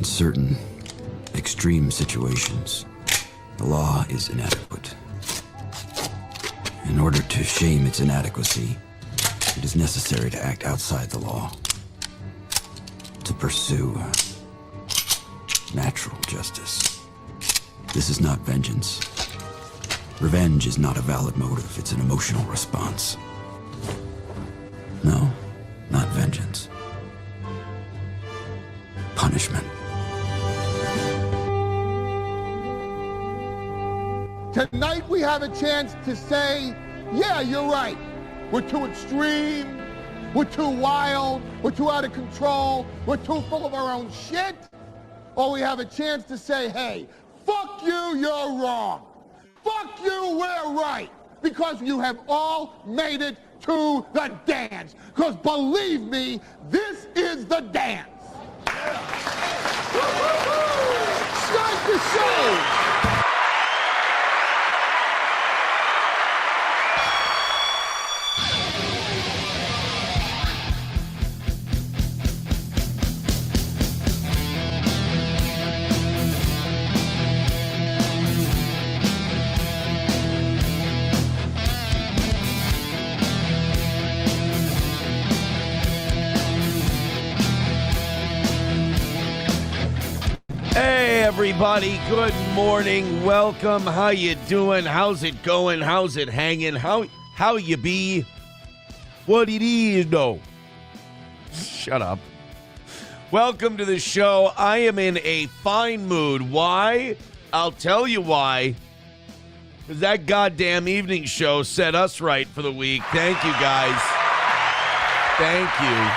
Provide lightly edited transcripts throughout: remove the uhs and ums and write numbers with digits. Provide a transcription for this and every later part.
In certain extreme situations, the law is inadequate. In order to shame its inadequacy, it is necessary to act outside the law, to pursue natural justice. This is not vengeance. Revenge is not a valid motive, it's an emotional response. No, not vengeance. Punishment. Tonight we have a chance to say, yeah, you're right. We're too extreme, we're too wild, we're too out of control, we're too full of our own shit. Or we have a chance to say, hey, fuck you, you're wrong. Fuck you, we're right. Because you have all made it to the dance. Because believe me, this is the dance. Start the show. Everybody, good morning. Welcome. How you doing? How's it going? How's it hanging? How you be? What it is, though? Shut up. Welcome to the show. I am in a fine mood. Why? I'll tell you why. Because that goddamn evening show set us right for the week. Thank you, guys. Thank you.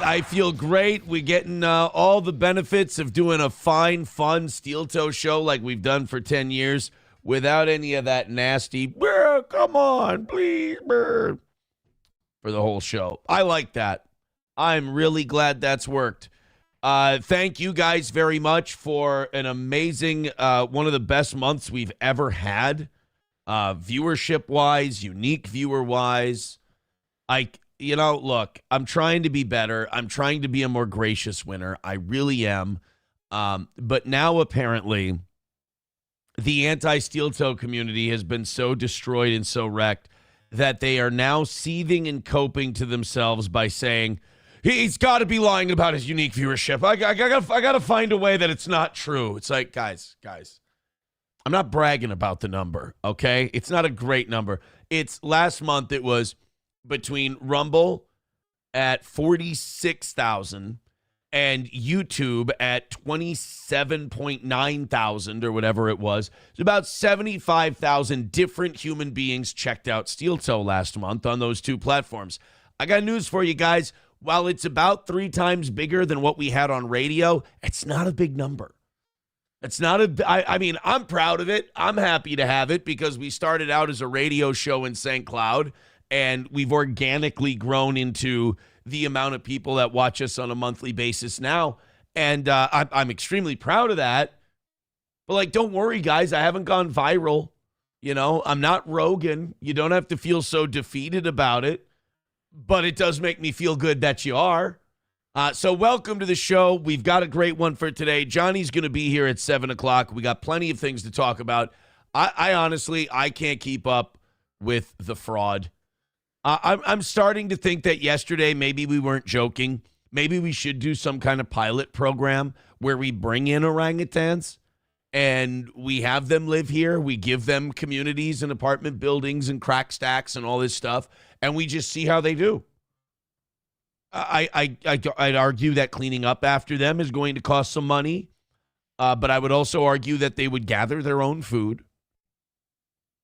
I feel great. We're getting all the benefits of doing a fine, fun steel toe show like we've done for 10 years without any of that nasty, come on, please, for the whole show. I like that. I'm really glad that's worked. Thank you guys very much for an amazing, one of the best months we've ever had, viewership-wise, unique viewer-wise. Look, I'm trying to be better. I'm trying to be a more gracious winner. I really am. But now apparently the anti-steel toe community has been so destroyed and so wrecked that they are now seething and coping to themselves by saying, he's got to be lying about his unique viewership. I got to find a way that it's not true. It's like, guys, I'm not bragging about the number, okay? It's not a great number. It's last month it was between Rumble at 46,000 and YouTube at 27.9 thousand or whatever it was. It's about 75,000 different human beings checked out Steel Toe last month on those two platforms. I got news for you guys. While it's about 3 times bigger than what we had on radio, it's not a big number. It's not I mean, I'm proud of it. I'm happy to have it because we started out as a radio show in St. Cloud. And we've organically grown into the amount of people that watch us on a monthly basis now. And I'm extremely proud of that. But, don't worry, guys. I haven't gone viral. I'm not Rogan. You don't have to feel so defeated about it. But it does make me feel good that you are. So welcome to the show. We've got a great one for today. Johnny's going to be here at 7 o'clock. We got plenty of things to talk about. I honestly, I can't keep up with the fraud. I'm starting to think that yesterday maybe we weren't joking. Maybe we should do some kind of pilot program where we bring in orangutans and we have them live here. We give them communities and apartment buildings and crack stacks and all this stuff, and we just see how they do. I'd argue that cleaning up after them is going to cost some money, but I would also argue that they would gather their own food.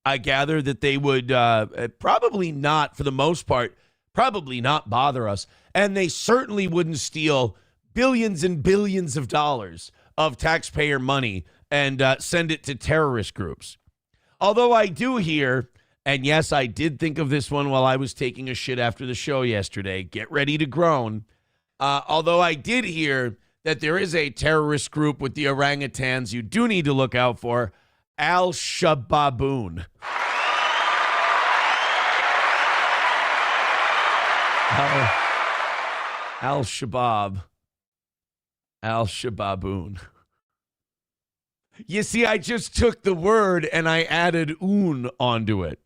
I gather that they would probably not, for the most part, probably not bother us. And they certainly wouldn't steal billions and billions of dollars of taxpayer money and send it to terrorist groups. Although I do hear, and yes, I did think of this one while I was taking a shit after the show yesterday. Get ready to groan. Although I did hear that there is a terrorist group with the orangutans you do need to look out for. Al-Shababoon. Al-Shabaab. Al-Shababoon. You see, I just took the word and I added un onto it.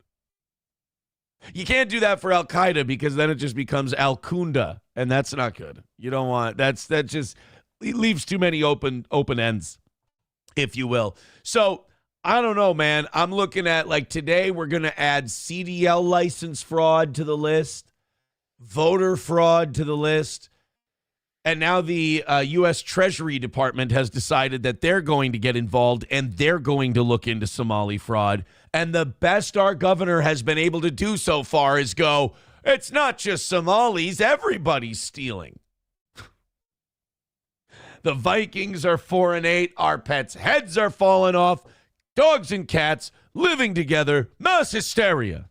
You can't do that for Al-Qaeda because then it just becomes Al-Qaeda, and that's not good. You don't want that just it leaves too many open ends, if you will. So I don't know, man. I'm looking at, like, today we're going to add CDL license fraud to the list, voter fraud to the list, and now the U.S. Treasury Department has decided that they're going to get involved and they're going to look into Somali fraud. And the best our governor has been able to do so far is go, it's not just Somalis, everybody's stealing. The Vikings are 4-8. Our pets' heads are falling off. Dogs and cats living together. Mass hysteria.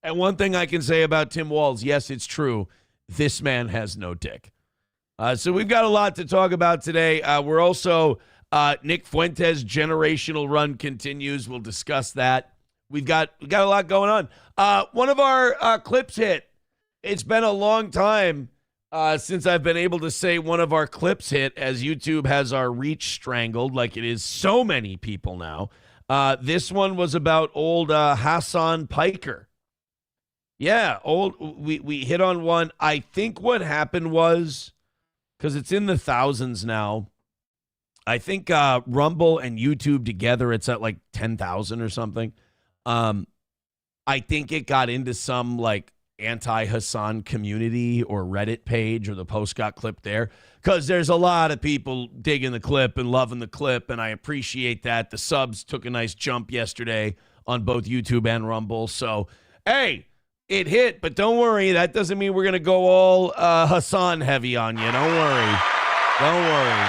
And one thing I can say about Tim Walz, yes, it's true. This man has no dick. So we've got a lot to talk about today. We're also, Nick Fuentes' generational run continues. We'll discuss that. We got a lot going on. One of our clips hit. It's been a long time since I've been able to say one of our clips hit, as YouTube has our reach strangled like it is so many people now. This one was about old Hassan Piker. Yeah, we hit on one. I think what happened was, because it's in the thousands now, I think Rumble and YouTube together, it's at like 10,000 or something. I think it got into some like anti-Hassan community or Reddit page, or the post got clipped there, because there's a lot of people digging the clip and loving the clip, and I appreciate that. The subs took a nice jump yesterday on both YouTube and Rumble. So, hey, it hit, but don't worry. That doesn't mean we're going to go all Hassan heavy on you. Don't worry. Don't worry.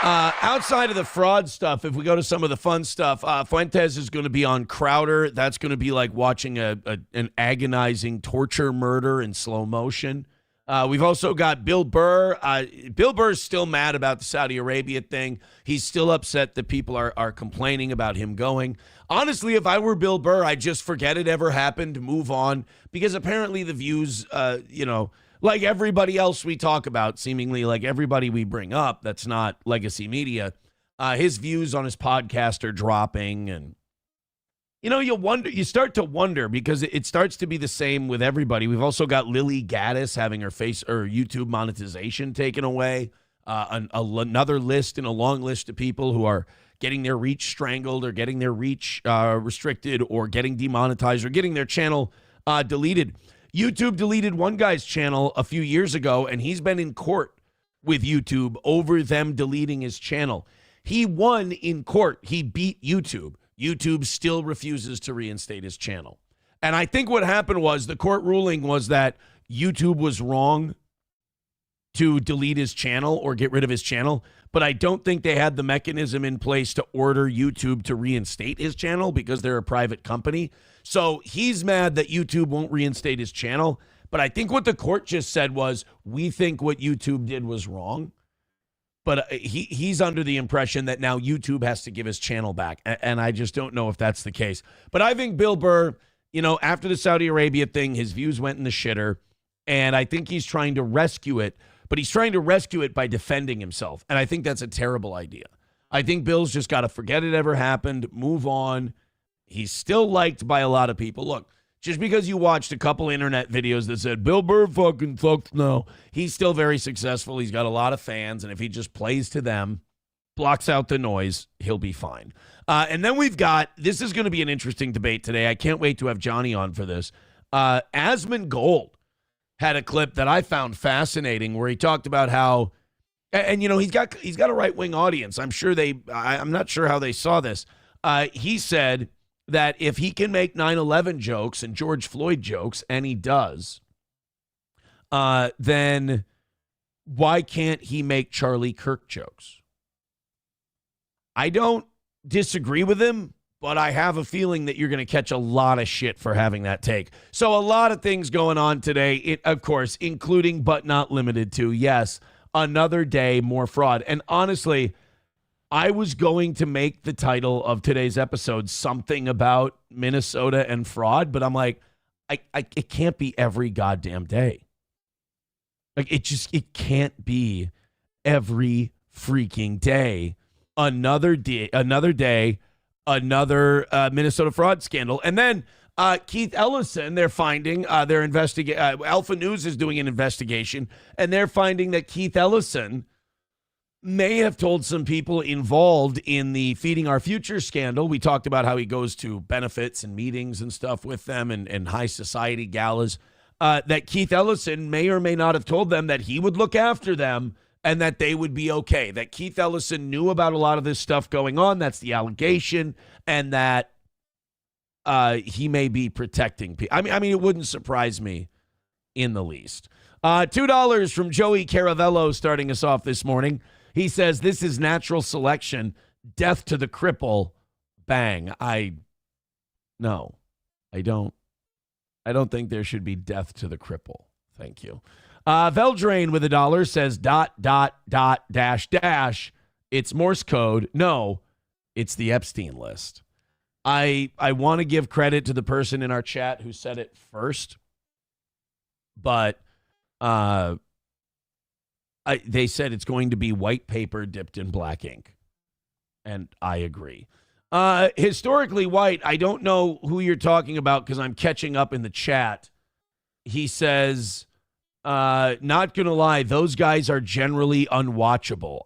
Outside of the fraud stuff, if we go to some of the fun stuff, Fuentes is going to be on Crowder. That's going to be like watching an agonizing torture murder in slow motion. We've also got Bill Burr. Bill Burr's still mad about the Saudi Arabia thing. He's still upset that people are complaining about him going. Honestly, if I were Bill Burr, I'd just forget it ever happened, move on, because apparently the views, like everybody else we talk about, seemingly like everybody we bring up that's not legacy media, his views on his podcast are dropping. And, you start to wonder, because it starts to be the same with everybody. We've also got Lily Gaddis having her YouTube monetization taken away. Another list in a long list of people who are getting their reach strangled, or getting their reach restricted, or getting demonetized, or getting their channel deleted. YouTube deleted one guy's channel a few years ago, and he's been in court with YouTube over them deleting his channel. He won in court. He beat YouTube. YouTube still refuses to reinstate his channel. And I think what happened was the court ruling was that YouTube was wrong to delete his channel or get rid of his channel, but I don't think they had the mechanism in place to order YouTube to reinstate his channel, because they're a private company. So he's mad that YouTube won't reinstate his channel, but I think what the court just said was, we think what YouTube did was wrong, but he's under the impression that now YouTube has to give his channel back, and I just don't know if that's the case. But I think Bill Burr, after the Saudi Arabia thing, his views went in the shitter, and I think he's trying to rescue it. But he's trying to rescue it by defending himself. And I think that's a terrible idea. I think Bill's just got to forget it ever happened, move on. He's still liked by a lot of people. Look, just because you watched a couple internet videos that said, Bill Burr fucking sucks, no. He's still very successful. He's got a lot of fans. And if he just plays to them, blocks out the noise, he'll be fine. And then we've got, this is going to be an interesting debate today. I can't wait to have Johnny on for this. Asmund Gold had a clip that I found fascinating where he talked about how, and he's got a right-wing audience. I'm not sure how they saw this. He said that if he can make 9/11 jokes and George Floyd jokes, and he does, then why can't he make Charlie Kirk jokes? I don't disagree with him, but I have a feeling that you're going to catch a lot of shit for having that take. So a lot of things going on today, of course, including but not limited to, yes, another day, more fraud. And honestly, I was going to make the title of today's episode something about Minnesota and fraud, but I'm like, it can't be every goddamn day. Like, it can't be every freaking day. Another Minnesota fraud scandal. And then Keith Ellison, they're finding, Alpha News is doing an investigation, and they're finding that Keith Ellison may have told some people involved in the Feeding Our Future scandal. We talked about how he goes to benefits and meetings and stuff with them and high society galas, that Keith Ellison may or may not have told them that he would look after them and that they would be okay. That Keith Ellison knew about a lot of this stuff going on. That's the allegation. And that he may be protecting people. I mean, it wouldn't surprise me in the least. $2 from Joey Caravello starting us off this morning. He says, this is natural selection. Death to the cripple. Bang. No, I don't think there should be death to the cripple. Thank you. Veldrain with $1 says ... It's Morse code. No, it's the Epstein list. I want to give credit to the person in our chat who said it first, but they said it's going to be white paper dipped in black ink, and I agree. Historically white, I don't know who you're talking about because I'm catching up in the chat. He says, not gonna lie, those guys are generally unwatchable.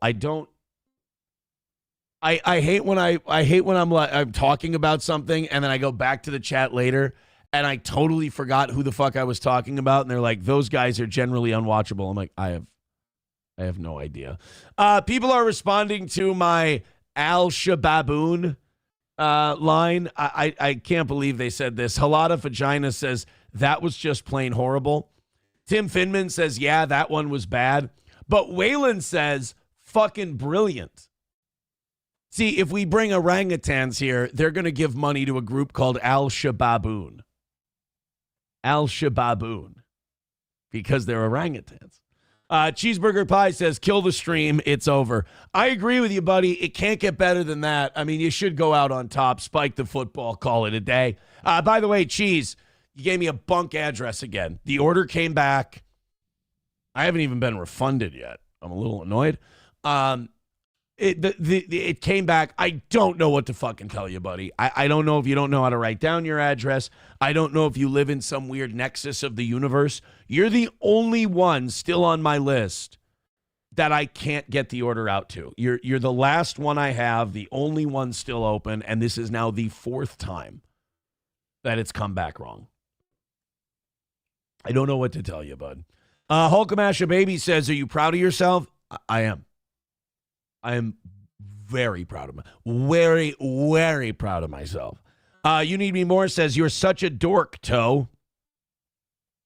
I hate when I'm talking about something and then I go back to the chat later and I totally forgot who the fuck I was talking about, and they're like, those guys are generally unwatchable. I'm like, I have no idea. People are responding to my Al Shababoon line. I can't believe they said this. Halada Vagina says, that was just plain horrible. Tim Finman says, yeah, that one was bad. But Waylon says, fucking brilliant. See, if we bring orangutans here, they're going to give money to a group called Al Shababoon. Al Shababoon. Because they're orangutans. Cheeseburger Pie says, kill the stream, it's over. I agree with you, buddy. It can't get better than that. I mean, you should go out on top, spike the football, call it a day. By the way, Cheese, you gave me a bunk address again. The order came back. I haven't even been refunded yet. I'm a little annoyed. It came back. I don't know what to fucking tell you, buddy. I don't know if you don't know how to write down your address. I don't know if you live in some weird nexus of the universe. You're the only one still on my list that I can't get the order out to. You're the last one I have, the only one still open, and this is now the 4th time that it's come back wrong. I don't know what to tell you, bud. Hulkamasha Baby says, are you proud of yourself? I am. I am very proud of very, very proud of myself. You Need Me More says, you're such a dork, Toe.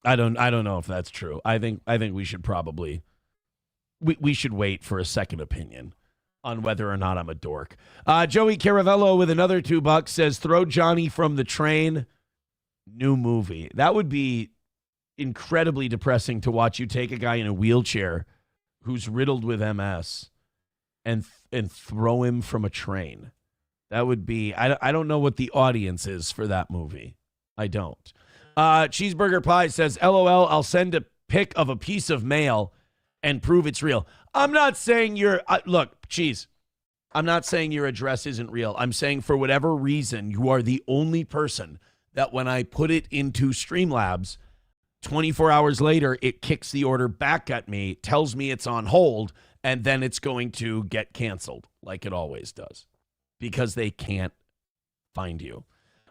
I don't know if that's true. I think we should probably we should wait for a second opinion on whether or not I'm a dork. Joey Caravello with another $2 says, throw Johnny from the train. New movie. That would be incredibly depressing to watch you take a guy in a wheelchair who's riddled with MS and throw him from a train. That would be, I don't know what the audience is for that movie. I don't. Cheeseburger Pie says, LOL, I'll send a pic of a piece of mail and prove it's real. I'm not saying look, Cheese, I'm not saying your address isn't real. I'm saying for whatever reason, you are the only person that when I put it into Streamlabs, 24 hours later, it kicks the order back at me, tells me it's on hold, and then it's going to get canceled like it always does because they can't find you.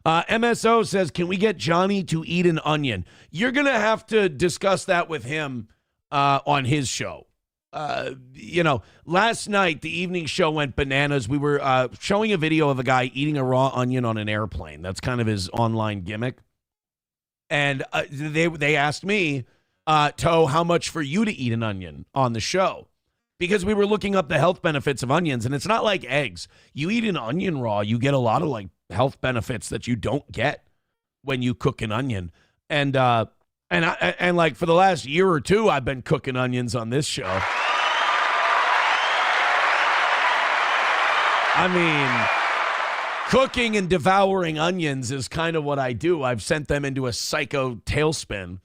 MSO says, can we get Johnny to eat an onion? You're going to have to discuss that with him on his show. Last night, the evening show went bananas. We were showing a video of a guy eating a raw onion on an airplane. That's kind of his online gimmick. And they asked me, Toe, how much for you to eat an onion on the show? Because we were looking up the health benefits of onions, and it's not like eggs. You eat an onion raw, you get a lot of like health benefits that you don't get when you cook an onion. And like for the last year or two, I've been cooking onions on this show. I mean, cooking and devouring onions is kind of what I do. I've sent them into a psycho tailspin.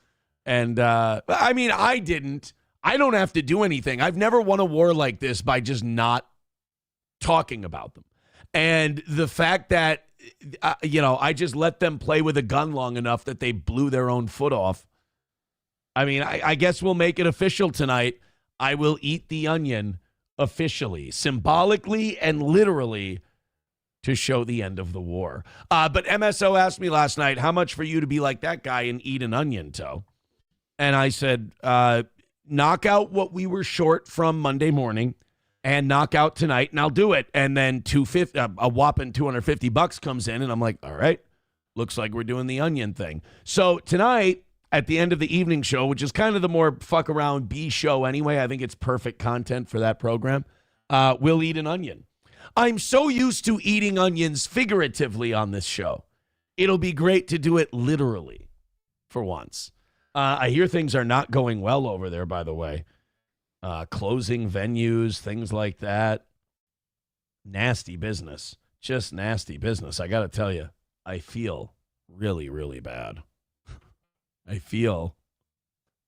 And I mean, I didn't. I don't have to do anything. I've never won a war like this by just not talking about them. And the fact that, I just let them play with a gun long enough that they blew their own foot off. I mean, I guess we'll make it official tonight. I will eat the onion officially, symbolically and literally, to show the end of the war. But MSO asked me last night, how much for you to be like that guy and eat an onion, Toe? And I said, knock out what we were short from Monday morning and knock out tonight, and I'll do it. And then a whopping $250 comes in, and I'm like, all right, looks like we're doing the onion thing. So tonight, at the end of the evening show, which is kind of the more fuck around B show anyway, I think it's perfect content for that program, we'll eat an onion. I'm so used to eating onions figuratively on this show. It'll be great to do it literally for once. I hear things are not going well over there, by the way. Closing venues, things like that. Nasty business. Just nasty business. I got to tell you, I feel really, really bad. I feel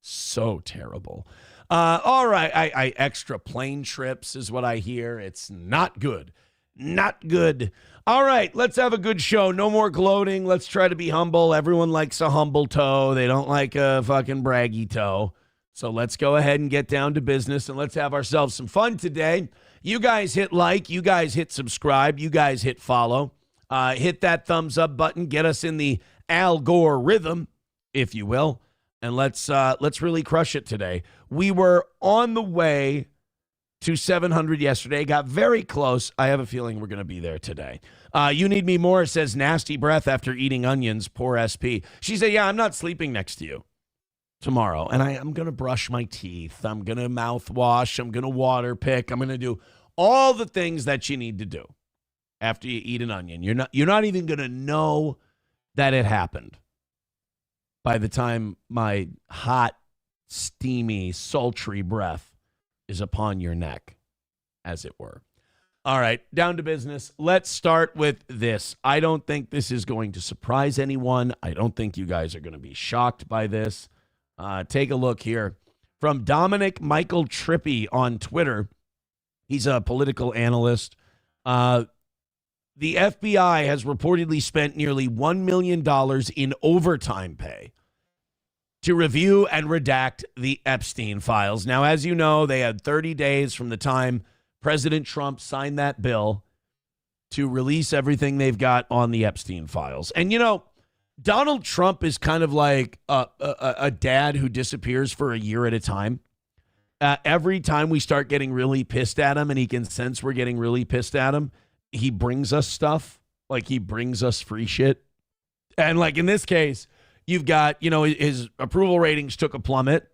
so terrible. All right. I extra plane trips is what I hear. It's not good. Not good. All right. Let's have a good show. No more gloating. Let's try to be humble. Everyone likes a humble toe. They don't like a fucking braggy toe. So let's go ahead and get down to business and let's have ourselves some fun today. You guys hit like. You guys hit subscribe. You guys hit follow. Hit that thumbs up button. Get us in the Al Gore rhythm, if you will. And let's really crush it today. We were on the way to 700 yesterday. Got very close. I have a feeling we're going to be there today. You Need Me More says, nasty breath after eating onions. Poor SP. She said, yeah, I'm not sleeping next to you tomorrow. And I'm going to brush my teeth. I'm going to mouthwash. I'm going to water pick. I'm going to do all the things that you need to do after you eat an onion. You're not even going to know that it happened by the time my hot, steamy, sultry breath is upon your neck, as it were. All right, down to business. Let's start with this. I don't think this is going to surprise anyone. I don't think you guys are going to be shocked by this. Take a look here. From Dominic Michael Trippi on Twitter. He's a political analyst. The FBI has reportedly spent nearly $1 million in overtime pay to review and redact the Epstein files. Now, as you know, they had 30 days from the time President Trump signed that bill to release everything they've got on the Epstein files. And, Donald Trump is kind of like a dad who disappears for a year at a time. Every time we start getting really pissed at him and he can sense we're getting really pissed at him, he brings us stuff. Like, he brings us free shit. And like in this case, you've got, his approval ratings took a plummet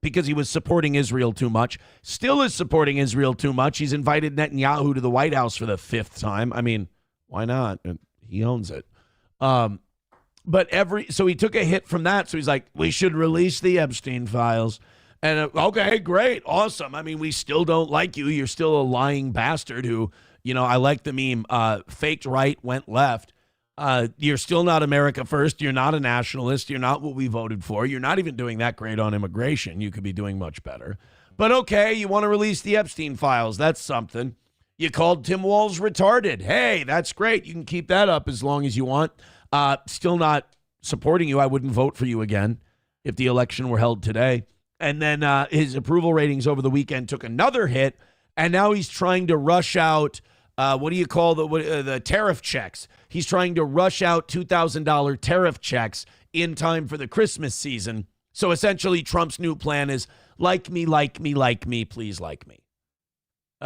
because he was supporting Israel too much. Still is supporting Israel too much. He's invited Netanyahu to the White House for the 5th time. I mean, why not? He owns it. So he took a hit from that. So he's like, we should release the Epstein files. And okay, great. Awesome. I mean, we still don't like you. You're still a lying bastard who, I like the meme, faked right, went left. You're still not America first. You're not a nationalist. You're not what we voted for. You're not even doing that great on immigration. You could be doing much better. But okay, you want to release the Epstein files. That's something. You called Tim Walz retarded. Hey, that's great. You can keep that up as long as you want. Still not supporting you. I wouldn't vote for you again if the election were held today. And then his approval ratings over the weekend took another hit. And now he's trying to rush out, what do you call the tariff checks? He's trying to rush out $2,000 tariff checks in time for the Christmas season. So essentially, Trump's new plan is like me, please like me.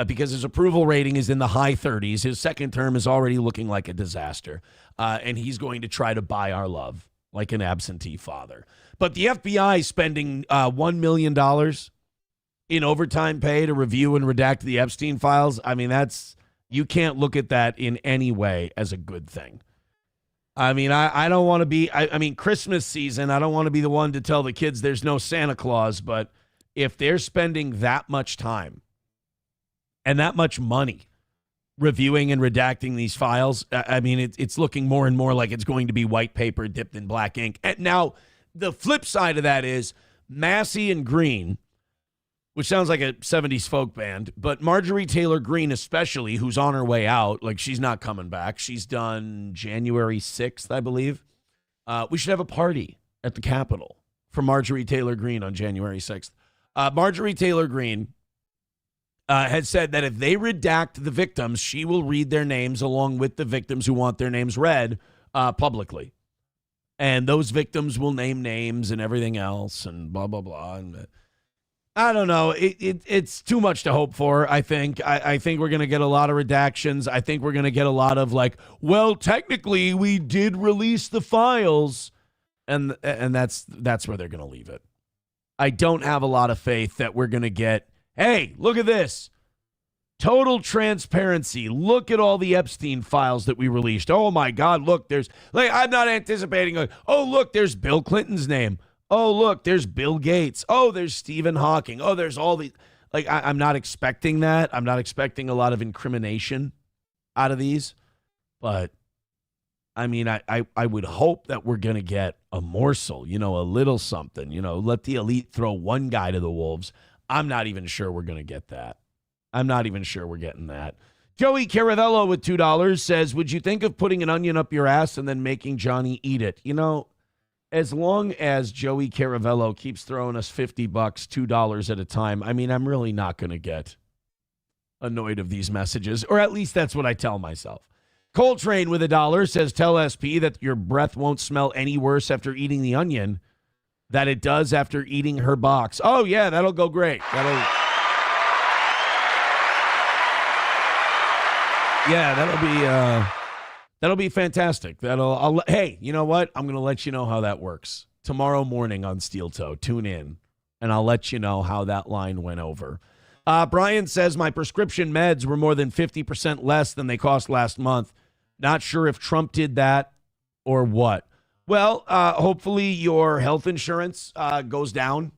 Because his approval rating is in the high 30s. His second term is already looking like a disaster. And he's going to try to buy our love like an absentee father. But the FBI spending $1 million in overtime pay to review and redact the Epstein files. I mean, you can't look at that in any way as a good thing. I mean, I don't want to be, Christmas season, I don't want to be the one to tell the kids there's no Santa Claus, but if they're spending that much time and that much money reviewing and redacting these files, I mean, it's looking more and more like it's going to be white paper dipped in black ink. And now, the flip side of that is Massey and Green which sounds like a 70s folk band, but Marjorie Taylor Greene especially, who's on her way out, like she's not coming back. She's done January 6th, I believe. We should have a party at the Capitol for Marjorie Taylor Greene on January 6th. Marjorie Taylor Greene had said that if they redact the victims, she will read their names along with the victims who want their names read publicly. And those victims will name names and everything else and blah, blah, blah. And I don't know. It's too much to hope for, I think. I think we're going to get a lot of redactions. I think we're going to get a lot of like, well, technically we did release the files. And that's where they're going to leave it. I don't have a lot of faith that we're going to get, hey, look at this. Total transparency. Look at all the Epstein files that we released. Oh, my God. Look, I'm not anticipating. Oh, look, there's Bill Clinton's name. Oh, look, there's Bill Gates. Oh, there's Stephen Hawking. Oh, there's all these. Like, I'm not expecting that. I'm not expecting a lot of incrimination out of these. But, I mean, I would hope that we're going to get a morsel, a little something. Let the elite throw one guy to the wolves. I'm not even sure we're going to get that. I'm not even sure we're getting that. Joey Caravello with $2 says, would you think of putting an onion up your ass and then making Johnny eat it? As long as Joey Caravello keeps throwing us $50, $2 at a time, I mean, I'm really not going to get annoyed of these messages, or at least that's what I tell myself. Coltrane with $1 says, tell SP that your breath won't smell any worse after eating the onion than it does after eating her box. Oh, yeah, that'll go great. That'll be fantastic. Hey, you know what? I'm going to let you know how that works. Tomorrow morning on Steel Toe, tune in, and I'll let you know how that line went over. Brian says, my prescription meds were more than 50% less than they cost last month. Not sure if Trump did that or what. Well, hopefully your health insurance goes down.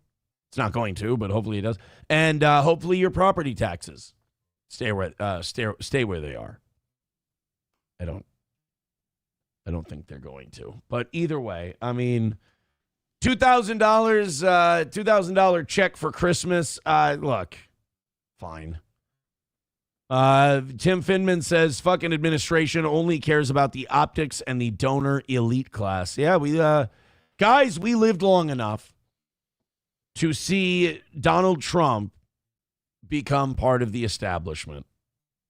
It's not going to, but hopefully it does. And hopefully your property taxes stay where they are. I don't think they're going to. But either way, I mean, $2,000 check for Christmas. Look, fine. Tim Finman says, fucking administration only cares about the optics and the donor elite class. Yeah, we lived long enough to see Donald Trump become part of the establishment.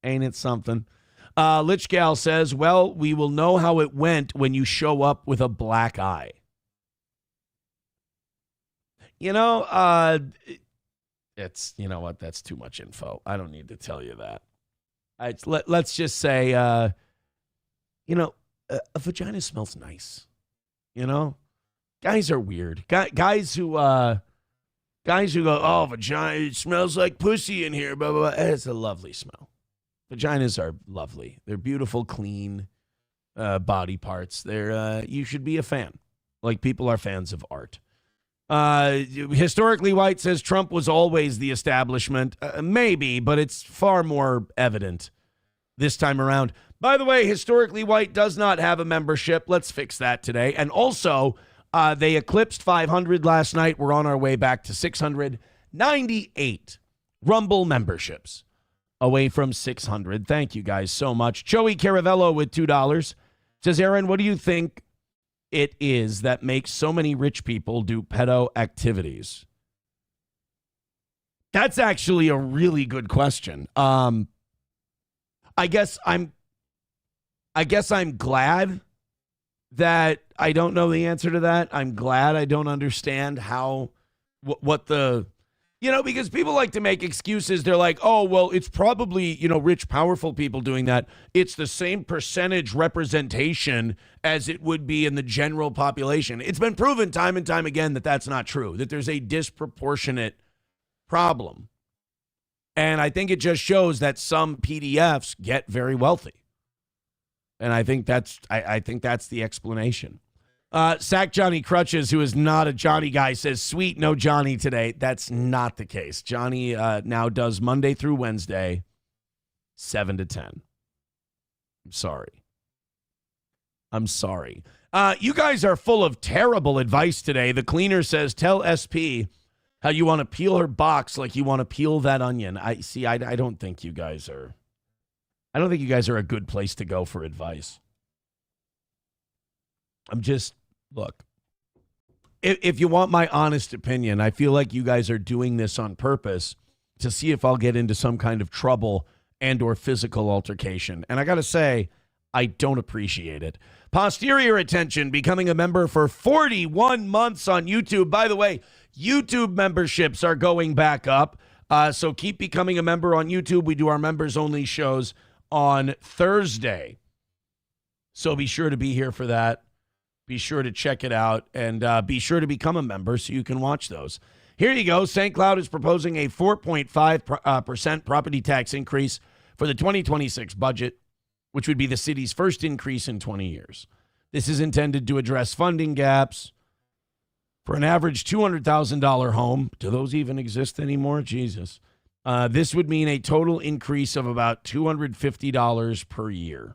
Ain't it something? Lich Gal says, well, we will know how it went when you show up with a black eye. It's, you know what, that's too much info. I don't need to tell you that. Let's just say, a vagina smells nice. Guys are weird. Guys who go, oh, vagina, it smells like pussy in here, blah, blah, blah. It's a lovely smell. Vaginas are lovely. They're beautiful, clean body parts. You should be a fan, like people are fans of art. Historically White says Trump was always the establishment. Maybe, but it's far more evident this time around. By the way, Historically White does not have a membership. Let's fix that today. And also, they eclipsed 500 last night. We're on our way back to 698 Rumble memberships. Away from 600. Thank you guys so much. Joey Caravello with $2 says, Aaron, what do you think it is that makes so many rich people do pedo activities? That's actually a really good question. I guess I'm glad that I don't know the answer to that. I'm glad I don't understand what the, because people like to make excuses. They're like, oh, well, it's probably, rich, powerful people doing that. It's the same percentage representation as it would be in the general population. It's been proven time and time again that that's not true, that there's a disproportionate problem. And I think it just shows that some PDFs get very wealthy. And I think that's the explanation. Sack Johnny Crutches, who is not a Johnny guy, says, sweet, no Johnny today. That's not the case. Johnny now does Monday through Wednesday, 7 to 10. I'm sorry. You guys are full of terrible advice today. The cleaner says, tell SP How you want to peel her box like you want to peel that onion. I don't think you guys are. I don't think you guys are a good place to go for advice. Look. If you want my honest opinion, I feel like you guys are doing this on purpose to see if I'll get into some kind of trouble and or physical altercation. And I got to say, I don't appreciate it. Posterior attention, becoming a member for 41 months on YouTube. By the way, YouTube memberships are going back up. So keep becoming a member on YouTube. We do our members-only shows on Thursday. So be sure to be here for that. Be sure to check it out, and be sure to become a member so you can watch those. Here you go. St. Cloud is proposing a 4.5% property tax increase for the 2026 budget, which would be the city's first increase in 20 years. This is intended to address funding gaps for an average $200,000 home. Do those even exist anymore? Jesus. This would mean a total increase of about $250 per year.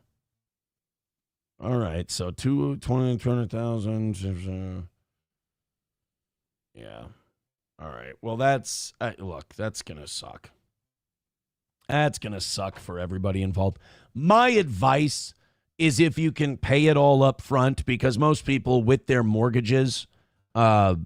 All right, so 200,000. Yeah. All right. Well, that's going to suck. That's going to suck for everybody involved. My advice is if you can pay it all up front, because most people with their mortgages, you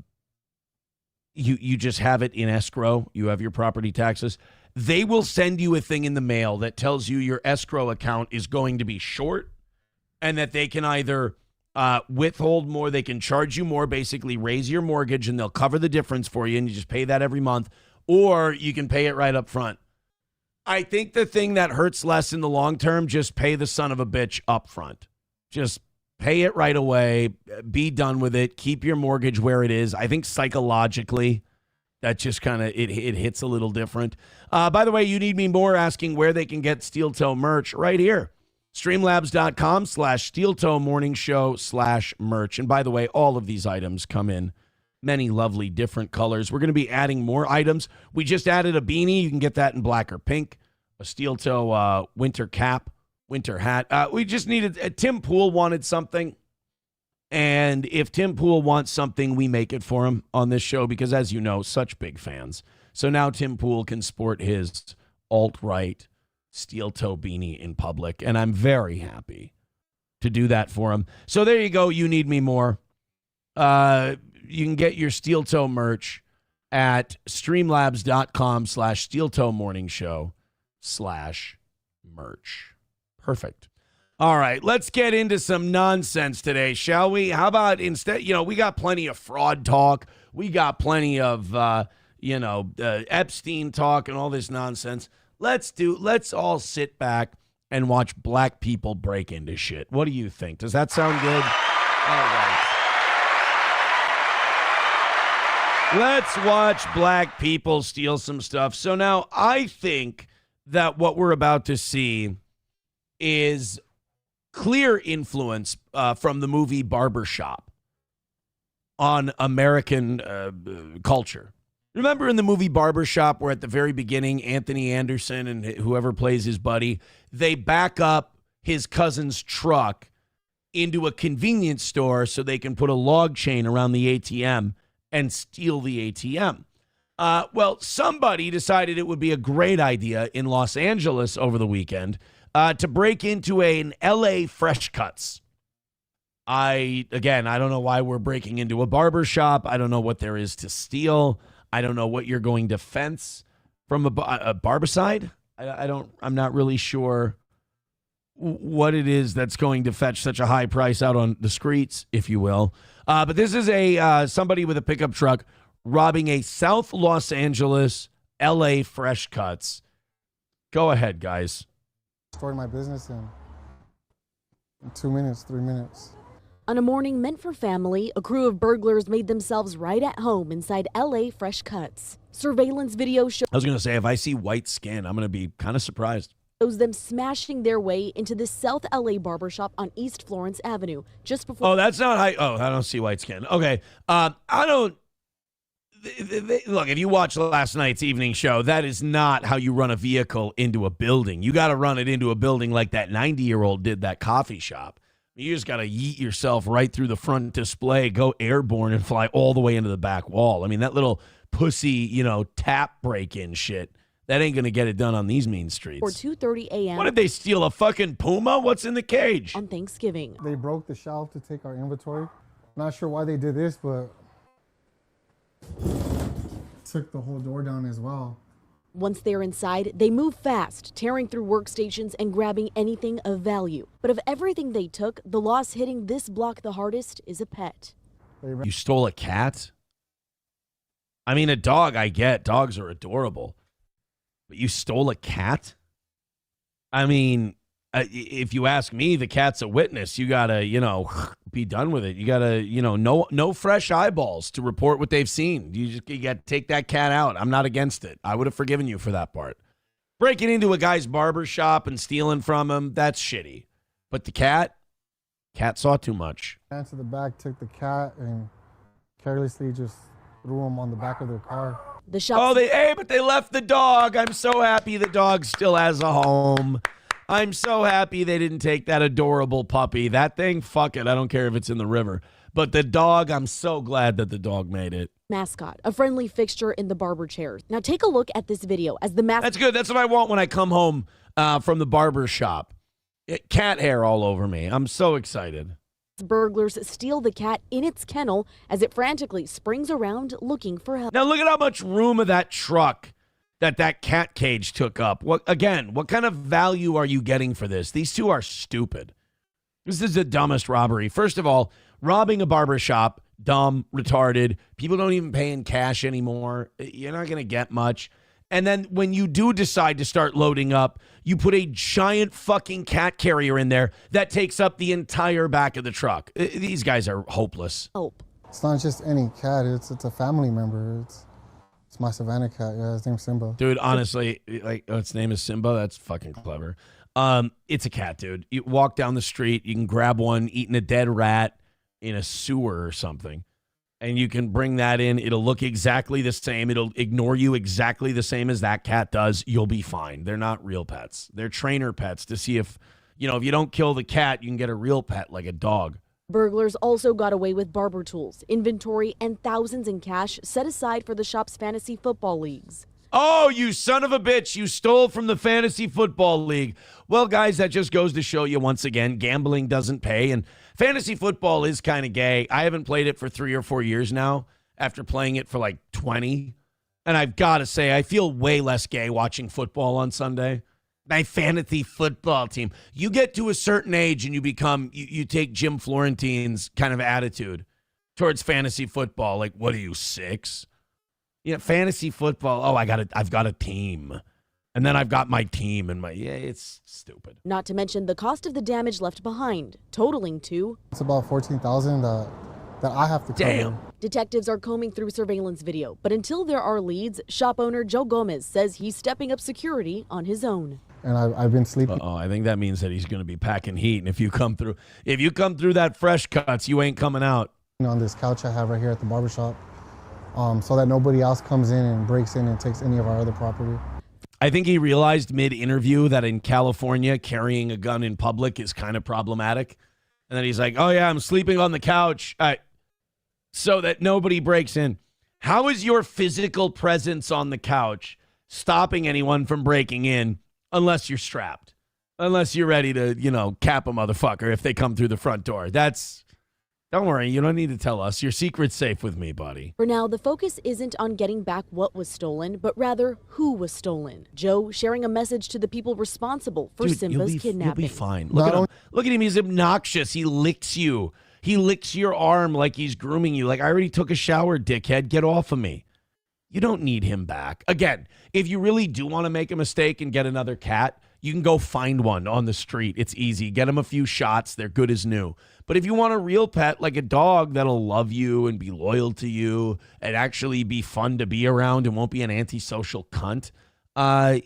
just have it in escrow. You have your property taxes. They will send you a thing in the mail that tells you your escrow account is going to be short, and that they can either withhold more, they can charge you more, basically raise your mortgage, and they'll cover the difference for you, and you just pay that every month, or you can pay it right up front. I think the thing that hurts less in the long term, just pay the son of a bitch up front. Just pay it right away, be done with it, keep your mortgage where it is. I think psychologically, that just kind of, it hits a little different. By the way, you need me more asking where they can get Steel Toe merch right here. Streamlabs.com/Steel Toe Morning Show/merch. And by the way, all of these items come in many lovely different colors. We're going to be adding more items. We just added a beanie. You can get that in black or pink. A Steel Toe winter cap, winter hat. We just needed, Tim Pool wanted something. And if Tim Pool wants something, we make it for him on this show because, as you know, such big fans. So now Tim Pool can sport his alt-right Steel Toe beanie in public, and I'm very happy to do that for him. So there you go. You need me more. You can get your Steel Toe merch at streamlabs.com/Steel Toe Morning Show/merch. Perfect. All right, let's get into some nonsense today, shall we? How about instead, we got plenty of fraud talk. We got plenty of, Epstein talk and all this nonsense. Let's all sit back and watch black people break into shit. What do you think? Does that sound good? All right. Let's watch black people steal some stuff. So now I think that what we're about to see is clear influence from the movie Barbershop on American culture. Remember in the movie Barbershop where at the very beginning, Anthony Anderson and whoever plays his buddy, they back up his cousin's truck into a convenience store so they can put a log chain around the ATM and steal the ATM. Well, somebody decided it would be a great idea in Los Angeles over the weekend to break into an LA Fresh Cuts. I don't know why we're breaking into a barbershop. I don't know what there is to steal. I don't know what you're going to fence from a barbicide. I'm not really sure what it is that's going to fetch such a high price out on the streets, if you will. But this is somebody with a pickup truck robbing a South Los Angeles LA Fresh Cuts. Go ahead, guys. Started my business in 2 minutes, 3 minutes. On a morning meant for family, a crew of burglars made themselves right at home inside LA Fresh Cuts. Surveillance video shows I was going to say, if I see white skin, I'm going to be kind of surprised. Them smashing their way into the South LA barbershop on East Florence Avenue just before. Oh, that's not how. Oh, I don't see white skin. Okay. I don't. Look, if you watched last night's evening show, that is not how you run a vehicle into a building. You got to run it into a building like that 90-year-old did that coffee shop. You just got to yeet yourself right through the front display, go airborne, and fly all the way into the back wall. I mean, that little pussy, tap break-in shit. That ain't going to get it done on these mean streets. Or 2:30 a.m. What, did they steal a fucking puma? What's in the cage? on Thanksgiving. They broke the shelf to take our inventory. Not sure why they did this, but took the whole door down as well. Once they're inside, they move fast, tearing through workstations and grabbing anything of value. But of everything they took, the loss hitting this block the hardest is a pet. You stole a cat? I mean, a dog, I get. Dogs are adorable. But you stole a cat? I mean, if you ask me, the cat's a witness. You got to, be done with it. You got to, no fresh eyeballs to report what they've seen. You got to take that cat out. I'm not against it. I would have forgiven you for that part. Breaking into a guy's barber shop and stealing from him, that's shitty. But the cat saw too much. Ran to the back, took the cat, and carelessly just threw him on the back of their car. The shop. But they left the dog. I'm so happy the dog still has a home. I'm so happy they didn't take that adorable puppy. That thing, fuck it. I don't care if it's in the river. But the dog, I'm so glad that the dog made it. Mascot, a friendly fixture in the barber chair. Now take a look at this video as the mascot. That's good. That's what I want when I come home from the barber shop. Cat hair all over me. I'm so excited. Burglars steal the cat in its kennel as it frantically springs around looking for help. Now look at how much room of that truck that cat cage took up. What kind of value are you getting for this? These two are stupid. This is the dumbest robbery. First of all, robbing a barber shop, dumb, retarded. People don't even pay in cash anymore. You're not going to get much. And then when you do decide to start loading up, you put a giant fucking cat carrier in there that takes up the entire back of the truck. These guys are hopeless. Hope. It's not just any cat. It's a family member. It's my Savannah cat. Yeah, his name's Simba. Dude, honestly, its name is Simba. That's fucking clever. It's a cat, dude. You walk down the street, you can grab one eating a dead rat in a sewer or something. And you can bring that in. It'll look exactly the same. It'll ignore you exactly the same as that cat does. You'll be fine. They're not real pets. They're trainer pets to see if you don't kill the cat, you can get a real pet like a dog. Burglars also got away with barber tools, inventory, and thousands in cash set aside for the shop's fantasy football leagues. Oh, you son of a bitch. You stole from the fantasy football league. Well, guys, that just goes to show you once again, gambling doesn't pay. And fantasy football is kind of gay. I haven't played it for 3 or 4 years now after playing it for like 20. And I've got to say, I feel way less gay watching football on Sunday. My fantasy football team. You get to a certain age and you take Jim Florentine's kind of attitude towards fantasy football. Like, what are you, 6? Fantasy football. Oh, I've got a team. And then I've got my team and it's stupid. Not to mention the cost of the damage left behind, totaling to... It's about $14,000 that I have to cover. Damn. Detectives are combing through surveillance video, but until there are leads, shop owner Joe Gomez says he's stepping up security on his own. And I've been sleeping. I think that means that he's going to be packing heat. And if you come through that fresh cuts, you ain't coming out. On this couch I have right here at the barbershop, so that nobody else comes in and breaks in and takes any of our other property. I think he realized mid-interview that in California, carrying a gun in public is kind of problematic. And then he's like, oh, yeah, I'm sleeping on the couch so that nobody breaks in. How is your physical presence on the couch stopping anyone from breaking in unless you're strapped? Unless you're ready to, cap a motherfucker if they come through the front door. Don't worry, you don't need to tell us. Your secret's safe with me, buddy. For now, the focus isn't on getting back what was stolen, but rather who was stolen. Joe sharing a message to the people responsible for Simba's kidnapping. You'll be fine. Look at him. Look at him. He's obnoxious. He licks you. He licks your arm like he's grooming you. Like, I already took a shower, dickhead. Get off of me. You don't need him back. Again, if you really do want to make a mistake and get another cat, you can go find one on the street. It's easy. Get him a few shots. They're good as new. But if you want a real pet, like a dog that'll love you and be loyal to you and actually be fun to be around and won't be an antisocial cunt,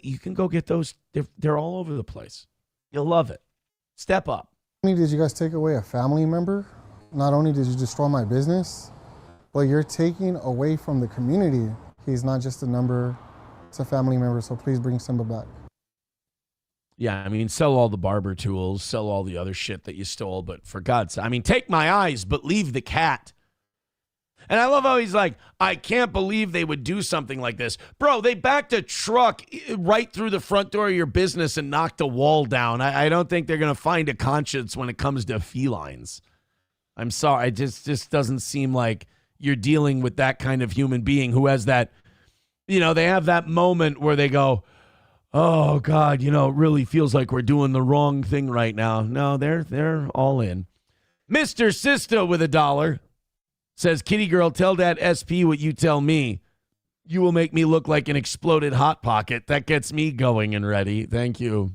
you can go get those. They're all over the place. You'll love it. Step up. Not only did you guys take away a family member, not only did you destroy my business, but you're taking away from the community. He's not just a number, it's a family member, so please bring Simba back. Yeah, I mean, sell all the barber tools, sell all the other shit that you stole, but for God's sake, I mean, take my eyes, but leave the cat. And I love how he's like, I can't believe they would do something like this. Bro, they backed a truck right through the front door of your business and knocked a wall down. I don't think they're going to find a conscience when it comes to felines. I'm sorry. It just doesn't seem like you're dealing with that kind of human being who has that, they have that moment where they go, oh, God, it really feels like we're doing the wrong thing right now. No, they're all in. Mr. Sista with $1 says, Kitty girl, tell that SP what you tell me. You will make me look like an exploded Hot Pocket. That gets me going and ready. Thank you,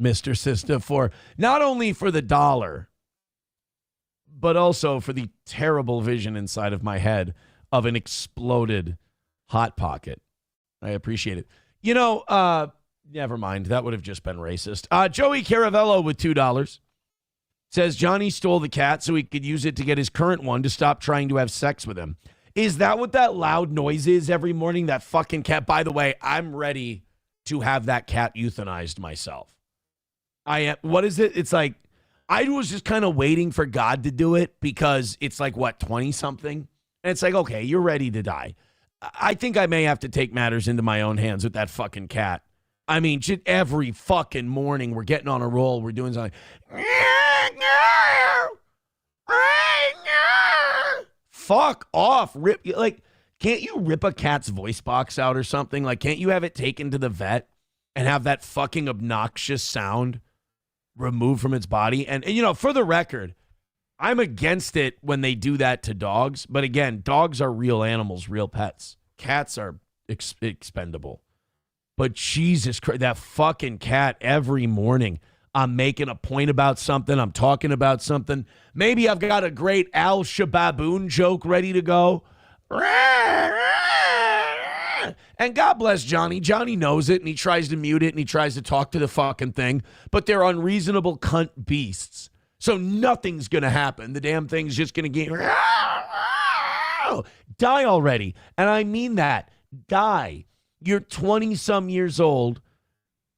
Mr. Sista, for not only for the $1, but also for the terrible vision inside of my head of an exploded Hot Pocket. I appreciate it. Never mind. That would have just been racist. Joey Caravello with $2 says Johnny stole the cat so he could use it to get his current one to stop trying to have sex with him. Is that what that loud noise is every morning? That fucking cat. By the way, I'm ready to have that cat euthanized myself. What is it? It's like, I was just kind of waiting for God to do it because it's like, 20-something? And it's like, okay, you're ready to die. I think I may have to take matters into my own hands with that fucking cat. I mean, just every fucking morning we're getting on a roll. We're doing something. Fuck off. Can't you rip a cat's voice box out or something? Like, can't you have it taken to the vet and have that fucking obnoxious sound removed from its body? And for the record, I'm against it when they do that to dogs. But again, dogs are real animals, real pets. Cats are expendable. But Jesus Christ, that fucking cat every morning. I'm making a point about something. I'm talking about something. Maybe I've got a great Al Shababoon joke ready to go. And God bless Johnny. Johnny knows it, and he tries to mute it, and he tries to talk to the fucking thing. But they're unreasonable cunt beasts. So nothing's going to happen. The damn thing's just going to get... Die already. And I mean that. Die. You're 20-some years old.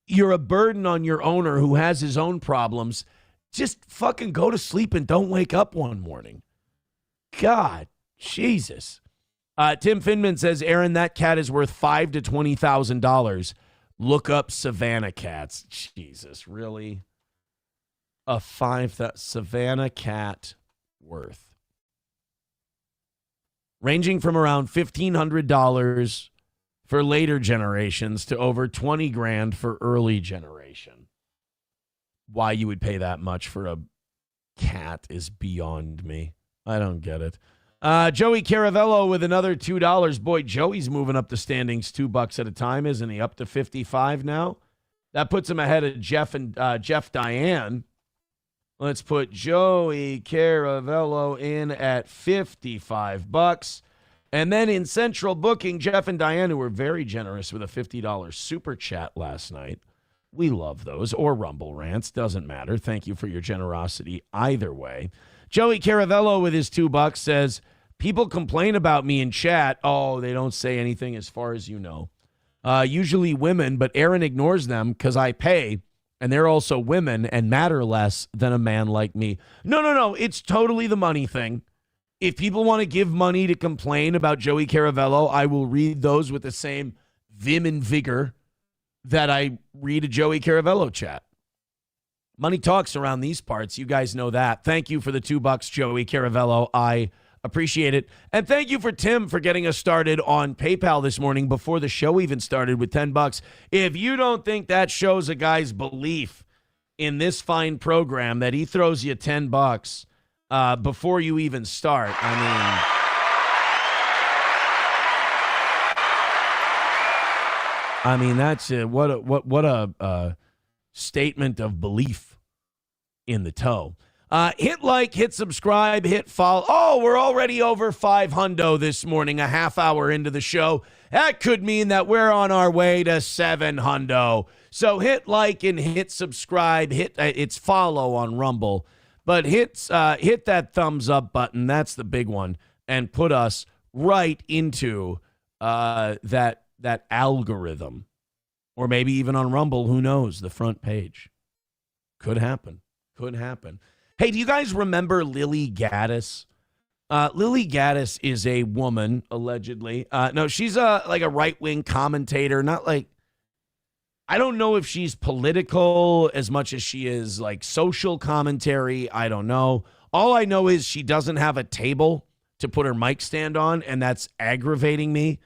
You're a burden on your owner who has his own problems. Just fucking go to sleep and don't wake up one morning. God, Jesus. Tim Finman says, Aaron, that cat is worth $5,000 to $20,000. Look up Savannah cats. Jesus, really? A Savannah cat worth. Ranging from around $1,500 for later generations to over $20,000 for early generation. Why you would pay that much for a cat is beyond me. I don't get it. Joey Caravello with another $2. Boy, Joey's moving up the standings $2 at a time, isn't he? Up to 55 now. That puts him ahead of Jeff Diane. Let's put Joey Caravello in at $55. And then in central booking, Jeff and Diane, who were very generous with a $50 super chat last night. We love those. Or Rumble Rants. Doesn't matter. Thank you for your generosity either way. Joey Caravello with his $2 says, people complain about me in chat. Oh, they don't say anything as far as you know. Usually women, but Aaron ignores them because I pay. And they're also women and matter less than a man like me. No. It's totally the money thing. If people want to give money to complain about Joey Caravello, I will read those with the same vim and vigor that I read a Joey Caravello chat. Money talks around these parts. You guys know that. Thank you for the $2, Joey Caravello. I appreciate it. And thank you for Tim for getting us started on PayPal this morning before the show even started with $10. If you don't think that shows a guy's belief in this fine program that he throws you $10 before you even start, I mean that's what a statement of belief in the toe. Hit like, hit subscribe, hit follow. Oh, we're already over 500 this morning, a half hour into the show. That could mean that we're on our way to 700. So hit like and hit subscribe. Hit it's follow on Rumble, but hit that thumbs up button. That's the big one, and put us right into that algorithm, or maybe even on Rumble. Who knows? The front page could happen. Could happen. Hey, do you guys remember Lily Gaddis? Lily Gaddis is a woman, allegedly. No, she's like a right-wing commentator, not like, I don't know if she's political as much as she is like social commentary. I don't know. All I know is she doesn't have a table to put her mic stand on, and that's aggravating me.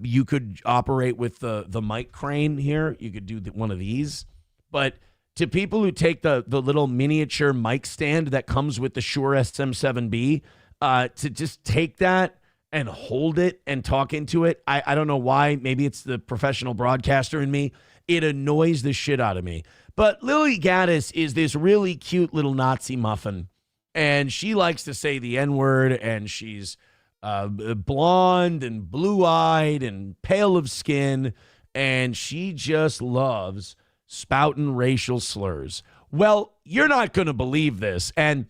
You could operate with the mic crane here. You could do one of these. But to people who take the little miniature mic stand that comes with the Shure SM7B, to just take that and hold it and talk into it, I don't know why. Maybe it's the professional broadcaster in me. It annoys the shit out of me. But Lily Gaddis is this really cute little Nazi muffin, and she likes to say the N-word, and she's blonde and blue-eyed and pale of skin, and she just loves spouting racial slurs. Well, you're not going to believe this. And,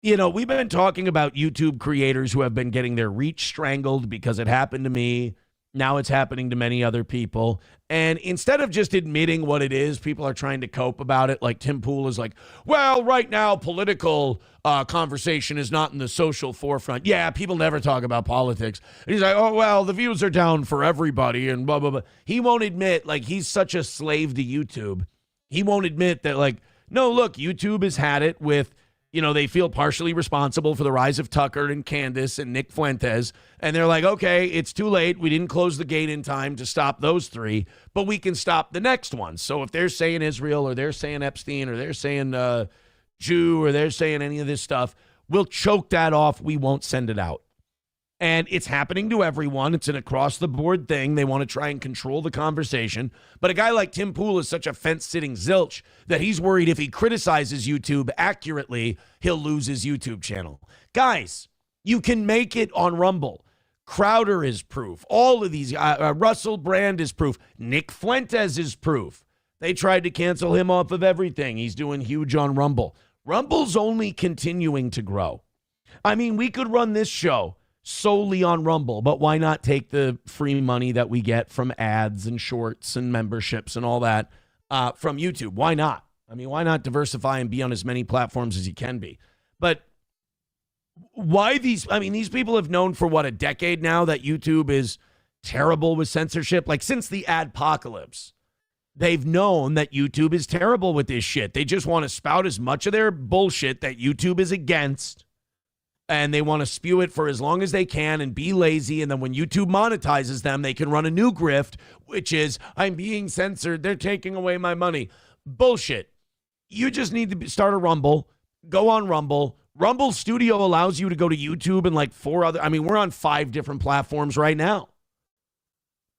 you know, we've been talking about YouTube creators who have been getting their reach strangled because it happened to me. Now it's happening to many other people. And instead of just admitting what it is, people are trying to cope about it. Like Tim Pool is like, well, right now, political conversation is not in the social forefront. Yeah, people never talk about politics. And he's like, oh, well, the views are down for everybody and blah, blah, blah. He won't admit, like, he's such a slave to YouTube. He won't admit that, like, no, look, YouTube has had it with, you know, they feel partially responsible for the rise of Tucker and Candace and Nick Fuentes. And they're like, okay, it's too late. We didn't close the gate in time to stop those three, but we can stop the next one. So if they're saying Israel or they're saying Epstein or they're saying Jew or they're saying any of this stuff, we'll choke that off. We won't send it out. And it's happening to everyone. It's an across-the-board thing. They want to try and control the conversation. But a guy like Tim Pool is such a fence-sitting zilch that he's worried if he criticizes YouTube accurately, he'll lose his YouTube channel. Guys, you can make it on Rumble. Crowder is proof. All of these, Russell Brand is proof. Nick Fuentes is proof. They tried to cancel him off of everything. He's doing huge on Rumble. Rumble's only continuing to grow. I mean, we could run this show solely on Rumble, but why not take the free money that we get from ads and shorts and memberships and all that from YouTube? Why not? I mean, why not diversify and be on as many platforms as you can be? But why these people have known for what, a decade now that YouTube is terrible with censorship? Like since the adpocalypse, they've known that YouTube is terrible with this shit. They just want to spout as much of their bullshit that YouTube is against, and they want to spew it for as long as they can and be lazy. And then when YouTube monetizes them, they can run a new grift, which is, I'm being censored. They're taking away my money. Bullshit. You just need to start a Rumble. Go on Rumble. Rumble Studio allows you to go to YouTube and like we're on 5 different platforms right now.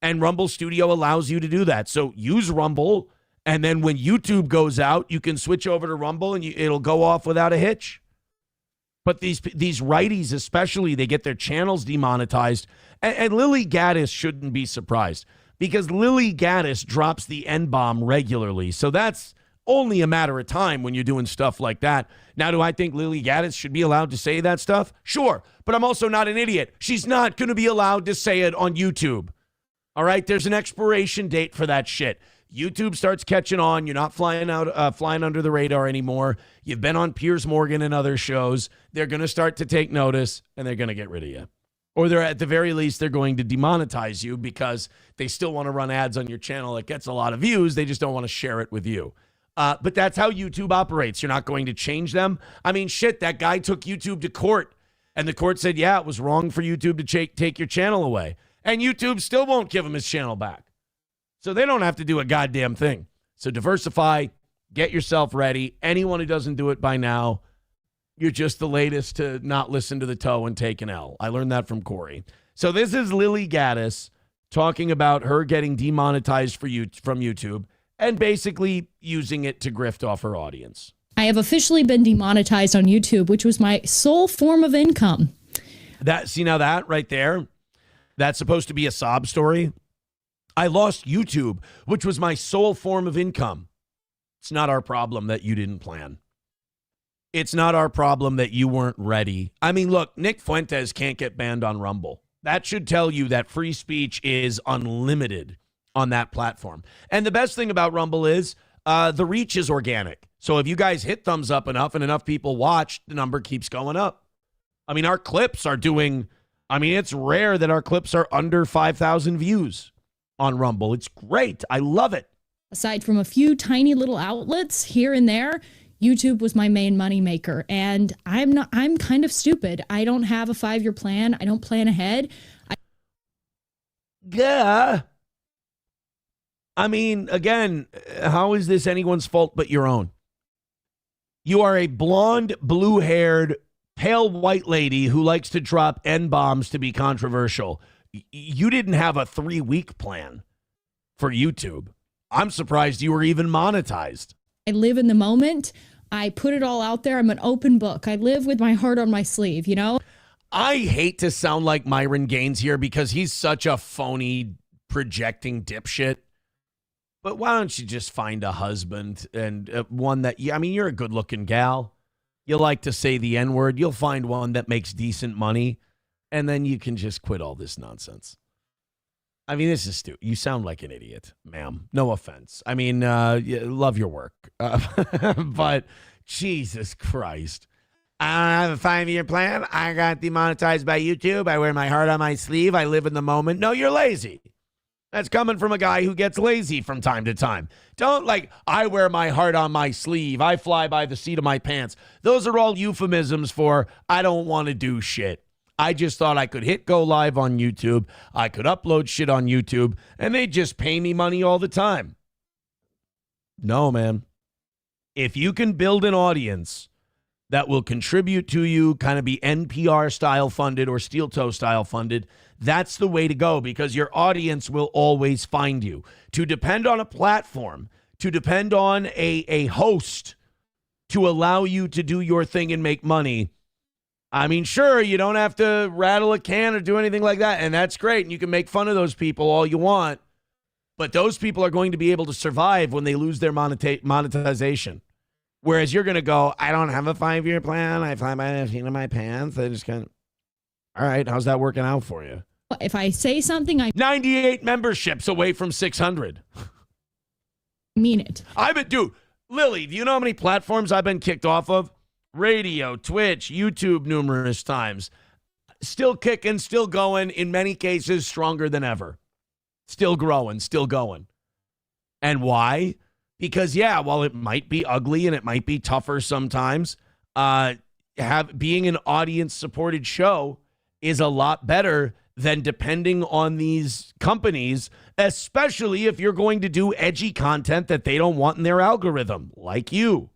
And Rumble Studio allows you to do that. So use Rumble. And then when YouTube goes out, you can switch over to Rumble and it'll go off without a hitch. But these righties especially, they get their channels demonetized. And Lily Gaddis shouldn't be surprised because Lily Gaddis drops the N-bomb regularly. So that's only a matter of time when you're doing stuff like that. Now, do I think Lily Gaddis should be allowed to say that stuff? Sure. But I'm also not an idiot. She's not going to be allowed to say it on YouTube. All right? There's an expiration date for that shit. YouTube starts catching on. You're not flying under the radar anymore. You've been on Piers Morgan and other shows. They're going to start to take notice, and they're going to get rid of you. Or they're at the very least, they're going to demonetize you because they still want to run ads on your channel that gets a lot of views. They just don't want to share it with you. But that's how YouTube operates. You're not going to change them. I mean, shit, that guy took YouTube to court, and the court said, yeah, it was wrong for YouTube to take your channel away. And YouTube still won't give him his channel back. So they don't have to do a goddamn thing. So diversify, get yourself ready. Anyone who doesn't do it by now, you're just the latest to not listen to the toe and take an L. I learned that from Corey. So this is Lily Gaddis talking about her getting demonetized from YouTube and basically using it to grift off her audience. I have officially been demonetized on YouTube, which was my sole form of income. Now that right there, that's supposed to be a sob story. I lost YouTube, which was my sole form of income. It's not our problem that you didn't plan. It's not our problem that you weren't ready. I mean, look, Nick Fuentes can't get banned on Rumble. That should tell you that free speech is unlimited on that platform. And the best thing about Rumble is the reach is organic. So if you guys hit thumbs up enough and enough people watch, the number keeps going up. I mean, our clips are doing, I mean, it's rare that our clips are under 5,000 views on Rumble. It's great. I love it. Aside from a few tiny little outlets here and there, YouTube was my main money maker. And I'm kind of stupid. I don't have a 5-year plan. I don't plan ahead. Yeah. I mean, again, how is this anyone's fault but your own? You are a blonde, blue-haired, pale white lady who likes to drop N-bombs to be controversial. You didn't have a 3-week plan for YouTube. I'm surprised you were even monetized. I live in the moment. I put it all out there. I'm an open book. I live with my heart on my sleeve, you know? I hate to sound like Myron Gaines here because he's such a phony, projecting dipshit. But why don't you just find a husband and one that, I mean, you're a good-looking gal. You like to say the N-word. You'll find one that makes decent money, and then you can just quit all this nonsense. I mean, this is stupid. You sound like an idiot, ma'am. No offense. I mean, love your work. But Jesus Christ. I don't have a 5-year plan. I got demonetized by YouTube. I wear my heart on my sleeve. I live in the moment. No, you're lazy. That's coming from a guy who gets lazy from time to time. Don't I wear my heart on my sleeve. I fly by the seat of my pants. Those are all euphemisms for I don't want to do shit. I just thought I could hit go live on YouTube. I could upload shit on YouTube, and they just pay me money all the time. No, man. If you can build an audience that will contribute to you, kind of be NPR style funded or steel toe style funded, that's the way to go because your audience will always find you. To depend on a platform, to depend on a host to allow you to do your thing and make money, I mean, sure, you don't have to rattle a can or do anything like that, and that's great, and you can make fun of those people all you want, but those people are going to be able to survive when they lose their monetization. Whereas you're going to go, I don't have a 5-year plan. I fly by the seat of my pants. I just kind of, all right, how's that working out for you? If I say something, I 98 memberships away from 600. mean it. Dude, Lily, do you know how many platforms I've been kicked off of? Radio, Twitch, YouTube numerous times. Still kicking, still going, in many cases stronger than ever. Still growing, still going. And why? Because, yeah, while it might be ugly and it might be tougher sometimes, being an audience-supported show is a lot better than depending on these companies, especially if you're going to do edgy content that they don't want in their algorithm, like you.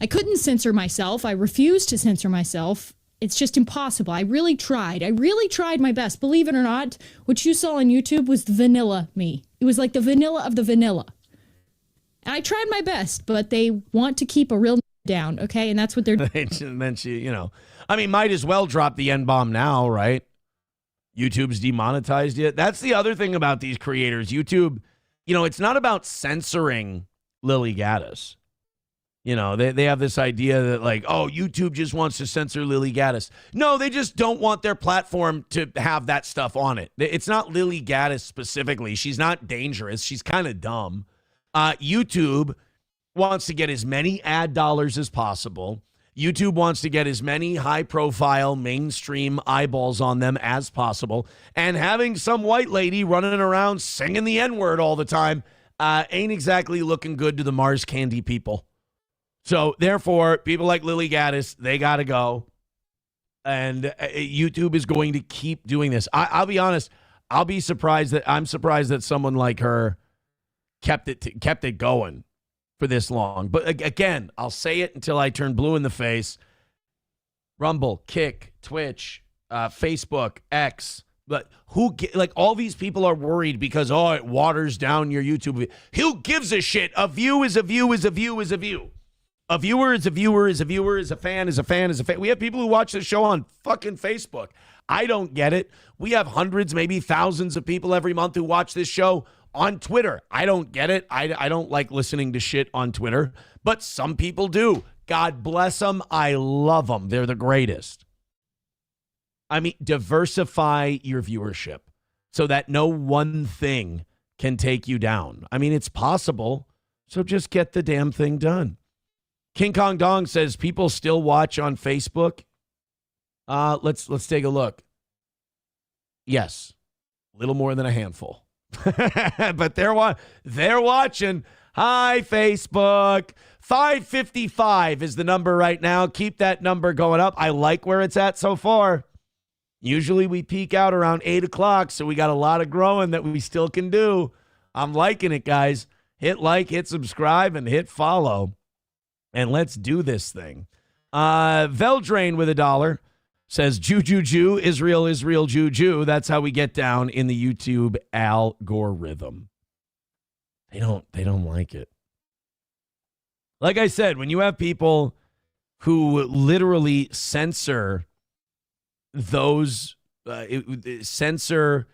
I couldn't censor myself. I refused to censor myself. It's just impossible. I really tried. I really tried my best. Believe it or not, what you saw on YouTube was the vanilla me. It was like the vanilla of the vanilla. And I tried my best, but they want to keep a real down, okay? And that's what they're doing. Then I mean, might as well drop the N-bomb now, right? YouTube's demonetized you. That's the other thing about these creators. YouTube, it's not about censoring Lily Gaddis. They have this idea that YouTube just wants to censor Lily Gaddis. No, they just don't want their platform to have that stuff on it. It's not Lily Gaddis specifically. She's not dangerous. She's kind of dumb. YouTube wants to get as many ad dollars as possible. YouTube wants to get as many high-profile, mainstream eyeballs on them as possible. And having some white lady running around singing the N-word all the time ain't exactly looking good to the Mars Candy people. So, therefore, people like Lily Gaddis, they got to go. And YouTube is going to keep doing this. I'll be honest. I'm surprised that someone like her kept it going for this long. But again, I'll say it until I turn blue in the face. Rumble, Kick, Twitch, Facebook, X. But all these people are worried because, it waters down your YouTube. Who gives a shit? A view is a view is a view is a view. A viewer is a viewer is a viewer is a fan is a fan is a fan. We have people who watch the show on fucking Facebook. I don't get it. We have hundreds, maybe thousands of people every month who watch this show on Twitter. I don't get it. I don't like listening to shit on Twitter, but some people do. God bless them. I love them. They're the greatest. I mean, diversify your viewership so that no one thing can take you down. I mean, it's possible, so just get the damn thing done. King Kong Dong says people still watch on Facebook. Let's take a look. Yes, a little more than a handful. But they're watching. Hi, Facebook. 555 is the number right now. Keep that number going up. I like where it's at so far. Usually we peak out around 8 o'clock, so we got a lot of growing that we still can do. I'm liking it, guys. Hit like, hit subscribe, and hit follow. And let's do this thing. Veldrain with $1 says, Jew, Israel, Jew. That's how we get down in the YouTube algorithm. They don't like it. Like I said, when you have people who literally censor those, censor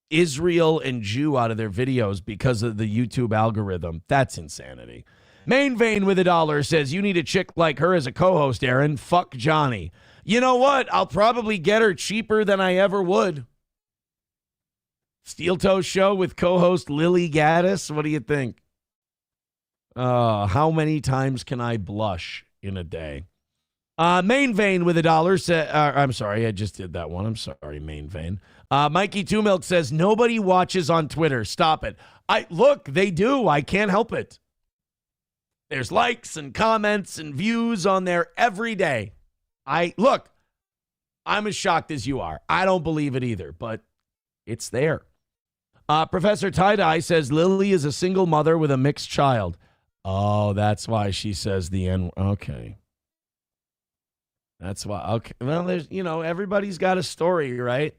Israel and Jew out of their videos because of the YouTube algorithm, that's insanity. Main Vein with $1 says, you need a chick like her as a co-host, Aaron. Fuck Johnny. You know what? I'll probably get her cheaper than I ever would. Steel Toe Show with co-host Lily Gaddis. What do you think? How many times can I blush in a day? Main Vein with $1 I'm sorry, I just did that one. I'm sorry, Main Vein. Mikey Two Milk says, nobody watches on Twitter. Stop it. Look, they do. I can't help it. There's likes and comments and views on there every day. I'm as shocked as you are. I don't believe it either, but it's there. Professor Tie-Dye says, Lily is a single mother with a mixed child. Oh, that's why she says the N. Okay. That's why. Okay. Well, there's, everybody's got a story, right?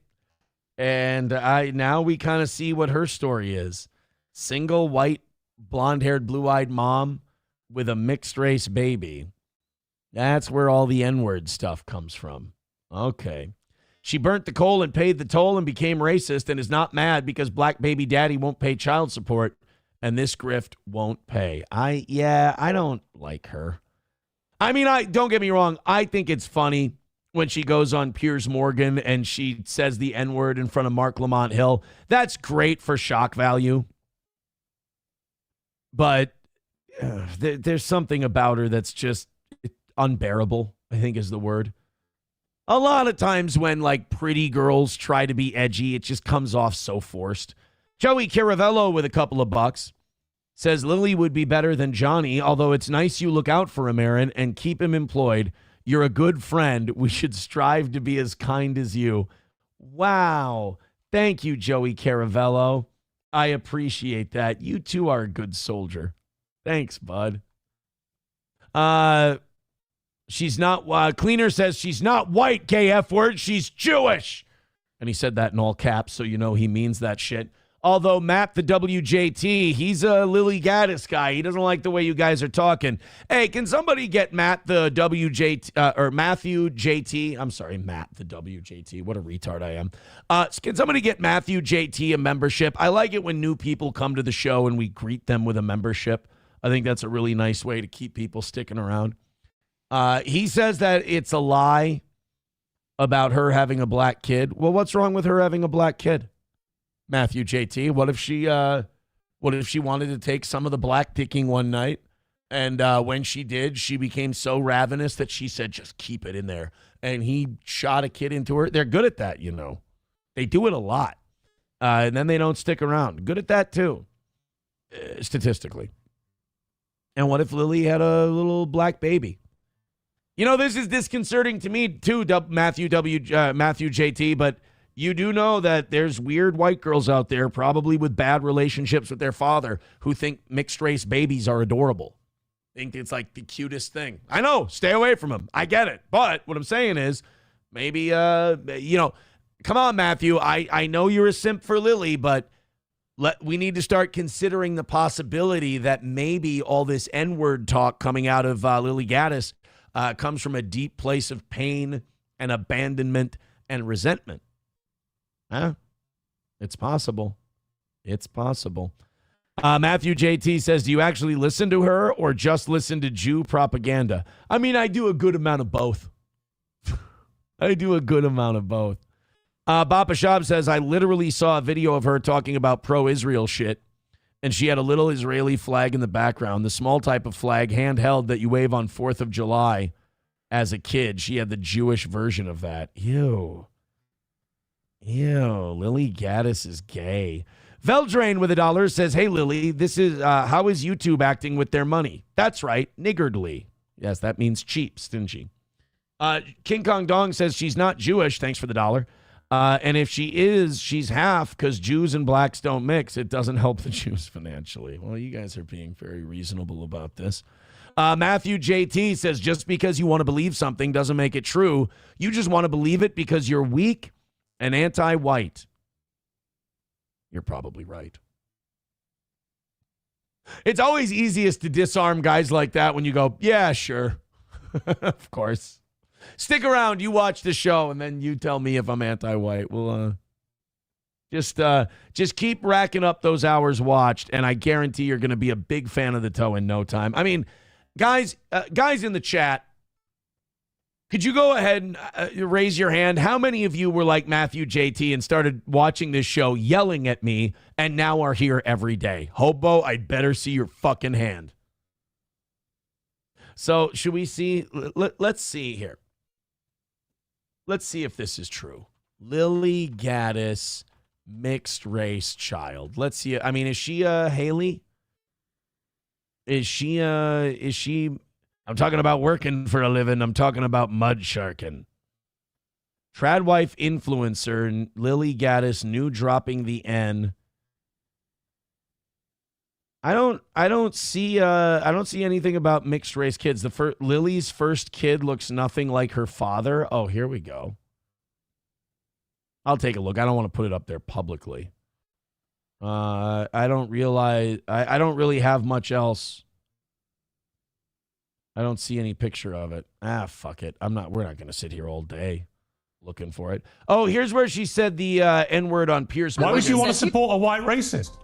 And now we kind of see what her story is. Single, white, blonde-haired, blue-eyed mom with a mixed-race baby. That's where all the N-word stuff comes from. Okay. She burnt the coal and paid the toll and became racist and is not mad because black baby daddy won't pay child support and this grift won't pay. I don't like her. I mean, don't get me wrong. I think it's funny when she goes on Piers Morgan and she says the N-word in front of Mark Lamont Hill. That's great for shock value. But there's something about her that's just unbearable, I think is the word. A lot of times when, pretty girls try to be edgy, it just comes off so forced. Joey Caravello with a couple of bucks says, Lily would be better than Johnny, although it's nice you look out for him, Aaron, and keep him employed. You're a good friend. We should strive to be as kind as you. Wow. Thank you, Joey Caravello. I appreciate that. You too are a good soldier. Thanks, bud. She's not, Cleaner says she's not white, KF word, she's Jewish. And he said that in all caps, so you know he means that shit. Although Matt the WJT, he's a Lily Gaddis guy. He doesn't like the way you guys are talking. Hey, can somebody get Matt the WJT, or Matthew JT? I'm sorry, Matt the WJT. What a retard I am. Can somebody get Matthew JT a membership? I like it when new people come to the show and we greet them with a membership. I think that's a really nice way to keep people sticking around. He says that it's a lie about her having a black kid. Well, what's wrong with her having a black kid? Matthew JT, what if she wanted to take some of the black picking one night and when she did, she became so ravenous that she said, just keep it in there. And he shot a kid into her. They're good at that, They do it a lot. And then they don't stick around. Good at that too, statistically. And what if Lily had a little black baby? This is disconcerting to me too, Matthew JT, but you do know that there's weird white girls out there, probably with bad relationships with their father, who think mixed race babies are adorable. Think it's like the cutest thing. I know, stay away from them. I get it. But what I'm saying is maybe, come on, Matthew. I know you're a simp for Lily, but we need to start considering the possibility that maybe all this N-word talk coming out of Lily Gaddis comes from a deep place of pain and abandonment and resentment. Huh? It's possible. It's possible. Matthew JT says, do you actually listen to her or just listen to Jew propaganda? I mean, I do a good amount of both. Bapa Shab says, I literally saw a video of her talking about pro-Israel shit and she had a little Israeli flag in the background, the small type of flag, handheld, that you wave on 4th of July as a kid. She had the Jewish version of that. Ew. Lily Gaddis is gay. Veldrain with $1 says, hey, Lily, this is how is YouTube acting with their money? That's right, niggardly. Yes, that means cheap, stingy. King Kong Dong says she's not Jewish. Thanks for the $1. And if she is, she's half, because Jews and blacks don't mix. It doesn't help the Jews financially. Well, you guys are being very reasonable about this. Matthew JT says, just because you want to believe something doesn't make it true. You just want to believe it because you're weak and anti-white. You're probably right. It's always easiest to disarm guys like that when you go, yeah, sure. Of course. Stick around. You watch the show, and then you tell me if I'm anti-white. Well, just keep racking up those hours watched, and I guarantee you're going to be a big fan of the toe in no time. I mean, guys in the chat, could you go ahead and raise your hand? How many of you were like Matthew JT and started watching this show, yelling at me, and now are here every day? Hobo, I'd better see your fucking hand. So should we see? Let's see here. Let's see if this is true. Lily Gaddis, mixed race child. Let's see. I mean, is she Haley? Is she I'm talking about working for a living. I'm talking about mud sharking. Tradwife influencer Lily Gaddis, new dropping the N. I don't see anything about mixed race kids. Lily's first kid looks nothing like her father. Oh, here we go. I'll take a look. I don't want to put it up there publicly. I don't really have much else. I don't see any picture of it. Fuck it. We're not going to sit here all day looking for it. Oh, here's where she said the N-word on Piers Morgan. Why would you want to support a white racist?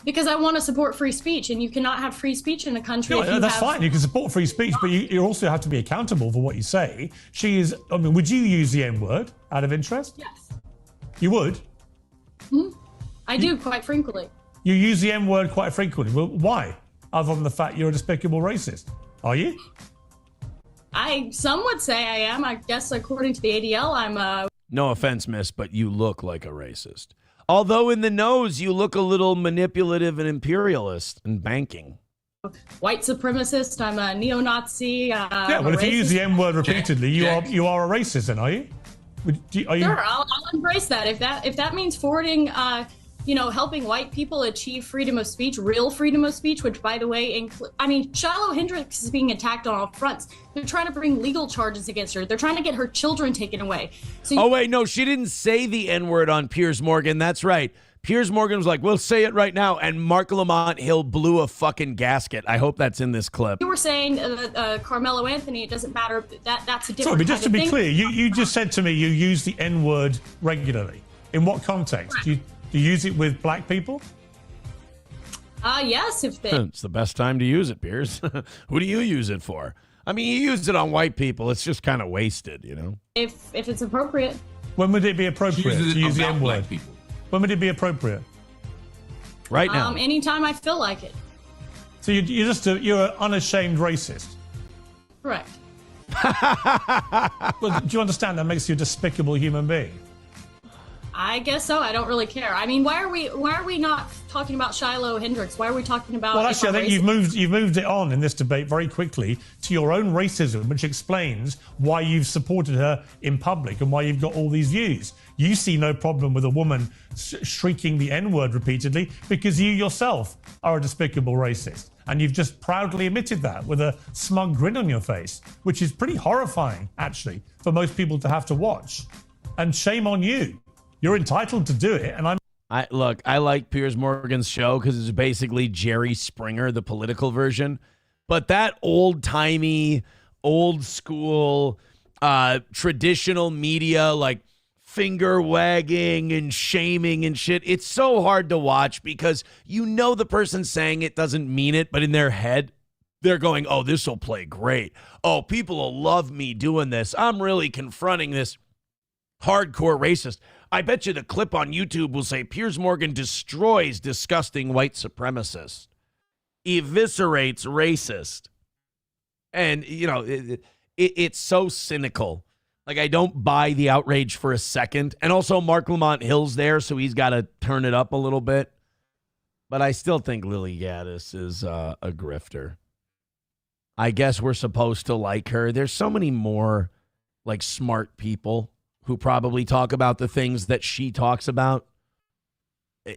Because I want to support free speech, and you cannot have free speech in a country. Yeah, that's fine. You can support free speech, but you also have to be accountable for what you say. Would you use the N-word out of interest? Yes. You would? I do, quite frequently. You use the N-word quite frequently. Well, why? Other than the fact you're a despicable racist. Are you? Some would say I am. I guess according to the ADL, I'm No offense, miss, but you look like a racist. Although in the nose, you look a little manipulative and imperialist and banking. white supremacist. I'm a neo-Nazi. Yeah, well, if you use the N-word repeatedly, you are a racist, then, are you? Sure, I'll embrace that. If that means forwarding, helping white people achieve freedom of speech, real freedom of speech, which, by the way, Shiloh Hendricks is being attacked on all fronts. They're trying to bring legal charges against her. They're trying to get her children taken away. Oh, wait, no, she didn't say the N-word on Piers Morgan. That's right. Piers Morgan was like, we'll say it right now. And Mark Lamont Hill blew a fucking gasket. I hope that's in this clip. You were saying Carmelo Anthony, it doesn't matter. That's a different Sorry, but just to be thing. clear, you just said to me you use the N-word regularly. In what context? Right. Do you use it with black people? Yes, if they... It's the best time to use it, Piers. Who do you use it for? I mean, you use it on white people. It's just kind of wasted, you know? If it's appropriate. When would it be appropriate to use the N-word? People. When would it be appropriate? Right now. Anytime I feel like it. So you're an unashamed racist. Correct. Well, do you understand that makes you a despicable human being? I guess so. I don't really care. I mean, why are we not talking about Shiloh Hendricks? Why are we talking about? Well, actually, I think you've moved it on in this debate very quickly to your own racism, which explains why you've supported her in public and why you've got all these views. You see no problem with a woman shrieking the N-word repeatedly because you yourself are a despicable racist. And you've just proudly admitted that with a smug grin on your face, which is pretty horrifying, actually, for most people to have to watch. And shame on you. You're entitled to do it, and I like Piers Morgan's show because it's basically Jerry Springer, the political version. But that old-timey, old-school, traditional media, like finger-wagging and shaming and shit, it's so hard to watch because you know the person saying it doesn't mean it, but in their head, they're going, oh, this will play great. Oh, people will love me doing this. I'm really confronting this hardcore racist. I bet you the clip on YouTube will say Piers Morgan destroys disgusting white supremacist, eviscerates racist. And, you know, it's so cynical. Like, I don't buy the outrage for a second. And also, Mark Lamont Hill's there, so he's got to turn it up a little bit. But I still think Lily Gaddis is a grifter. I guess we're supposed to like her. There's so many more, like, smart people who probably talk about the things that she talks about.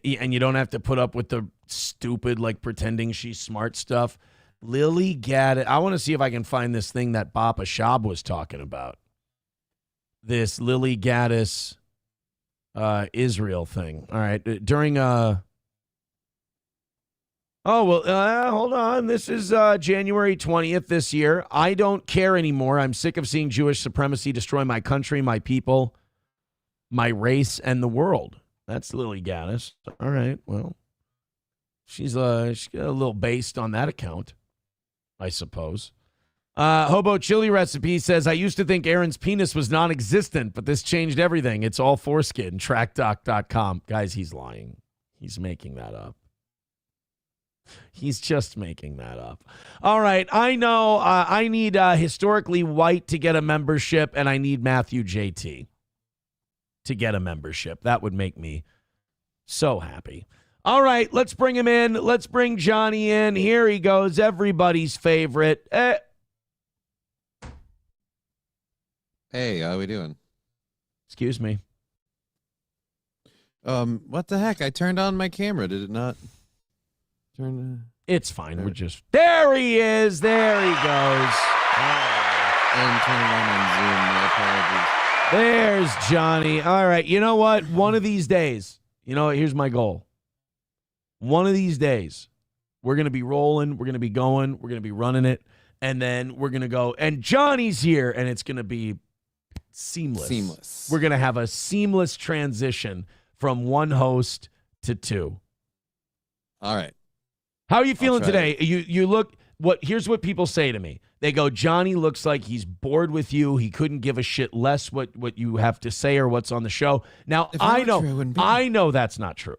And you don't have to put up with the stupid, like, pretending she's smart stuff. Lily Gaddis. I want to see if I can find this thing that Bapa Shab was talking about. This Lily Gaddis Israel thing. All right. During hold on. This is January 20th this year. I don't care anymore. I'm sick of seeing Jewish supremacy destroy my country, my people, my race, and the world. That's Lily Gaddis. All right. Well, she's a little based on that account, I suppose. Hobo Chili Recipe says, I used to think Aaron's penis was non-existent, but this changed everything. It's all foreskin. Trackdoc.com. Guys, he's lying. He's making that up. He's just making that up. All right. I know I need Historically White to get a membership, and I need Matthew JT to get a membership. That would make me so happy. All right. Let's bring him in. Let's bring Johnny in. Here he goes. Everybody's favorite. Hey, how we doing? Excuse me. What the heck? I turned on my camera. Did it not turn? It's fine. We're just... There he is. There he goes. And turning on Zoom. My apologies. There's Johnny. All right. You know what? One of these days, here's my goal. One of these days, we're going to be rolling. We're going to be going. We're going to be running it. And then we're going to go. And Johnny's here. And it's going to be seamless. We're going to have a seamless transition from one host to two. All right. How are you feeling today? You look... Here's what people say to me. They go, Johnny looks like he's bored with you. He couldn't give a shit less what you have to say or what's on the show. Now, I know that's not true.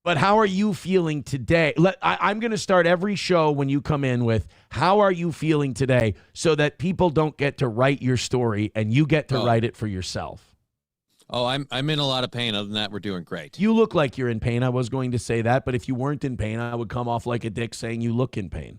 But how are you feeling today? I'm going to start every show when you come in with, how are you feeling today, so that people don't get to write your story and you get to write it for yourself. Oh, I'm in a lot of pain. Other than that, we're doing great. You look like you're in pain. I was going to say that, but if you weren't in pain, I would come off like a dick saying you look in pain.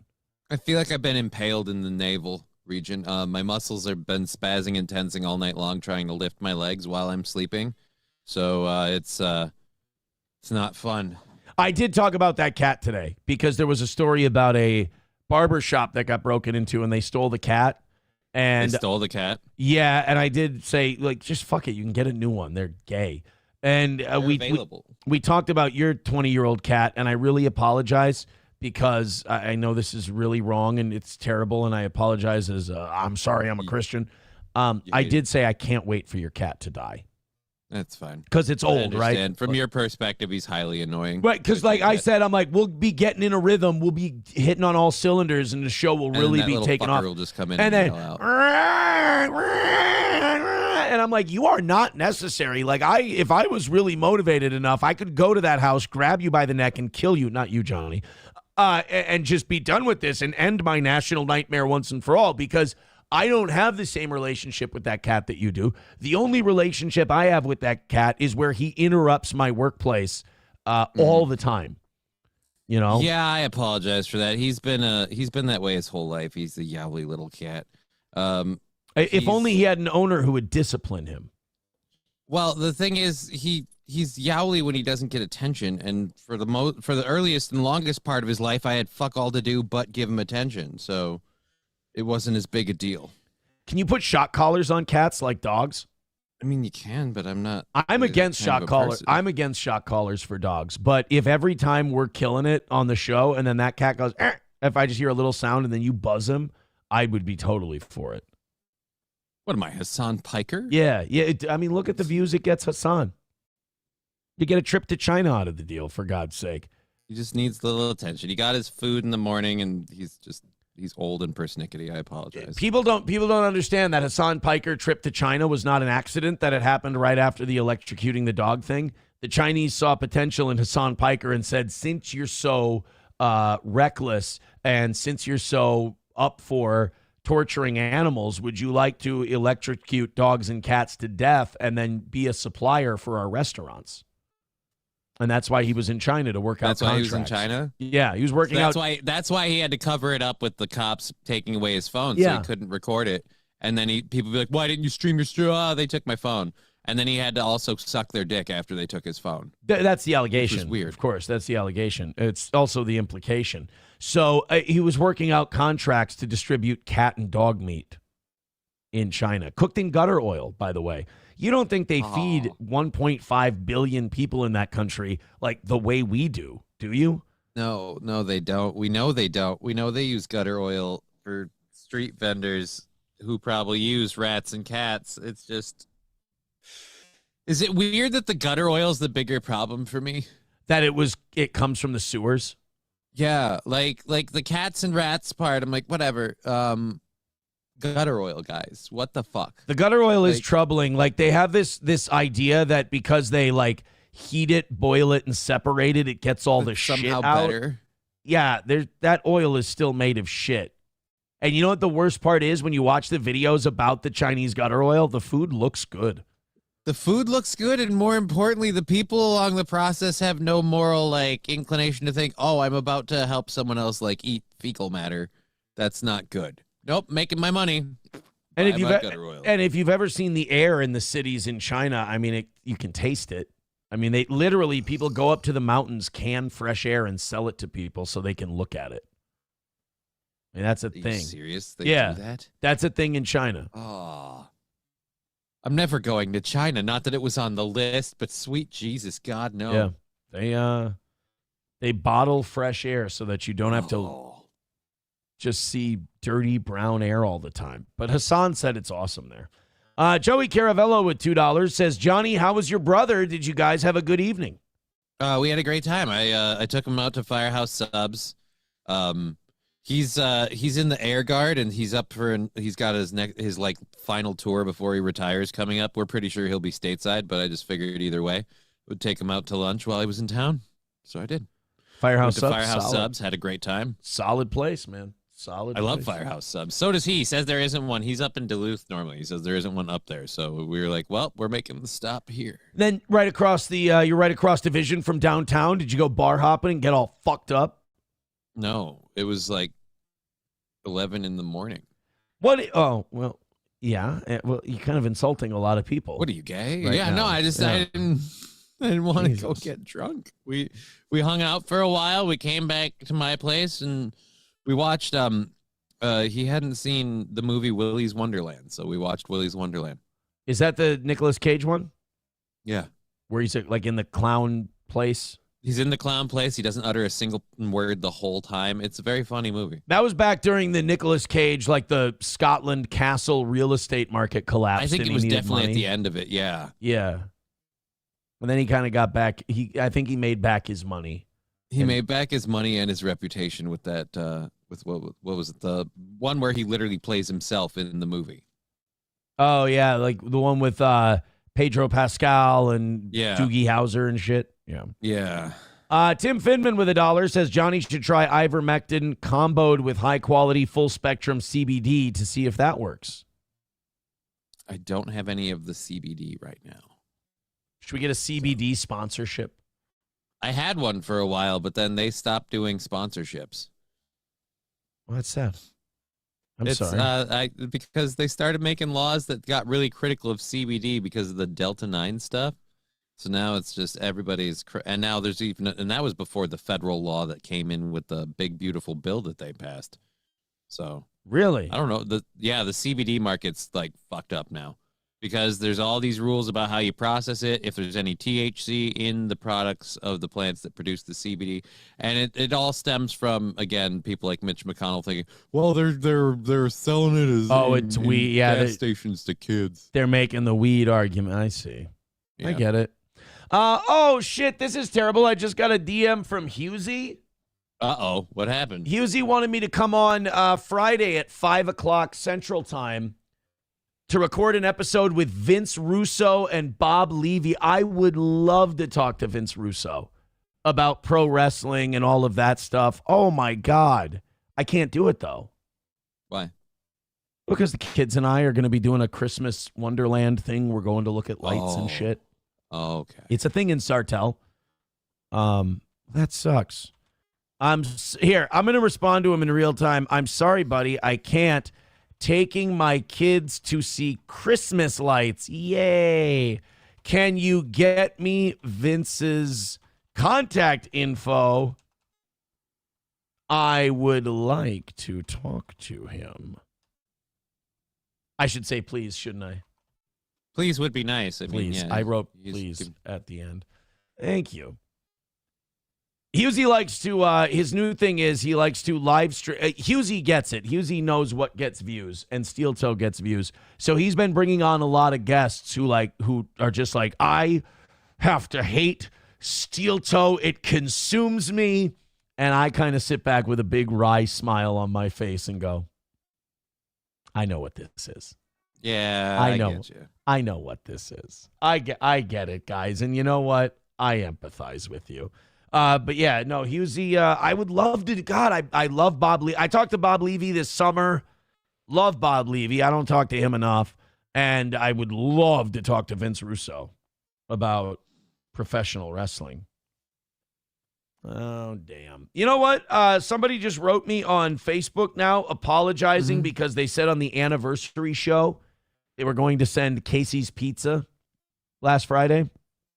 I feel like I've been impaled in the navel region. My muscles have been spazzing and tensing all night long, trying to lift my legs while I'm sleeping. So it's not fun. I did talk about that cat today because there was a story about a barber shop that got broken into and they stole the cat. And they stole the cat? Yeah, and I did say, like, just fuck it. You can get a new one. They're gay. And we talked about your 20-year-old cat, and I really apologize because I know this is really wrong and it's terrible, and I apologize as I'm sorry I'm a Christian. I did say I can't wait for your cat to die. That's fine. Because it's old, right? From your perspective, he's highly annoying. Right, because like I said, I'm like, we'll be getting in a rhythm. We'll be hitting on all cylinders, and the show will really be taking off. Will just come in and then, out. And I'm like, you are not necessary. Like, if I was really motivated enough, I could go to that house, grab you by the neck, and kill you. Not you, Johnny. And just be done with this and end my national nightmare once and for all, because I don't have the same relationship with that cat that you do. The only relationship I have with that cat is where he interrupts my workplace all the time. Yeah, I apologize for that. He's been that way his whole life. He's a yowly little cat. If only he had an owner who would discipline him. Well, the thing is, he's yowly when he doesn't get attention, and for the earliest and longest part of his life, I had fuck all to do but give him attention. So it wasn't as big a deal. Can you put shock collars on cats like dogs? I mean, you can, but I'm not. I'm against shock collars. I'm against shock collars for dogs. But if every time we're killing it on the show and then that cat goes, if I just hear a little sound and then you buzz him, I would be totally for it. What am I, Hassan Piker? Yeah. I mean, look at the views it gets, Hassan. You get a trip to China out of the deal, for God's sake. He just needs a little attention. He got his food in the morning, and he's just He's old and persnickety. I apologize. People don't understand that Hassan Piker trip to China was not an accident, that it happened right after the electrocuting the dog thing. The Chinese saw potential in Hassan Piker and said, since you're so reckless and since you're so up for torturing animals, would you like to electrocute dogs and cats to death and then be a supplier for our restaurants? And that's why he was in China to work out contracts. That's why he was in China? Yeah, he was working out. That's why he had to cover it up with the cops taking away his phone, so he couldn't record it. And then people be like, why didn't you stream your stream? Oh, they took my phone. And then he had to also suck their dick after they took his phone. That's the allegation. Which is weird. Of course, that's the allegation. It's also the implication. So he was working out contracts to distribute cat and dog meat in China. Cooked in gutter oil, by the way. You don't think they feed 1.5 billion people in that country like the way we do you? No, they don't. We know they don't. We know they use gutter oil for street vendors who probably use rats and cats. It's just... Is it weird that the gutter oil is the bigger problem for me? That it comes from the sewers? Yeah, like the cats and rats part, I'm like, whatever. Gutter oil, guys. What the fuck? The gutter oil is troubling. Like, they have this idea that because they like heat it, boil it, and separate it, it gets all the shit out. Better. Yeah, that oil is still made of shit. And you know what the worst part is? When you watch the videos about the Chinese gutter oil, the food looks good. The food looks good, and more importantly, the people along the process have no moral inclination to think, oh, I'm about to help someone else eat fecal matter. That's not good. Nope, making my money. And if you've ever seen the air in the cities in China, I mean, you can taste it. I mean, people go up to the mountains, can fresh air, and sell it to people so they can look at it. I mean, that's a thing. Are you serious? They do that? That's a thing in China. Oh. I'm never going to China. Not that it was on the list, but sweet Jesus, God, no. Yeah. They bottle fresh air so that you don't have to just see dirty brown air all the time. But Hassan said it's awesome there. Joey Caravello with $2 says, Johnny, how was your brother? Did you guys have a good evening? We had a great time. I took him out to Firehouse Subs. He's in the Air Guard, and he's got his final tour before he retires coming up. We're pretty sure he'll be stateside, but I just figured either way would take him out to lunch while he was in town. So I did. Firehouse Subs, had a great time. Solid place, man. I love Firehouse Subs. So does he. He says there isn't one. He's up in Duluth normally. He says there isn't one up there. So we were like, well, we're making the stop here. Then right across you're right across division from downtown. Did you go bar hopping and get all fucked up? No, it was 11 in the morning. What? Oh, well, yeah. Well, you're kind of insulting a lot of people. What are you, gay? Right yeah, now. no, I didn't want to go get drunk. We hung out for a while. We came back to my place and we watched. He hadn't seen the movie Willy's Wonderland, so we watched Willy's Wonderland. Is that the Nicolas Cage one? Yeah, where he's in the clown place. He's in the clown place. He doesn't utter a single word the whole time. It's a very funny movie. That was back during the Nicolas Cage, the Scotland castle real estate market collapse. I think it was definitely at the end of it. Yeah. Yeah. And then he kind of got back. I think he made back his money. He made back his money and his reputation with that. With what was it? The one where he literally plays himself in the movie. Oh yeah, the one with Pedro Pascal and Doogie Howser and shit. Yeah. Yeah. Tim Finman with $1 says Johnny should try ivermectin comboed with high quality full spectrum CBD to see if that works. I don't have any of the CBD right now. Should we get a CBD sponsorship? I had one for a while, but then they stopped doing sponsorships. What's that? I'm sorry. Because they started making laws that got really critical of CBD because of the Delta 9 stuff. So now it's just everybody's, and now there's even, and that was before the federal law that came in with the big beautiful bill that they passed. So really, I don't know. The CBD market's fucked up now because there's all these rules about how you process it, if there's any THC in the products of the plants that produce the CBD, and it all stems from, again, people like Mitch McConnell thinking, well, they're selling it as it's weed, gas stations to kids. They're making the weed argument. I see. Yeah. I get it. Oh shit, this is terrible. I just got a DM from Husey. Uh-oh, what happened? Husey wanted me to come on Friday at 5 o'clock Central Time to record an episode with Vince Russo and Bob Levy. I would love to talk to Vince Russo about pro wrestling and all of that stuff. Oh, my God. I can't do it, though. Why? Because the kids and I are going to be doing a Christmas Wonderland thing. We're going to look at lights and shit. Oh, okay. It's a thing in Sartell. That sucks. I'm going to respond to him in real time. I'm sorry, buddy. I can't. Taking my kids to see Christmas lights. Yay. Can you get me Vince's contact info? I would like to talk to him. I should say please, shouldn't I? Please would be nice. Please. Yeah, I wrote please at the end. Thank you. Husey likes to, his new thing is he likes to live stream. Husey gets it. Husey knows what gets views, and Steel Toe gets views. So he's been bringing on a lot of guests who are just like, I have to hate Steel Toe. It consumes me. And I kind of sit back with a big wry smile on my face and go, I know what this is. Yeah, I know. Get you. I know what this is. I get it, guys. And you know what? I empathize with you. But yeah, no, Husey, I would love to. God, I love Bob Levy. I talked to Bob Levy this summer. Love Bob Levy. I don't talk to him enough. And I would love to talk to Vince Russo about professional wrestling. Oh, damn. You know what? Somebody just wrote me on Facebook now apologizing because they said on the anniversary show they were going to send Casey's Pizza last Friday.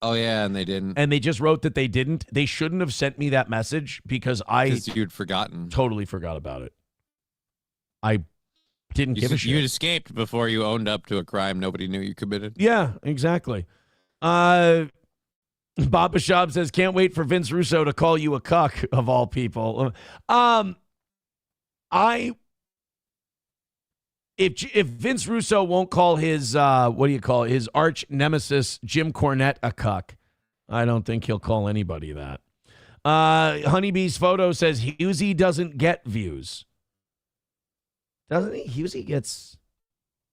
Oh, yeah, and they didn't. And they just wrote that they didn't. They shouldn't have sent me that message because you'd forgotten. Totally forgot about it. I didn't give a shit. You'd escaped before you owned up to a crime nobody knew you committed. Yeah, exactly. Baba Shab says, can't wait for Vince Russo to call you a cuck, of all people. If Vince Russo won't call his, his arch nemesis, Jim Cornette, a cuck, I don't think he'll call anybody that. Honeybee's photo says Husey doesn't get views. Doesn't he? Husey gets...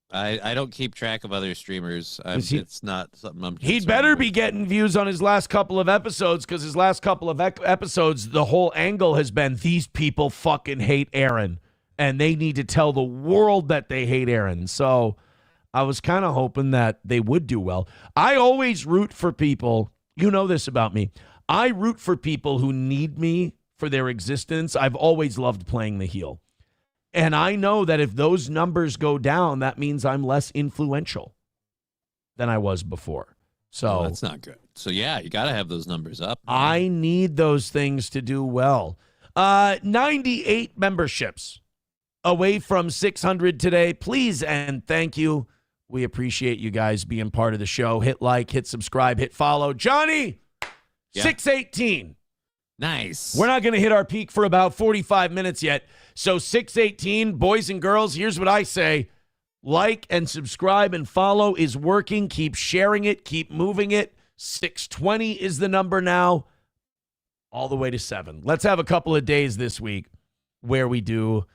I don't keep track of other streamers. It's not something I'm... He'd better be getting views on his last couple of episodes, because his last couple of episodes, the whole angle has been these people fucking hate Aaron, and they need to tell the world that they hate Aaron. So I was kind of hoping that they would do well. I always root for people. You know this about me. I root for people who need me for their existence. I've always loved playing the heel. And I know that if those numbers go down, that means I'm less influential than I was before. So that's not good. So, yeah, you got to have those numbers up. I need those things to do well. 98 memberships away from 600 today. Please and thank you. We appreciate you guys being part of the show. Hit like, hit subscribe, hit follow. Johnny, 618. Nice. We're not going to hit our peak for about 45 minutes yet. So 618, boys and girls, here's what I say. Like and subscribe and follow is working. Keep sharing it. Keep moving it. 620 is the number now. All the way to 7. Let's have a couple of days this week where we do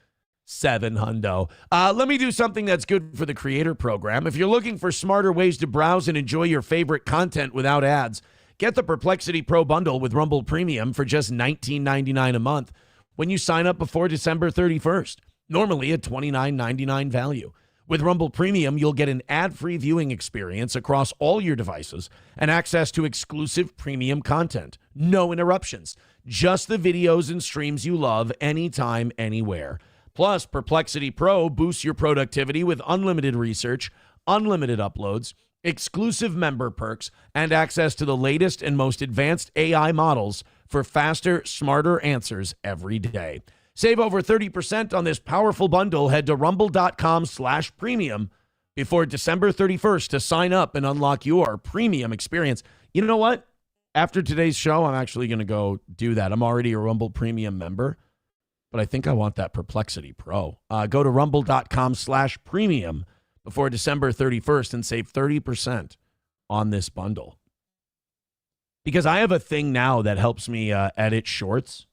7 hundo. Let me do something that's good for the creator program. If you're looking for smarter ways to browse and enjoy your favorite content without ads, get the Perplexity Pro bundle with Rumble Premium for just $19.99 a month when you sign up before December 31st, normally a $29.99 value. With Rumble Premium, you'll get an ad-free viewing experience across all your devices and access to exclusive premium content. No interruptions, just the videos and streams you love anytime, anywhere. Plus, Perplexity Pro boosts your productivity with unlimited research, unlimited uploads, exclusive member perks, and access to the latest and most advanced AI models for faster, smarter answers every day. Save over 30% on this powerful bundle. Head to rumble.com/premium before December 31st to sign up and unlock your premium experience. You know what? After today's show, I'm actually going to go do that. I'm already a Rumble Premium member, but I think I want that Perplexity Pro. Go to rumble.com/premium before December 31st and save 30% on this bundle. Because I have a thing now that helps me edit shorts.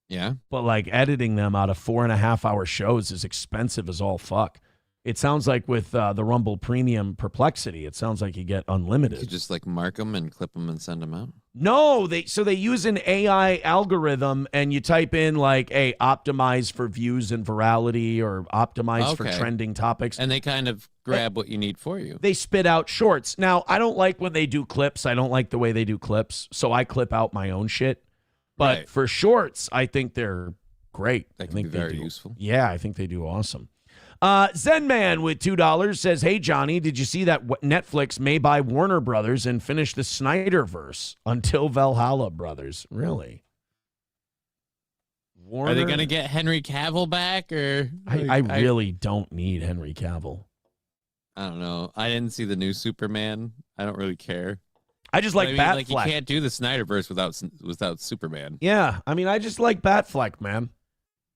Yeah. But like editing them out of 4.5-hour shows is expensive as all fuck. It sounds like with the Rumble Premium Perplexity, it sounds like you get unlimited. You just like mark them and clip them and send them out. No, they use an AI algorithm, and you type in like, "Hey, optimize for views and virality," or "optimize for trending topics," and they kind of grab what you need for you. They spit out shorts. Now, I don't like when they do clips. I don't like the way they do clips, so I clip out my own shit. But for shorts, I think they're great. They can be very useful. Yeah, I think they do awesome. Zen Man with $2 says, "Hey, Johnny, did you see that Netflix may buy Warner Brothers and finish the Snyderverse until Valhalla Brothers?" Really? Warner? Are they going to get Henry Cavill back? Or I really don't need Henry Cavill. I don't know. I didn't see the new Superman. I don't really care. I just like Batfleck. Like, you can't do the Snyderverse without Superman. Yeah, I mean, I just like Batfleck, man.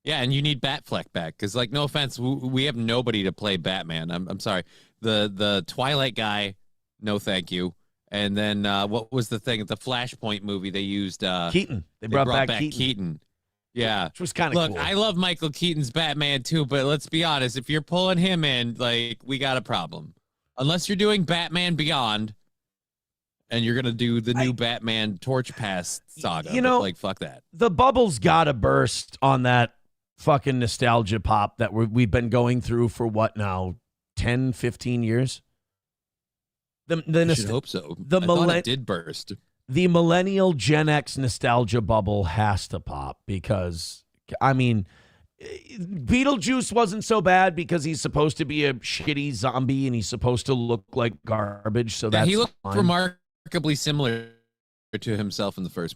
Yeah, and you need Batfleck back because, like, no offense, we have nobody to play Batman. I'm sorry. The Twilight guy, no thank you. And then what was the thing? The Flashpoint movie they used? Keaton. They brought back Keaton. Yeah. Which was kind of cool. Look, I love Michael Keaton's Batman too, but let's be honest. If you're pulling him in, like, we got a problem. Unless you're doing Batman Beyond and you're going to do the new Batman Torch Pass saga. You know, like, fuck that. The bubble's got to burst on that fucking nostalgia pop that we've been going through for what now, 10, 15 years? I should hope so. I thought it did burst. The millennial Gen X nostalgia bubble has to pop because, I mean, Beetlejuice wasn't so bad because he's supposed to be a shitty zombie and he's supposed to look like garbage. So that's he looked fine. Remarkably similar to himself in the first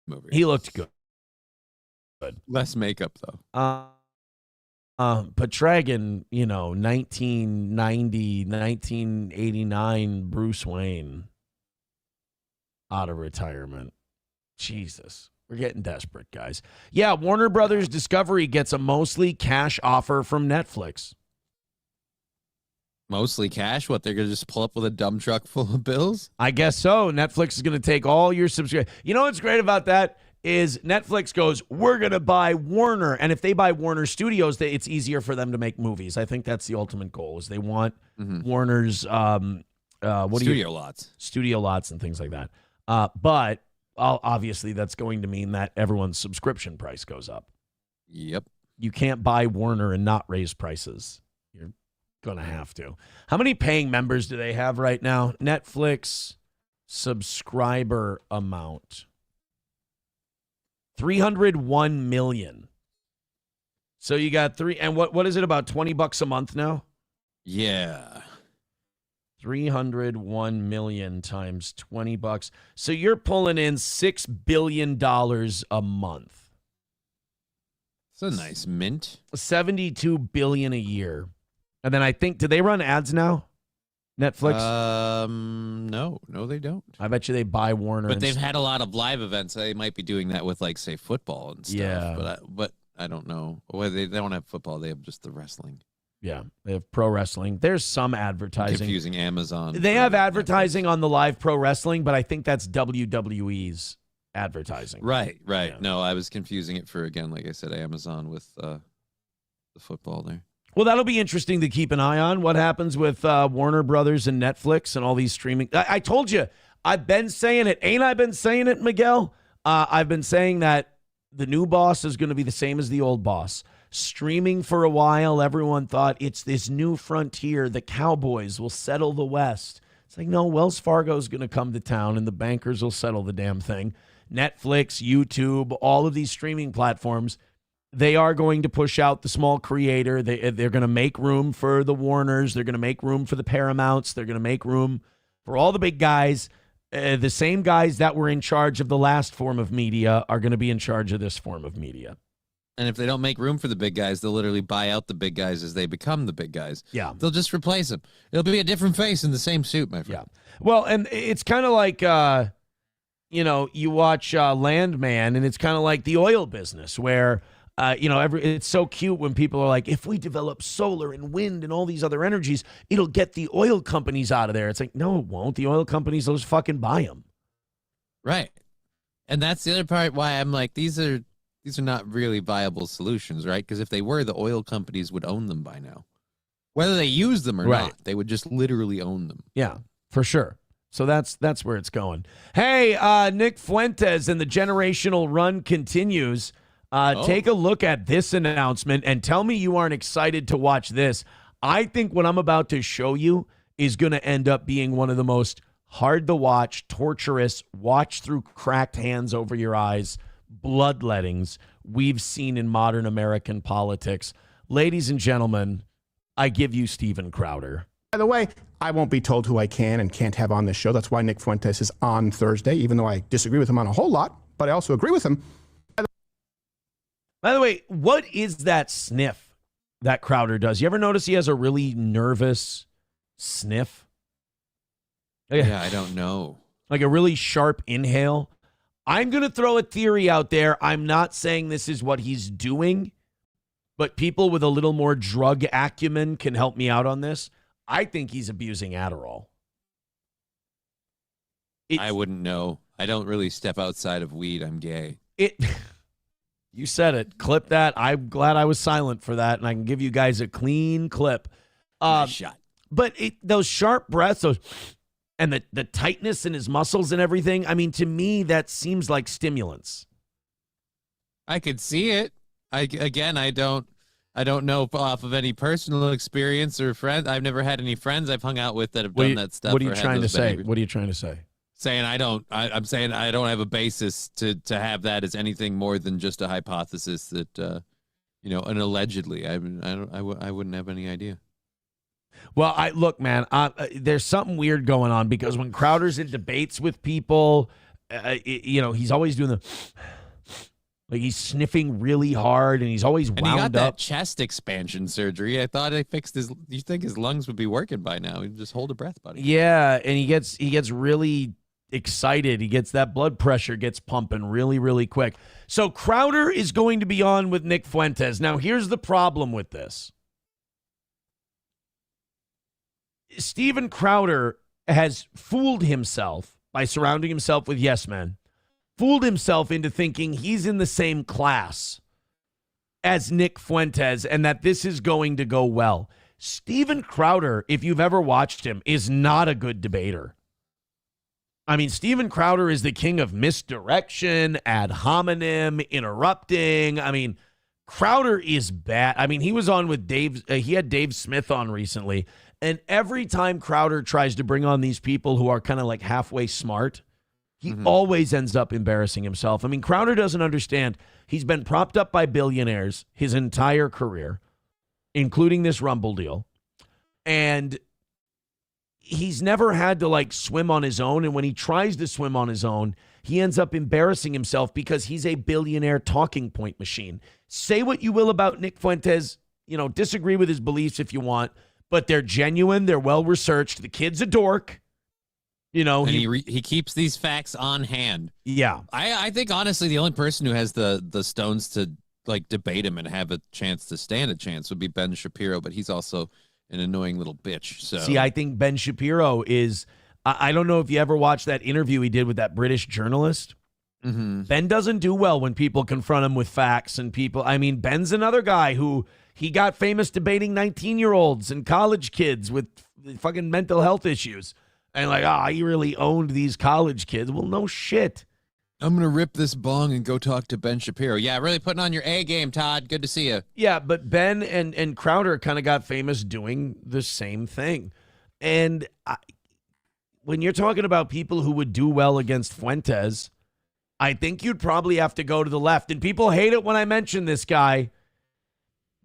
movie. He looked good. Less makeup, though. But Dragon, 1990, 1989 Bruce Wayne out of retirement. Jesus. We're getting desperate, guys. Yeah, Warner Brothers Discovery gets a mostly cash offer from Netflix. Mostly cash? What, they're going to just pull up with a dump truck full of bills? I guess so. Netflix is going to take all your subscriptions. You know what's great about that? Is Netflix goes, we're going to buy Warner. And if they buy Warner Studios, it's easier for them to make movies. I think that's the ultimate goal is they want Warner's studio lots. Studio lots and things like that. But obviously that's going to mean that everyone's subscription price goes up. Yep. You can't buy Warner and not raise prices. You're going to have to. How many paying members do they have right now? Netflix subscriber amount. 301 million. So you got and what is it, about $20 a month now? Yeah. 301 million times $20. So you're pulling in $6 billion a month. It's a nice mint. 72 billion a year. And then I think, do they run ads now? Netflix? No, they don't. I bet you they buy Warner. But they've had a lot of live events. They might be doing that with, like, say, football and stuff. Yeah. But I don't know. Well, they don't have football. They have just the wrestling. Yeah, they have pro wrestling. There's some advertising. Confusing Amazon. They have advertising on the live pro wrestling, but I think that's WWE's advertising. Right. Yeah. No, I was confusing it for, again, like I said, Amazon with the football there. Well, that'll be interesting to keep an eye on. What happens with Warner Brothers and Netflix and all these streaming. I told you, I've been saying it. Ain't I been saying it, Miguel? I've been saying that the new boss is going to be the same as the old boss. Streaming for a while, everyone thought it's this new frontier. The Cowboys will settle the West. It's like, no, Wells Fargo is going to come to town and the bankers will settle the damn thing. Netflix, YouTube, all of these streaming platforms, they are going to push out the small creator. They're going to make room for the Warners. They're going to make room for the Paramounts. They're going to make room for all the big guys. The same guys that were in charge of the last form of media are going to be in charge of this form of media. And if they don't make room for the big guys, they'll literally buy out the big guys as they become the big guys. Yeah. They'll just replace them. It'll be a different face in the same suit, my friend. Yeah. Well, and it's kind of like, you watch Landman, and it's kind of like the oil business where, it's so cute when people are like, if we develop solar and wind and all these other energies, it'll get the oil companies out of there. It's like, no, it won't. The oil companies will just fucking buy them. Right. And that's the other part why I'm like, these are these are not really viable solutions, right? Because if they were, the oil companies would own them by now. Whether they use them or not, they would just literally own them. Yeah, for sure. So that's where it's going. Hey, Nick Fuentes and the generational run continues. Take a look at this announcement and tell me you aren't excited to watch this. I think what I'm about to show you is going to end up being one of the most hard to watch, torturous, watch through cracked hands over your eyes, bloodlettings we've seen in modern American politics. Ladies and gentlemen, I give you Steven Crowder. By the way, I won't be told who I can and can't have on this show. That's why Nick Fuentes is on Thursday, even though I disagree with him on a whole lot, but I also agree with him. By the way, what is that sniff that Crowder does? You ever notice he has a really nervous sniff? Yeah, I don't know. Like a really sharp inhale. I'm going to throw a theory out there. I'm not saying this is what he's doing, but people with a little more drug acumen can help me out on this. I think he's abusing Adderall. I wouldn't know. I don't really step outside of weed. I'm gay. You said it. Clip that. I'm glad I was silent for that, and I can give you guys a clean clip. Nice shot. But those sharp breaths, and the tightness in his muscles and everything, I mean, to me, that seems like stimulants. I could see it. I don't know off of any personal experience or friends. I've never had any friends I've hung out with that have done that stuff. What are you trying to say? What are you trying to say? Saying I'm saying I don't have a basis to have that as anything more than just a hypothesis that, and allegedly. I wouldn't have any idea. Well, look, man, there's something weird going on because when Crowder's in debates with people, he's always doing like he's sniffing really hard and he's always wound up. And he got that chest expansion surgery. I thought I fixed his. You think his lungs would be working by now? He'd just hold a breath, buddy. Yeah, and he gets really excited. He gets that blood pressure gets pumping really, really quick. So Crowder is going to be on with Nick Fuentes. Now, here's the problem with this. Steven Crowder has fooled himself by surrounding himself with yes men, fooled himself into thinking he's in the same class as Nick Fuentes and that this is going to go well. Steven Crowder, if you've ever watched him, is not a good debater. I mean, Steven Crowder is the king of misdirection, ad hominem, interrupting. I mean, Crowder is bad. I mean, he was on with he had Dave Smith on recently. And every time Crowder tries to bring on these people who are kind of like halfway smart, he always ends up embarrassing himself. I mean, Crowder doesn't understand. He's been propped up by billionaires his entire career, including this Rumble deal. And he's never had to like swim on his own. And when he tries to swim on his own, he ends up embarrassing himself because he's a billionaire talking point machine. Say what you will about Nick Fuentes, disagree with his beliefs if you want, but they're genuine. They're well-researched. The kid's a dork. And he keeps these facts on hand. Yeah. I think, honestly, the only person who has the stones to, like, debate him and have a chance to stand a chance would be Ben Shapiro, but he's also an annoying little bitch. So see, I think Ben Shapiro is I don't know if you ever watched that interview he did with that British journalist. Ben doesn't do well when people confront him with facts and people. I mean, Ben's another guy who he got famous debating 19-year-olds and college kids with fucking mental health issues. And like, he really owned these college kids. Well, no shit. I'm going to rip this bong and go talk to Ben Shapiro. Yeah, really putting on your A game, Todd. Good to see you. Yeah, but Ben and Crowder kind of got famous doing the same thing. And when you're talking about people who would do well against Fuentes, I think you'd probably have to go to the left. And people hate it when I mention this guy.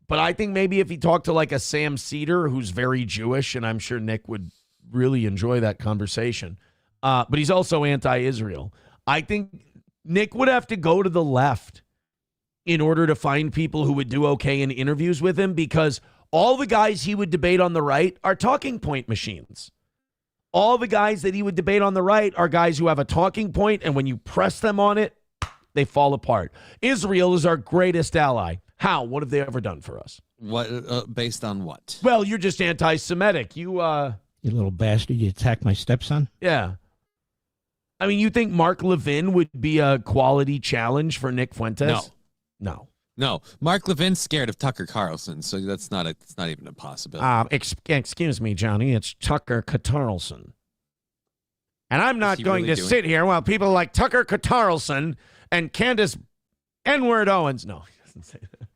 But I think maybe if he talked to like a Sam Cedar, who's very Jewish, and I'm sure Nick would really enjoy that conversation. But he's also anti-Israel. I think Nick would have to go to the left in order to find people who would do okay in interviews with him, because all the guys he would debate on the right are talking point machines. All the guys that he would debate on the right are guys who have a talking point, and when you press them on it, they fall apart. Israel is our greatest ally. How? What have they ever done for us? What? Based on what? Well, you're just anti-Semitic. You little bastard. You attacked my stepson? Yeah. I mean, you think Mark Levin would be a quality challenge for Nick Fuentes? No. No, Mark Levin's scared of Tucker Carlson, so it's not even a possibility. Excuse me, Johnny. It's Tucker Carlson. And I'm not going to sit here while people like Tucker Carlson and Candace N-word Owens. No, he doesn't say that.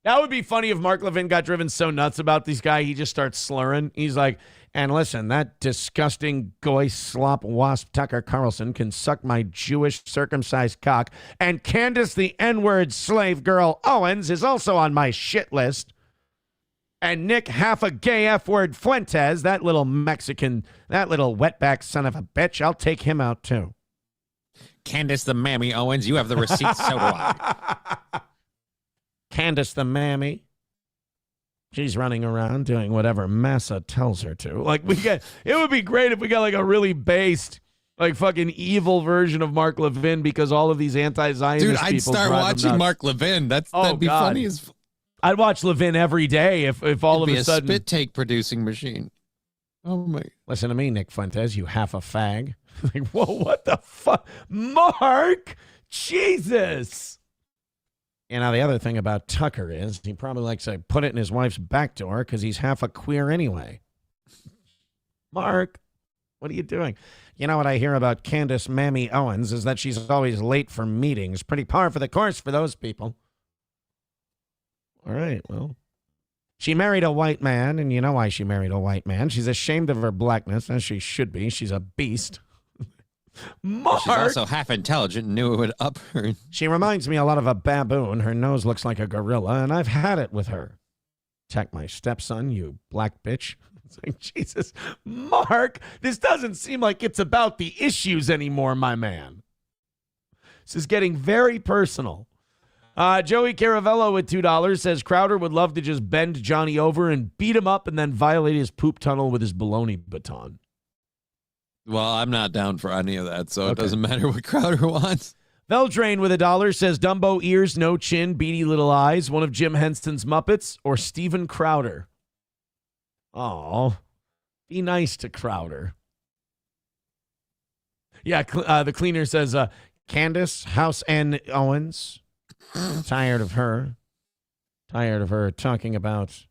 That would be funny if Mark Levin got driven so nuts about this guy, he just starts slurring. He's like, and listen, that disgusting goy slop wasp Tucker Carlson can suck my Jewish circumcised cock, and Candace the N-word slave girl Owens is also on my shit list. And Nick half a gay F-word Fuentes, that little Mexican, that little wetback son of a bitch, I'll take him out too. Candace the Mammy Owens, you have the receipts, so do I. Candace the Mammy. She's running around doing whatever Massa tells her to. Like, it would be great if we got like a really based, like fucking evil version of Mark Levin, because all of these anti-Zionist people. Dude, I'd start watching Mark Levin. That'd be funny as. I'd watch Levin every day if all It'd of a sudden. Spit take producing machine. Oh my! Listen to me, Nick Fuentes. You half a fag. Like, whoa, what the fuck, Mark? Jesus. And now the other thing about Tucker is he probably likes to put it in his wife's back door because he's half a queer anyway. Mark, what are you doing? You know what I hear about Candace Mammy Owens is that she's always late for meetings. Pretty par for the course for those people. All right, well. She married a white man, and you know why she married a white man. She's ashamed of her blackness, as she should be. She's a beast. Mark. She's also half intelligent and knew it would up her. She reminds me a lot of a baboon. Her nose looks like a gorilla, and I've had it with her. Attack my stepson, you black bitch. It's like, Jesus, Mark, this doesn't seem like it's about the issues anymore, my man. This is getting very personal. Joey Caravello with $2 says Crowder would love to just bend Johnny over and beat him up and then violate his poop tunnel with his baloney baton. Well, I'm not down for any of that, so It doesn't matter what Crowder wants. Veldrain with $1 says Dumbo ears, no chin, beady little eyes, one of Jim Henson's Muppets, or Steven Crowder. Oh, be nice to Crowder. Yeah, the cleaner says Candace House N. Owens. Tired of her. Tired of her talking about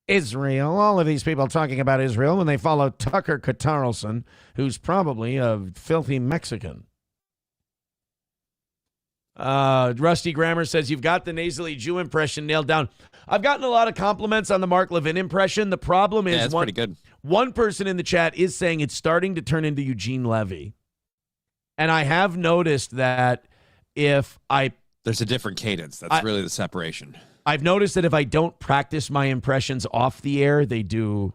Israel. All of these people talking about Israel when they follow Tucker Carlson, who's probably a filthy Mexican. Rusty Grammar says, you've got the nasally Jew impression nailed down. I've gotten a lot of compliments on the Mark Levin impression. The problem is that's pretty good. One person in the chat is saying it's starting to turn into Eugene Levy. And I have noticed that if there's a different cadence. That's really the separation. I've noticed that if I don't practice my impressions off the air, they do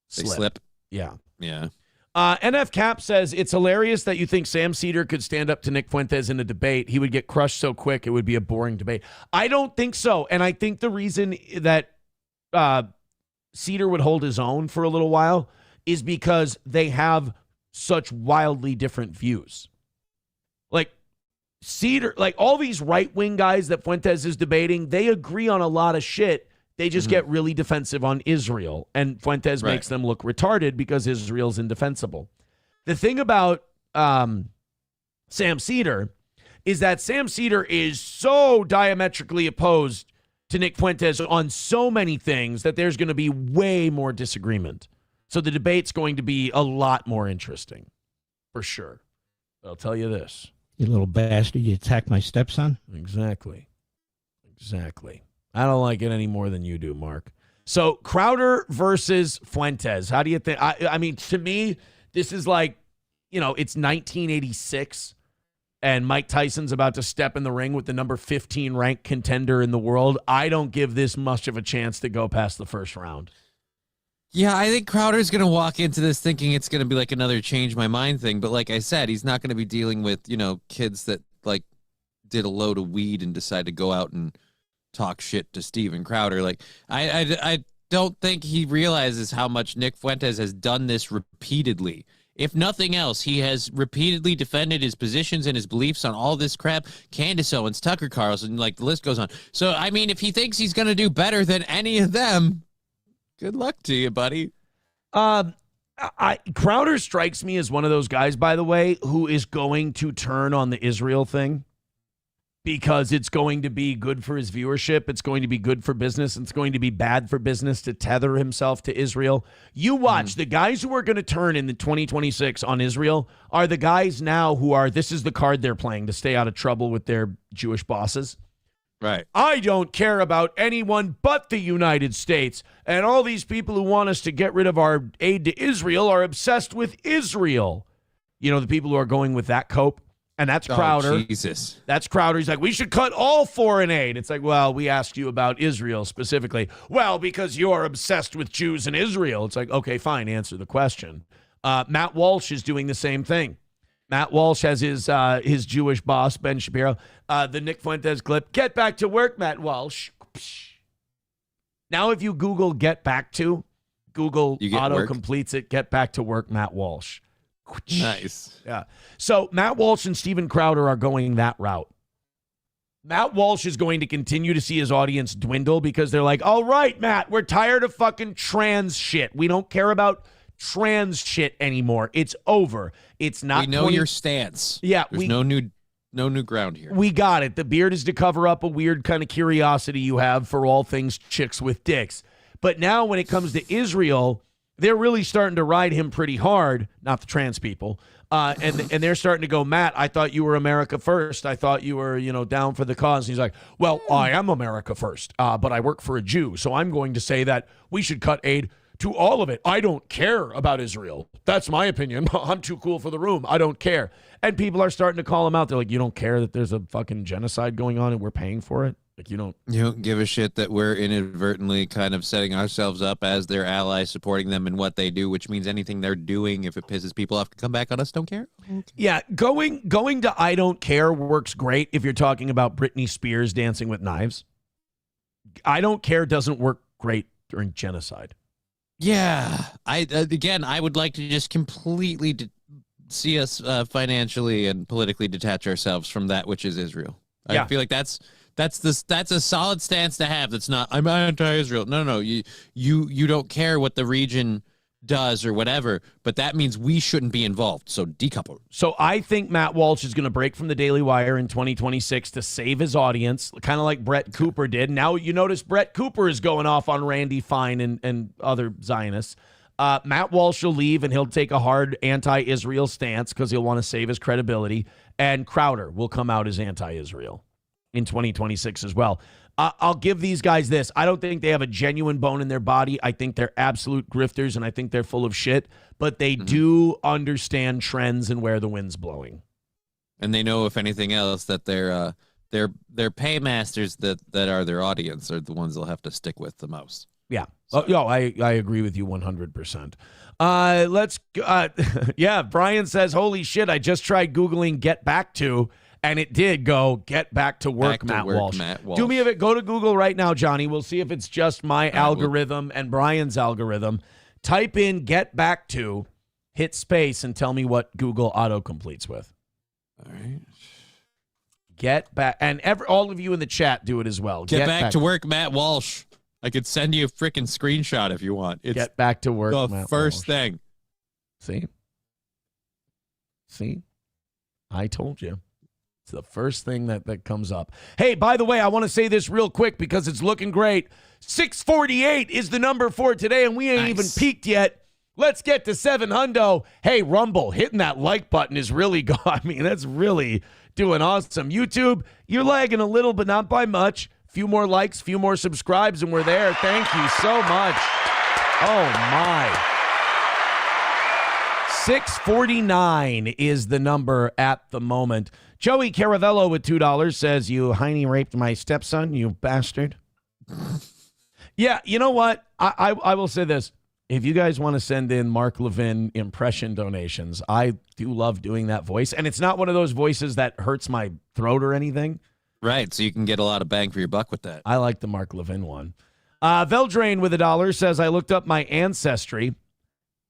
slip. Yeah. Yeah. NF Cap says, it's hilarious that you think Sam Cedar could stand up to Nick Fuentes in a debate. He would get crushed so quick, it would be a boring debate. I don't think so. And I think the reason that Cedar would hold his own for a little while is because they have such wildly different views. Like, Cedar, like all these right-wing guys that Fuentes is debating, they agree on a lot of shit. They just get really defensive on Israel, and Fuentes makes them look retarded because Israel's indefensible. The thing about Sam Cedar is that Sam Cedar is so diametrically opposed to Nick Fuentes on so many things that there's going to be way more disagreement. So the debate's going to be a lot more interesting, for sure. I'll tell you this. You little bastard, you attacked my stepson? Exactly. I don't like it any more than you do, Mark. So Crowder versus Fuentes. How do you think? I mean, to me, this is like, it's 1986 and Mike Tyson's about to step in the ring with the number 15 ranked contender in the world. I don't give this much of a chance to go past the first round. Yeah, I think Crowder's going to walk into this thinking it's going to be like another change my mind thing. But like I said, he's not going to be dealing with, kids that like did a load of weed and decide to go out and talk shit to Steven Crowder. Like, I don't think he realizes how much Nick Fuentes has done this repeatedly. If nothing else, he has repeatedly defended his positions and his beliefs on all this crap. Candace Owens, Tucker Carlson, like the list goes on. So, I mean, if he thinks he's going to do better than any of them, good luck to you, buddy. Crowder strikes me as one of those guys, by the way, who is going to turn on the Israel thing because it's going to be good for his viewership. It's going to be good for business. It's going to be bad for business to tether himself to Israel. You watch. The guys who are going to turn in the 2026 on Israel are the guys now who are, this is the card they're playing to stay out of trouble with their Jewish bosses. Right. I don't care about anyone but the United States. And all these people who want us to get rid of our aid to Israel are obsessed with Israel. You know, the people who are going with that cope. And that's Crowder. Oh, Jesus. That's Crowder. He's like, we should cut all foreign aid. It's like, well, we asked you about Israel specifically. Well, because you're obsessed with Jews and Israel. It's like, okay, fine, answer the question. Matt Walsh is doing the same thing. Matt Walsh has his Jewish boss, Ben Shapiro. The Nick Fuentes clip, get back to work, Matt Walsh. Now if you Google get back to, Google auto-completes it, get back to work, Matt Walsh. Nice. Yeah. So Matt Walsh and Steven Crowder are going that route. Matt Walsh is going to continue to see his audience dwindle because they're like, all right, Matt, we're tired of fucking trans shit. We don't care about trans shit anymore. It's over. It's not. We know your stance. Yeah. There's no new ground here. We got it. The beard is to cover up a weird kind of curiosity you have for all things chicks with dicks. But now when it comes to Israel, they're really starting to ride him pretty hard, not the trans people, and they're starting to go, Matt, I thought you were America first. I thought you were, down for the cause. And he's like, well, I am America first, but I work for a Jew, so I'm going to say that we should cut aid to all of it. I don't care about Israel. That's my opinion. I'm too cool for the room. I don't care. And people are starting to call him out. They're like, you don't care that there's a fucking genocide going on and we're paying for it? Like, you don't give a shit that we're inadvertently kind of setting ourselves up as their allies, supporting them in what they do, which means anything they're doing, if it pisses people off to come back on us, don't care. Okay. Yeah, going to I don't care works great if you're talking about Britney Spears dancing with knives. I don't care doesn't work great during genocide. Yeah, I would like to just completely see us financially and politically detach ourselves from that which is Israel. I feel like that's a solid stance to have. That's not, I'm anti-Israel. No. You don't care what the region does or whatever, but that means we shouldn't be involved. So decouple. So I think Matt Walsh is going to break from the Daily Wire in 2026 to save his audience, kind of like Brett Cooper did. Now you notice Brett Cooper is going off on Randy Fine and other Zionists. Matt Walsh will leave and he'll take a hard anti-Israel stance because he'll want to save his credibility. And Crowder will come out as anti-Israel in 2026 as well. I'll give these guys this. I don't think they have a genuine bone in their body. I think they're absolute grifters, and I think they're full of shit. But they do understand trends and where the wind's blowing. And they know, if anything else, that their paymasters that are their audience are the ones they'll have to stick with the most. Yeah. So. I agree with you 100%. Yeah, Brian says, holy shit, I just tried Googling get back to, and it did go get back to work, Matt Walsh. Do me a bit. Go to Google right now, Johnny. We'll see if it's just my algorithm and Brian's algorithm. Type in get back to, hit space, and tell me what Google auto-completes with. All right. Get back. And all of you in the chat do it as well. Get back to work, Matt Walsh. I could send you a freaking screenshot if you want. It's get back to work, the Matt first Walsh. thing. See? I told you. It's the first thing that comes up. Hey, by the way, I want to say this real quick because it's looking great. 648 is the number for today, and we ain't even peaked yet. Let's get to 700. Hey, Rumble, hitting that like button is really good. I mean, that's really doing awesome. YouTube, you're lagging a little, but not by much. Few more likes, few more subscribes, and we're there. Thank you so much. Oh, my. 649 is the number at the moment. Joey Caravello with $2 says, you Heine raped my stepson, you bastard. Yeah, you know what? I will say this. If you guys want to send in Mark Levin impression donations, I do love doing that voice. And it's not one of those voices that hurts my throat or anything. Right, so you can get a lot of bang for your buck with that. I like the Mark Levin one. Veldrain with $1 says, I looked up my ancestry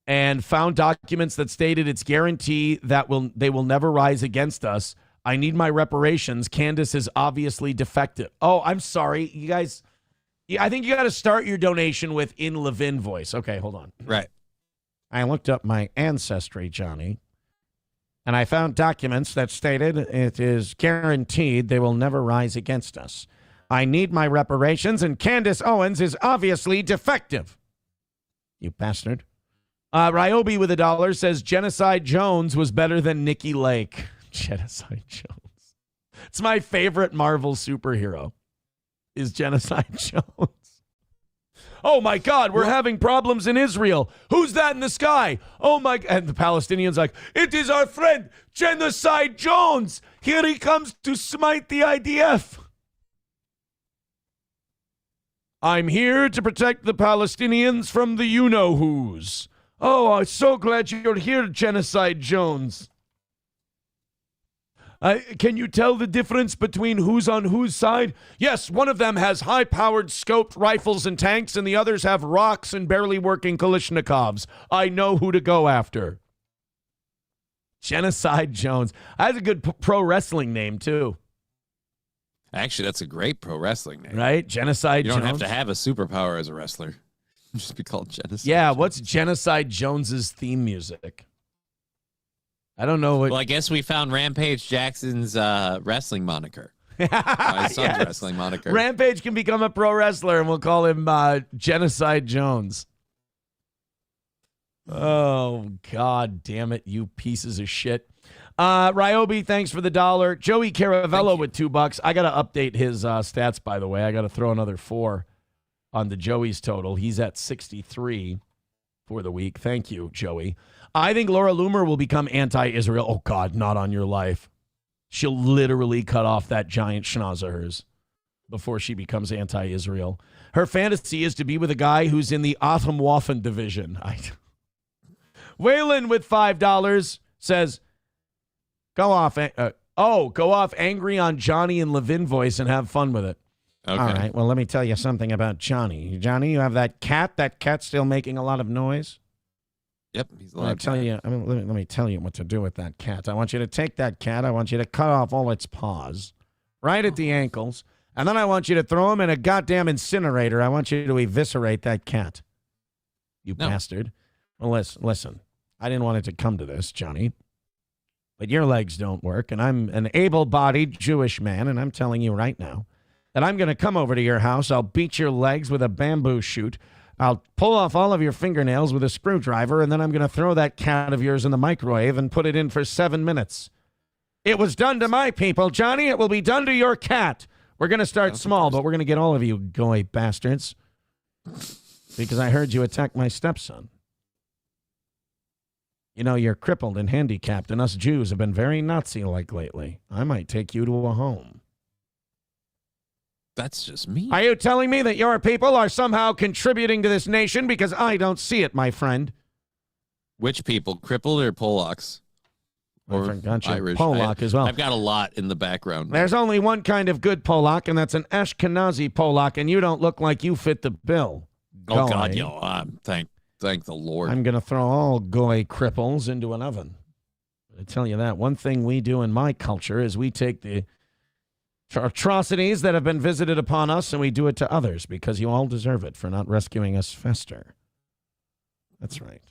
and found documents that stated it's guarantee that they will never rise against us. I need my reparations. Candace is obviously defective. Oh, I'm sorry. You guys, I think you got to start your donation with in Levin voice. Okay, hold on. Right. I looked up my ancestry, Johnny. And I found documents that stated it is guaranteed they will never rise against us. I need my reparations, and Candace Owens is obviously defective. You bastard. Ryobi with $1 says Genocide Jones was better than Nikki Lake. Genocide Jones. It's my favorite Marvel superhero is Genocide Jones. Oh, my God, we're having problems in Israel. Who's that in the sky? Oh, my. And the Palestinians like, it is our friend, Genocide Jones. Here he comes to smite the IDF. I'm here to protect the Palestinians from the you-know-whos. Oh, I'm so glad you're here, Genocide Jones. Can you tell the difference between who's on whose side? Yes, one of them has high-powered scoped rifles and tanks, and the others have rocks and barely working Kalashnikovs. I know who to go after. Genocide Jones. That's a good pro wrestling name, too. Actually, that's a great pro wrestling name. Right? Genocide Jones. You don't have to have a superpower as a wrestler. Just be called Genocide. Yeah, Jones. what's Genocide Jones's theme music? I don't know. Well, I guess we found Rampage Jackson's wrestling moniker. My son's wrestling moniker. Rampage can become a pro wrestler, and we'll call him Genocide Jones. Oh, God damn it, you pieces of shit. Ryobi, thanks for the $1. Joey Caravello with $2. I got to update his stats, by the way. I got to throw another 4 on the Joey's total. He's at 63 for the week. Thank you, Joey. I think Laura Loomer will become anti-Israel. Oh, God, not on your life. She'll literally cut off that giant schnoz of hers before she becomes anti-Israel. Her fantasy is to be with a guy who's in the Atomwaffen division. Waylon with $5 says, go off angry on Johnny and Levin voice and have fun with it. Okay. All right, well, let me tell you something about Johnny. Johnny, you have that cat. That cat's still making a lot of noise. Yep, he's Let me tell you what to do with that cat. I want you to take that cat. I want you to cut off all its paws, right at the ankles, and then I want you to throw him in a goddamn incinerator. I want you to eviscerate that cat. You bastard. Well, listen. I didn't want it to come to this, Johnny, but your legs don't work, and I'm an able-bodied Jewish man, and I'm telling you right now that I'm going to come over to your house. I'll beat your legs with a bamboo shoot. I'll pull off all of your fingernails with a screwdriver, and then I'm going to throw that cat of yours in the microwave and put it in for 7 minutes. It was done to my people, Johnny. It will be done to your cat. We're going to start small, but we're going to get all of you goy bastards because I heard you attack my stepson. You know, you're crippled and handicapped, and us Jews have been very Nazi-like lately. I might take you to a home. That's just me. Are you telling me that your people are somehow contributing to this nation? Because I don't see it, my friend. Which people? Crippled or Polacks? Or Irish? Polak as well. I've got a lot in the background. There's only one kind of good Polak, and that's an Ashkenazi Polak, and you don't look like you fit the bill. Oh, God, thank the Lord. I'm going to throw all goy cripples into an oven. I tell you that. One thing we do in my culture is we take the atrocities that have been visited upon us and we do it to others because you all deserve it for not rescuing us faster. That's right.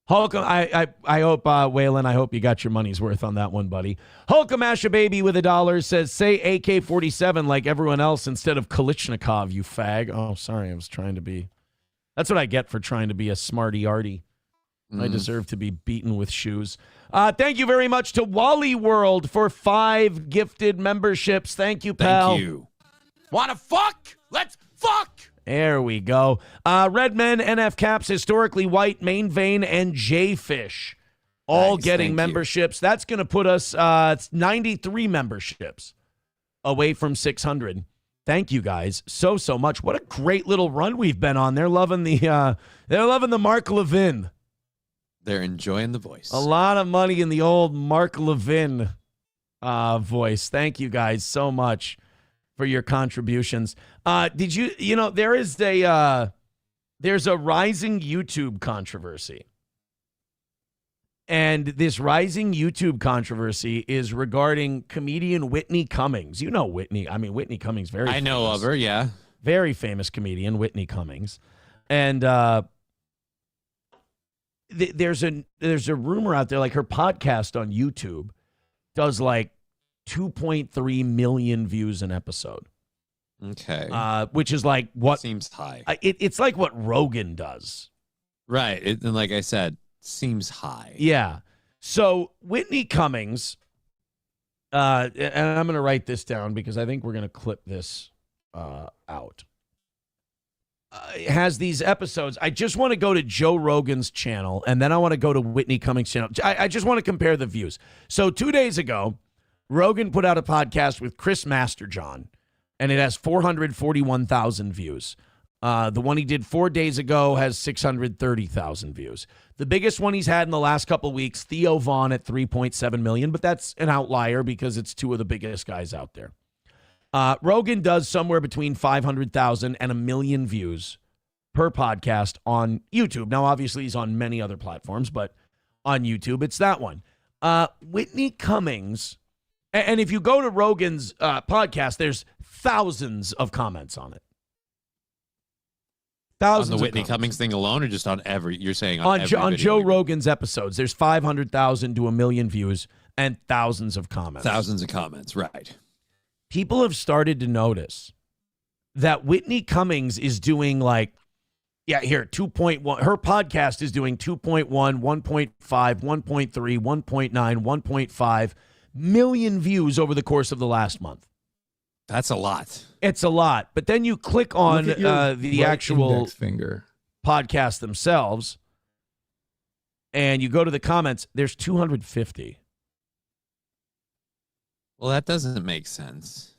Holcomb, I hope, Waylon, I hope you got your money's worth on that one, buddy. Hulkamasha Baby with $1 says, say AK-47 like everyone else instead of Kalashnikov, you fag. Oh, sorry, I was trying to be. That's what I get for trying to be a smarty-arty. I deserve to be beaten with shoes. Thank you very much to Wally World for 5 gifted memberships. Thank you, pal. Thank you. Wanna fuck? Let's fuck! There we go. Redmen, NF Caps, Historically White, Main Vein, and J-Fish. All getting memberships. That's going to put us 93 memberships away from 600. Thank you guys so much. What a great little run we've been on. They're loving the Mark Levin. They're enjoying the voice. A lot of money in the old Mark Levin voice. Thank you guys so much for your contributions. Did you know, there's a rising YouTube controversy. And this rising YouTube controversy is regarding comedian Whitney Cummings. You know Whitney. I mean, Whitney Cummings, very famous. I know of her, yeah. Very famous comedian, Whitney Cummings. And there's a rumor out there, like her podcast on YouTube does like 2.3 million views an episode. Okay. Which is like what seems high. It's like what Rogan does. Right. And like I said, seems high. Yeah. So Whitney Cummings, and I'm going to write this down because I think we're going to clip this out. Has these episodes. I just want to go to Joe Rogan's channel, and then I want to go to Whitney Cummings' channel. I just want to compare the views. So 2 days ago, Rogan put out a podcast with Chris Masterjohn, and it has 441,000 views. The one he did 4 days ago has 630,000 views. The biggest one he's had in the last couple of weeks, Theo Vaughn at 3.7 million, but that's an outlier because it's two of the biggest guys out there. Rogan does somewhere between 500,000 and 1 million views per podcast on YouTube. Now, obviously, he's on many other platforms, but on YouTube, it's that one. Whitney Cummings, and if you go to Rogan's podcast, there's thousands of comments on it. Thousands on the Whitney of Cummings thing alone, or just on every? You're saying on Joe video? Rogan's episodes, there's 500,000 to 1 million views and thousands of comments. Thousands of comments, right? People have started to notice that Whitney Cummings is doing like, 2.1. Her podcast is doing 2.1, 1.5, 1.3, 1.9, 1.5 million views over the course of the last month. That's a lot. It's a lot. But then you click on the actual finger podcast themselves, and you go to the comments. There's 250. Well, that doesn't make sense.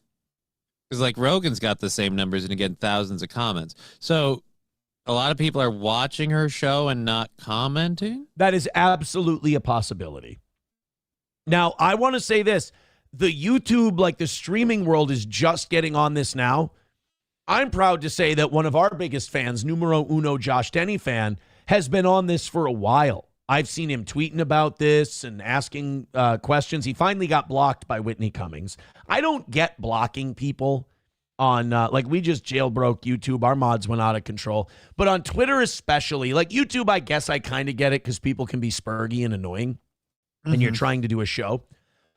Because, like, Rogan's got the same numbers and, again, thousands of comments. So, a lot of people are watching her show and not commenting? That is absolutely a possibility. Now, I want to say this. The YouTube, like the streaming world, is just getting on this now. I'm proud to say that one of our biggest fans, numero uno Josh Denny fan, has been on this for a while. I've seen him tweeting about this and asking questions. He finally got blocked by Whitney Cummings. I don't get blocking people on, like, we just jailbroke YouTube. Our mods went out of control. But on Twitter especially, like YouTube, I guess I kind of get it because people can be spurgy and annoying and you're trying to do a show.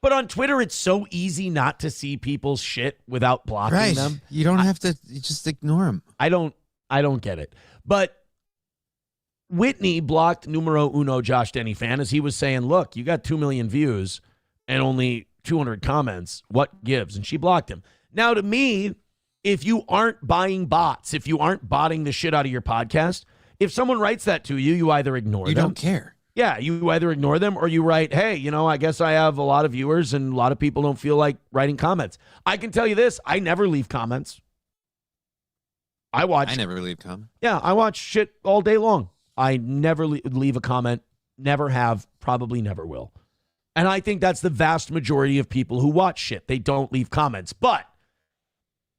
But on Twitter, it's so easy not to see people's shit without blocking them. You don't have to, you just ignore them. I don't get it. But Whitney blocked numero uno Josh Denny fan as he was saying, look, you got 2 million views and only 200 comments. What gives? And she blocked him. Now, to me, if you aren't buying bots, if you aren't botting the shit out of your podcast, if someone writes that to you, you either ignore them. You don't care. Yeah, you either ignore them or you write, hey, I guess I have a lot of viewers and a lot of people don't feel like writing comments. I can tell you this, I never leave comments. I never leave comments. Yeah, I watch shit all day long. I never leave a comment, never have, probably never will. And I think that's the vast majority of people who watch shit. They don't leave comments. But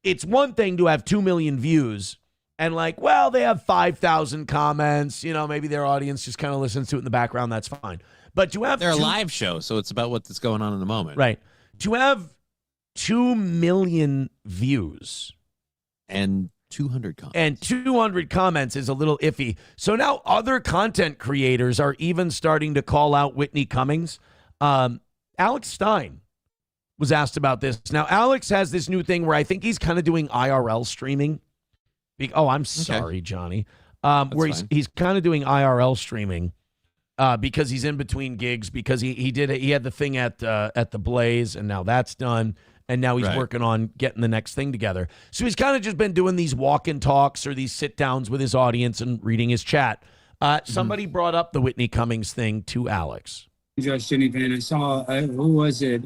it's one thing to have 2 million views and like, well, they have 5,000 comments. Maybe their audience just kind of listens to it in the background. That's fine. But to have they're a live show, so it's about what's going on in the moment. Right. To have 2 million views and 200 comments. And 200 comments is a little iffy. So now other content creators are even starting to call out Whitney Cummings. Alex Stein was asked about this. Now, Alex has this new thing where I think he's kind of doing IRL streaming. I'm sorry, Johnny. Where he's kind of doing IRL streaming because he's in between gigs because he had the thing at the Blaze and now that's done. And now he's working on getting the next thing together. So he's kind of just been doing these walk-in talks or these sit-downs with his audience and reading his chat. Somebody brought up the Whitney Cummings thing to Alex. Josh Denny fan. I saw, who was it?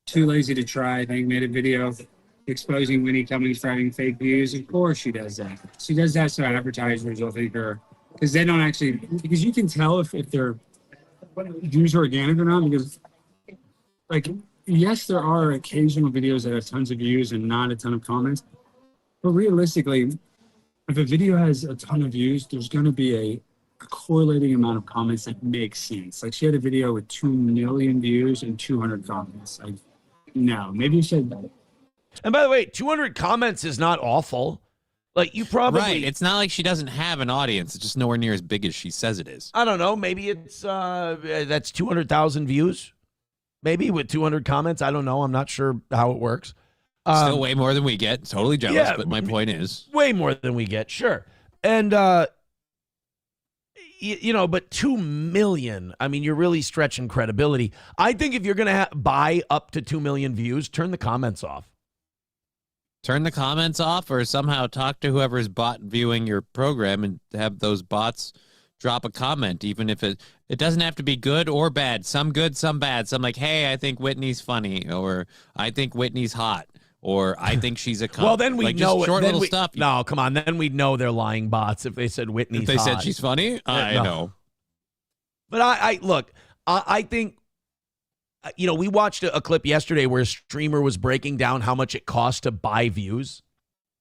Too Lazy to Try, I think, made a video exposing Whitney Cummings for having fake views. Of course she does that. She does that so advertisers will think her, because they don't actually, because you can tell if their views are organic or not, because, like, yes, there are occasional videos that have tons of views and not a ton of comments. But realistically, if a video has a ton of views, there's going to be a correlating amount of comments that make sense. Like she had a video with 2 million views and 200 comments. Like, no, maybe you said that. And by the way, 200 comments is not awful. Like, you probably... Right. It's not like she doesn't have an audience. It's just nowhere near as big as she says it is. I don't know. Maybe it's that's 200,000 views. Maybe with 200 comments. I don't know. I'm not sure how it works. Still way more than we get. Totally jealous, but my point is. Way more than we get, sure. And, but 2 million, I mean, you're really stretching credibility. I think if you're going to buy up to 2 million views, turn the comments off. Turn the comments off or somehow talk to whoever's bot viewing your program and have those bots drop a comment, even if it doesn't have to be good or bad. Some good, some bad. Some like, hey, I think Whitney's funny, or I think Whitney's hot, or I think she's a cunt. Well, then we like, know just short then little stuff. No, come on. Then we'd know they're lying bots if they said Whitney's If they hot. said she's funny, I know. But I think, we watched a clip yesterday where a streamer was breaking down how much it costs to buy views.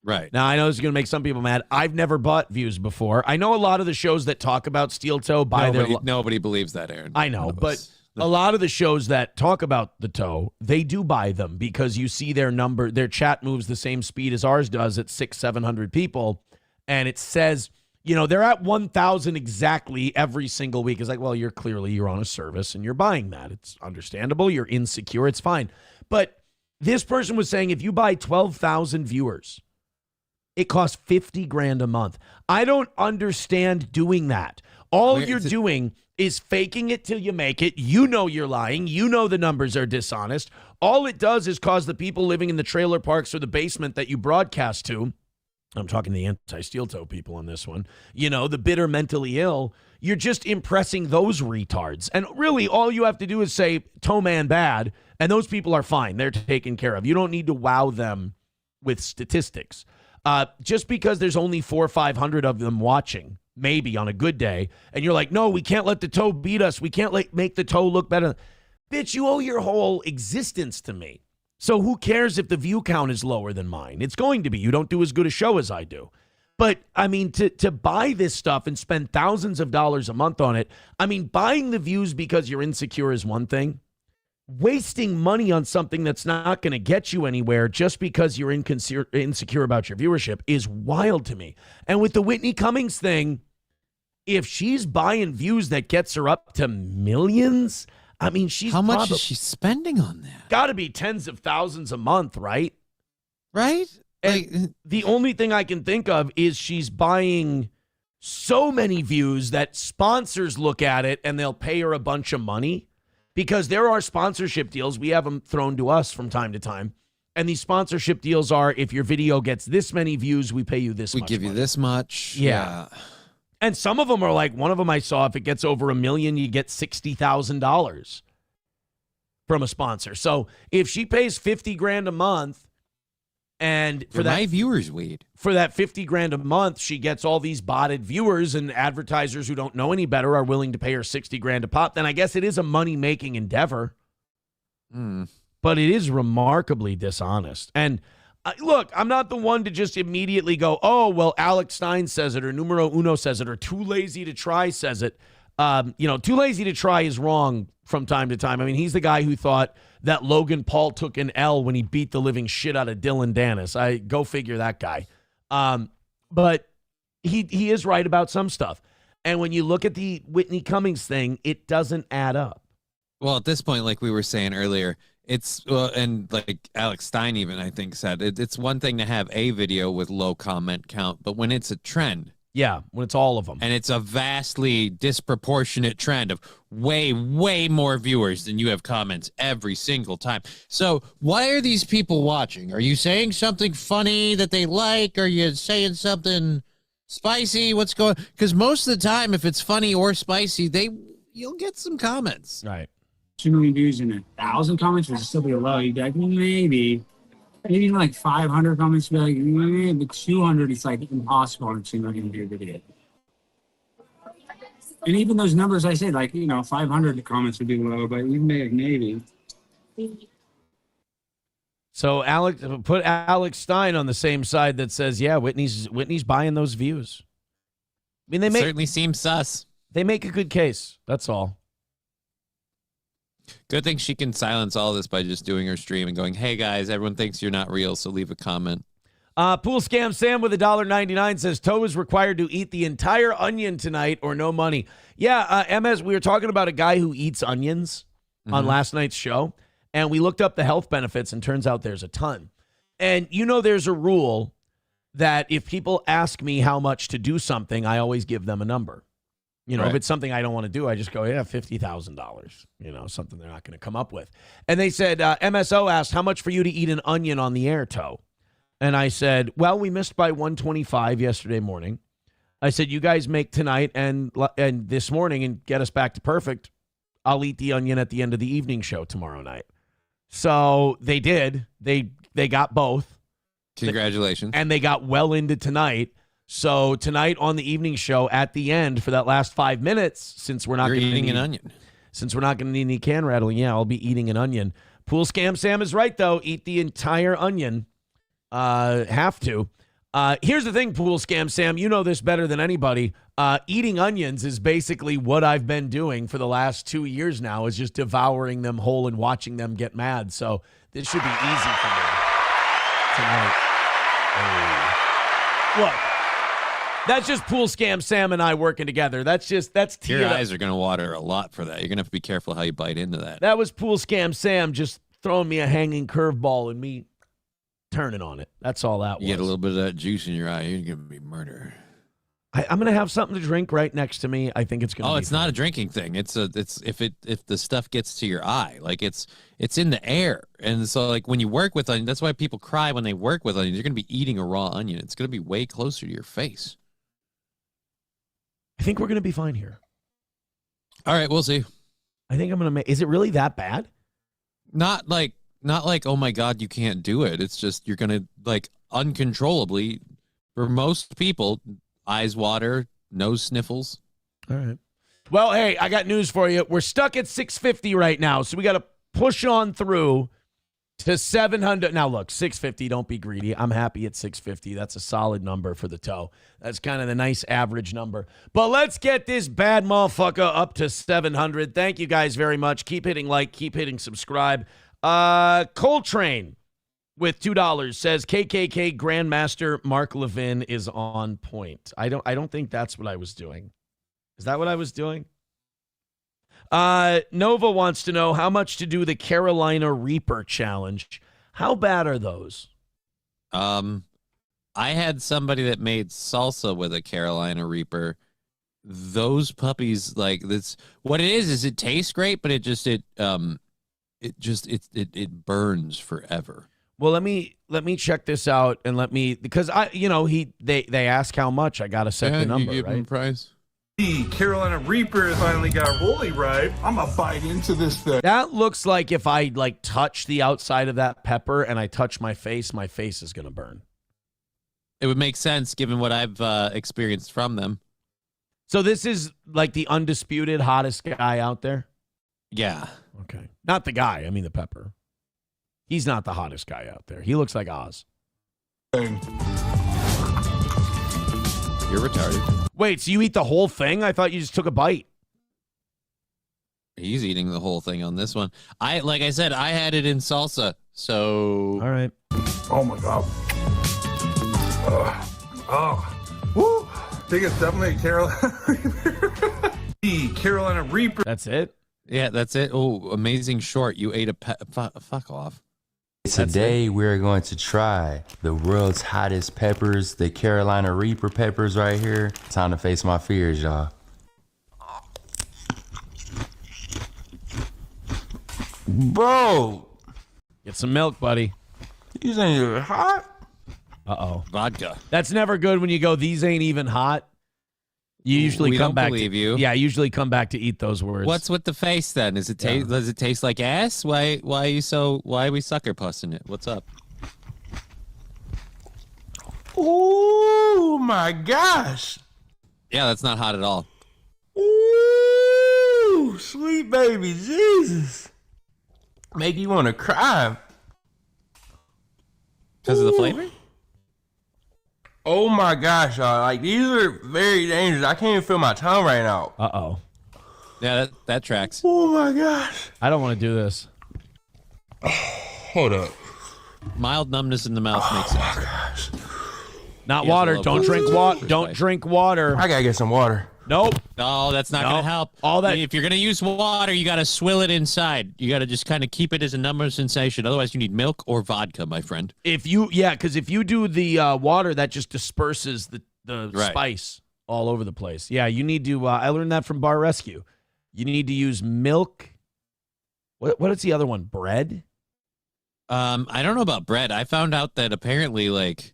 Right. Now, I know this is going to make some people mad. I've never bought views before. I know a lot of the shows that talk about Steel Toe buy nobody believes that, Aaron. I know, but a lot of the shows that talk about the toe, they do buy them because you see their number, their chat moves the same speed as ours does at 600-700 people. And it says, they're at 1,000 exactly every single week. It's like, well, you're on a service and you're buying that. It's understandable. You're insecure. It's fine. But this person was saying if you buy 12,000 viewers, it costs $50,000 a month. I don't understand doing that. All you're doing is faking it till you make it. You know you're lying. You know the numbers are dishonest. All it does is cause the people living in the trailer parks or the basement that you broadcast to, I'm talking the anti-steel toe people on this one, the bitter mentally ill, you're just impressing those retards. And really all you have to do is say, toe man bad, and those people are fine. They're taken care of. You don't need to wow them with statistics. Just because there's only 400 or 500 of them watching, maybe on a good day, and you're like, no, we can't let the toe beat us. We can't make the toe look better. Bitch, you owe your whole existence to me. So who cares if the view count is lower than mine? It's going to be. You don't do as good a show as I do. But, I mean, to buy this stuff and spend thousands of dollars a month on it, I mean, buying the views because you're insecure is one thing. Wasting money on something that's not going to get you anywhere just because you're insecure about your viewership is wild to me. And with the Whitney Cummings thing, if she's buying views that gets her up to millions, I mean, how much is she spending on that? Got to be tens of thousands a month, right? Right? And the only thing I can think of is she's buying so many views that sponsors look at it and they'll pay her a bunch of money. Because there are sponsorship deals. We have them thrown to us from time to time. And these sponsorship deals are, if your video gets this many views, we pay you this much. We give you this much. Yeah. And some of them are like, one of them I saw, if it gets over 1 million, you get $60,000 from a sponsor. So if she pays $50,000 a month, and for that, my viewers weed. For that $50,000 a month, she gets all these botted viewers, and advertisers who don't know any better are willing to pay her $60,000 a pop. Then I guess it is a money-making endeavor. But it is remarkably dishonest. And look, I'm not the one to just immediately go, oh, well, Alex Stein says it, or Numero Uno says it, or Too Lazy to Try says it. Too Lazy to Try is wrong from time to time. I mean, he's the guy who thought that Logan Paul took an L when he beat the living shit out of Dylan Dennis. Go figure that guy. But he is right about some stuff. And when you look at the Whitney Cummings thing, it doesn't add up. Well, at this point, like we were saying earlier, and like Alex Stein even, I think, said, it's one thing to have a video with low comment count, but when it's a trend. Yeah, when it's all of them. And it's a vastly disproportionate trend of way, way more viewers than you have comments every single time. So why are these people watching? Are you saying something funny that they like? Are you saying something spicy? What's going on? Because most of the time, if it's funny or spicy, you'll get some comments. Right. 2 million views and 1,000 comments would still be low. You'd be like, maybe like 500 comments would be like, maybe, but 200, it's like impossible on a 2 million view video. And even those numbers I said, like, 500 comments would be low, but you may like maybe. So put Alex Stein on the same side that says, yeah, Whitney's buying those views. I mean, certainly seems sus. They make a good case. That's all. Good thing she can silence all this by just doing her stream and going, hey, guys, everyone thinks you're not real, so leave a comment. Pool Scam Sam with $1.99 says Toe is required to eat the entire onion tonight or no money. Yeah, MS, we were talking about a guy who eats onions on last night's show, and we looked up the health benefits, and turns out there's a ton. And there's a rule that if people ask me how much to do something, I always give them a number. If it's something I don't want to do, I just go, yeah, $50,000, something they're not going to come up with. And they said, MSO asked, how much for you to eat an onion on the air, Toe? And I said, well, we missed by 125 yesterday morning. I said, you guys make tonight and this morning and get us back to perfect. I'll eat the onion at the end of the evening show tomorrow night. So they did. They got both. Congratulations. And they got well into tonight. So tonight on the evening show at the end for that last 5 minutes, since we're not going to eating an onion. Since we're not going to need any can rattling, yeah, I'll be eating an onion. Pool Scam Sam is right, though. Eat the entire onion. Have to. Here's the thing, Pool Scam Sam. You know this better than anybody. Eating onions is basically what I've been doing for the last 2 years now, is just devouring them whole and watching them get mad. So this should be easy for me tonight. Look, that's just Pool Scam Sam and I working together. That's your eyes are going to water a lot for that. You're going to have to be careful how you bite into that. That was Pool Scam Sam just throwing me a hanging curveball and me turning on it. That's all that was. You get a little bit of that juice in your eye, you're going to be murder. I'm going to have something to drink right next to me. I think it's going to be it's not a drinking thing. It's if the stuff gets to your eye, like it's in the air. And so like when you work with onion, that's why people cry when they work with onions. You're going to be eating a raw onion. It's going to be way closer to your face. I think we're going to be fine here. All right, we'll see. I think I'm going to make... Is it really that bad? Not like, oh my God, you can't do it. It's just you're going to, like, uncontrollably, for most people, eyes water, nose sniffles. All right. Well, hey, I got news for you. We're stuck at 650 right now, so we got to push on through to 700. Now, look, 650, don't be greedy. I'm happy at 650. That's a solid number for the Toe. That's kind of the nice average number. But let's get this bad motherfucker up to 700. Thank you guys very much. Keep hitting like, keep hitting subscribe. Coltrane with $2 says KKK Grandmaster Mark Levin is on point. I don't think that's what I was doing. Is that what I was doing? Nova wants to know how much to do the Carolina Reaper challenge. How bad are those? I had somebody that made salsa with a Carolina Reaper. Those puppies, like, that's what it is it tastes great, but it burns forever. Well, let me check this out and because they ask how much. I got to set the number, you give right? them price. The Carolina Reaper finally got fully ripe. I'm gonna bite into this thing. That looks like if I touch the outside of that pepper and I touch my face is gonna burn. It would make sense given what I've experienced from them. So this is like the undisputed hottest guy out there? Yeah. Okay. Not the guy, I mean the pepper. He's not the hottest guy out there. He looks like Oz. You're retarded. Wait, so you eat the whole thing? I thought you just took a bite. He's eating the whole thing on this one. Like I said, I had it in salsa, so... All right. Oh, my God. Woo. I think it's definitely a Carolina Reaper. The Carolina Reaper. That's it? Yeah, that's it. Oh, amazing short. You ate fuck off. Today we're going to try the world's hottest peppers, the Carolina Reaper peppers right here. Time to face my fears, y'all. Bro! Get some milk, buddy. These ain't even hot. Uh-oh. Vodka. That's never good when you go, these ain't even hot. You usually come back believe you. Yeah, I usually come back to eat those words. What's with the face then? Does it taste like ass? Why are we sucker pussing it? What's up? Oh my gosh. Yeah, that's not hot at all. Ooh, sweet baby Jesus. Make you want to cry. Because of the flavor? Oh my gosh, y'all. Like, these are very dangerous. I can't even feel my tongue right now. Uh-oh. Yeah, that tracks. Oh my gosh. I don't want to do this. Hold up. Mild numbness in the mouth makes sense. Oh my gosh. Not He has a water. love Don't for drink spice. water. Don't drink water. I gotta get some water. Nope. No, that's not going to help. All that. If you're going to use water, you got to swill it inside. You got to just kind of keep it as a number sensation. Otherwise, you need milk or vodka, my friend. Because if you do the water, that just disperses the Right. spice all over the place. Yeah, you need to. I learned that from Bar Rescue. You need to use milk. What is the other one? Bread. I don't know about bread. I found out that apparently, like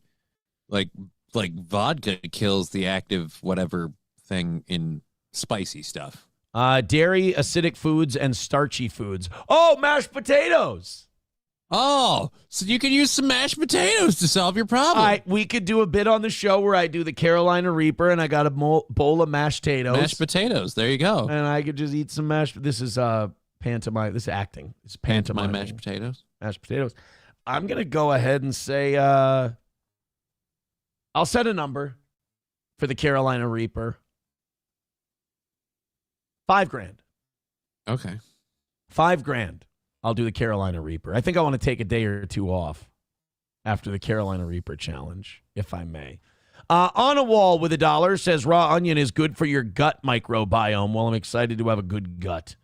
vodka kills the active whatever thing in spicy stuff. Dairy, acidic foods, and starchy foods. Oh, mashed potatoes. Oh, so you can use some mashed potatoes to solve your problem. We could do a bit on the show where I do the Carolina Reaper, and I got a bowl of mashed potatoes. Mashed potatoes. There you go. And I could just eat some mashed. This is pantomime. This is acting. It's pantomime. mashed potatoes. Mashed potatoes. I'm gonna go ahead and say I'll set a number for the Carolina Reaper. $5,000. Okay. $5,000. I'll do the Carolina Reaper. I think I want to take a day or two off after the Carolina Reaper challenge, if I may. On a wall with $1 says raw onion is good for your gut microbiome. Well, I'm excited to have a good gut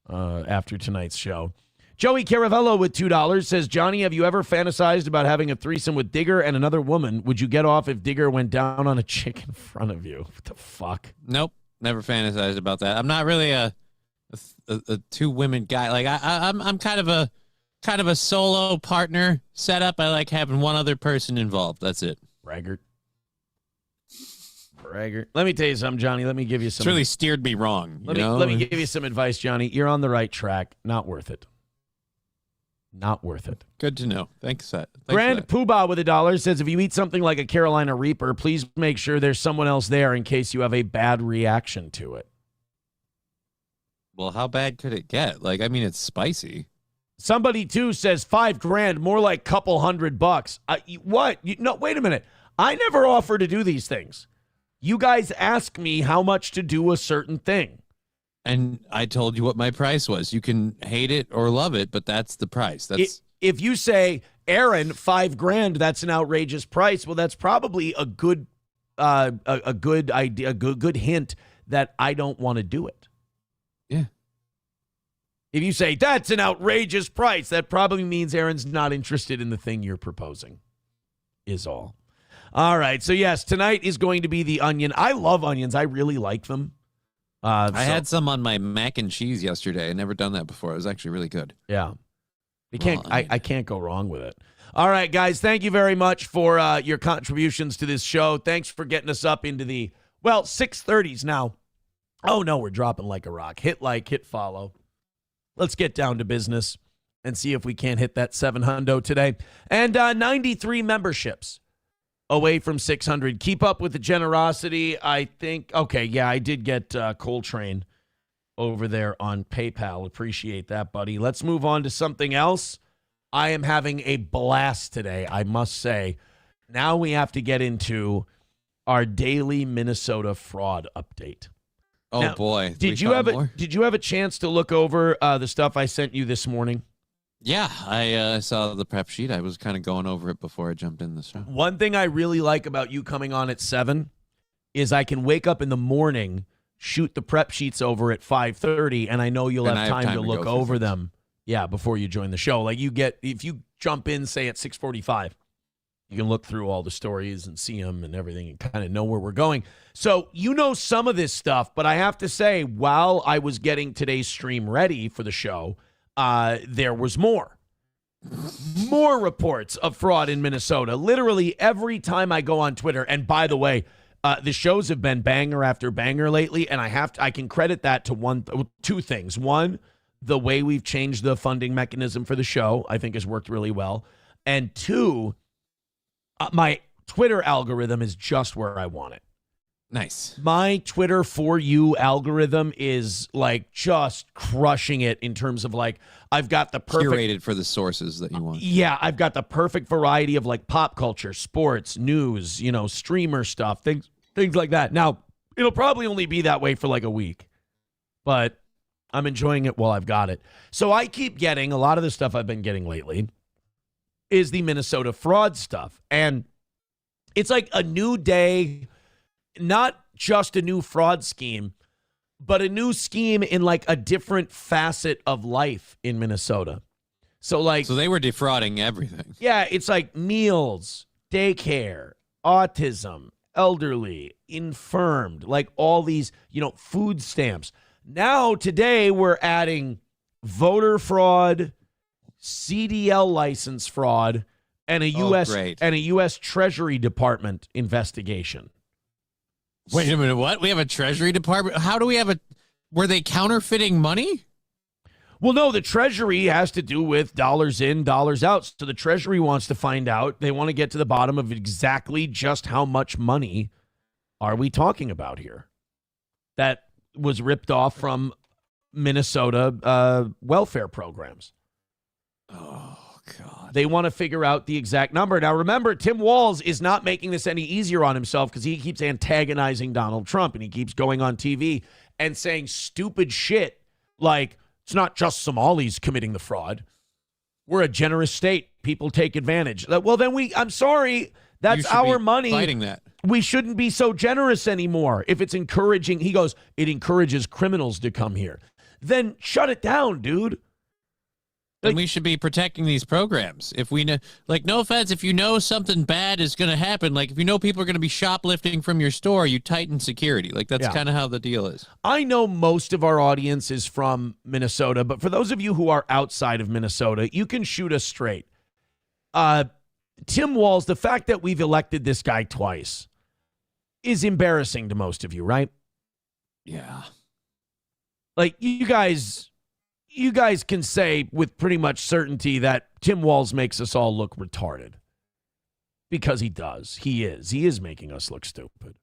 after tonight's show. Joey Caravello with $2 says, Johnny, have you ever fantasized about having a threesome with Digger and another woman? Would you get off if Digger went down on a chick in front of you? What the fuck? Nope. Never fantasized about that. I'm not really a two women guy. Like I'm kind of a solo partner setup. I like having one other person involved. That's it. Braggart. Let me tell you something, Johnny. Let me give you some. It's really steered me wrong. Let me give you some advice, Johnny. You're on the right track. Not worth it. Not worth it. Good to know. Thanks. Grand Poobah with $1 says, if you eat something like a Carolina Reaper, please make sure there's someone else there in case you have a bad reaction to it. Well, how bad could it get? Like, I mean, it's spicy. Somebody, too, says $5,000, more like couple $100. What? No, wait a minute. I never offer to do these things. You guys ask me how much to do a certain thing. And I told you what my price was. You can hate it or love it, but that's the price. If you say, Aaron, $5,000, that's an outrageous price. Well, that's probably a good idea, a good hint that I don't want to do it. Yeah. If you say that's an outrageous price, that probably means Aaron's not interested in the thing you're proposing. Is all. All right. So yes, tonight is going to be the onion. I love onions. I really like them. I had some on my mac and cheese yesterday. I'd never done that before. It was actually really good. Yeah. I can't go wrong with it. All right, guys, thank you very much for your contributions to this show. Thanks for getting us up into the, 6:30s now. Oh, no, we're dropping like a rock. Hit like, hit follow. Let's get down to business and see if we can't hit that 700 today. And 93 memberships away from 600. Keep up with the generosity. I think, I did get Coltrane over there on PayPal. Appreciate that, buddy. Let's move on to something else. I am having a blast today, I must say. Now we have to get into our daily Minnesota fraud update. Oh, now, boy. Did you have a chance to look over the stuff I sent you this morning? Yeah, I saw the prep sheet. I was kind of going over it before I jumped in the show. One thing I really like about you coming on at 7 is I can wake up in the morning, shoot the prep sheets over at 5:30, and I know you'll have time to look over them. Yeah, before you join the show. Like if you jump in, say at 6:45, you can look through all the stories and see them and everything and kind of know where we're going. So you know some of this stuff, but I have to say, while I was getting today's stream ready for the show, there was more reports of fraud in Minnesota. Literally every time I go on Twitter, and by the way, the shows have been banger after banger lately, and I can credit that to two things. One, the way we've changed the funding mechanism for the show, I think has worked really well. And two, my Twitter algorithm is just where I want it. Nice. My Twitter For You algorithm is like just crushing it in terms of like, I've got the perfect curated for the sources that you want. Yeah, I've got the perfect variety of like pop culture, sports, news, streamer stuff, things like that. Now, it'll probably only be that way for like a week, but I'm enjoying it while I've got it. So I keep getting a lot of the stuff I've been getting lately is the Minnesota fraud stuff. And It's like a new day, not just a new fraud scheme, but a new scheme in like a different facet of life in Minnesota. So they were defrauding everything. Yeah, it's like meals, daycare, autism, elderly, infirmed, like all these, food stamps. Now, today, we're adding voter fraud, CDL license fraud, and a U.S. Treasury Department investigation. Wait a minute, what? We have a Treasury Department? How do we have were they counterfeiting money? Well, no, the Treasury has to do with dollars in, dollars out. So the Treasury wants to find out. They want to get to the bottom of exactly just how much money are we talking about here that was ripped off from Minnesota welfare programs. Oh, God. They want to figure out the exact number. Now, remember, Tim Walz is not making this any easier on himself because he keeps antagonizing Donald Trump and he keeps going on TV and saying stupid shit like, it's not just Somalis committing the fraud. We're a generous state. People take advantage. Well, then I'm sorry. That's our money. Fighting that. We shouldn't be so generous anymore. If it's encouraging, he goes, it encourages criminals to come here. Then shut it down, dude. And we should be protecting these programs. If we know, no offense, if you know something bad is going to happen, like if you know people are going to be shoplifting from your store, you tighten security. That's kind of how the deal is. I know most of our audience is from Minnesota, but for those of you who are outside of Minnesota, you can shoot us straight. Tim Walz, the fact that we've elected this guy twice is embarrassing to most of you, right? Yeah. Like, you guys can say with pretty much certainty that Tim Walz makes us all look retarded. Because he does. He is making us look stupid.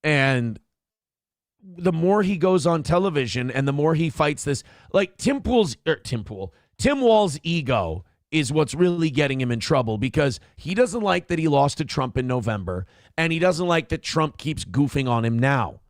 And the more he goes on television and the more he fights this, like Tim Walz's ego is what's really getting him in trouble because he doesn't like that he lost to Trump in November, and he doesn't like that Trump keeps goofing on him now.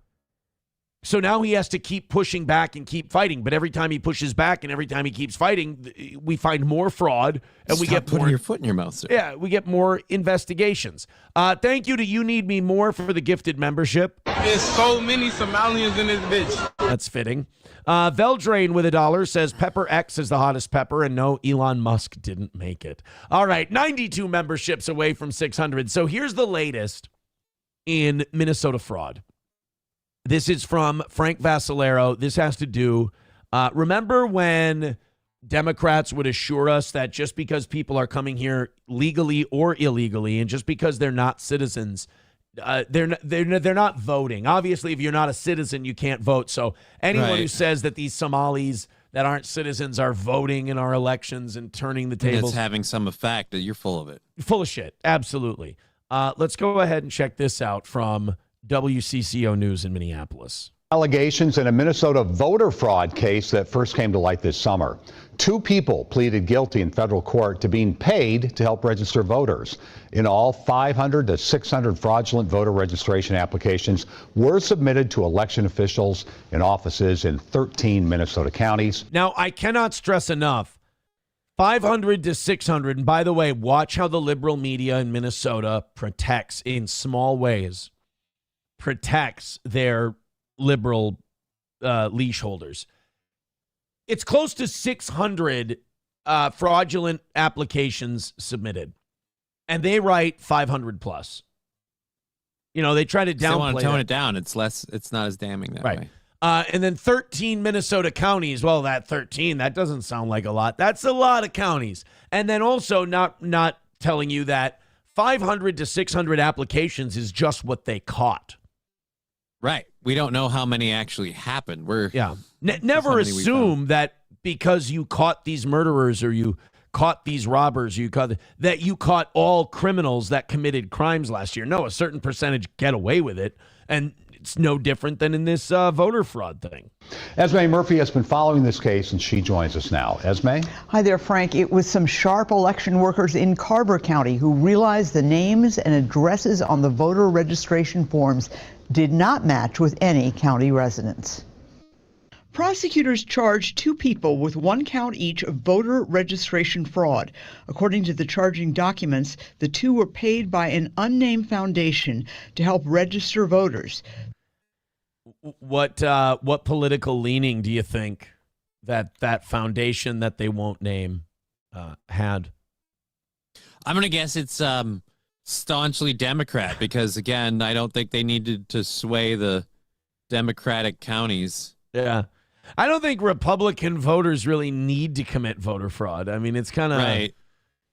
So now he has to keep pushing back and keep fighting. But every time he pushes back and every time he keeps fighting, we find more fraud and we get putting your foot in your mouth, sir. Yeah, we get more investigations. Thank you to You Need Me More for the gifted membership. There's so many Somalians in this bitch. That's fitting. Veldrain with $1 says Pepper X is the hottest pepper, and no, Elon Musk didn't make it. All right, 92 memberships away from 600. So here's the latest in Minnesota fraud. This is from Frank Vassalero. This has to do, remember when Democrats would assure us that just because people are coming here legally or illegally, and just because they're not citizens, they're not voting. Obviously, if you're not a citizen, you can't vote. So anyone who says that these Somalis that aren't citizens are voting in our elections and turning the tables, it's having some effect, that you're full of it. Full of shit. Absolutely. Let's go ahead and check this out from WCCO News in Minneapolis. Allegations in a Minnesota voter fraud case that first came to light this summer. 2 people pleaded guilty in federal court to being paid to help register voters. In all, 500 to 600 fraudulent voter registration applications were submitted to election officials in offices in 13 Minnesota counties. Now, I cannot stress enough, 500 to 600, and by the way, watch how the liberal media in Minnesota protects, in small ways, protects their liberal leash holders. It's close to 600 fraudulent applications submitted, and they write 500 plus. You know, they try to downplay. They want to tone it down. It's less. It's not as damning that way. And then 13 Minnesota counties. Well, that 13, that doesn't sound like a lot. That's a lot of counties. And then also not telling you that 500 to 600 applications is just what they caught. Right. We don't know how many actually happened. Never assume that because you caught these murderers or you caught these robbers, you caught all criminals that committed crimes last year. No, a certain percentage get away with it, and it's no different than in this voter fraud thing. Esme Murphy has been following this case, and she joins us now. Esme? Hi there, Frank. It was some sharp election workers in Carver County who realized the names and addresses on the voter registration forms did not match with any county residents. Prosecutors charged 2 people with 1 count each of voter registration fraud. According to the charging documents, the 2 were paid by an unnamed foundation to help register voters. What political leaning do you think that foundation that they won't name had? I'm going to guess it's staunchly Democrat because, again, I don't think they needed to sway the Democratic counties. Yeah. I don't think Republican voters really need to commit voter fraud. I mean, it's kind of right.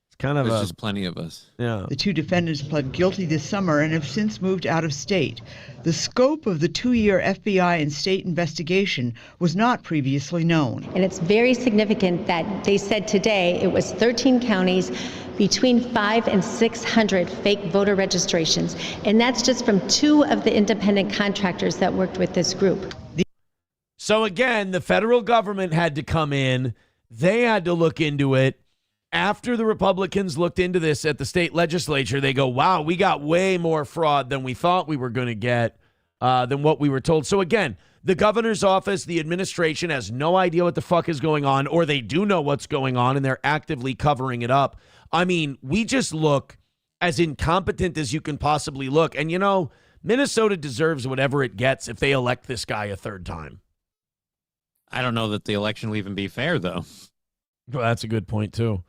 It's kind of There's just plenty of us. Yeah. The 2 defendants pled guilty this summer and have since moved out of state. The scope of the 2-year FBI and state investigation was not previously known. And it's very significant that they said today it was 13 counties, between 500 and 600 fake voter registrations. And that's just from 2 of the independent contractors that worked with this group. So again, the federal government had to come in. They had to look into it. After the Republicans looked into this at the state legislature, they go, wow, we got way more fraud than we thought we were going to get, than what we were told. So again, the governor's office, the administration has no idea what the fuck is going on, or they do know what's going on and they're actively covering it up. I mean, we just look as incompetent as you can possibly look. And, you know, Minnesota deserves whatever it gets if they elect this guy a 3rd time. I don't know that the election will even be fair, though. Well, that's a good point, too.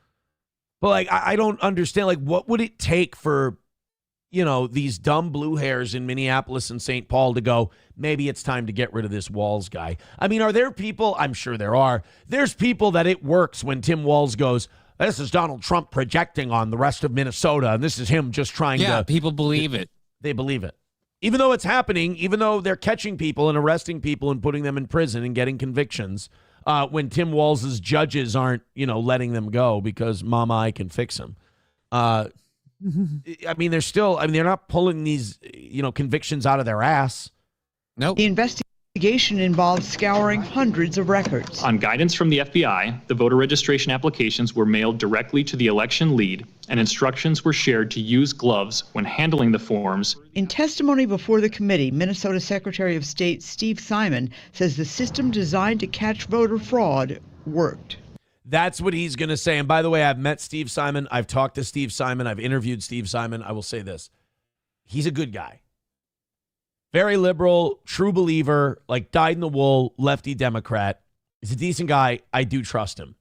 But, like, I don't understand, like, what would it take for, you know, these dumb blue hairs in Minneapolis and St. Paul to go, maybe it's time to get rid of this Walz guy? I mean, are there people? I'm sure there are. There's people that it works when Tim Walz goes, this is Donald Trump projecting on the rest of Minnesota, and this is him just trying to. Yeah, people believe it. They believe it. Even though it's happening, even though they're catching people and arresting people and putting them in prison and getting convictions, when Tim Walz's judges aren't, you know, letting them go because Mama, I can fix him. I mean, they're not pulling these, you know, convictions out of their ass. Nope. The investigation involves scouring hundreds of records. On guidance from the FBI, the voter registration applications were mailed directly to the election lead, and instructions were shared to use gloves when handling the forms. In testimony before the committee, Minnesota Secretary of State Steve Simon says the system designed to catch voter fraud worked. That's what he's going to say. And by the way, I've met Steve Simon. I've talked to Steve Simon. I've interviewed Steve Simon. I will say this. He's a good guy. Very liberal, true believer, like dyed-in-the-wool, lefty Democrat. He's a decent guy. I do trust him.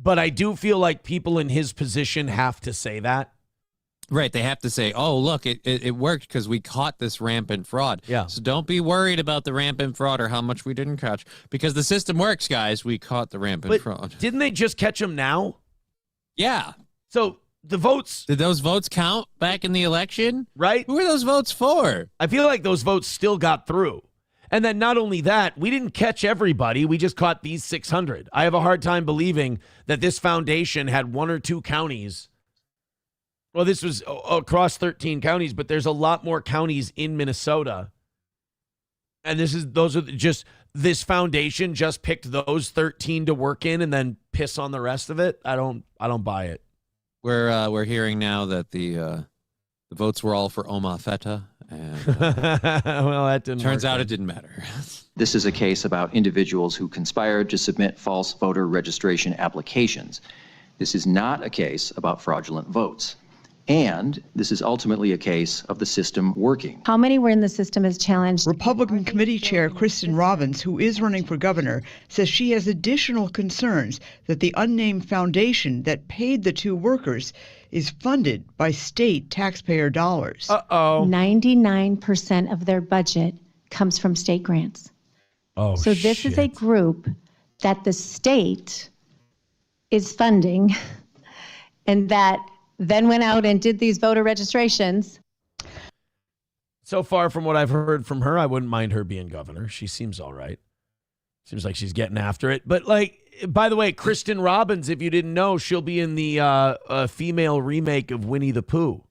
But I do feel like people in his position have to say that. Right. They have to say, oh, look, it worked because we caught this rampant fraud. Yeah. So don't be worried about the rampant fraud or how much we didn't catch. Because the system works, guys. We caught the rampant fraud. Didn't they just catch him now? Yeah. So the votes. Did those votes count back in the election? Right. Who were those votes for? I feel like those votes still got through. And then not only that, we didn't catch everybody. We just caught these 600. I have a hard time believing that this foundation had 1 or 2 counties. Well, this was across 13 counties, but there's a lot more counties in Minnesota. And this foundation just picked those 13 to work in and then piss on the rest of it. I don't buy it. We're hearing now that the votes were all for Oma Feta. And, well, that didn't turns work out then. it didn't matter. This is a case about individuals who conspired to submit false voter registration applications. This is not a case about fraudulent votes. And this is ultimately a case of the system working. How many were in the system is challenged? Republican Committee Chair Kristen Robbins, who is running for governor, says she has additional concerns that the unnamed foundation that paid the 2 workers is funded by state taxpayer dollars. 99% of their budget comes from state grants. Oh, so this is a group that the state is funding and that then went out and did these voter registrations. So far from what I've heard from her, I wouldn't mind her being governor. She seems all right. Seems like she's getting after it. But, like, by the way, Kristen Robbins, if you didn't know, she'll be in the female remake of Winnie the Pooh.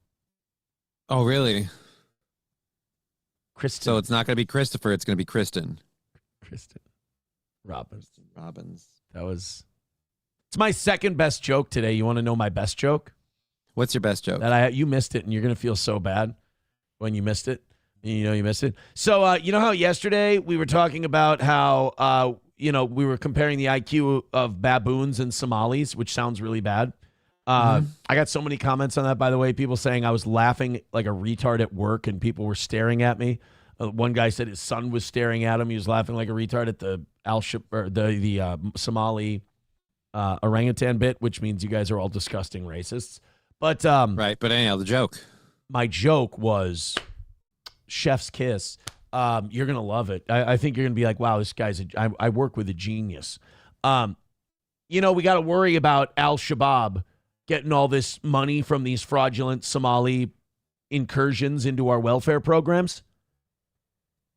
Oh, really? Kristen. So it's not going to be Christopher. It's going to be Kristen. Kristen Robbins. That was. It's my second best joke today. You want to know my best joke? What's your best joke? That you missed it, and you're going to feel so bad when you missed it. You know you missed it. So you know how yesterday we were talking about how we were comparing the IQ of baboons and Somalis, which sounds really bad. I got so many comments on that, by the way. People saying I was laughing like a retard at work, and people were staring at me. One guy said his son was staring at him. He was laughing like a retard at the Somali orangutan bit, which means you guys are all disgusting racists. But right. But anyhow, the joke. My joke was chef's kiss. You're gonna love it. I think you're gonna be like, wow, this guy's. I work with a genius. We got to worry about Al-Shabaab getting all this money from these fraudulent Somali incursions into our welfare programs.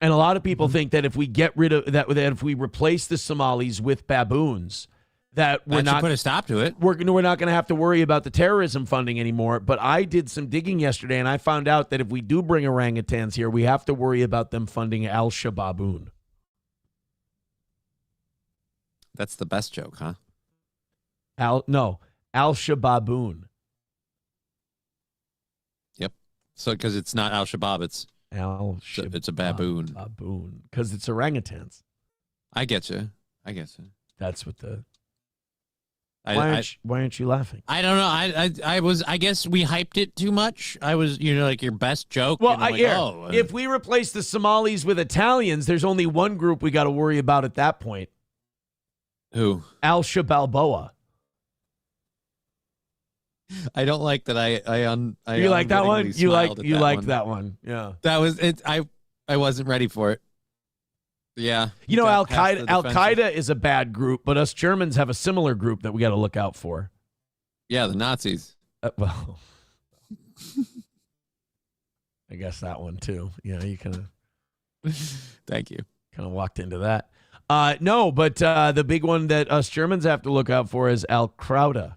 And a lot of people think that if we get rid of that if we replace the Somalis with baboons, that we're not put a stop to it. We're not going to have to worry about the terrorism funding anymore. But I did some digging yesterday, and I found out that if we do bring orangutans here, we have to worry about them funding Al-Shababoon. That's the best joke, huh? Al-Shababoon. Yep. So because it's not Al-Shabaab, it's a baboon. Baboon, because it's orangutans. I get you. That's what the. Why aren't you laughing? I don't know. I guess we hyped it too much. I was, like your best joke. Well, if we replace the Somalis with Italians, there's only one group we got to worry about at that point. Who? Al-Shabalboa. I don't like that. You like that one? You like that one? Yeah. That was it. I wasn't ready for it. Yeah. Al-Qaeda is a bad group, but us Germans have a similar group that we got to look out for. Yeah, the Nazis. Well, I guess that one too. Yeah, you kind of. Thank you. Kind of walked into that. No, but the big one that us Germans have to look out for is Al-Qaeda.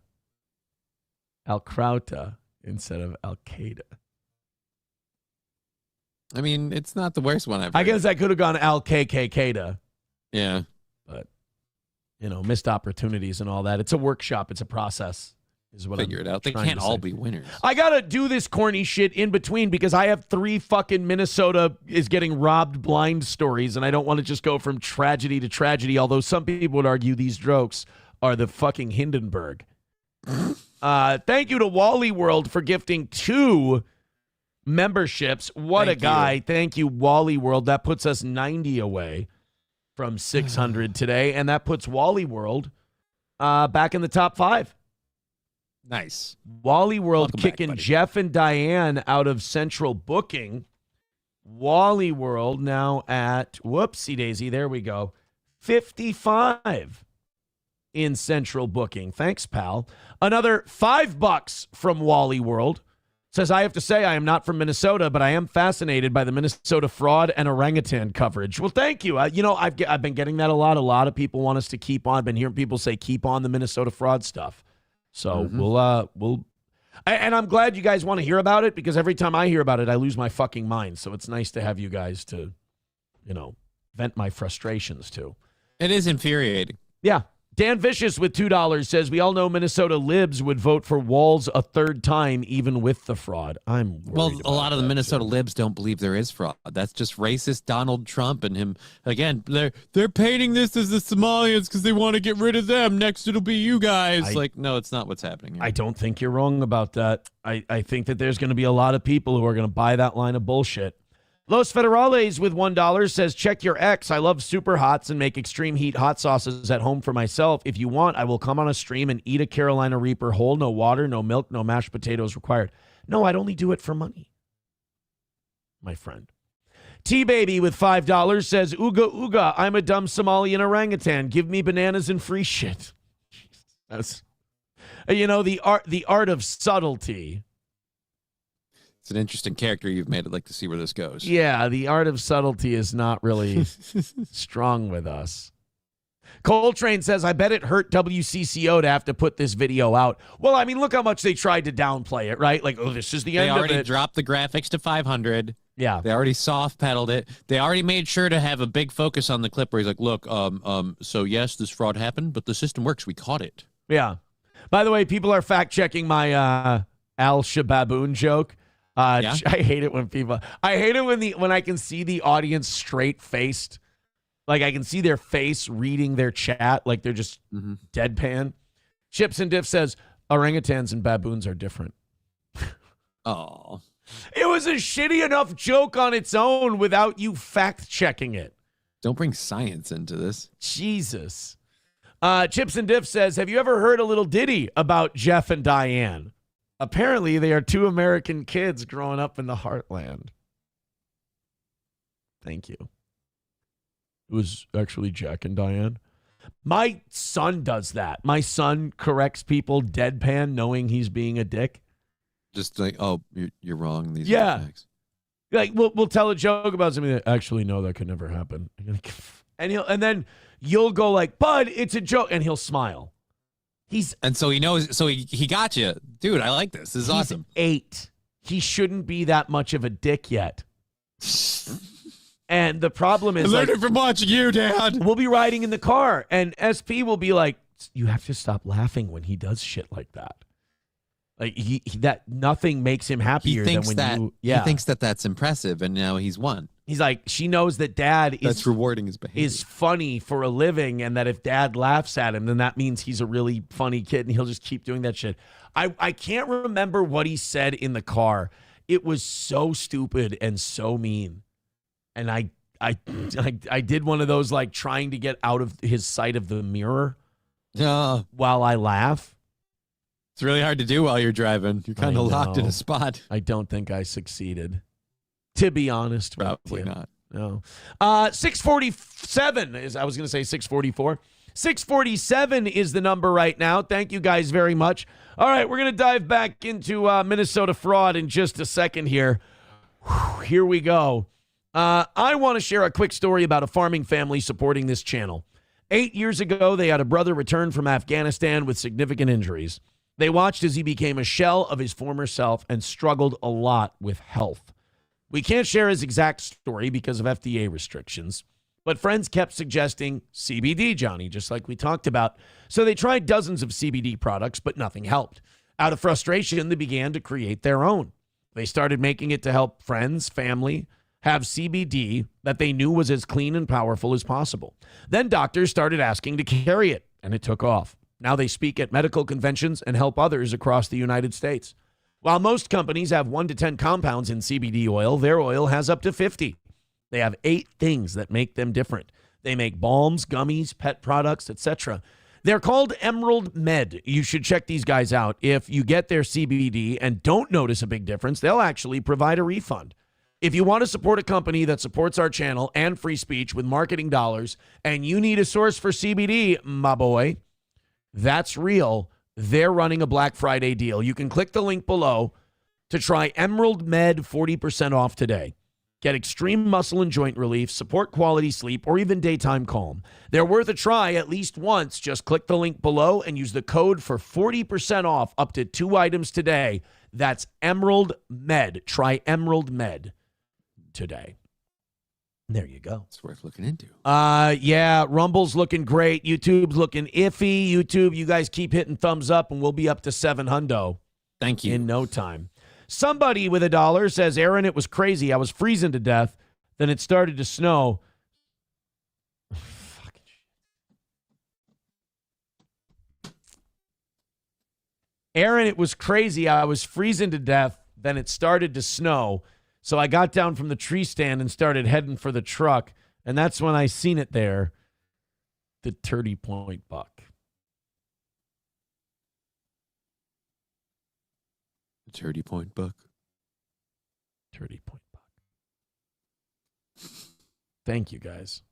Al-Krauta instead of Al-Qaeda. I mean, it's not the worst one I've heard. I guess I could have gone Al-KKKda. Yeah. But, missed opportunities and all that. It's a workshop. It's a process. Is what Figure it out. They can't all be winners. I got to do this corny shit in between because I have 3 fucking Minnesota is getting robbed blind stories, and I don't want to just go from tragedy to tragedy, although some people would argue these jokes are the fucking Hindenburg. Thank you to Wally World for gifting 2 memberships. What a guy. Thank you, Wally World. That puts us 90 away from 600 today, and that puts Wally World back in the top 5. Nice. Wally World Welcome kicking back, Jeff and Diane out of Central Booking. Wally World now at, whoopsie daisy, there we go, 55 in Central Booking. Thanks, pal. Another $5 from Wally World. Says, I have to say I am not from Minnesota, but I am fascinated by the Minnesota fraud and orangutan coverage. Well, thank you. I've been getting that a lot. A lot of people want us to keep on. I've been hearing people say keep on the Minnesota fraud stuff. So we'll and I'm glad you guys want to hear about it because every time I hear about it, I lose my fucking mind. So it's nice to have you guys to, vent my frustrations to. It is infuriating. Yeah. Dan Vicious with $2 says, we all know Minnesota libs would vote for Walz a 3rd time, even with the fraud. I'm worried a lot of the Minnesota libs don't believe there is fraud. That's just racist Donald Trump and him. Again, they're painting this as the Somalians because they want to get rid of them. Next, it'll be you guys. No, it's not what's happening here. I don't think you're wrong about that. I think that there's going to be a lot of people who are going to buy that line of bullshit. Los Federales with $1 says, check your ex. I love super hots and make extreme heat hot sauces at home for myself. If you want, I will come on a stream and eat a Carolina Reaper whole, no water, no milk, no mashed potatoes required. No, I'd only do it for money, my friend. T-Baby with $5 says, ooga ooga, I'm a dumb Somalian orangutan. Give me bananas and free shit. That's, the art of subtlety. It's an interesting character you've made. I'd like to see where this goes. Yeah, the art of subtlety is not really strong with us. Coltrane says, I bet it hurt WCCO to have to put this video out. Well, I mean, look how much they tried to downplay it, right? Like, oh, this is the end of it. They already dropped the graphics to 500. Yeah. They already soft-pedaled it. They already made sure to have a big focus on the clip where he's like, look, so yes, this fraud happened, but the system works. We caught it. Yeah. By the way, people are fact-checking my Al-Shababoon joke. I hate it when I can see the audience straight-faced, Like I can see their face reading their chat like they're just deadpan. Chips and Diff says orangutans and baboons are different. Oh. It was a shitty enough joke on its own without you fact-checking it. Don't bring science into this. Jesus. Chips and Diff says, have you ever heard a little ditty about Jeff and Diane? Apparently, they are two American kids growing up in the heartland. Thank you. It was actually Jack and Diane. My son does that. My son corrects people deadpan knowing he's being a dick. Just like, oh, you're wrong. These are the facts. Like we'll tell a joke about something that actually no, that could never happen. And then you'll go like, Bud, it's a joke, and he'll smile. And so he knows. So he got you, dude. I like this. This is awesome. 8. He shouldn't be that much of a dick yet. And the problem is, I learned it from watching you, Dad. We'll be riding in the car, and SP will be like, you have to stop laughing when he does shit like that. Like he that nothing makes him happier than when you. Yeah, he thinks that that's impressive, and now he's won. He's like, she knows that Dad that's rewarding his behavior. Is funny for a living, and that if Dad laughs at him, then that means he's a really funny kid, and he'll just keep doing that shit. I can't remember what he said in the car. It was so stupid and so mean, and I did one of those like trying to get out of his sight of the mirror while I laugh. It's really hard to do while you're driving. You're kind of locked in a spot. I don't think I succeeded. To be honest. Probably not. No. 647 is, I was going to say 644. 647 is the number right now. Thank you guys very much. All right, we're going to dive back into Minnesota fraud in just a second here. Whew, here we go. I want to share a quick story about a farming family supporting this channel. 8 years ago, they had a brother return from Afghanistan with significant injuries. They watched as he became a shell of his former self and struggled a lot with health. We can't share his exact story because of FDA restrictions, but friends kept suggesting CBD, Johnny, just like we talked about. So they tried dozens of CBD products, but nothing helped. Out of frustration, they began to create their own. They started making it to help friends, family, have CBD that they knew was as clean and powerful as possible. Then doctors started asking to carry it, and it took off. Now they speak at medical conventions and help others across the United States. While most companies have 1 to 10 compounds in CBD oil, their oil has up to 50. They have 8 things that make them different. They make balms, gummies, pet products, etc. They're called Emerald Med. You should check these guys out. If you get their CBD and don't notice a big difference, they'll actually provide a refund. If you want to support a company that supports our channel and free speech with marketing dollars, and you need a source for CBD, my boy, that's real. They're running a Black Friday deal. You can click the link below to try Emerald Med 40% off today. Get extreme muscle and joint relief, support quality sleep, or even daytime calm. They're worth a try at least once. Just click the link below and use the code for 40% off up to 2 items today. That's Emerald Med. Try Emerald Med today. There you go. It's worth looking into. Yeah, Rumble's looking great. YouTube's looking iffy. YouTube, you guys keep hitting thumbs up, and we'll be up to 700. Thank you. In no time. Somebody with $1 says, Aaron, it was crazy. I was freezing to death. Then it started to snow. Fucking shit. Aaron, it was crazy. I was freezing to death. Then it started to snow. So I got down from the tree stand and started heading for the truck. And that's when I seen it there. The 30-point buck. 30-point buck. 30-point buck. Thank you, guys.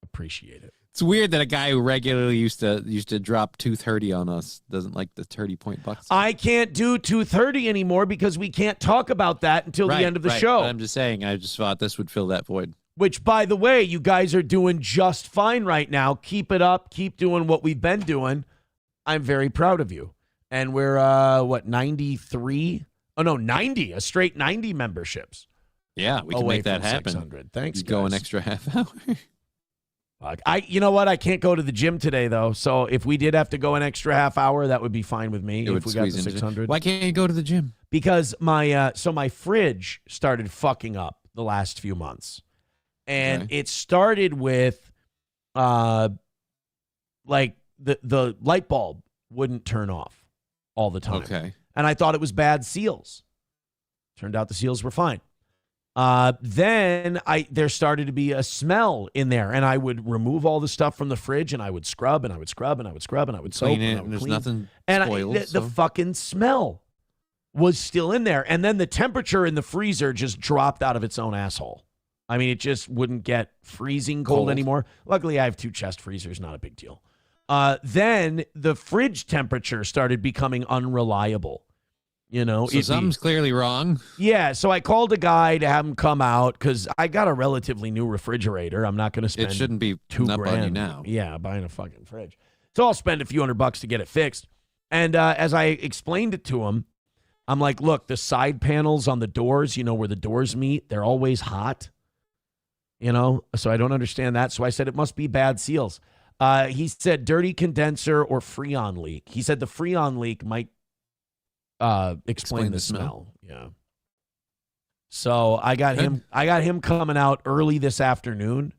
Appreciate it. It's weird that a guy who regularly used to drop 230 on us doesn't like the 30-point bucks. I can't do 230 anymore because we can't talk about that until the end of the show. I'm just saying, I just thought this would fill that void. Which, by the way, you guys are doing just fine right now. Keep it up. Keep doing what we've been doing. I'm very proud of you. And we're, 93? Oh, no, 90. A straight 90 memberships. Yeah, we can make that happen. 600. Thanks, guys. Go an extra half hour. You know what? I can't go to the gym today, though. So if we did have to go an extra half hour, that would be fine with me. If we got the 600. Why can't you go to the gym? Because my fridge started fucking up the last few months. And it started with like the light bulb wouldn't turn off all the time. Okay. And I thought it was bad seals. Turned out the seals were fine. Then there started to be a smell in there, and I would remove all the stuff from the fridge, and I would scrub, and I would scrub, and I would scrub, and I would soap, Clean it, and I would and there's clean. nothing And spoiled. the fucking smell was still in there, and then the temperature in the freezer just dropped out of its own asshole. I mean, it just wouldn't get freezing cold anymore. Luckily, I have 2 chest freezers, not a big deal. Then the fridge temperature started becoming unreliable. You know, So something's clearly wrong. Yeah, so I called a guy to have him come out because I got a relatively new refrigerator. I'm not going to spend It shouldn't be $2,000 up on you now. Yeah, buying a fucking fridge. So I'll spend a few $100 to get it fixed. And as I explained it to him, I'm like, look, the side panels on the doors, you know, where the doors meet, they're always hot. You know, so I don't understand that. So I said it must be bad seals. He said dirty condenser or Freon leak. He said the Freon leak might explain the smell. Yeah. So I got him coming out early this afternoon,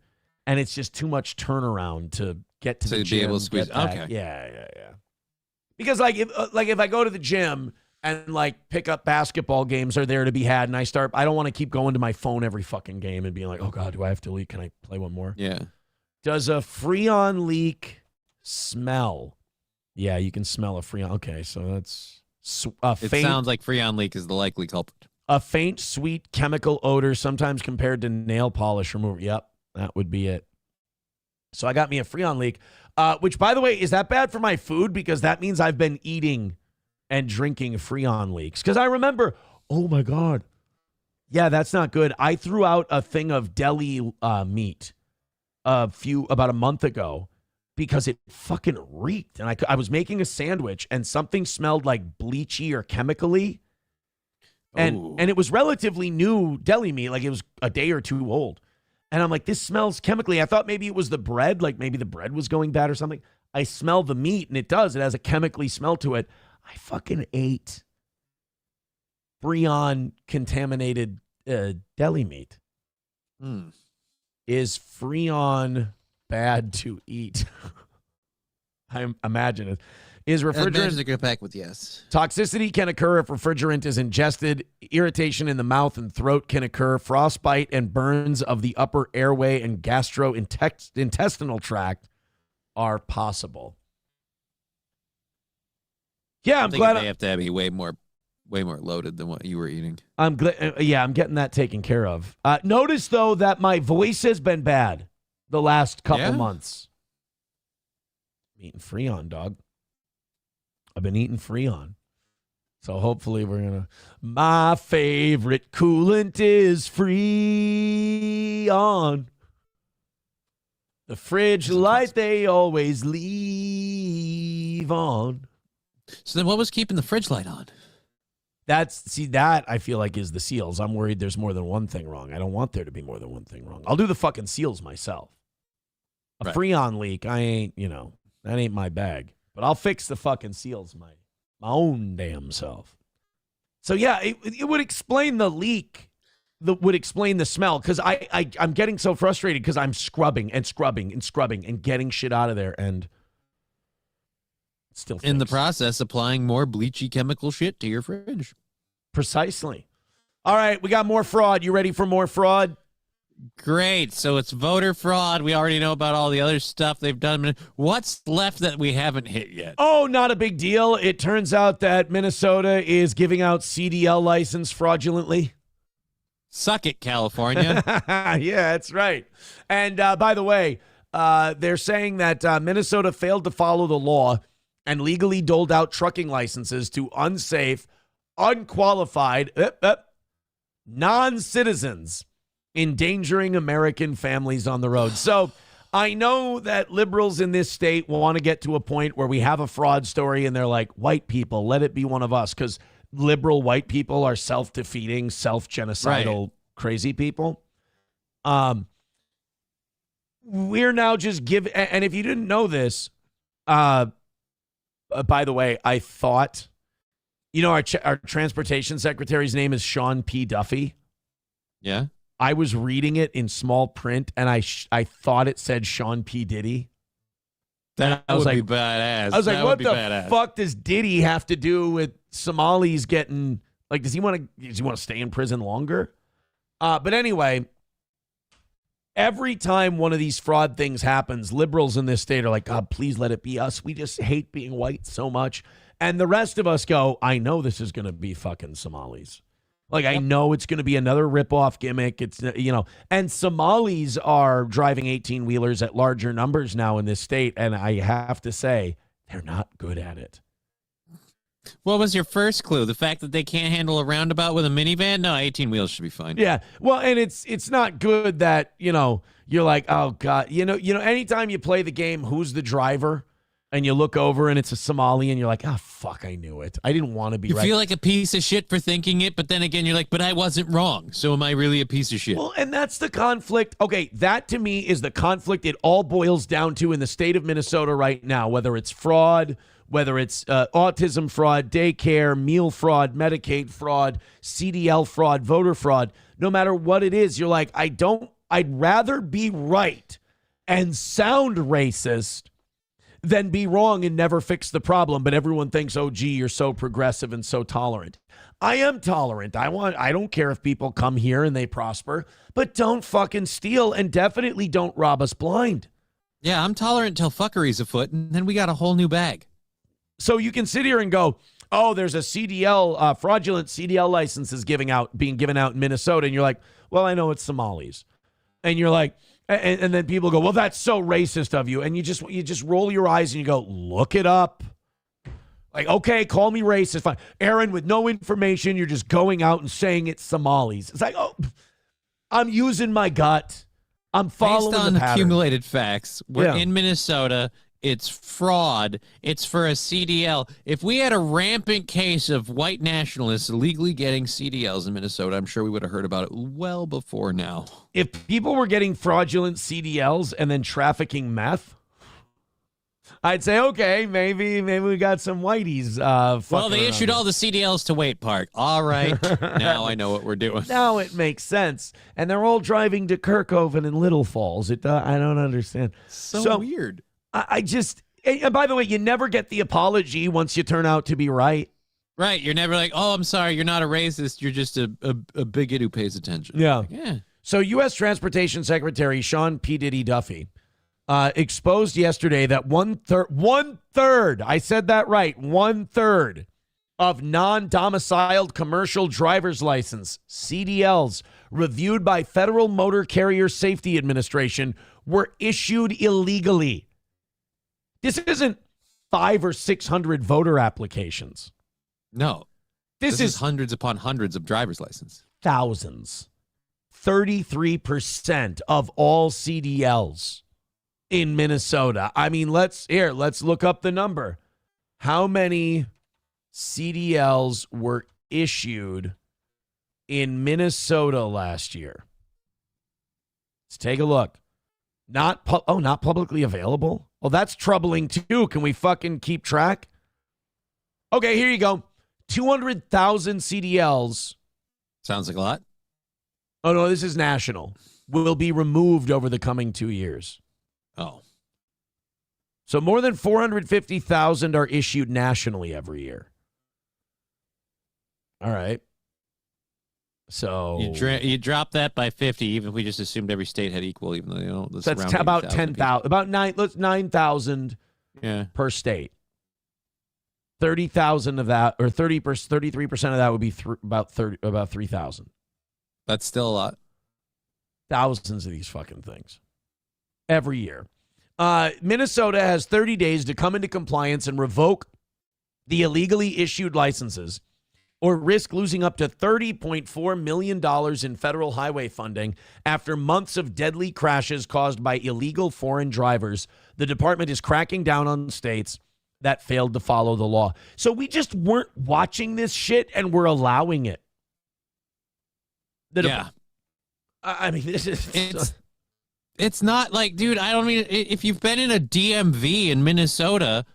and it's just too much turnaround to get to the gym. Be able to squeeze. get back. Okay. Yeah. Because if I go to the gym and like pick up basketball games are there to be had, and I don't want to keep going to my phone every fucking game and being like, oh God, do I have to leak? Can I play one more? Yeah. Does a Freon leak smell? Yeah, you can smell a Freon. Okay, so that's It sounds like Freon leak is the likely culprit. A faint, sweet chemical odor, sometimes compared to nail polish remover. Yep, that would be it. So I got me a Freon leak, which, by the way, is that bad for my food? Because that means I've been eating and drinking Freon leaks. Because I remember, oh my God. Yeah, that's not good. I threw out a thing of deli meat about a month ago because it fucking reeked. And I was making a sandwich and something smelled like bleachy or chemically. And it was relatively new deli meat, like it was a day or 2 old. And I'm like, this smells chemically. I thought maybe it was the bread, like maybe the bread was going bad or something. I smell the meat, and it does. It has a chemically smell to it. I fucking ate Freon contaminated deli meat. Is Freon bad to eat? I imagine it. Is refrigerant to go back with yes. Toxicity can occur if refrigerant is ingested. Irritation in the mouth and throat can occur. Frostbite and burns of the upper airway and gastrointestinal tract are possible. Yeah, I'm glad they have to be way more loaded than what you were eating. I'm glad. Yeah, I'm getting that taken care of. Notice though that my voice has been bad the last couple months. I'm eating Freon, dog. I've been eating Freon. So hopefully we're going to... My favorite coolant is Freon. The fridge light they always leave on. So then what was keeping the fridge light on? That I feel like is the seals. I'm worried there's more than one thing wrong. I don't want there to be more than one thing wrong. I'll do the fucking seals myself. A Freon leak, I ain't, that ain't my bag. But I'll fix the fucking seals my own damn self. So yeah, it would explain the leak. That would explain the smell, because I'm getting so frustrated because I'm scrubbing and scrubbing and scrubbing and getting shit out of there, and it's still in the process applying more bleachy chemical shit to your fridge. Precisely. All right, we got more fraud. You ready for more fraud? Great. So it's voter fraud. We already know about all the other stuff they've done. What's left that we haven't hit yet? Oh, not a big deal. It turns out that Minnesota is giving out CDL license fraudulently. Suck it, California. Yeah, that's right. And by the way, they're saying that Minnesota failed to follow the law and legally doled out trucking licenses to unsafe, unqualified, non-citizens endangering American families on the road. So I know that liberals in this state want to get to a point where we have a fraud story and they're like, white people, let it be one of us, because liberal white people are self-defeating, self-genocidal, crazy people. We're now just giving, and if you didn't know this, by the way, I thought, our transportation secretary's name is Sean P. Duffy. Yeah. I was reading it in small print, and I thought it said Sean P. Diddy. That would be badass. I was like, That what would be the badass. fuck does Diddy have to do with Somalis getting, like, does he want to stay in prison longer? But anyway, every time one of these fraud things happens, liberals in this state are like, God, please let it be us. We just hate being white so much. And the rest of us go, I know this is going to be fucking Somalis. Like, I know it's going to be another ripoff gimmick. It's, and Somalis are driving 18-wheelers at larger numbers now in this state. And I have to say, they're not good at it. What was your first clue? The fact that they can't handle a roundabout with a minivan? No, 18 wheels should be fine. Yeah. Well, and it's not good that, you're like, oh God, anytime you play the game, who's the driver? And you look over and it's a Somali and you're like, fuck, I knew it. I didn't want to be You right. feel like a piece of shit for thinking it, but then again, you're like, but I wasn't wrong. So am I really a piece of shit? Well, and that's the conflict. Okay, that to me is the conflict it all boils down to in the state of Minnesota right now, whether it's fraud, whether it's autism fraud, daycare, meal fraud, Medicaid fraud, CDL fraud, voter fraud. No matter what it is, you're like, I'd rather be right and sound racist than be wrong and never fix the problem. But everyone thinks, oh, gee, you're so progressive and so tolerant. I am tolerant. I don't care if people come here and they prosper, but don't fucking steal and definitely don't rob us blind. Yeah, I'm tolerant till fuckery's afoot, and then we got a whole new bag. So you can sit here and go, oh, there's a CDL, fraudulent CDL licenses being given out in Minnesota. And you're like, well, I know it's Somalis. And you're like, and then people go, well, that's so racist of you. And you just roll your eyes and you go, look it up. Like, okay, call me racist. Fine. Aaron, with no information, you're just going out and saying it's Somalis. It's like, oh, I'm using my gut. I'm following Based on the pattern. accumulated facts, we're in Minnesota. It's fraud. It's for a CDL. If we had a rampant case of white nationalists illegally getting CDLs in Minnesota, I'm sure we would have heard about it well before now. If people were getting fraudulent CDLs and then trafficking meth, I'd say, okay, maybe we got some whiteys. Well, they issued all the CDLs to Waite Park. All right. Now I know what we're doing. Now it makes sense. And they're all driving to Kirkhoven and Little Falls. I don't understand. So weird. I just, and by the way, you never get the apology once you turn out to be right. Right. You're never like, oh, I'm sorry. You're not a racist. You're just a bigot who pays attention. Yeah. Like, yeah. So U.S. Transportation Secretary Sean P. Diddy Duffy exposed yesterday that one third, I said that right, 1/3 of non-domiciled commercial driver's license, CDLs, reviewed by Federal Motor Carrier Safety Administration were issued illegally. This isn't 500 or 600 voter applications. No. This is hundreds upon hundreds of driver's license. Thousands. 33% of all CDLs in Minnesota. I mean, let's look up the number. How many CDLs were issued in Minnesota last year? Let's take a look. Not publicly available? Well, that's troubling too. Can we fucking keep track? Okay, here you go. 200,000 CDLs. Sounds like a lot. Oh, no, this is national. Will be removed over the coming 2 years. Oh. So more than 450,000 are issued nationally every year. All right. So you drop that by 50, even if we just assumed every state had equal, even though that's about 10,000, about 9,000 per state. 30,000 of that, or 33% of that would be about 3,000. That's still a lot. Thousands of these fucking things every year. Minnesota has 30 days to come into compliance and revoke the illegally issued licenses, or risk losing up to $30.4 million in federal highway funding after months of deadly crashes caused by illegal foreign drivers. The department is cracking down on states that failed to follow the law. So we just weren't watching this shit and we're allowing it. I mean, this is... It's not like, dude, I don't mean, if you've been in a DMV in Minnesota,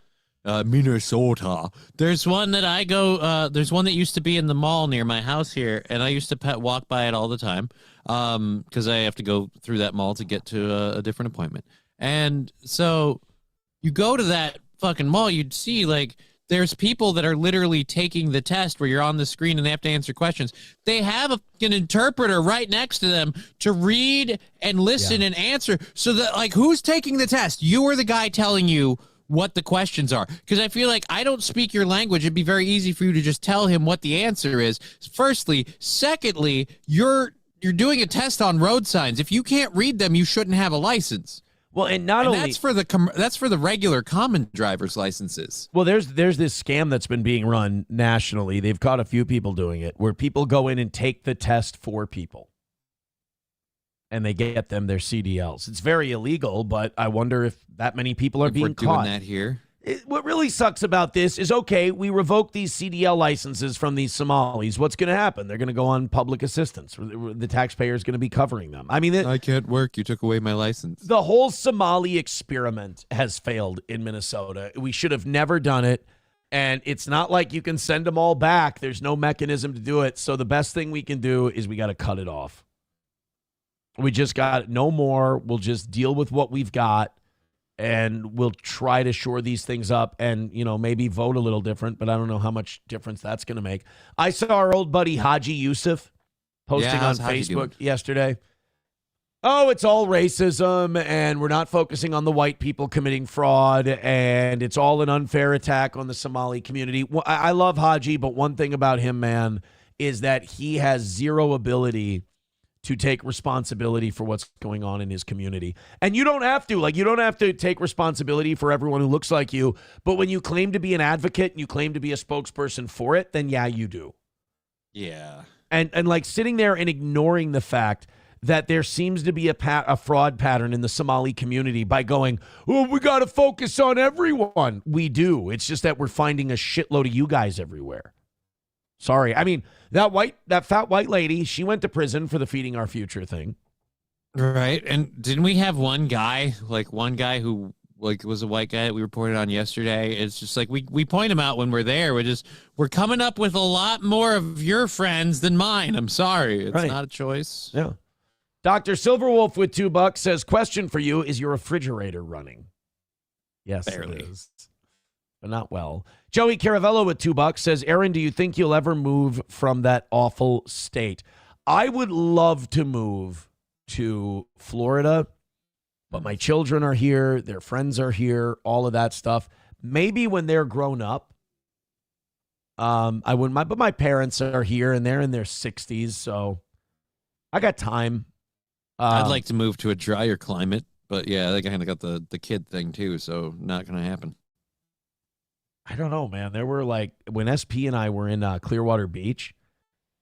Minnesota. There's one that I go. There's one that used to be in the mall near my house here, and I used to walk by it all the time, because I have to go through that mall to get to a different appointment. And so you go to that fucking mall, you'd see like there's people that are literally taking the test where you're on the screen and they have to answer questions. They have an interpreter right next to them to read and listen and answer. So that, like, who's taking the test? You or the guy telling you what the questions are? Because I feel like I don't speak your language. It'd be very easy for you to just tell him what the answer is. Firstly. Secondly, you're doing a test on road signs. If you can't read them, you shouldn't have a license. Well, and not only that's for the regular common driver's licenses. Well, there's this scam that's been being run nationally. They've caught a few people doing it, where people go in and take the test for people, and they get them their CDLs. It's very illegal, but I wonder if that many people are being caught. We're doing that here. What really sucks about this is, okay, we revoke these CDL licenses from these Somalis. What's going to happen? They're going to go on public assistance. The taxpayer is going to be covering them. I mean, I can't work. You took away my license. The whole Somali experiment has failed in Minnesota. We should have never done it. And it's not like you can send them all back. There's no mechanism to do it. So the best thing we can do is we got to cut it off. We just got no more. We'll just deal with what we've got. And we'll try to shore these things up and, maybe vote a little different, but I don't know how much difference that's going to make. I saw our old buddy Haji Yusuf posting on Facebook yesterday. Oh, it's all racism, and we're not focusing on the white people committing fraud, and it's all an unfair attack on the Somali community. Well, I love Haji, but one thing about him, man, is that he has zero ability to take responsibility for what's going on in his community. And you don't have to. You don't have to take responsibility for everyone who looks like you. But when you claim to be an advocate and you claim to be a spokesperson for it, then yeah, you do. Yeah. And like sitting there and ignoring the fact that there seems to be a fraud pattern in the Somali community by going, oh, we got to focus on everyone. We do. It's just that we're finding a shitload of you guys everywhere. Sorry. I mean, that fat white lady, she went to prison for the Feeding Our Future thing. Right. And didn't we have one guy who was a white guy that we reported on yesterday? It's just like we point him out when we're there. We're coming up with a lot more of your friends than mine. I'm sorry. It's not a choice. Yeah. Dr. Silverwolf with $2 says, question for you, is your refrigerator running? Yes, barely. It is. But not well. Joey Caravello with $2 says, Aaron, do you think you'll ever move from that awful state? I would love to move to Florida, but my children are here. Their friends are here. All of that stuff. Maybe when they're grown up, I wouldn't mind. But my parents are here and they're in their 60s, so I got time. I'd like to move to a drier climate, but yeah, they kind of got the kid thing too, so not going to happen. I don't know, man. There were when SP and I were in Clearwater Beach,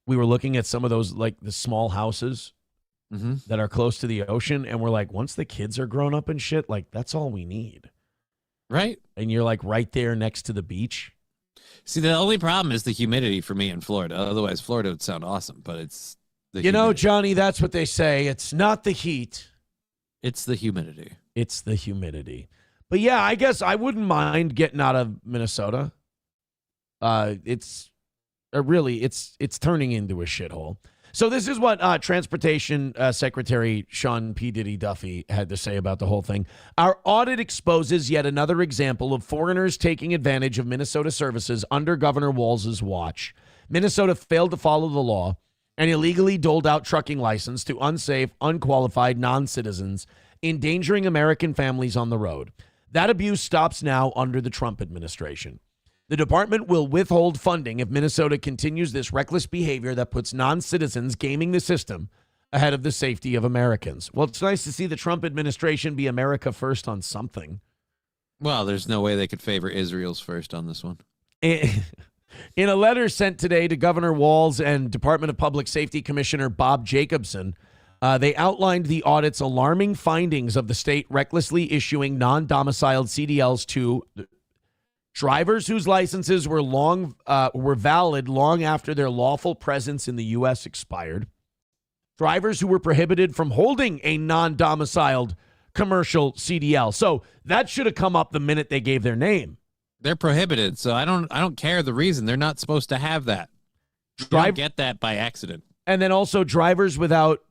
we were looking at some of those the small houses that are close to the ocean, and we're like, once the kids are grown up and shit, that's all we need. Right. And you're right there next to the beach. See, the only problem is the humidity for me in Florida. Otherwise, Florida would sound awesome, but it's the humidity. Johnny, that's what they say. It's not the heat. It's the humidity. It's the humidity. But yeah, I guess I wouldn't mind getting out of Minnesota. It's turning into a shithole. So this is what Transportation Secretary Sean P. Diddy Duffy had to say about the whole thing. Our audit exposes yet another example of foreigners taking advantage of Minnesota services under Governor Walz's watch. Minnesota failed to follow the law and illegally doled out trucking license to unsafe, unqualified non-citizens, endangering American families on the road. That abuse stops now under the Trump administration. The department will withhold funding if Minnesota continues this reckless behavior that puts non-citizens gaming the system ahead of the safety of Americans. Well, it's nice to see the Trump administration be America first on something. Well, there's no way they could favor Israel's first on this one. In a letter sent today to Governor Walz and Department of Public Safety Commissioner Bob Jacobson, they outlined the audit's alarming findings of the state recklessly issuing non-domiciled CDLs to drivers whose licenses were valid long after their lawful presence in the U.S. expired, drivers who were prohibited from holding a non-domiciled commercial CDL. So that should have come up the minute they gave their name. They're prohibited, so I don't care the reason. They're not supposed to have that. You don't get that by accident. And then also drivers without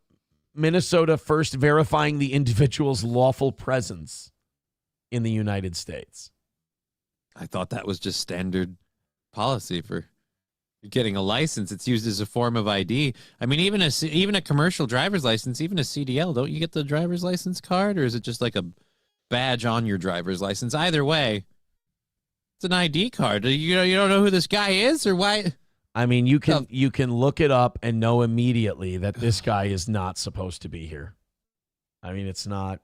Minnesota first verifying the individual's lawful presence in the United States. I thought that was just standard policy for getting a license. It's used as a form of ID. I mean, even a commercial driver's license, even a CDL, don't you get the driver's license card, or is it just like a badge on your driver's license? Either way, it's an ID card. You don't know who this guy is, or why? I mean, you can look it up and know immediately that this guy is not supposed to be here. I mean, it's not.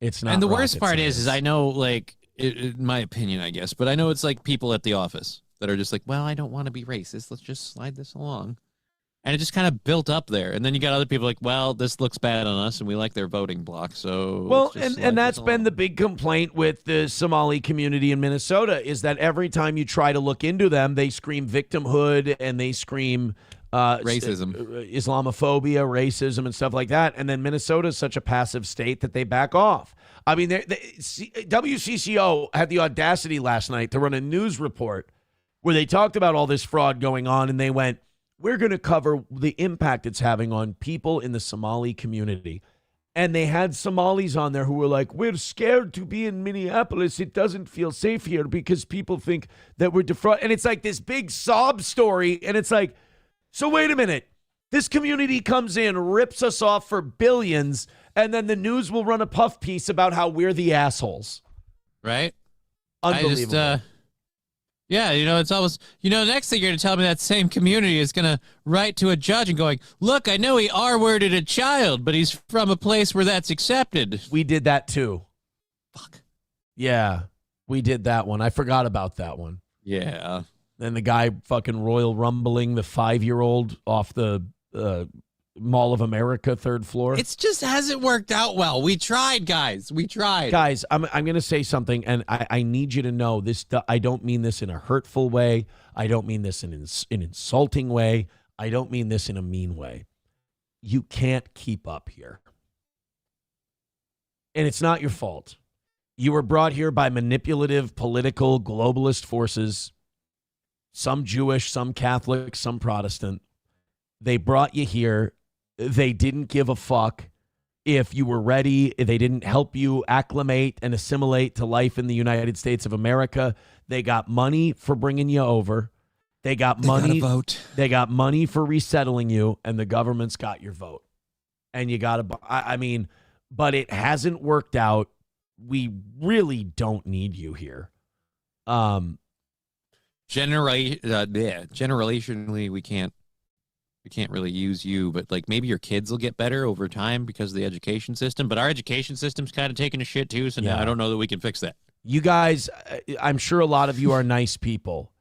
And the worst part is I know, like, in my opinion, I guess, but I know it's like people at the office that are just like, well, I don't want to be racist. Let's just slide this along. And it just kind of built up there. And then you got other people like, well, this looks bad on us and we like their voting block. So, well, and that's been the big complaint with the Somali community in Minnesota is that every time you try to look into them, they scream victimhood and they scream racism, Islamophobia, racism, and stuff like that. And then Minnesota is such a passive state that they back off. I mean, WCCO had the audacity last night to run a news report where they talked about all this fraud going on, and they went, we're going to cover the impact it's having on people in the Somali community. And they had Somalis on there who were like, we're scared to be in Minneapolis. It doesn't feel safe here because people think that we're defrauded. And it's like this big sob story. And it's like, so wait a minute. This community comes in, rips us off for billions, and then the news will run a puff piece about how we're the assholes. Right? Unbelievable. Yeah, it's almost, next thing you're going to tell me that same community is going to write to a judge and going, look, I know he R-worded a child, but he's from a place where that's accepted. We did that too. Fuck. Yeah, we did that one. I forgot about that one. Yeah. Then the guy fucking Royal Rumbling the 5-year-old off the Mall of America, 3rd floor. It just hasn't worked out well. We tried, guys. We tried. Guys, I'm going to say something, and I need you to know this. I don't mean this in a hurtful way. I don't mean this in an insulting way. I don't mean this in a mean way. You can't keep up here. And it's not your fault. You were brought here by manipulative, political, globalist forces, some Jewish, some Catholic, some Protestant. They brought you here. They didn't give a fuck if you were ready. They didn't help you acclimate and assimilate to life in the United States of America. They got money for bringing you over. They got money. Vote. They got money for resettling you, and the government's got your vote. And you got to, I mean, but it hasn't worked out. We really don't need you here. Generationally, we can't really use you, but like maybe your kids will get better over time because of the education system. But our education system's kind of taking a shit too, so now I don't know that we can fix that. You guys, I'm sure a lot of you are nice people,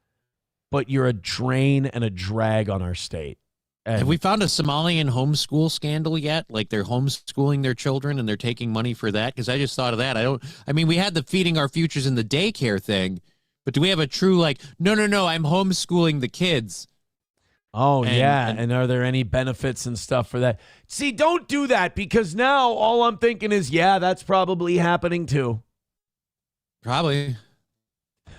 but you're a drain and a drag on our state. And have we found a Somalian homeschool scandal yet? Like they're homeschooling their children and they're taking money for that? Because I just thought of that. We had the feeding our futures in the daycare thing, but do we have a true like, no, I'm homeschooling the kids? Oh, and are there any benefits and stuff for that? See, don't do that because now all I'm thinking is, that's probably happening too. Probably.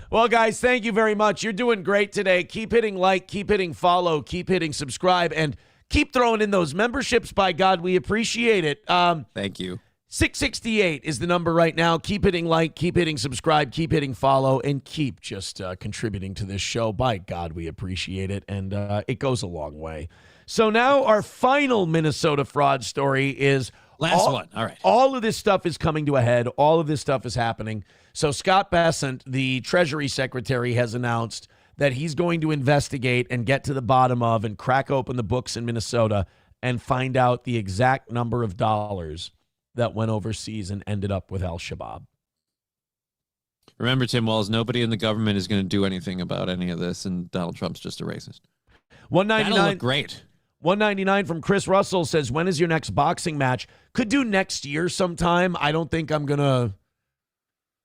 Well, guys, thank you very much. You're doing great today. Keep hitting like, keep hitting follow, keep hitting subscribe, and keep throwing in those memberships. By God, we appreciate it. Thank you. 668 is the number right now. Keep hitting like, keep hitting subscribe, keep hitting follow, and keep just contributing to this show. By God, we appreciate it, and it goes a long way. So now our final Minnesota fraud story is... Last one. All right. All of this stuff is coming to a head. All of this stuff is happening. So Scott Bessent, the Treasury Secretary, has announced that he's going to investigate and get to the bottom of and crack open the books in Minnesota and find out the exact number of dollars that went overseas and ended up with Al-Shabaab. Remember, Tim Walz, nobody in the government is going to do anything about any of this, and Donald Trump's just a racist. $199. That'll look great. $199 from Chris Russell says, when is your next boxing match? Could do next year sometime. I don't think I'm going to.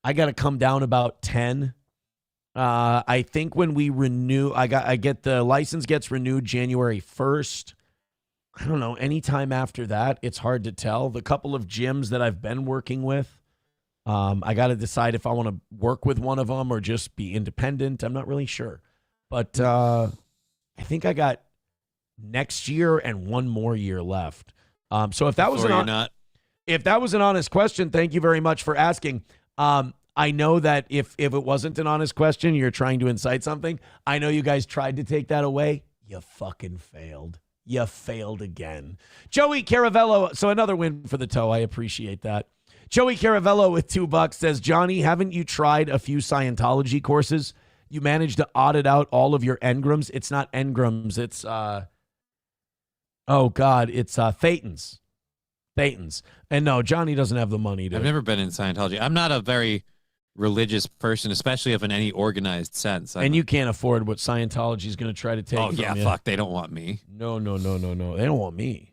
I got to come down about 10. I think when we renew, the license gets renewed January 1st. I don't know, anytime after that, it's hard to tell. The couple of gyms that I've been working with, I got to decide if I want to work with one of them or just be independent. I'm not really sure. But I think I got next year and one more year left. So if that was if that was an honest question, thank you very much for asking. I know that if it wasn't an honest question, you're trying to incite something. I know you guys tried to take that away. You fucking failed. You failed again. Joey Caravello. So another win for the toe. I appreciate that. Joey Caravello with $2 says, Johnny, haven't you tried a few Scientology courses? You managed to audit out all of your engrams. It's not engrams. It's, it's thetans. Thetans. And no, Johnny doesn't have the money to. I've never been in Scientology. I'm not a very religious person, especially of in any organized sense. And you can't afford what Scientology is going to try to take from you. Fuck. They don't want me. No. They don't want me.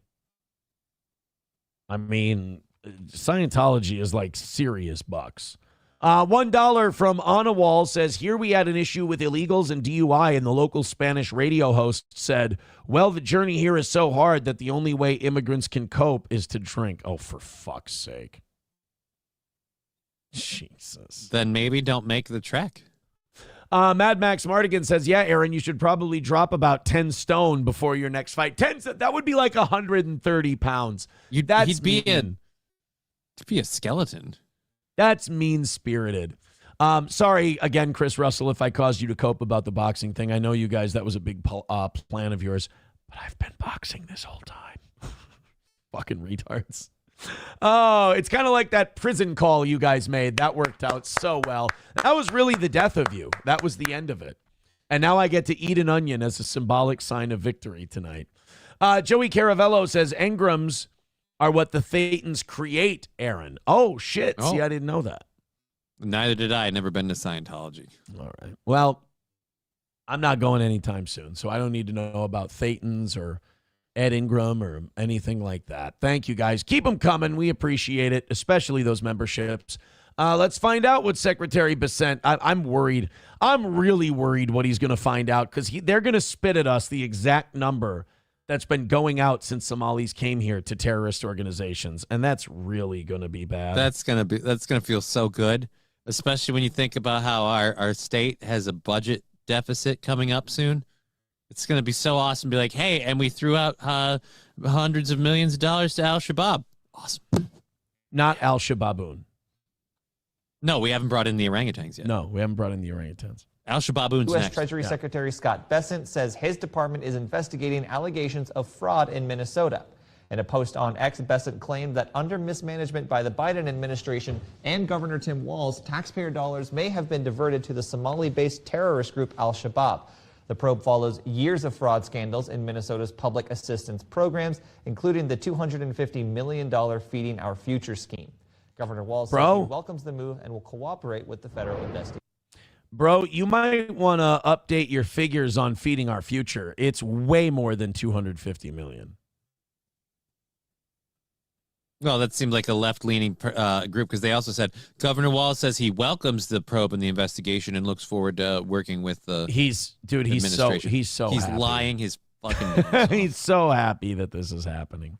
I mean, Scientology is like serious bucks. $1 from Anna Wall says, here we had an issue with illegals and DUI, and the local Spanish radio host said, well, the journey here is so hard that the only way immigrants can cope is to drink. Oh, for fuck's sake. Jesus. Then maybe don't make the trek. Mad Max Mardigan says, yeah, Aaron, you should probably drop about 10 stone before your next fight. That would be like 130 pounds. He'd be a skeleton. That's mean-spirited. Sorry, again, Chris Russell, if I caused you to cope about the boxing thing. I know you guys, that was a big plan of yours. But I've been boxing this whole time. Fucking retards. Oh, it's kind of like that prison call you guys made. That worked out so well. That was really the death of you. That was the end of it. And now I get to eat an onion as a symbolic sign of victory tonight. Joey Caravello says, engrams are what the Thetans create, Aaron. Oh, shit. See, I didn't know that. Neither did I. Never been to Scientology. All right. Well, I'm not going anytime soon, so I don't need to know about Thetans or Ed Ingram or anything like that. Thank you, guys. Keep them coming. We appreciate it, especially those memberships. Let's find out what Secretary Bessent. I'm worried. I'm really worried what he's going to find out, because they're going to spit at us the exact number that's been going out since Somalis came here to terrorist organizations, and that's really going to be bad. That's going to feel so good, especially when you think about how our state has a budget deficit coming up soon. It's going to be so awesome to be like, hey, and we threw out hundreds of millions of dollars to Al-Shabaab. Awesome. Not Al-Shabaabun. No, we haven't brought in the orangutans yet. No, we haven't brought in the orangutans. Al-Shabaabun's U.S. next. Treasury Secretary Scott Bessent says his department is investigating allegations of fraud in Minnesota. In a post on X, Bessent claimed that under mismanagement by the Biden administration and Governor Tim Walz, taxpayer dollars may have been diverted to the Somali-based terrorist group Al-Shabaab. The probe follows years of fraud scandals in Minnesota's public assistance programs, including the $250 million Feeding Our Future scheme. Governor Walz said he welcomes the move and will cooperate with the federal investigation. Bro, you might want to update your figures on Feeding Our Future. It's way more than $250 million. Well, that seemed like a left-leaning group, because they also said Governor Walz says he welcomes the probe and the investigation and looks forward to working with the He's so he's happy. lying his fucking He's so happy that this is happening.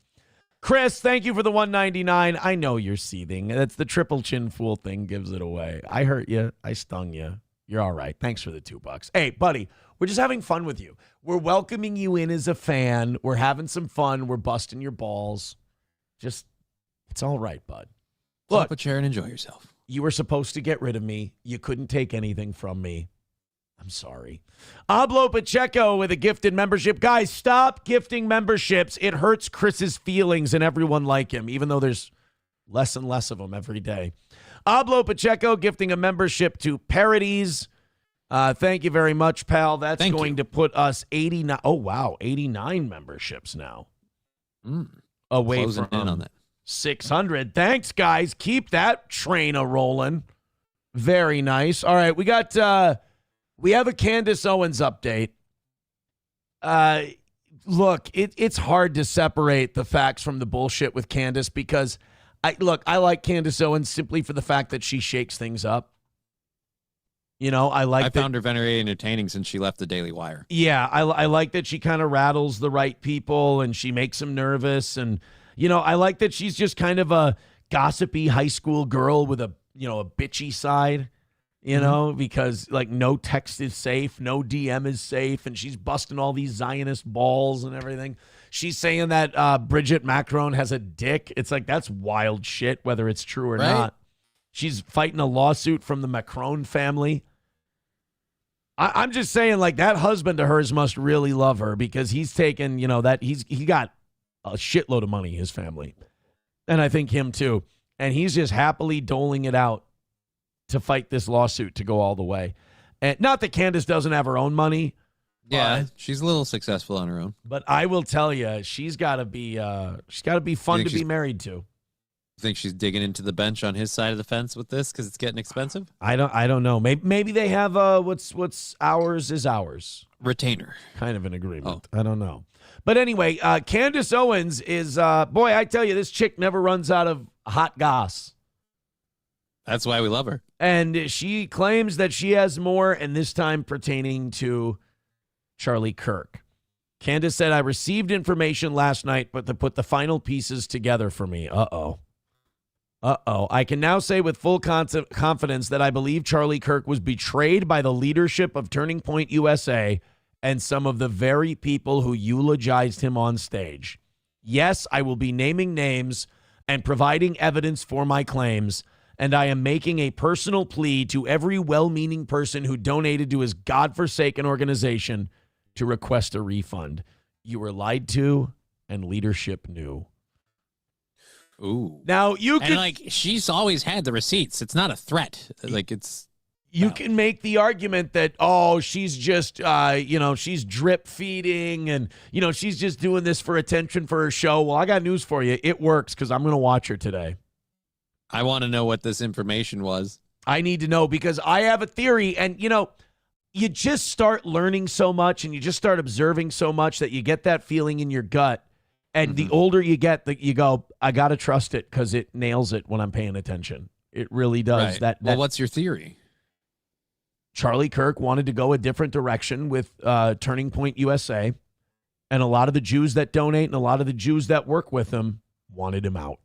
Chris, thank you for the $1.99. I know you're seething. That's the triple chin fool thing gives it away. I hurt you. I stung you. You're all right. Thanks for the $2. Hey, buddy, we're just having fun with you. We're welcoming you in as a fan. We're having some fun. We're busting your balls. It's all right, bud. Pull up a chair and enjoy yourself. You were supposed to get rid of me. You couldn't take anything from me. I'm sorry. Ablo Pacheco with a gifted membership. Guys, stop gifting memberships. It hurts Chris's feelings and everyone like him, even though there's less and less of them every day. Ablo Pacheco gifting a membership to Parodies. Thank you very much, pal. That's going to put us 89. Oh, wow. 89 memberships now. Away Closing from in on that. 600. Thanks, guys. Keep that train a-rolling. Very nice. All right, we have a Candace Owens update. Look, it's hard to separate the facts from the bullshit with Candace, because I like Candace Owens simply for the fact that she shakes things up. You know, I found her very entertaining since she left the Daily Wire. Yeah, I like that she kind of rattles the right people and she makes them nervous. And, you know, I like that she's just kind of a gossipy high school girl with a a bitchy side, you know, because like no text is safe, no DM is safe, and she's busting all these Zionist balls and everything. She's saying that Bridget Macron has a dick. It's like, that's wild shit, whether it's true or not. She's fighting a lawsuit from the Macron family. I'm just saying, like, that husband of hers must really love her, because he's taken, he got a shitload of money, his family. And I think him too. And he's just happily doling it out to fight this lawsuit to go all the way. And not that Candace doesn't have her own money. Yeah, she's a little successful on her own. But I will tell you, she's got to be fun to be married to. Think she's digging into the bench on his side of the fence with this because it's getting expensive? I don't know. Maybe they have what's ours is ours. Retainer. Kind of an agreement. I don't know. But anyway, Candace Owens is, boy, I tell you, this chick never runs out of hot goss. That's why we love her. And she claims that she has more, and this time pertaining to Charlie Kirk. Candace said, I received information last night, but to put the final pieces together for me. Uh-oh. I can now say with full confidence that I believe Charlie Kirk was betrayed by the leadership of Turning Point USA and some of the very people who eulogized him on stage. Yes, I will be naming names and providing evidence for my claims, and I am making a personal plea to every well-meaning person who donated to his godforsaken organization to request a refund. You were lied to, and leadership knew. Ooh. Now you can, and like, she's always had the receipts. It's not a threat. Like, it's, you can make the argument that, she's just she's drip feeding, and she's just doing this for attention for her show. Well, I got news for you. It works, because I'm going to watch her today. I want to know what this information was. I need to know, because I have a theory, and you just start learning so much, and you just start observing so much that you get that feeling in your gut. And the older you get, you go, I got to trust it, because it nails it when I'm paying attention. It really does. Right. Well, what's your theory? Charlie Kirk wanted to go a different direction with Turning Point USA. And a lot of the Jews that donate and a lot of the Jews that work with him wanted him out.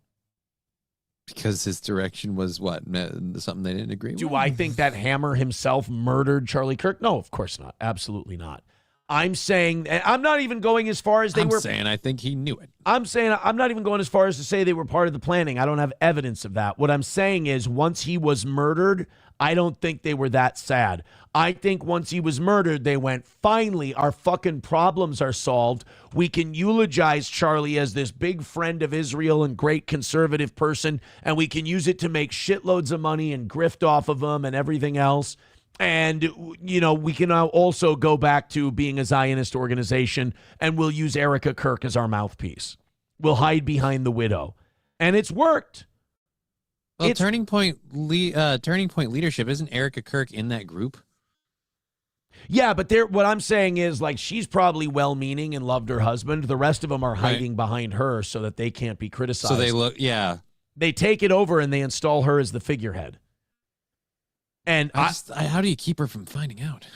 Because his direction was what? Something they didn't agree with? Do I think that Hammer himself murdered Charlie Kirk? No, of course not. Absolutely not. I'm saying, and I'm not even going as far as they were. I'm saying I think he knew it. I'm saying I'm not even going as far as to say they were part of the planning. I don't have evidence of that. What I'm saying is, once he was murdered, I don't think they were that sad. I think once he was murdered, they went, finally, our fucking problems are solved. We can eulogize Charlie as this big friend of Israel and great conservative person, and we can use it to make shitloads of money and grift off of him and everything else. And, we can now also go back to being a Zionist organization, and we'll use Erica Kirk as our mouthpiece. We'll hide behind the widow. And it's worked. Well, Turning Point leadership, isn't Erica Kirk in that group? Yeah, but what I'm saying is, like, she's probably well-meaning and loved her husband. The rest of them are hiding behind her so that they can't be criticized. So they take it over and they install her as the figurehead. And how do you keep her from finding out?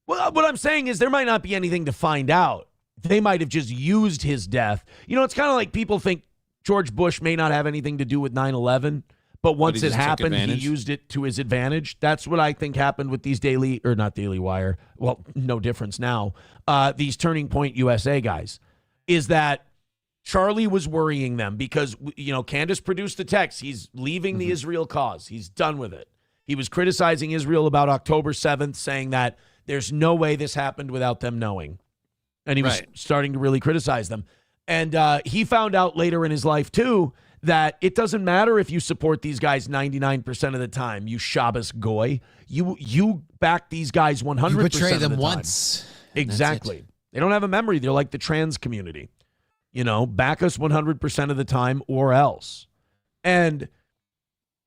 Well, what I'm saying is there might not be anything to find out. They might have just used his death. It's kind of like people think George Bush may not have anything to do with 9/11, but once it happened, he used it to his advantage. That's what I think happened with these not Daily Wire. Well, no difference now. These Turning Point USA guys, is that Charlie was worrying them because, Candace produced the text. He's leaving the Israel cause. He's done with it. He was criticizing Israel about October 7th, saying that there's no way this happened without them knowing. And he was starting to really criticize them. And he found out later in his life, too, that it doesn't matter if you support these guys 99% of the time, you Shabbos goy. You back these guys 100% You betray of the them time. once. Exactly. They don't have a memory. They're like the trans community. Back us 100% of the time or else. And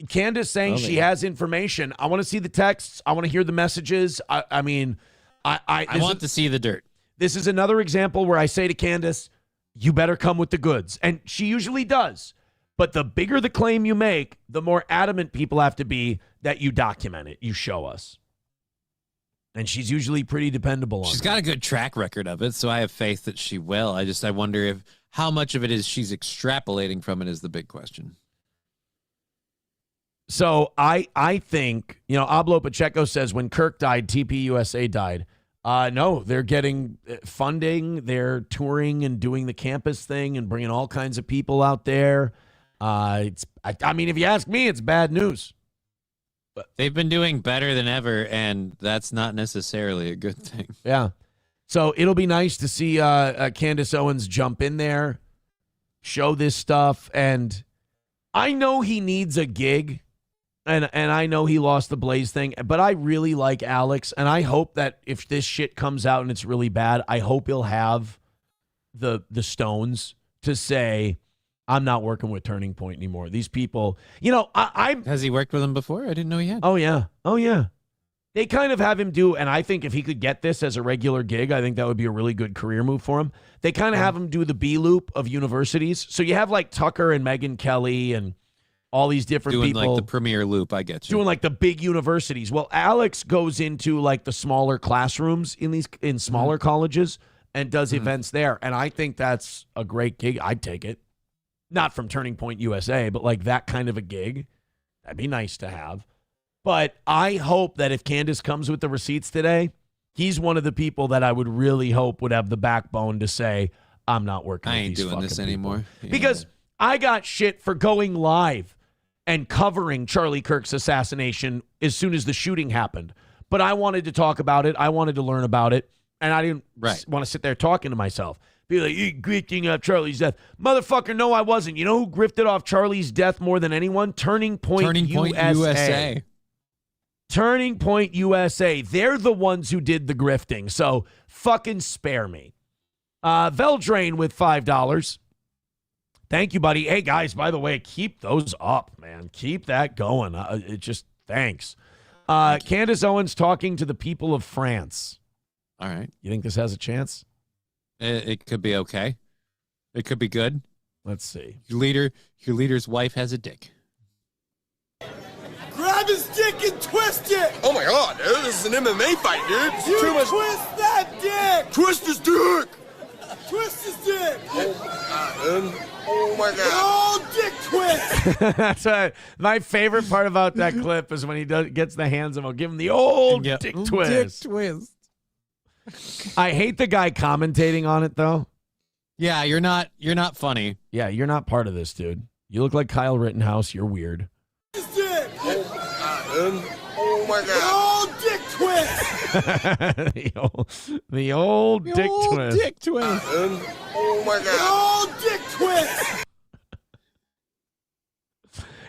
Candace saying she has information. I want to see the texts. I want to hear the messages. I want to see the dirt. This is another example where I say to Candace, you better come with the goods. And she usually does. But the bigger the claim you make, the more adamant people have to be that you document it. You show us. And she's usually pretty dependable on She's got a good track record of it, so I have faith that she will. I wonder how much of it is she's extrapolating from it is the big question. So I think, Ablo Pacheco says when Kirk died, TPUSA died. No, they're getting funding. They're touring and doing the campus thing and bringing all kinds of people out there. I mean, if you ask me, it's bad news. But they've been doing better than ever, and that's not necessarily a good thing. Yeah. So it'll be nice to see Candace Owens jump in there, show this stuff. And I know he needs a gig, and I know he lost the Blaze thing, but I really like Alex, and I hope that if this shit comes out and it's really bad, I hope he'll have the stones to say, I'm not working with Turning Point anymore. These people, Has he worked with them before? I didn't know he had. Oh, yeah. They kind of have him do, and I think if he could get this as a regular gig, I think that would be a really good career move for him. They kind of have him do the B loop of universities. So you have like Tucker and Megyn Kelly and all these different doing people. Doing like the premier loop, I get you. Doing like the big universities. Well, Alex goes into like the smaller classrooms in smaller colleges and does events there. And I think that's a great gig. I'd take it. Not from Turning Point USA, but like that kind of a gig. That'd be nice to have. But I hope that if Candace comes with the receipts today, he's one of the people that I would really hope would have the backbone to say, I'm not working with these doing this fucking anymore. people. Because I got shit for going live and covering Charlie Kirk's assassination as soon as the shooting happened. But I wanted to talk about it. I wanted to learn about it. And I didn't want to sit there talking to myself. Be like, you grifting off Charlie's death. Motherfucker, no, I wasn't. You know who grifted off Charlie's death more than anyone? Turning Point USA. Turning Point USA. They're the ones who did the grifting. So fucking spare me. Veldrain with $5. Thank you, buddy. Hey, guys, by the way, keep those up, man. Keep that going. Thanks. Candace Owens talking to the people of France. All right. You think this has a chance? It could be okay. It could be good. Let's see. Your leader's wife has a dick. Grab his dick and twist it! Oh my god, dude, this is an MMA fight, dude. It's You too much. twist that dick! Twist his dick! Twist his dick! Oh my god. Oh, dick twist! That's right. My favorite part about that clip is when he gets the hands of him. Give him the old dick twist. Dick twist. I hate the guy commentating on it, though. Yeah, you're not funny. Yeah, you're not part of this, dude. You look like Kyle Rittenhouse. You're weird. His dick! Oh my god. Oh, dick twist! the old dick twist. Dick twist. Oh my god. Oh, dick twist!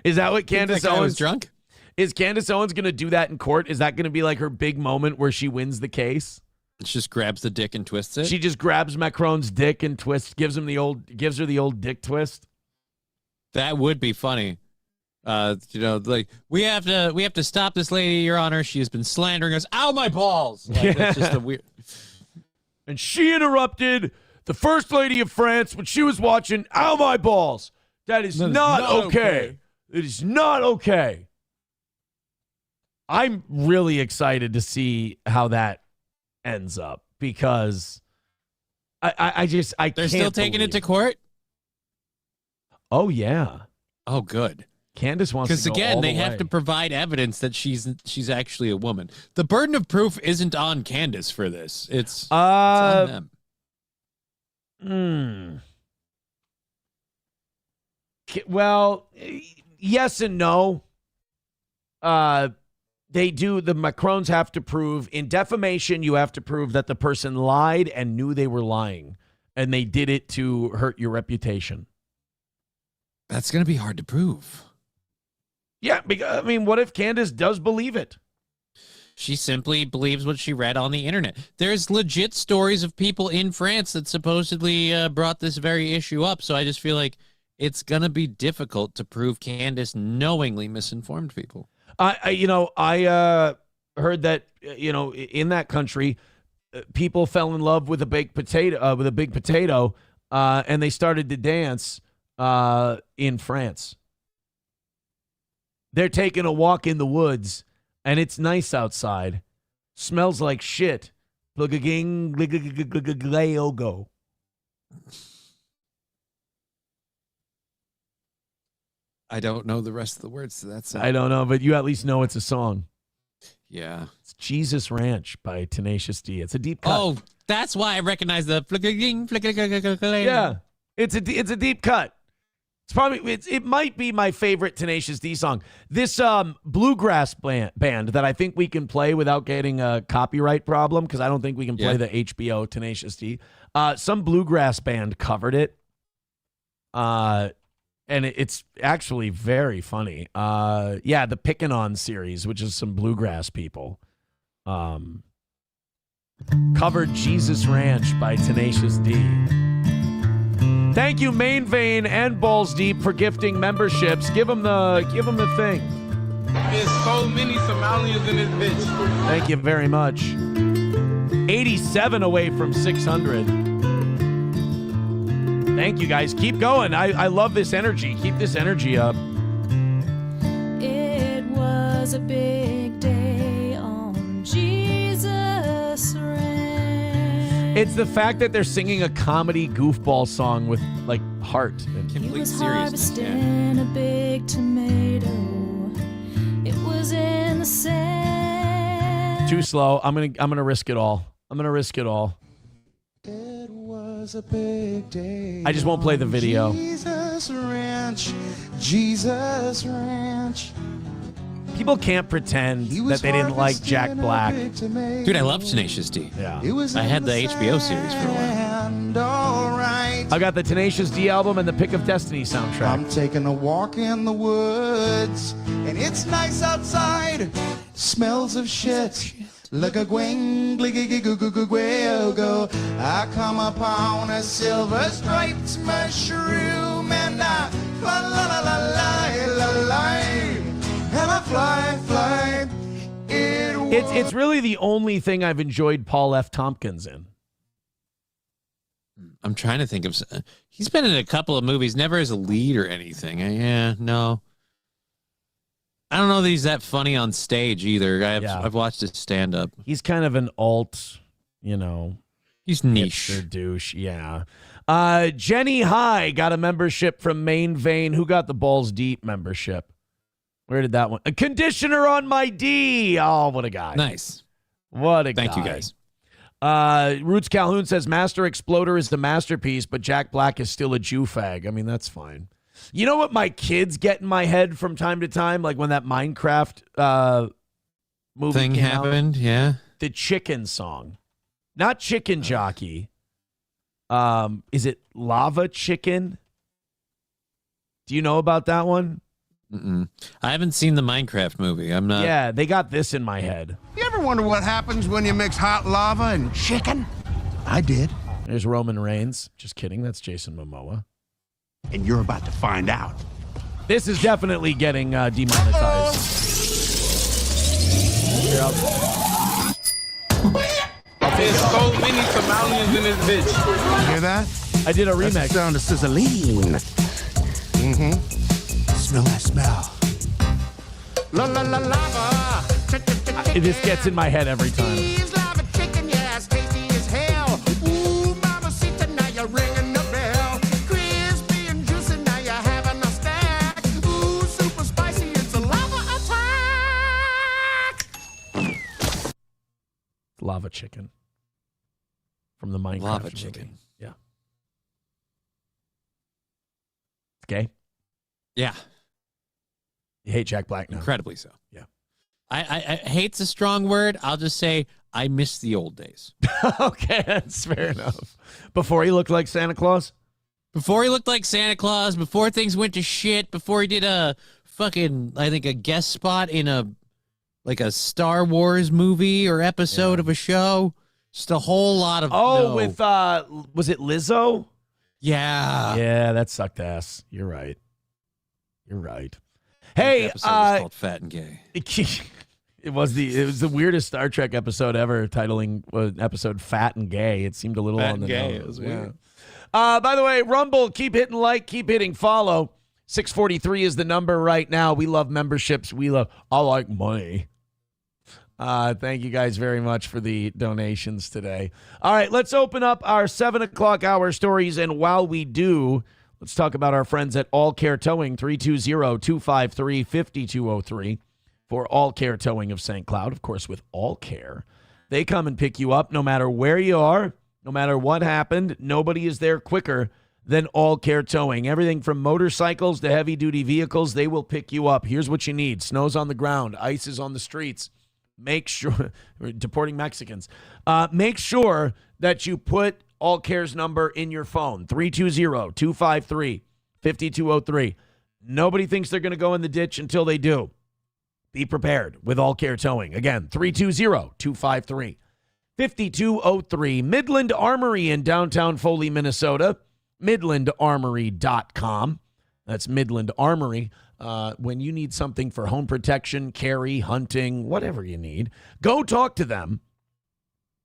Is that what Candace that guy Owens was drunk? Is Candace Owens going to do that in court? Is that going to be like her big moment where she wins the case? She just grabs the dick and twists it. She just grabs Macron's dick and gives her the old dick twist. That would be funny. Like we have to stop this lady, Your Honor. She has been slandering us. Ow, my balls! Like, that's just a weird. And she interrupted the First Lady of France when she was watching. Ow, my balls! That is not okay. It is not okay. I'm really excited to see how that ends up because I They're can't still taking it to court. Oh yeah. Oh good. Candace wants to go because again all they the have way. to provide evidence that she's actually a woman. The burden of proof isn't on Candace for this. It's on them. Well, yes and no. They do. The Macrons have to prove in defamation. You have to prove that the person lied and knew they were lying, and they did it to hurt your reputation. That's going to be hard to prove. Yeah, because, I mean, what if Candace does believe it? She simply believes what she read on the internet. There's legit stories of people in France that supposedly brought this very issue up. So I just feel like it's going to be difficult to prove Candace knowingly misinformed people. I heard that, in that country, people fell in love with a baked potato, and they started to dance in France. They're taking a walk in the woods, and it's nice outside. Smells like shit. Go. I don't know the rest of the words to that song. I don't know, but you at least know it's a song. Yeah. It's Jesus Ranch by Tenacious D. It's a deep cut. Oh, that's why I recognize the flickering. Yeah. It's a deep cut. It's probably it might be my favorite Tenacious D song. This bluegrass band that I think we can play without getting a copyright problem, because I don't think we can play the HBO Tenacious D. Some bluegrass band covered it. And it's actually very funny. The Pickin' On series, which is some bluegrass people, covered Jesus Ranch by Tenacious D. Thank you, Main Vein and Balls Deep, for gifting memberships. Give them the thing. There's so many Somalians in this bitch. Thank you very much. 87 away from 600. Thank you, guys. Keep going. I love this energy. Keep this energy up. It was a big day on Jesus Ranch. It's the fact that they're singing a comedy goofball song with, like, heart and He complete was seriousness. harvesting a big tomato. It was in the sand. Too slow. I'm gonna risk it all. It was a big day. I just won't play the video. Jesus Ranch. Jesus Ranch. People can't pretend that they didn't like Jack Black. Dude, I love Tenacious D. Yeah. I had the HBO series for a while. All right. I got the Tenacious D album and the Pick of Destiny soundtrack. I'm taking a walk in the woods, and it's nice outside. Smells of shit. Look a gwing, go. I come upon a silver striped mushroom, and I fly, la la la la la la, and I fly. It's really the only thing I've enjoyed Paul F. Tompkins in. I'm trying to think of. He's been in a couple of movies, never as a lead or anything. Yeah, no. I don't know that he's that funny on stage either. I've watched his stand up. He's kind of an alt, He's niche. hipster douche, yeah. Jenny High got a membership from Main Vein. Who got the Balls Deep membership? Where did that one? A conditioner on my D. Oh, what a guy. Nice. What a guy. Thank you, guys. Roots Calhoun says Master Exploder is the masterpiece, but Jack Black is still a Jew fag. I mean, that's fine. You know what my kids get in my head from time to time? Like when that Minecraft movie thing happened, yeah. The chicken song. Not Chicken Jockey. Is it Lava Chicken? Do you know about that one? Mm-mm. I haven't seen the Minecraft movie. I'm not. Yeah, they got this in my head. You ever wonder what happens when you mix hot lava and chicken? I did. There's Roman Reigns. Just kidding. That's Jason Momoa. And you're about to find out. This is definitely getting demonetized. Yep. There's so many Somalians in this bitch. You hear that? I did a remix. That's the sound of sizzling. Mm-hmm. Smell that smell. La la la lava. This gets in my head every time. Lava chicken, yes, tasty as hell. Ooh, mama, sit now you're ringing the bell. Crispy and juicy, now you're having a snack. Ooh, super spicy, it's a lava attack. Lava Chicken. From the Minecraft Lava movie. Chicken. Yeah. Okay. Yeah. You hate Jack Black now. Incredibly so. Yeah. I hate's a strong word. I'll just say I miss the old days. Okay, that's fair enough. Before he looked like Santa Claus? Before he looked like Santa Claus, before things went to shit, before he did a fucking, I think, a guest spot in a Star Wars movie or episode of a show. Just a whole lot of with was it Lizzo? Yeah. Yeah, that sucked ass. You're right. Hey, The episode was called Fat and Gay. It was the weirdest Star Trek episode ever, titling an episode "Fat and Gay." It seemed a little Fat on the and Gay. nose. It was weird. By the way, Rumble, keep hitting like, keep hitting follow. 643 is the number right now. We love memberships. I like money. Thank you guys very much for the donations today. All right, let's open up our 7 o'clock hour stories, and while we do, Let's talk about our friends at All Care Towing, 320-253-5203 for All Care Towing of St. Cloud. Of course, with All Care, they come and pick you up no matter where you are, no matter what happened. Nobody is there quicker than All Care Towing. Everything from motorcycles to heavy-duty vehicles, they will pick you up. Here's what you need. Snow's on the ground. Ice is on the streets. Make sure, deporting Mexicans. Make sure that you put All Care's number in your phone, 320-253-5203. Nobody thinks they're going to go in the ditch until they do. Be prepared with All Care Towing. Again, 320-253-5203. Midland Armory in downtown Foley, Minnesota. MidlandArmory.com. That's Midland Armory. When you need something for home protection, carry, hunting, whatever you need, go talk to them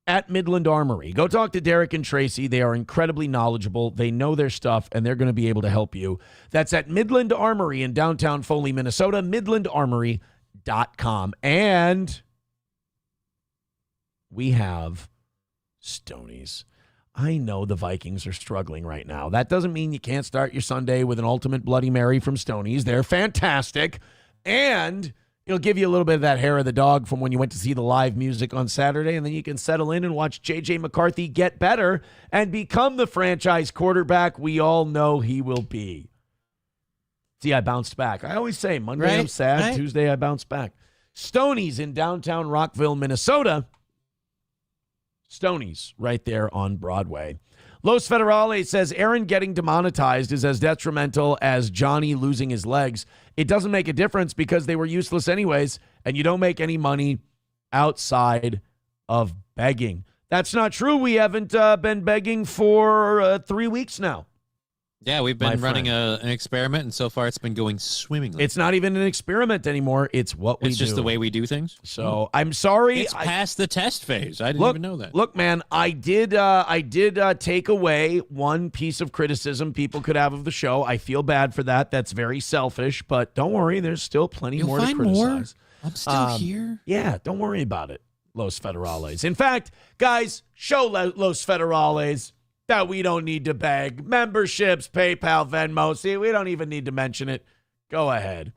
at Midland Armory. Go talk to Derek and Tracy. They are incredibly knowledgeable. They know their stuff, and they're going to be able to help you. That's at Midland Armory in downtown Foley, Minnesota. MidlandArmory.com. And we have Stoney's. I know the Vikings are struggling right now. That doesn't mean you can't start your Sunday with an ultimate Bloody Mary from Stoney's. They're fantastic. And it'll give you a little bit of that hair of the dog from when you went to see the live music on Saturday, and then you can settle in and watch J.J. McCarthy get better and become the franchise quarterback we all know he will be. See, I bounced back. I always say Monday I'm sad, Tuesday I bounce back. Stoney's in downtown Rockville, Minnesota. Stoney's right there on Broadway. Los Federales says Aaron getting demonetized is as detrimental as Johnny losing his legs. It doesn't make a difference because they were useless anyways, and you don't make any money outside of begging. That's not true. We haven't been begging for 3 weeks now. Yeah, we've been running an experiment, and so far it's been going swimmingly. It's not even an experiment anymore. It's what we do. It's just the way we do things. So I'm sorry. It's past the test phase. I didn't even know that. Look, man, I did take away one piece of criticism people could have of the show. I feel bad for that. That's very selfish, but don't worry. There's still plenty more to criticize. I'm still here. Yeah, don't worry about it, Los Federales. In fact, guys, show Los Federales that we don't need to beg. Memberships, PayPal, Venmo. See, we don't even need to mention it. Go ahead.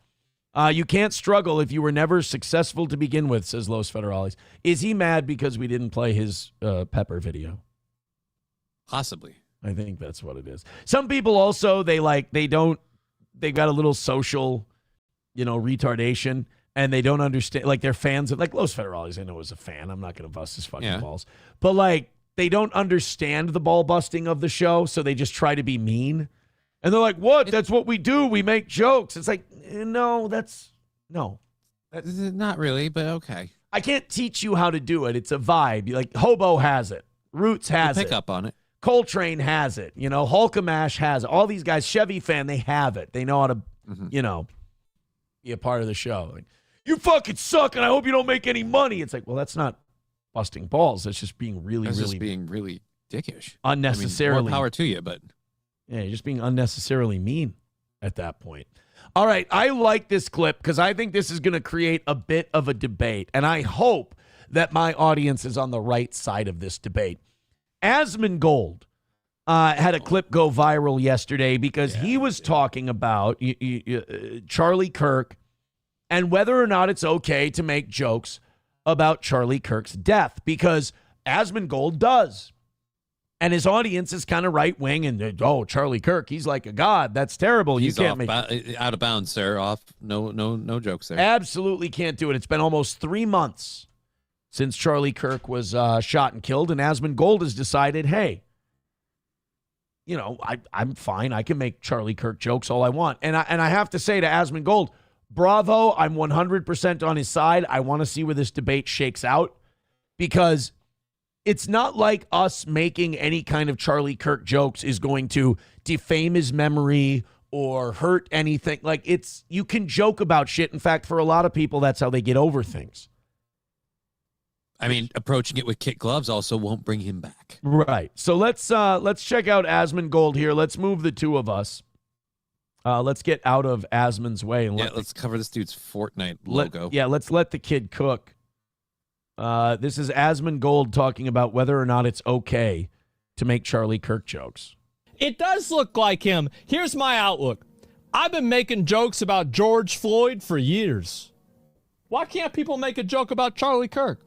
You can't struggle if you were never successful to begin with, says Los Federales. Is he mad because we didn't play his Pepper video? Possibly. I think that's what it is. Some people also, they got a little social, retardation, and they don't understand, like they're fans of, like Los Federales, I know is a fan. I'm not going to bust his fucking balls. But like, they don't understand the ball busting of the show, so they just try to be mean. And they're like, what? That's what we do. We make jokes. It's like, no. Not really, but okay. I can't teach you how to do it. It's a vibe. Like, Hobo has it. Roots has it. Pick up on it. Coltrane has it. Hulkamash has it. All these guys, Chevy Fan, they have it. They know how to, be a part of the show. Like, you fucking suck, and I hope you don't make any money. It's like, well, that's not busting balls. That's just being really dickish. Unnecessarily. More power to you, but yeah, you're just being unnecessarily mean at that point. All right, I like this clip because I think this is going to create a bit of a debate, and I hope that my audience is on the right side of this debate. Asmongold had a clip go viral yesterday because he was talking about Charlie Kirk and whether or not it's okay to make jokes about Charlie Kirk's death, because Asmongold does. And his audience is kind of right-wing, and, Charlie Kirk, he's like a god. That's terrible. He's you can't out of bounds, sir. Off. No jokes there. Absolutely can't do it. It's been almost 3 months since Charlie Kirk was shot and killed, and Asmongold has decided, hey, I'm fine. I can make Charlie Kirk jokes all I want. And I have to say to Asmongold, bravo, I'm 100% on his side. I want to see where this debate shakes out, because it's not like us making any kind of Charlie Kirk jokes is going to defame his memory or hurt anything. Like, you can joke about shit. In fact, for a lot of people, that's how they get over things. I mean, approaching it with kid gloves also won't bring him back. Right. So let's check out Asmongold here. Let's move the two of us. Let's get out of Asmon's way. And let's cover this dude's Fortnite logo. Let's let the kid cook. This is Asmongold talking about whether or not it's okay to make Charlie Kirk jokes. It does look like him. Here's my outlook. I've been making jokes about George Floyd for years. Why can't people make a joke about Charlie Kirk?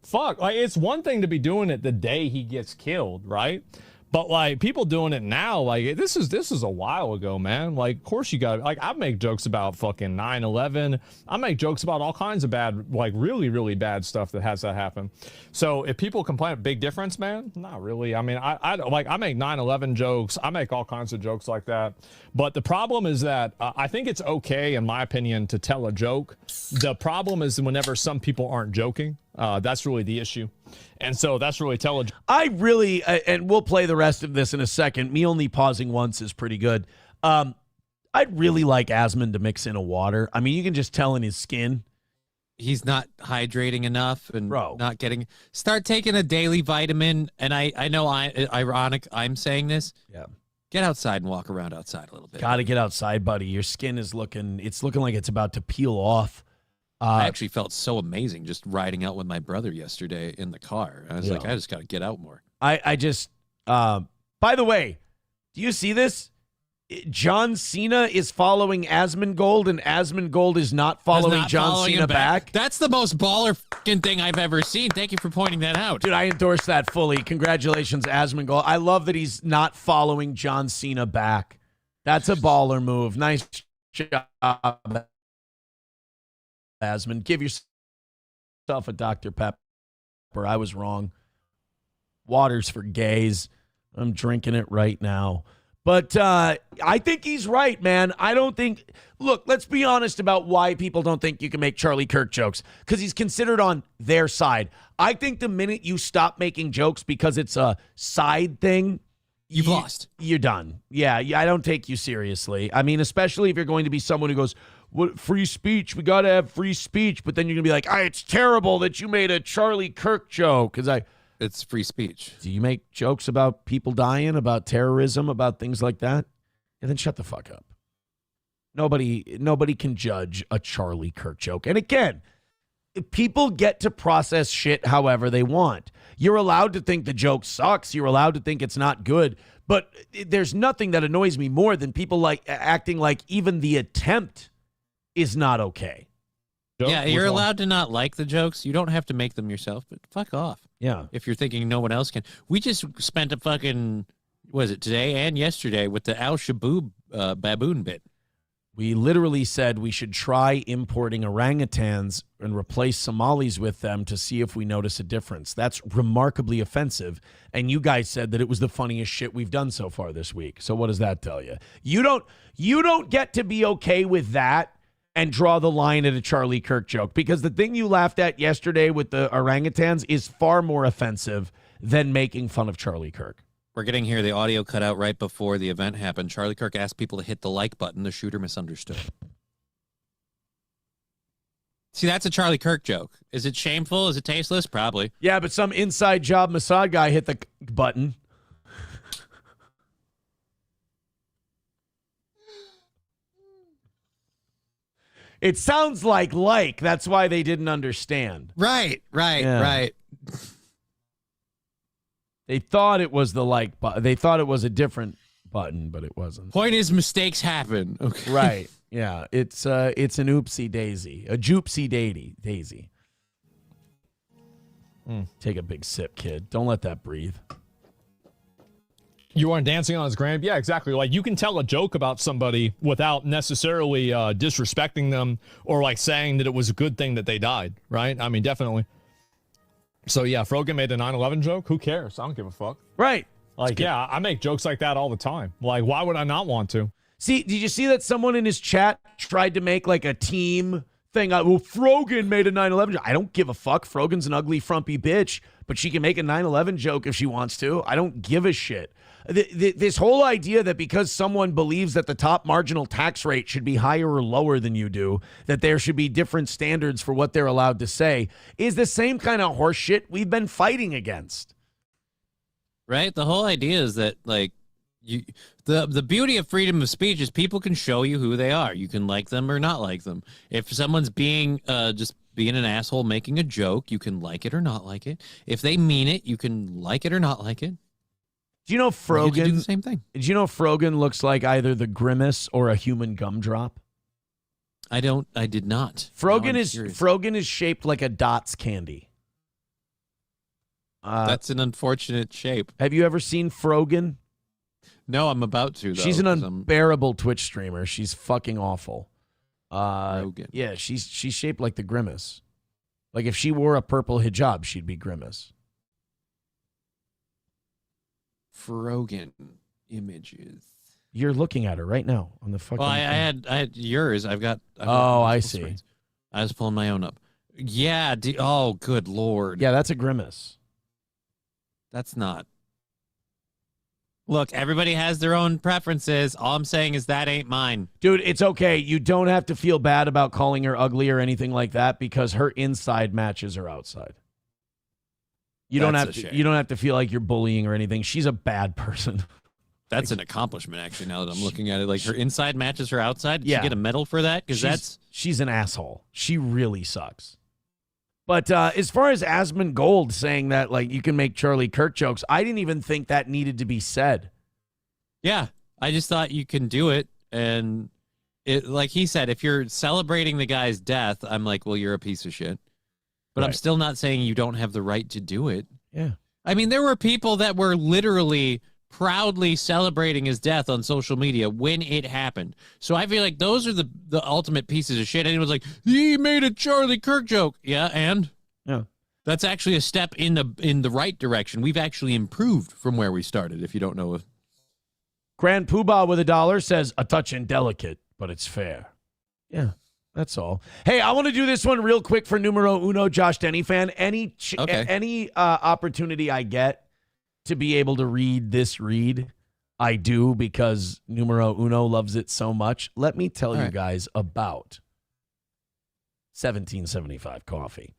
Fuck, like, it's one thing to be doing it the day he gets killed, right? But like, people doing it now, like, this is a while ago, man. Like, of course you got, like, I make jokes about fucking 9/11. I make jokes about all kinds of bad, like, really, really bad stuff that has that happen. So if people complain, big difference, man? Not really. I mean, I make 9/11 jokes. I make all kinds of jokes like that. But the problem is that I think it's okay, in my opinion, to tell a joke. The problem is whenever some people aren't joking. That's really the issue. And so that's really telling. I really, and we'll play the rest of this in a second. Me only pausing once is pretty good. I'd really like Asmund to mix in a water. I mean, you can just tell in his skin. He's not hydrating enough and not getting. Start taking a daily vitamin. And I know ironic I'm saying this. Yeah. Get outside and walk around outside a little bit. Got to get outside, buddy. Your skin is looking like it's about to peel off. I actually felt so amazing just riding out with my brother yesterday in the car. I was like, I just got to get out more. I just, by the way, do you see this? John Cena is following Asmongold, and Asmongold is not following John Cena back. That's the most baller fucking thing I've ever seen. Thank you for pointing that out. Dude, I endorse that fully. Congratulations, Asmongold. I love that he's not following John Cena back. That's a baller move. Nice job, Asmund. Give yourself a Dr. Pepper. I was wrong. Water's for gays. I'm drinking it right now. But I think he's right, man. I don't think... Look, let's be honest about why people don't think you can make Charlie Kirk jokes. Because he's considered on their side. I think the minute you stop making jokes because it's a side thing... You've lost. You're done. Yeah, I don't take you seriously. I mean, especially if you're going to be someone who goes... What, free speech, we got to have free speech. But then you're going to be like, it's terrible that you made a Charlie Kirk joke. Because it's free speech. Do you make jokes about people dying, about terrorism, about things like that? And then shut the fuck up. Nobody can judge a Charlie Kirk joke. And again, people get to process shit however they want. You're allowed to think the joke sucks. You're allowed to think it's not good. But there's nothing that annoys me more than people like acting like even the attempt is not okay. Yeah, you're allowed to not like the jokes. You don't have to make them yourself, but fuck off. Yeah. If you're thinking no one else can. We just spent a fucking, was it today and yesterday, with the Al Shaboub baboon bit. We literally said we should try importing orangutans and replace Somalis with them to see if we notice a difference. That's remarkably offensive. And you guys said that it was the funniest shit we've done so far this week. So what does that tell you? You don't get to be okay with that and draw the line at a Charlie Kirk joke, because the thing you laughed at yesterday with the orangutans is far more offensive than making fun of Charlie Kirk. We're getting here the audio cut out right before the event happened. Charlie Kirk asked people to hit the like button. The shooter misunderstood. See, that's a Charlie Kirk joke. Is it shameful? Is it tasteless? Probably. Yeah, but some inside job Mossad guy hit the button. It sounds like. That's why they didn't understand. Right. They thought it was the like button. They thought it was a different button, but it wasn't. Point is, mistakes happen. Okay. Right. Yeah. It's an oopsie daisy. A joopsie daisy. Take a big sip, kid. Don't let that breathe. You aren't dancing on his grave? Yeah, exactly. Like, you can tell a joke about somebody without necessarily disrespecting them or, like, saying that it was a good thing that they died, right? I mean, definitely. So, yeah, Frogan made a 9/11 joke. Who cares? I don't give a fuck. Right. Like, yeah, I make jokes like that all the time. Like, why would I not want to? See, did you see that someone in his chat tried to make, like, a team thing? Well, Frogan made a 9/11 joke. I don't give a fuck. Frogan's an ugly, frumpy bitch, but she can make a 9/11 joke if she wants to. I don't give a shit. This whole idea that because someone believes that the top marginal tax rate should be higher or lower than you do, that there should be different standards for what they're allowed to say, is the same kind of horse shit we've been fighting against. Right? The whole idea is that, like, the beauty of freedom of speech is people can show you who they are. You can like them or not like them. If someone's being just being an asshole, making a joke, you can like it or not like it. If they mean it, you can like it or not like it. Do you know Frogan? You could do the same thing. Do you know Frogan looks like either the Grimace or a human gumdrop? I did not. Frogan is shaped like a Dots candy. That's an unfortunate shape. Have you ever seen Frogan? No, I'm about to, though. She's an unbearable Twitch streamer. She's fucking awful. Frogan. Yeah, she's shaped like the Grimace. Like if she wore a purple hijab, she'd be Grimace. Frogan images. You're looking at her right now on the fucking. Well, I had yours. I've got I see. Screens. I was pulling my own up. Yeah. Oh, good Lord. Yeah, that's a Grimace. That's not. Look, everybody has their own preferences. All I'm saying is that ain't mine. Dude, it's okay. You don't have to feel bad about calling her ugly or anything like that because her inside matches her outside. You don't have to feel like you're bullying or anything. She's a bad person. That's an accomplishment, actually, now that I'm looking at it. Like, her inside matches her outside. Did Yeah. she get a medal for that? Because she's an asshole. She really sucks. But as far as Asmund Gold saying that, like, you can make Charlie Kirk jokes, I didn't even think that needed to be said. Yeah, I just thought you can do it. And it, like he said, if you're celebrating the guy's death, I'm like, well, you're a piece of shit. But I'm still not saying you don't have the right to do it. Yeah. I mean, there were people that were literally proudly celebrating his death on social media when it happened. So I feel like those are the ultimate pieces of shit. Anyone's like, he made a Charlie Kirk joke. Yeah, and? Yeah. That's actually a step in the right direction. We've actually improved from where we started, if you don't know. Grand Poobah with $1 says, a touch indelicate, but it's fair. Yeah. That's all. Hey, I want to do this one real quick for numero uno, Josh Denny fan. Any opportunity I get to be able to read this read, I do because numero uno loves it so much. Let me tell you guys about 1775 coffee.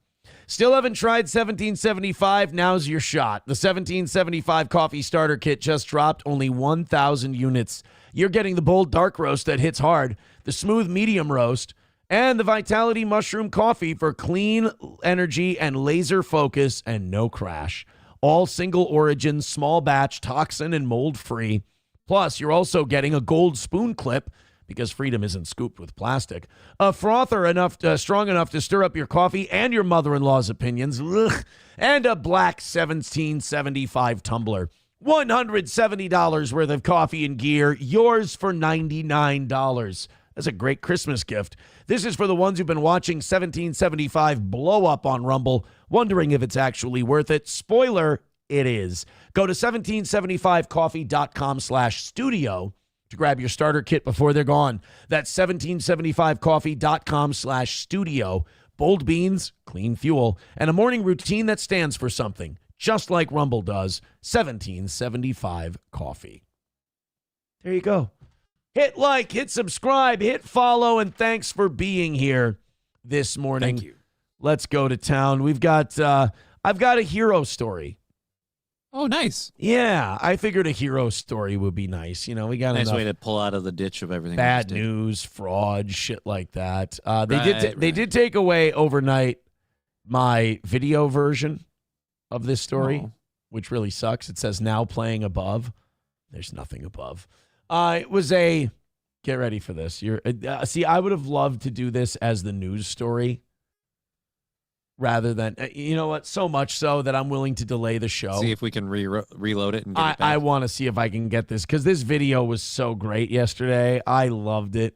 Still haven't tried 1775? Now's your shot. The 1775 coffee starter kit just dropped, only 1,000 units. You're getting the bold dark roast that hits hard, the smooth medium roast, and the Vitality Mushroom Coffee for clean energy and laser focus and no crash. All single origin, small batch, toxin and mold free. Plus, you're also getting a gold spoon clip because freedom isn't scooped with plastic. A frother strong enough to stir up your coffee and your mother-in-law's opinions. Ugh. And a black 1775 tumbler. $170 worth of coffee and gear. Yours for $99. That's a great Christmas gift. This is for the ones who've been watching 1775 blow up on Rumble, wondering if it's actually worth it. Spoiler, it is. Go to 1775coffee.com/studio to grab your starter kit before they're gone. That's 1775coffee.com/studio. Bold beans, clean fuel, and a morning routine that stands for something, just like Rumble does. 1775 coffee. There you go. Hit like, hit subscribe, hit follow, and thanks for being here this morning. Thank you. Let's go to town. I've got a hero story. Oh, nice. Yeah, I figured a hero story would be nice. You know, we got nice enough way to pull out of the ditch of everything. bad news, fraud, shit like that. They did take away overnight my video version of this story, which really sucks. It says now playing above. There's nothing above. It was get ready for this. See, I would have loved to do this as the news story rather than, you know what, so much so that I'm willing to delay the show. See if we can reload it and get it back. I want to see if I can get this because this video was so great yesterday. I loved it.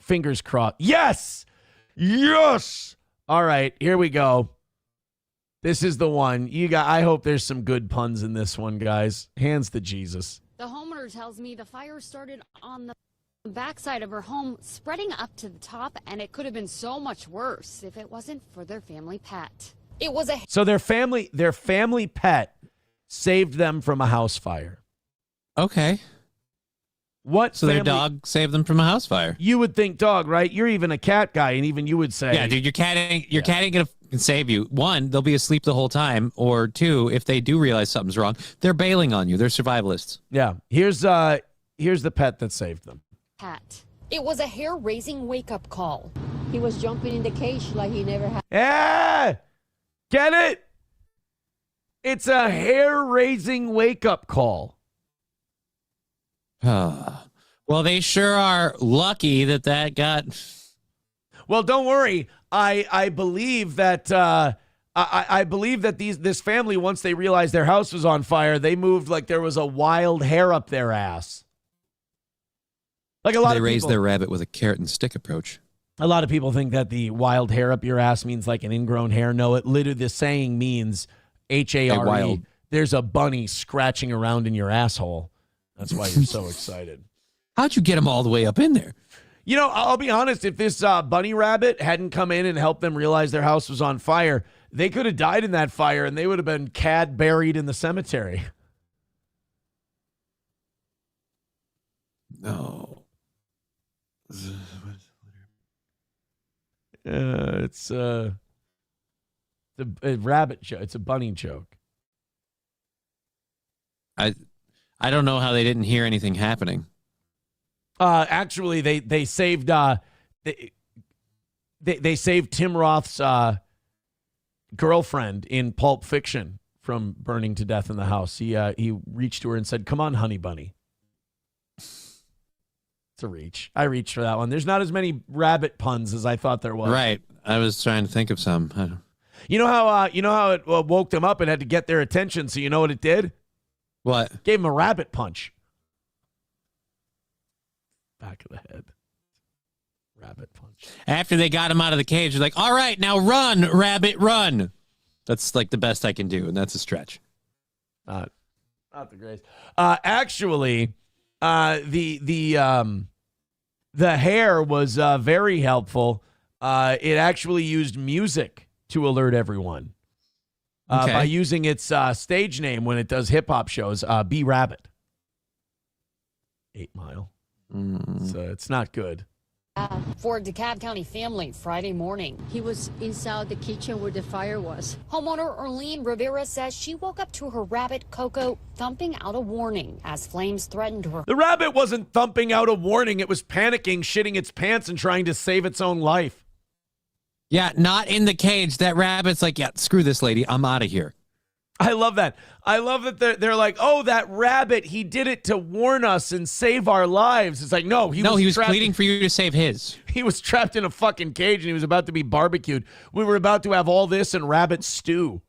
Fingers crossed. Yes! Yes! All right, here we go. This is the one. I hope there's some good puns in this one, guys. Hands to Jesus. The homeowner tells me the fire started on the backside of her home, spreading up to the top, and it could have been so much worse if it wasn't for their family pet. It was So their family pet saved them from a house fire. Okay. So their dog saved them from a house fire. You would think dog, right? You're even a cat guy, and even you would say, yeah, dude, your cat ain't gonna save you. One, they'll be asleep the whole time, or two, if they do realize something's wrong, they're bailing on you. They're survivalists. Yeah. Here's the pet that saved them. pet. It was a hair-raising wake-up call. He was jumping in the cage like he never had. Yeah! Get it? It's a hair-raising wake-up call. Well, they sure are lucky that got. Well, don't worry. I believe that I believe that this family, once they realized their house was on fire, they moved like there was a wild hair up their ass. Like a lot They of raised people, their rabbit with a carrot and stick approach. a lot of people think that the wild hair up your ass means like an ingrown hair. No, it literally the saying means HARE. wild. There's a bunny scratching around in your asshole. That's why you're so excited. How'd you get them all the way up in there? You know, I'll be honest. If this bunny rabbit hadn't come in and helped them realize their house was on fire, they could have died in that fire and they would have been buried in the cemetery. No. It's a rabbit joke. It's a bunny joke. I don't know how they didn't hear anything happening. Actually, they saved they saved Tim Roth's girlfriend in Pulp Fiction from burning to death in the house. He reached to her and said, "Come on, honey bunny." It's a reach. I reached for that one. There's not as many rabbit puns as I thought there was. Right. I was trying to think of some. You know how it woke them up and had to get their attention. So you know what it did? What? Gave them a rabbit punch. Back of the head. Rabbit punch. After they got him out of the cage, they're like, all right, now run, rabbit, run. That's like the best I can do, and that's a stretch. Not the greatest. Actually, the hair was very helpful. It actually used music to alert everyone by using its stage name when it does hip hop shows. B Rabbit. 8 Mile. So it's not good. For a DeKalb County family Friday morning. He was inside the kitchen where the fire was. Homeowner Erlene Rivera says she woke up to her rabbit Coco thumping out a warning as flames threatened her. The rabbit wasn't thumping out a warning. It was panicking, shitting its pants, and trying to save its own life. Yeah, not in the cage. That rabbit's like, yeah, screw this lady. I'm out of here. I love that. I love that they're like, oh, that rabbit, he did it to warn us and save our lives. It's like, no, he was pleading for you to save his. He was trapped in a fucking cage and he was about to be barbecued. We were about to have all this and rabbit stew.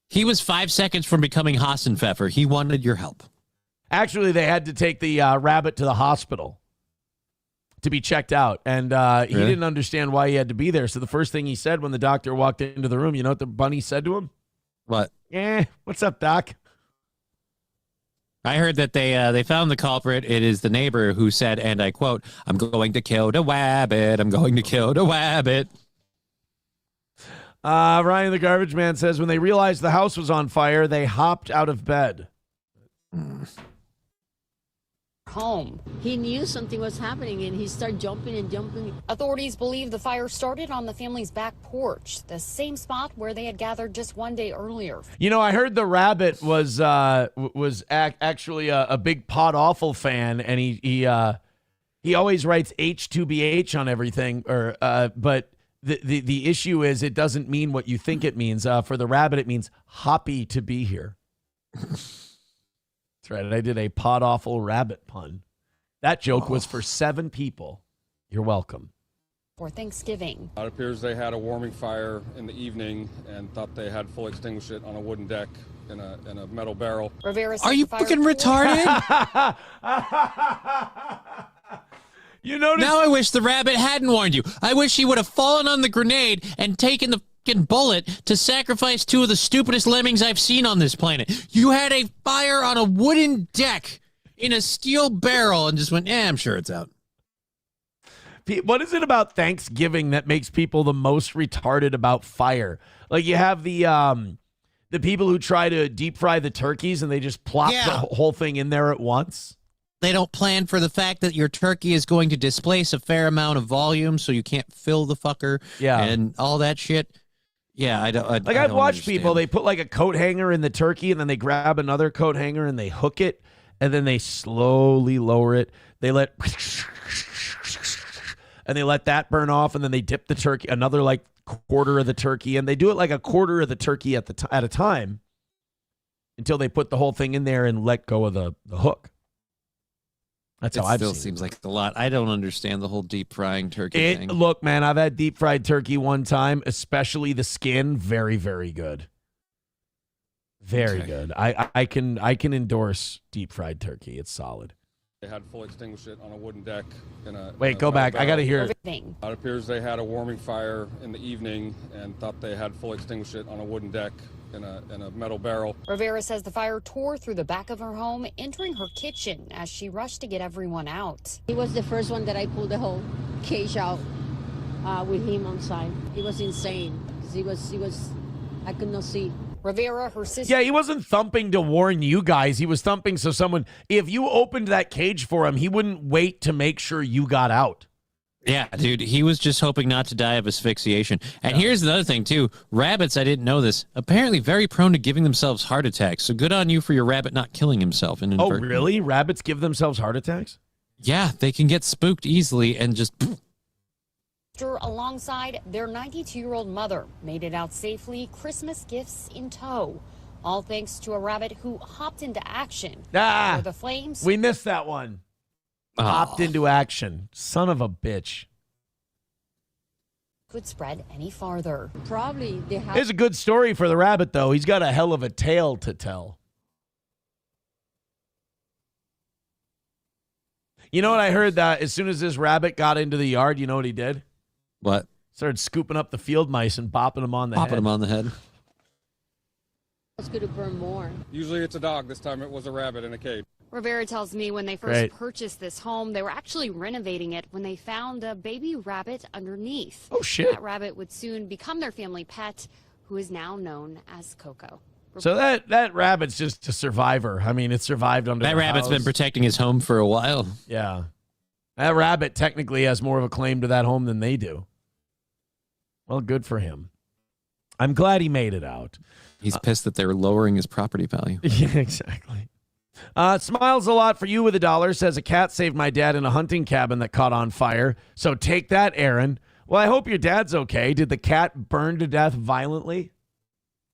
He was 5 seconds from becoming Hassenpfeffer. He wanted your help. Actually, they had to take the rabbit to the hospital to be checked out. And he didn't understand why he had to be there. So the first thing he said when the doctor walked into the room, you know what the bunny said to him? What? What's up, Doc? I heard that they found the culprit. It is the neighbor who said, and I quote, "I'm going to kill the wabbit. I'm going to kill the wabbit." Ryan the Garbage Man says, when they realized the house was on fire, they hopped out of bed. Home. He knew something was happening and he started jumping and jumping. Authorities believe the fire started on the family's back porch, the same spot where they had gathered just one day earlier. You know, I heard the rabbit was actually a big Pod Awful fan, and he always writes H2BH on everything. But the issue is it doesn't mean what you think it means. For the rabbit, it means happy to be here. That's right. I did a Pod Awful rabbit pun. That joke was for 7 people. You're welcome. For Thanksgiving. It appears they had a warming fire in the evening and thought they had fully extinguished it on a wooden deck in a metal barrel. Rivera Are you fucking retarded? You notice? Now I wish the rabbit hadn't warned you. I wish he would have fallen on the grenade and taken the fucking bullet to sacrifice 2 of the stupidest lemmings I've seen on this planet. You had a fire on a wooden deck in a steel barrel and just went, I'm sure it's out. What is it about Thanksgiving that makes people the most retarded about fire? Like you have the people who try to deep fry the turkeys and they just plop the whole thing in there at once. They don't plan for the fact that your turkey is going to displace a fair amount of volume, so you can't fill the fucker. Yeah, and all that shit. Yeah, I don't. I've watched people. They put like a coat hanger in the turkey, and then they grab another coat hanger and they hook it, and then they slowly lower it. They let that burn off, and then they dip the turkey another like quarter of the turkey, and they do it like a quarter of the turkey at a time. until they put the whole thing in there and let go of the hook. That's how I've still seen seems like a lot. I don't understand the whole deep frying turkey thing. Look, man, I've had deep fried turkey one time, especially the skin. Very, very good. Very good. I can endorse deep fried turkey. It's solid. They had fully extinguished it on a wooden deck. Wait, go back. I got to hear it. It appears they had a warming fire in the evening and thought they had fully extinguished it on a wooden deck in a metal barrel. Rivera says the fire tore through the back of her home, entering her kitchen as she rushed to get everyone out. He was the first one that I pulled the whole cage out with him on side. It was insane. I could not see. Rivera, her sister. Yeah, he wasn't thumping to warn you guys. He was thumping so someone, if you opened that cage for him, he wouldn't wait to make sure you got out. Yeah, dude, he was just hoping not to die of asphyxiation. And here's the other thing, too. Rabbits, I didn't know this, apparently very prone to giving themselves heart attacks. So good on you for your rabbit not killing himself. Oh, really? Rabbits give themselves heart attacks? Yeah, they can get spooked easily and just... Alongside their 92-year-old mother made it out safely, Christmas gifts in tow. All thanks to a rabbit who hopped into action. Ah, the flames. We missed that one. Hopped into action. Son of a bitch. Could spread any farther. Probably they have. Here's a good story for the rabbit, though. He's got a hell of a tale to tell. You know what I heard? That as soon as this rabbit got into the yard, you know what he did? What? Started scooping up the field mice and bopping them on the head. Popping them on the head. It's going to burn more. Usually it's a dog. This time it was a rabbit in a cage. Rivera tells me when they first purchased this home, they were actually renovating it when they found a baby rabbit underneath. Oh, shit. That rabbit would soon become their family pet, who is now known as Coco. So that rabbit's just a survivor. I mean, it survived under that the rabbit's house. been protecting his home for a while. Yeah. That rabbit technically has more of a claim to that home than they do. Well, good for him. I'm glad he made it out. He's pissed that they're lowering his property value. Yeah, exactly. Smiles a lot for you with $1. Says a cat saved my dad in a hunting cabin that caught on fire. So take that, Aaron. Well, I hope your dad's okay. Did the cat burn to death violently?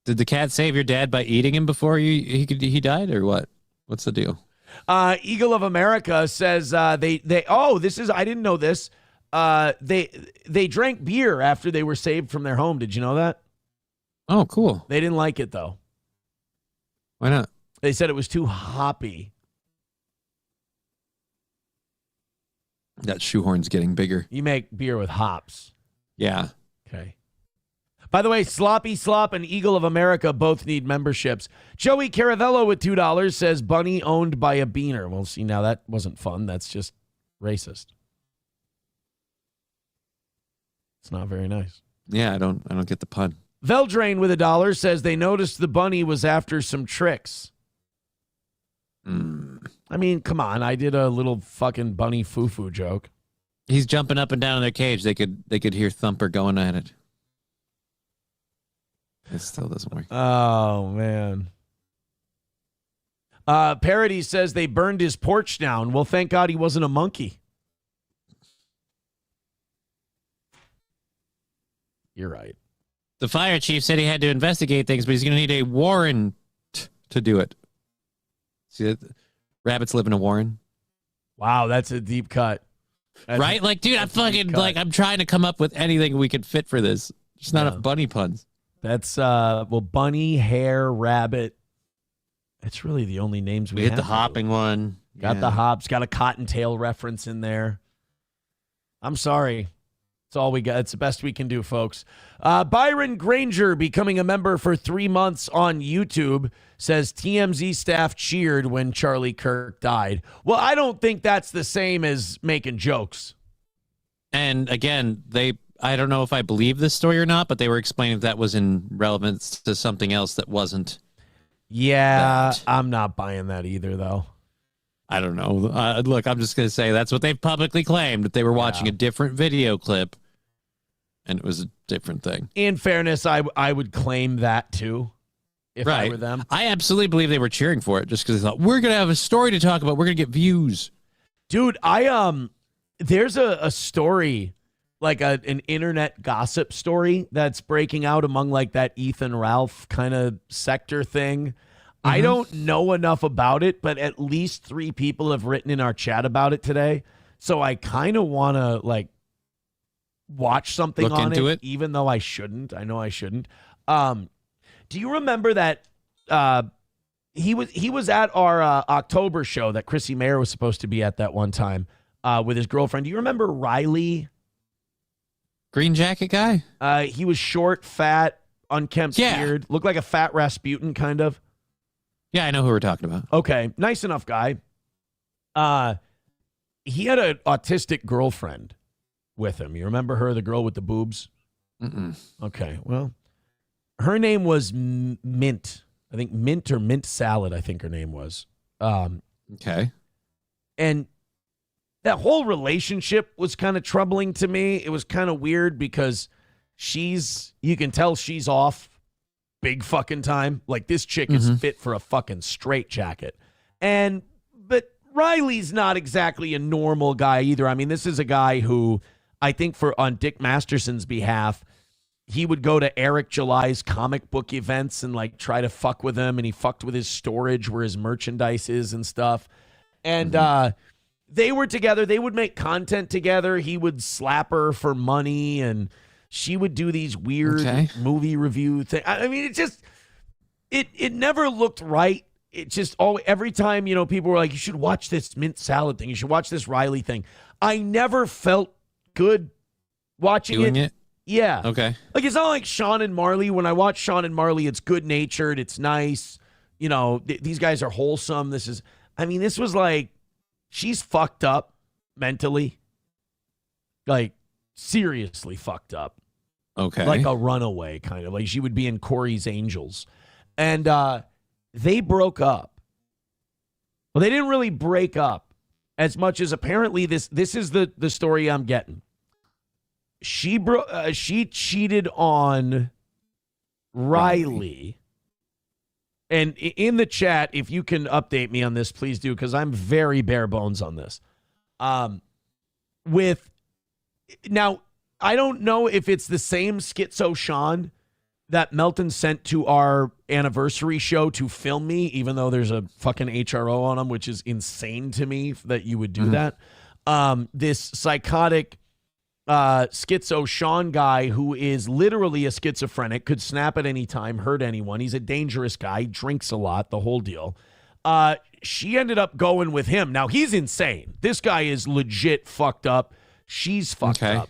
Did the cat save your dad by eating him before he died, or what? What's the deal? Eagle of America says this is, I didn't know this. They drank beer after they were saved from their home. Did you know that? Oh, cool. They didn't like it, though. Why not? They said it was too hoppy. That shoehorn's getting bigger. You make beer with hops. Yeah. Okay. By the way, Sloppy Slop and Eagle of America both need memberships. Joey Caravello with $2 says bunny owned by a beaner. Well, see, now that wasn't fun. That's just racist. It's not very nice. Yeah, I don't get the pun. Veldrain with $1 says they noticed the bunny was after some tricks. I mean, come on. I did a little fucking bunny foo-foo joke. He's jumping up and down in their cage. They could hear Thumper going at it. It still doesn't work. Oh, man. Parody says they burned his porch down. Well, thank God he wasn't a monkey. You're right. The fire chief said he had to investigate things, but he's going to need a warrant to do it. See, rabbits live in a warren. Wow, that's a deep cut. Right? Like, dude, I'm trying to come up with anything we could fit for this. Just not enough bunny puns. That's, bunny, hare, rabbit. That's really the only names we hit have. the hopping one. Got the hops. Got a cottontail reference in there. I'm sorry. That's all we got. It's the best we can do, folks. Byron Granger becoming a member for 3 months on YouTube says TMZ staff cheered when Charlie Kirk died. Well, I don't think that's the same as making jokes. And again, I don't know if I believe this story or not, but they were explaining that was in relevance to something else that wasn't. Yeah, I'm not buying that either, though. I don't know. Look, I'm just going to say that's what they've publicly claimed, that they were watching a different video clip, and it was a different thing. In fairness, I would claim that, too, if I were them. I absolutely believe they were cheering for it just because they thought, we're going to have a story to talk about. We're going to get views. Dude, there's a story, like an internet gossip story that's breaking out among like that Ethan Ralph kind of sector thing. I don't know enough about it, but at least 3 people have written in our chat about it today. So I kind of want to like watch something Look on into it, even though I shouldn't. I know I shouldn't. Do you remember that he was at our October show that Chrissy Mayer was supposed to be at that one time with his girlfriend? Do you remember Riley? Green jacket guy? He was short, fat, unkempt beard, looked like a fat Rasputin kind of. Yeah, I know who we're talking about. Okay, nice enough guy. He had an autistic girlfriend with him. You remember her, the girl with the boobs? Mm-mm. Okay, well, her name was Mint. I think Mint or Mint Salad, I think her name was. Okay. And that whole relationship was kind of troubling to me. It was kind of weird because you can tell she's off big fucking time. Like this chick is fit for a fucking straitjacket. But Riley's not exactly a normal guy either. I mean, this is a guy who I think on Dick Masterson's behalf, he would go to Eric July's comic book events and like try to fuck with him, and he fucked with his storage where his merchandise is and stuff. And they were together. They would make content together. He would slap her for money, and she would do these weird movie review things. I mean, it never looked right. It just every time, people were like, you should watch this Mint Salad thing. You should watch this Riley thing. I never felt good watching Doing it? Yeah. Okay. Like, it's not like Sean and Marley. When I watch Sean and Marley, it's good-natured. It's nice. These guys are wholesome. This was like, she's fucked up mentally. Like, seriously fucked up. Okay. Like a runaway, kind of. Like, she would be in Corey's Angels. And they broke up. Well, they didn't really break up as much as apparently this is the story I'm getting. She cheated on Riley. And in the chat, if you can update me on this, please do, because I'm very bare bones on this. Now, I don't know if it's the same Schizo Sean that Melton sent to our anniversary show to film me, even though there's a fucking HRO on him, which is insane to me that you would do that. This psychotic Schizo Sean guy who is literally a schizophrenic, could snap at any time, hurt anyone. He's a dangerous guy, drinks a lot, the whole deal. She ended up going with him. Now, he's insane. This guy is legit fucked up. She's fucked up.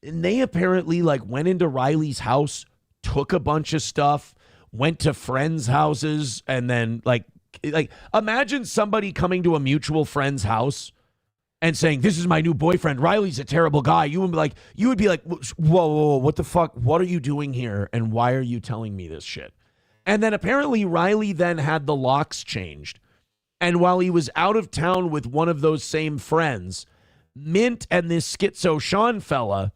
And they apparently went into Riley's house, took a bunch of stuff, went to friends' houses, and then like imagine somebody coming to a mutual friend's house and saying, "This is my new boyfriend. Riley's a terrible guy." You would be like, whoa, what the fuck? What are you doing here? And why are you telling me this shit? And then apparently Riley then had the locks changed. And while he was out of town with one of those same friends, Mint and this Schizo Sean fella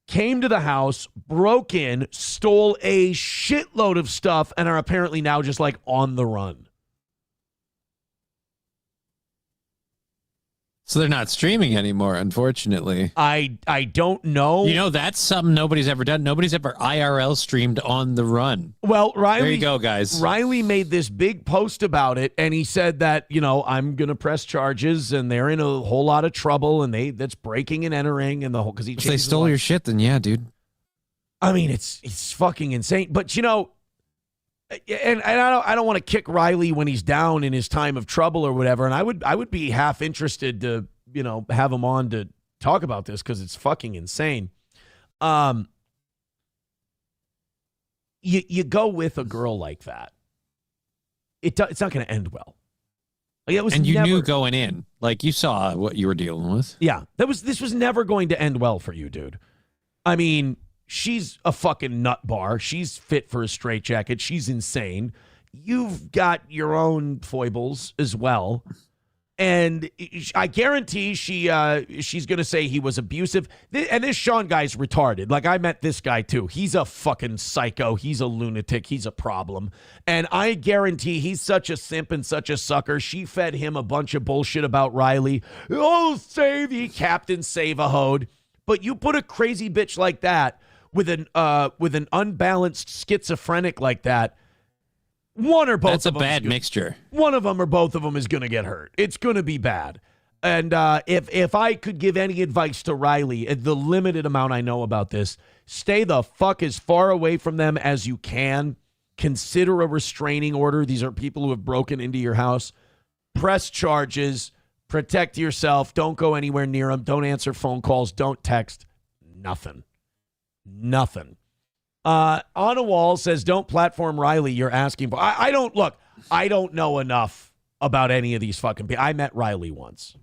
came to the house, broke in, stole a shitload of stuff, and are apparently now just on the run. So they're not streaming anymore, unfortunately. I don't know. That's something nobody's ever done. Nobody's ever IRL streamed on the run. Well, Riley, there you go, guys. Riley made this big post about it, and he said that, I'm going to press charges, and they're in a whole lot of trouble, and that's breaking and entering, and the whole, because if they stole your shit, then yeah, dude. I mean, it's fucking insane. But, and I don't want to kick Riley when he's down in his time of trouble or whatever. And I would be half interested to, have him on to talk about this because it's fucking insane. You go with a girl like that, it's not going to end well. And you knew going in, you saw what you were dealing with. Yeah, this was never going to end well for you, dude. I mean, she's a fucking nut bar. She's fit for a straitjacket. She's insane. You've got your own foibles as well. And I guarantee she's going to say he was abusive. And this Sean guy's retarded. I met this guy too. He's a fucking psycho. He's a lunatic. He's a problem. And I guarantee he's such a simp and such a sucker. She fed him a bunch of bullshit about Riley. Oh, save ye, Captain Save-A-Hode. But you put a crazy bitch like that with an unbalanced schizophrenic like that, One or both That's of a them. bad mixture. One of them or both of them is going to get hurt. It's going to be bad. And if I could give any advice to Riley, the limited amount I know about this, stay the fuck as far away from them as you can. Consider a restraining order. These are people who have broken into your house. Press charges. Protect yourself. Don't go anywhere near them. Don't answer phone calls. Don't text. Nothing. On a Wall says, don't platform Riley. You're asking for. I don't know enough about any of these fucking people. I met Riley once.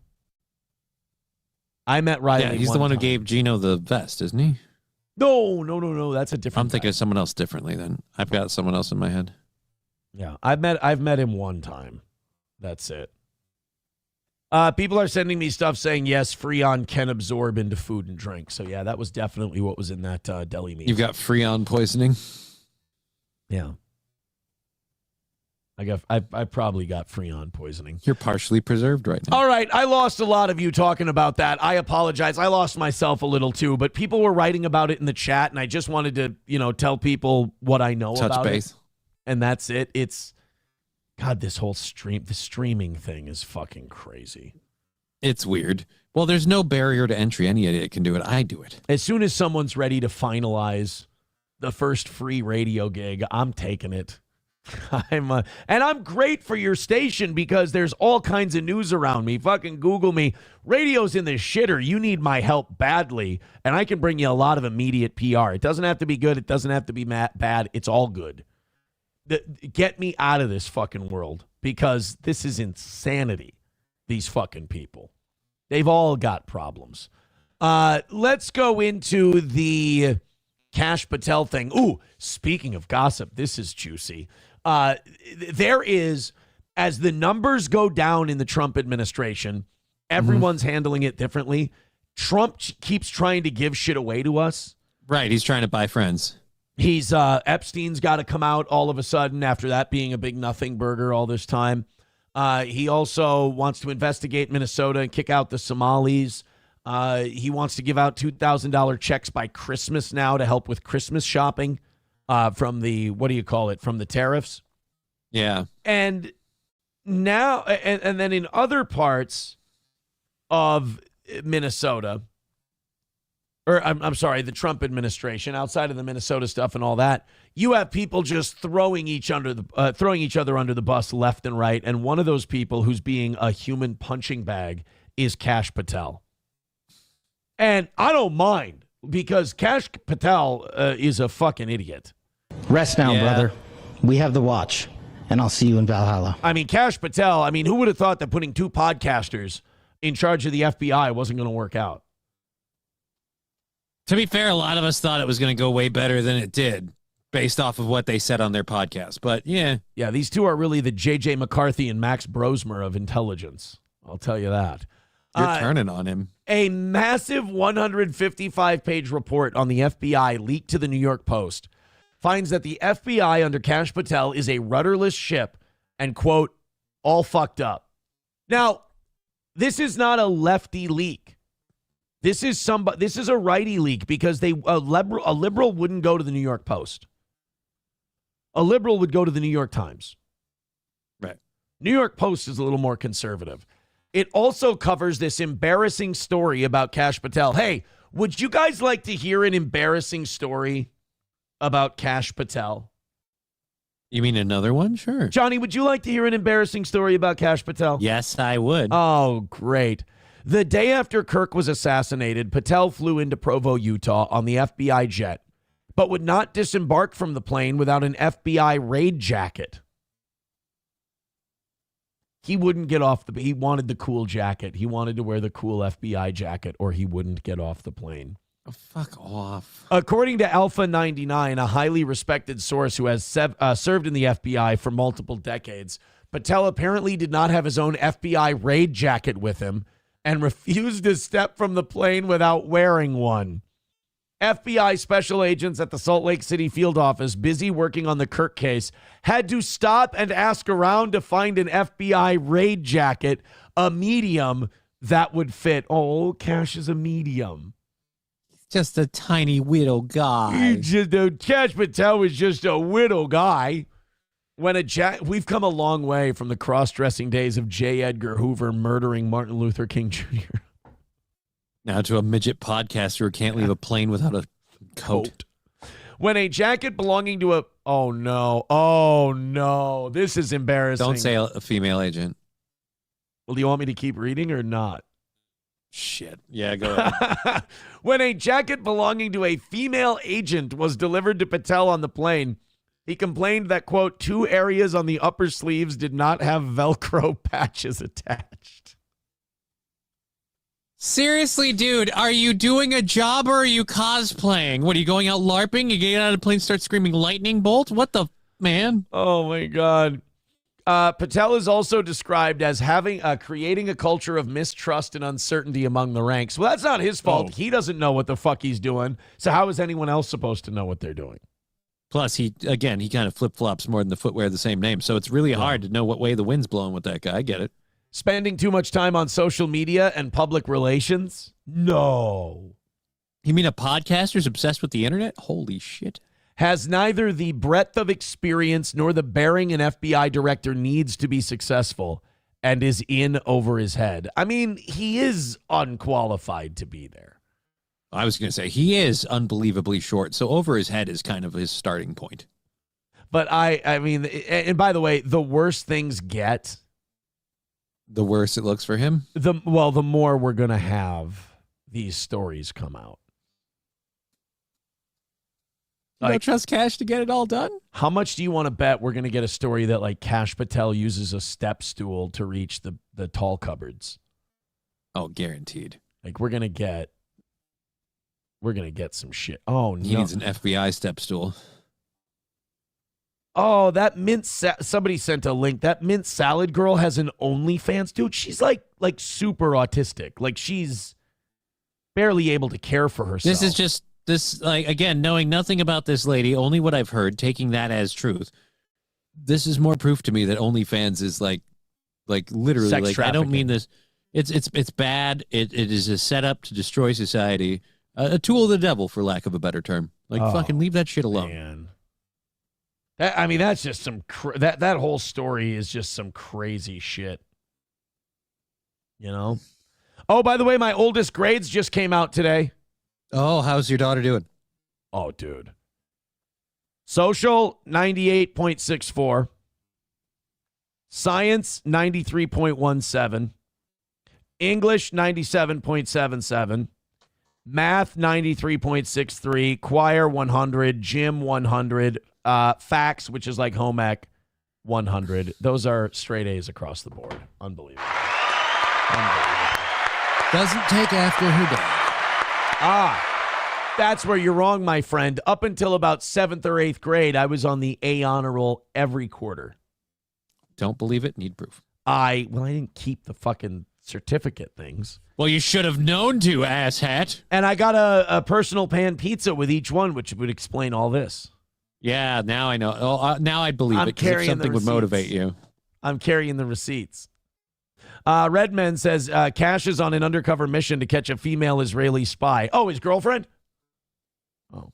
Yeah, he's the one who gave Gino the vest, isn't he? No. That's a different. I'm thinking of someone else differently. Then I've got someone else in my head. Yeah, I've met him one time. That's it. People are sending me stuff saying yes, Freon can absorb into food and drink. So yeah, that was definitely what was in that deli meat. You've got Freon poisoning. Yeah. I probably got Freon poisoning. You're partially preserved right now. All right, I lost a lot of you talking about that. I apologize. I lost myself a little too, but people were writing about it in the chat, and I just wanted to, tell people what I know Touch about base. it. And that's it. It's God, the streaming thing is fucking crazy. It's weird. Well, there's no barrier to entry. Any idiot can do it. I do it. As soon as someone's ready to finalize the first free radio gig, I'm taking it. And I'm great for your station because there's all kinds of news around me. Fucking Google me. Radio's in the shitter. You need my help badly, and I can bring you a lot of immediate PR. It doesn't have to be good. It doesn't have to be bad. It's all good. Get me out of this fucking world because this is insanity. These fucking people. They've all got problems. Let's go into the Kash Patel thing. Ooh, speaking of gossip, this is juicy. There is, as the numbers go down in the Trump administration, everyone's handling it differently. Trump keeps trying to give shit away to us. Right, he's trying to buy friends. He's Epstein's got to come out all of a sudden after that being a big nothing burger all this time. He also wants to investigate Minnesota and kick out the Somalis. He wants to give out $2,000 checks by Christmas now to help with Christmas shopping from the, from the tariffs. Yeah. And now, and then in other parts of Minnesota, or I'm sorry, the Trump administration, outside of the Minnesota stuff and all that, you have people just throwing each other under the bus left and right. And one of those people who's being a human punching bag is Kash Patel. And I don't mind because Kash Patel is a fucking idiot. Rest down, brother. We have the watch, and I'll see you in Valhalla. I mean, Kash Patel, who would have thought that putting two podcasters in charge of the FBI wasn't going to work out? To be fair, a lot of us thought it was going to go way better than it did based off of what they said on their podcast. But yeah. Yeah, these two are really the J.J. McCarthy and Max Brosmer of intelligence. I'll tell you that. You're turning on him. A massive 155-page report on the FBI leaked to the New York Post finds that the FBI under Kash Patel is a rudderless ship and, quote, all fucked up. Now, this is not a lefty leak. This is a righty leak because a liberal wouldn't go to the New York Post. A liberal would go to the New York Times. Right. New York Post is a little more conservative. It also covers this embarrassing story about Kash Patel. Hey, would you guys like to hear an embarrassing story about Kash Patel? You mean another one? Sure. Johnny, would you like to hear an embarrassing story about Kash Patel? Yes, I would. Oh, great. The day after Kirk was assassinated, Patel flew into Provo, Utah on the FBI jet, but would not disembark from the plane without an FBI raid jacket. He wouldn't get off he wanted the cool jacket. He wanted to wear the cool FBI jacket or he wouldn't get off the plane. Oh, fuck off. According to Alpha 99, a highly respected source who has served in the FBI for multiple decades, Patel apparently did not have his own FBI raid jacket with him and refused to step from the plane without wearing one. FBI special agents at the Salt Lake City field office, busy working on the Kirk case, had to stop and ask around to find an FBI raid jacket, a medium that would fit. Oh, Kash is a medium. Just a tiny widow guy. Kash Patel was just a widow guy. We've come a long way from the cross-dressing days of J. Edgar Hoover murdering Martin Luther King Jr. Now to a midget podcaster who can't leave a plane without a coat. When a jacket belonging to a... Oh, no. This is embarrassing. Don't say a female agent. Well, do you want me to keep reading or not? Shit. Yeah, go ahead. When a jacket belonging to a female agent was delivered to Patel on the plane, he complained that, quote, 2 areas on the upper sleeves did not have Velcro patches attached. Seriously, dude, are you doing a job or are you cosplaying? What, are you going out LARPing? You get out of the plane, start screaming lightning bolt? What the, man? Oh, my God. Patel is also described as creating a culture of mistrust and uncertainty among the ranks. Well, that's not his fault. He doesn't know what the fuck he's doing. So how is anyone else supposed to know what they're doing? Plus, he kind of flip-flops more than the footwear of the same name. So it's really hard to know what way the wind's blowing with that guy. I get it. Spending too much time on social media and public relations? No. You mean a podcaster's obsessed with the internet? Holy shit. Has neither the breadth of experience nor the bearing an FBI director needs to be successful and is in over his head. I mean, he is unqualified to be there. I was going to say, he is unbelievably short, so over his head is kind of his starting point. But I mean, and by the way, the worse things get, the worse it looks for him? The more we're going to have these stories come out. You don't trust Kash to get it all done? How much do you want to bet we're going to get a story that, like, Kash Patel uses a step stool to reach the tall cupboards? Oh, guaranteed. Like, we're going to get some shit. Oh, no. He needs an FBI step stool. Oh, that somebody sent a link. That mint salad girl has an OnlyFans, dude. She's like super autistic. Like, she's barely able to care for herself. Again, knowing nothing about this lady, only what I've heard, taking that as truth. This is more proof to me that OnlyFans is like literally sex like trafficking. I don't mean this. It's bad. It is a setup to destroy society. A tool of the devil, for lack of a better term. Fucking leave that shit alone. Man. That's just some that whole story is just some crazy shit. You know? Oh, by the way, my oldest grades just came out today. Oh, how's your daughter doing? Oh, dude. Social, 98.64. Science, 93.17. English, 97.77. Math, 93.63. Choir, 100. Gym, 100. Facts, which is like home ec, 100. Those are straight A's across the board. Unbelievable. Doesn't take after her dad. That's where you're wrong, my friend. Up until about 7th or 8th grade, I was on the A honor roll every quarter. Don't believe it. Need proof. I didn't keep the fucking certificate things. Well, you should have known to, asshat. And I got a personal pan pizza with each one, which would explain all this. Yeah, now I know. Now I'd believe it, because if something would motivate you. I'm carrying the receipts. Redman says, Kash is on an undercover mission to catch a female Israeli spy. Oh, his girlfriend? Oh.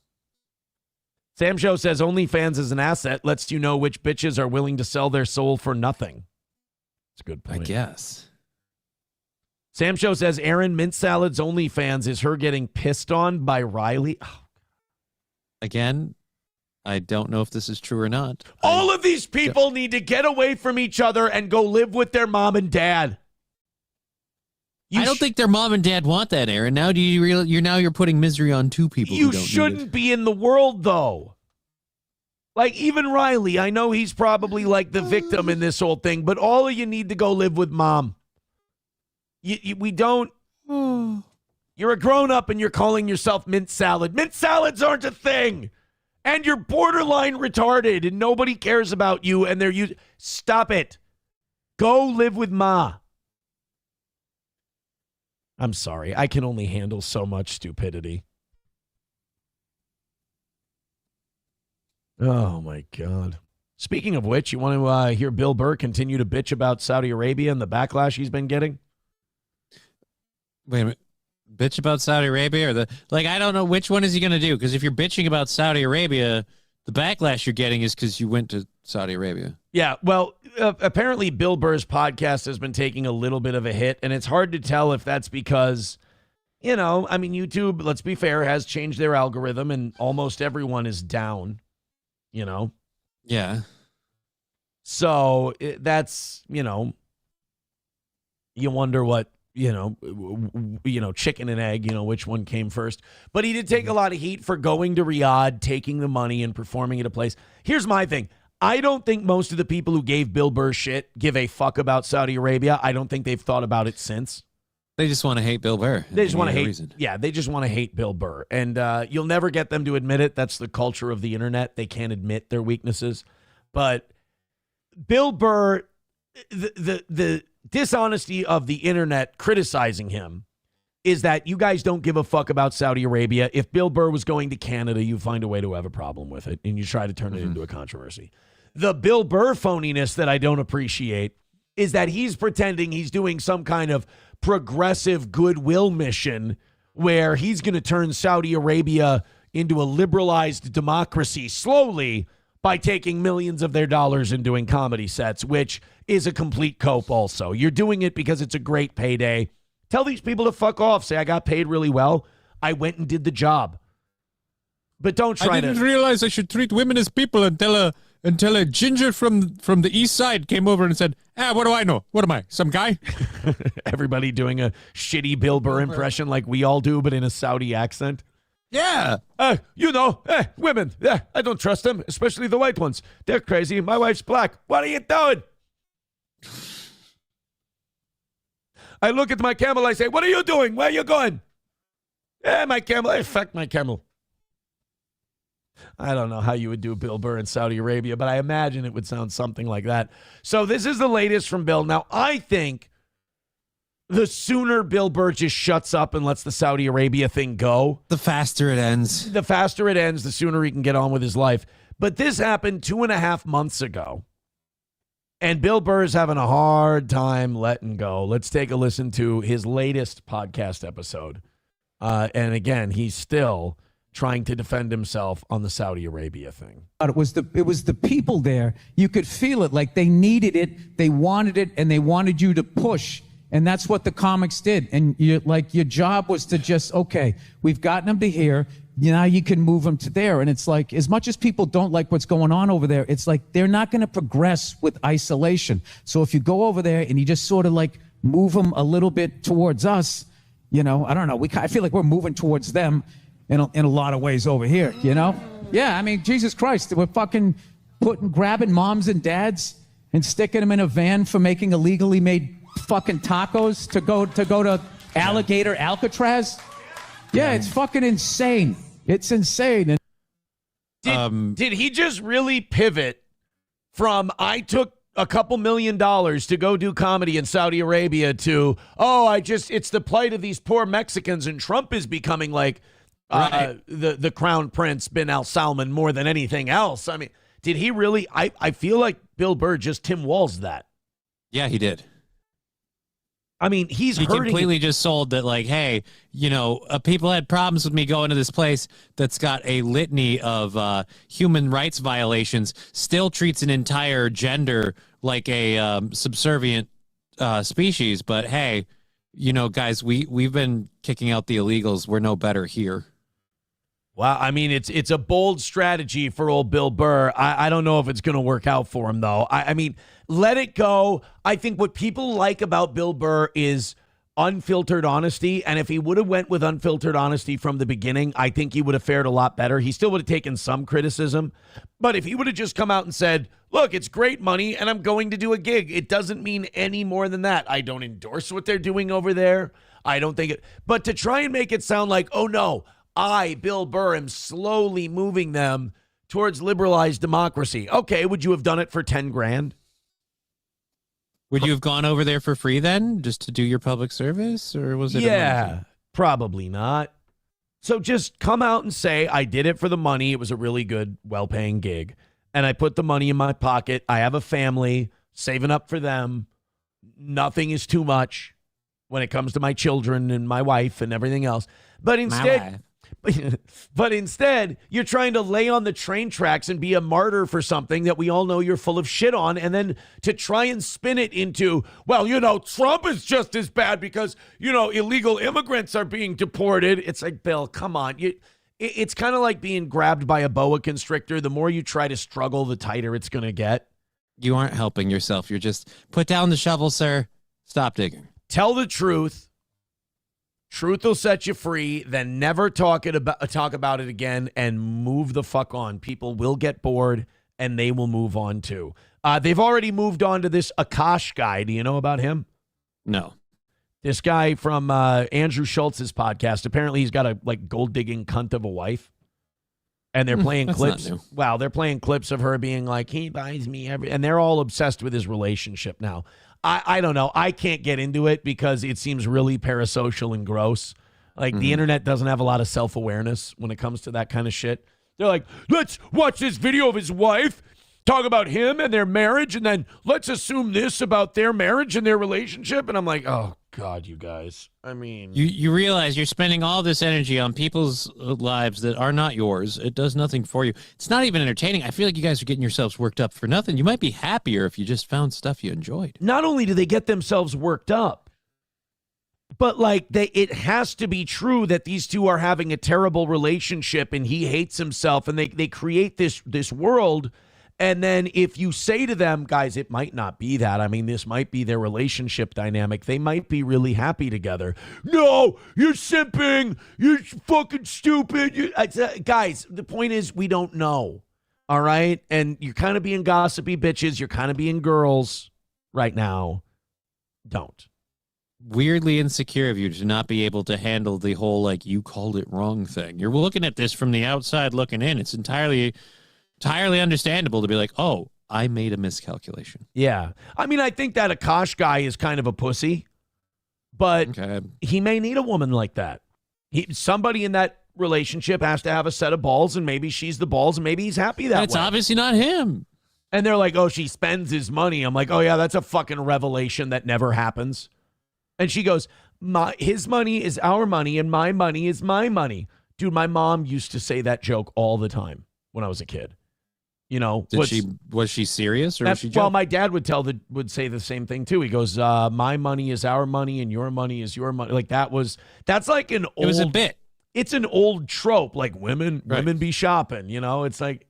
Sam Show says, OnlyFans is an asset, lets you know which bitches are willing to sell their soul for nothing. That's a good point. I guess. Sam Show says, Aaron Mint Salad's OnlyFans is her getting pissed on by Riley. Oh. Again, I don't know if this is true or not. All of these people need to get away from each other and go live with their mom and dad. I don't think their mom and dad want that, Aaron. Now you're putting misery on two people. You who don't shouldn't be in the world, though. Like, even Riley, I know he's probably like the victim in this whole thing, but all of you need to go live with mom. We don't. You're a grown-up and you're calling yourself Mint Salad. Mint Salads aren't a thing. And you're borderline retarded and nobody cares about you and stop it. Go live with Ma. I'm sorry. I can only handle so much stupidity. Oh, my God. Speaking of which, you want to hear Bill Burr continue to bitch about Saudi Arabia and the backlash he's been getting? Wait a minute. Bitch about Saudi Arabia or I don't know which one is he going to do, because if you're bitching about Saudi Arabia, the backlash you're getting is because you went to Saudi Arabia. Yeah, well, apparently Bill Burr's podcast has been taking a little bit of a hit, and it's hard to tell if that's because, YouTube, let's be fair, has changed their algorithm, and almost everyone is down, Yeah. So that's, you wonder what, chicken and egg, which one came first. But he did take a lot of heat for going to Riyadh, taking the money, and performing at a place. Here's my thing. I don't think most of the people who gave Bill Burr shit give a fuck about Saudi Arabia. I don't think they've thought about it since. They just want to hate Bill Burr. They just want to hate. Reason. Yeah, they just want to hate Bill Burr, and you'll never get them to admit it. That's the culture of the internet. They can't admit their weaknesses. But Bill Burr, the dishonesty of the internet criticizing him is that you guys don't give a fuck about Saudi Arabia. If Bill Burr was going to Canada, you find a way to have a problem with it, and you try to turn it into a controversy. The Bill Burr phoniness that I don't appreciate is that he's pretending he's doing some kind of progressive goodwill mission where he's going to turn Saudi Arabia into a liberalized democracy slowly by taking millions of their dollars and doing comedy sets, which is a complete cope also. You're doing it because it's a great payday. Tell these people to fuck off. Say, I got paid really well. I went and did the job. But don't try to... I didn't realize I should treat women as people until a ginger from the east side came over and said, what do I know? What am I, some guy? Everybody doing a shitty Bill Burr impression like we all do, but in a Saudi accent. Yeah. Women. Yeah, I don't trust them, especially the white ones. They're crazy. My wife's black. What are you doing? I look at my camel. I say, what are you doing? Where are you going? My camel. Hey, fuck my camel. I don't know how you would do Bill Burr in Saudi Arabia, but I imagine it would sound something like that. So this is the latest from Bill. Now, I think the sooner Bill Burr just shuts up and lets the Saudi Arabia thing go, the faster it ends. The faster it ends, the sooner he can get on with his life. But this happened 2.5 months ago, and Bill Burr is having a hard time letting go. Let's take a listen to his latest podcast episode. And again, he's still trying to defend himself on the Saudi Arabia thing. It was the people there. You could feel it, like they needed it, they wanted it, and they wanted you to push. And that's what the comics did. And your job was to just, okay, we've gotten them to here. Now you can move them to there. And it's like, as much as people don't like what's going on over there, it's like they're not going to progress with isolation. So if you go over there and you just sort of like move them a little bit towards us, I don't know. I feel like we're moving towards them in a lot of ways over here, Yeah, I mean, Jesus Christ, we're fucking grabbing moms and dads and sticking them in a van for making illegally made fucking tacos to go to alligator Alcatraz. Yeah, it's fucking insane. It's insane. Did he just really pivot from I took a couple $1 million to go do comedy in Saudi Arabia to, it's the plight of these poor Mexicans, and Trump is becoming like the crown prince bin Al Salman more than anything else? I mean, did he really? I feel like Bill Burr just Tim Walls that. Yeah, he did. I mean, he completely just sold that, like, hey, people had problems with me going to this place that's got a litany of human rights violations, still treats an entire gender like a subservient species. But hey, guys, we've been kicking out the illegals. We're no better here. Wow, I mean, it's a bold strategy for old Bill Burr. I don't know if it's going to work out for him, though. I mean, let it go. I think what people like about Bill Burr is unfiltered honesty, and if he would have went with unfiltered honesty from the beginning, I think he would have fared a lot better. He still would have taken some criticism, but if he would have just come out and said, look, it's great money, and I'm going to do a gig, it doesn't mean any more than that. I don't endorse what they're doing over there. I don't think it, but to try and make it sound like, oh no, I, Bill Burr, am slowly moving them towards liberalized democracy. Okay, would you have done it for 10 grand? Would you have gone over there for free then, just to do your public service, or was it? Yeah, probably not. So just come out and say, I did it for the money. It was a really good, well-paying gig. And I put the money in my pocket. I have a family, saving up for them. Nothing is too much when it comes to my children and my wife and everything else. But instead, But instead, you're trying to lay on the train tracks and be a martyr for something that we all know you're full of shit on. And then to try and spin it into, well, Trump is just as bad because, illegal immigrants are being deported. It's like, Bill, come on. It's kind of like being grabbed by a boa constrictor. The more you try to struggle, the tighter it's going to get. You aren't helping yourself. You're just, put down the shovel, sir. Stop digging. Tell the truth. Truth will set you free, then never talk about it again and move the fuck on. People will get bored and they will move on too. They've already moved on to this Akash guy. Do you know about him? No. This guy from Andrew Schultz's podcast. Apparently he's got a gold digging cunt of a wife. And they're playing clips. Wow, they're playing clips of her being like, he buys me and they're all obsessed with his relationship now. I don't know. I can't get into it because it seems really parasocial and gross. The internet doesn't have a lot of self-awareness when it comes to that kind of shit. They're like, let's watch this video of his wife, talk about him and their marriage, and then let's assume this about their marriage and their relationship. And I'm like, oh, God, you guys. I mean. You realize you're spending all this energy on people's lives that are not yours. It does nothing for you. It's not even entertaining. I feel like you guys are getting yourselves worked up for nothing. You might be happier if you just found stuff you enjoyed. Not only do they get themselves worked up, but it has to be true that these two are having a terrible relationship and he hates himself and they create this world. And then if you say to them, guys, it might not be that. I mean, this might be their relationship dynamic. They might be really happy together. No, you're simping. You're fucking stupid. Guys, the point is we don't know. All right? And you're kind of being gossipy bitches. You're kind of being girls right now. Don't. Weirdly insecure of you to not be able to handle the whole, you called it wrong thing. You're looking at this from the outside looking in. It's entirely understandable to be like, oh, I made a miscalculation. Yeah. I mean, I think that Akash guy is kind of a pussy, but he may need a woman like that. Somebody in that relationship has to have a set of balls, and maybe she's the balls, and maybe he's happy that way. It's obviously not him. And they're like, oh, she spends his money. I'm like, oh, yeah, that's a fucking revelation that never happens. And she goes, his money is our money, and my money is my money. Dude, my mom used to say that joke all the time when I was a kid. Was she serious or was she joking? Well, my dad would say the same thing too. He goes, my money is our money and your money is your money. That's like an old. It was a bit. It's an old trope. Like women be shopping. It's like.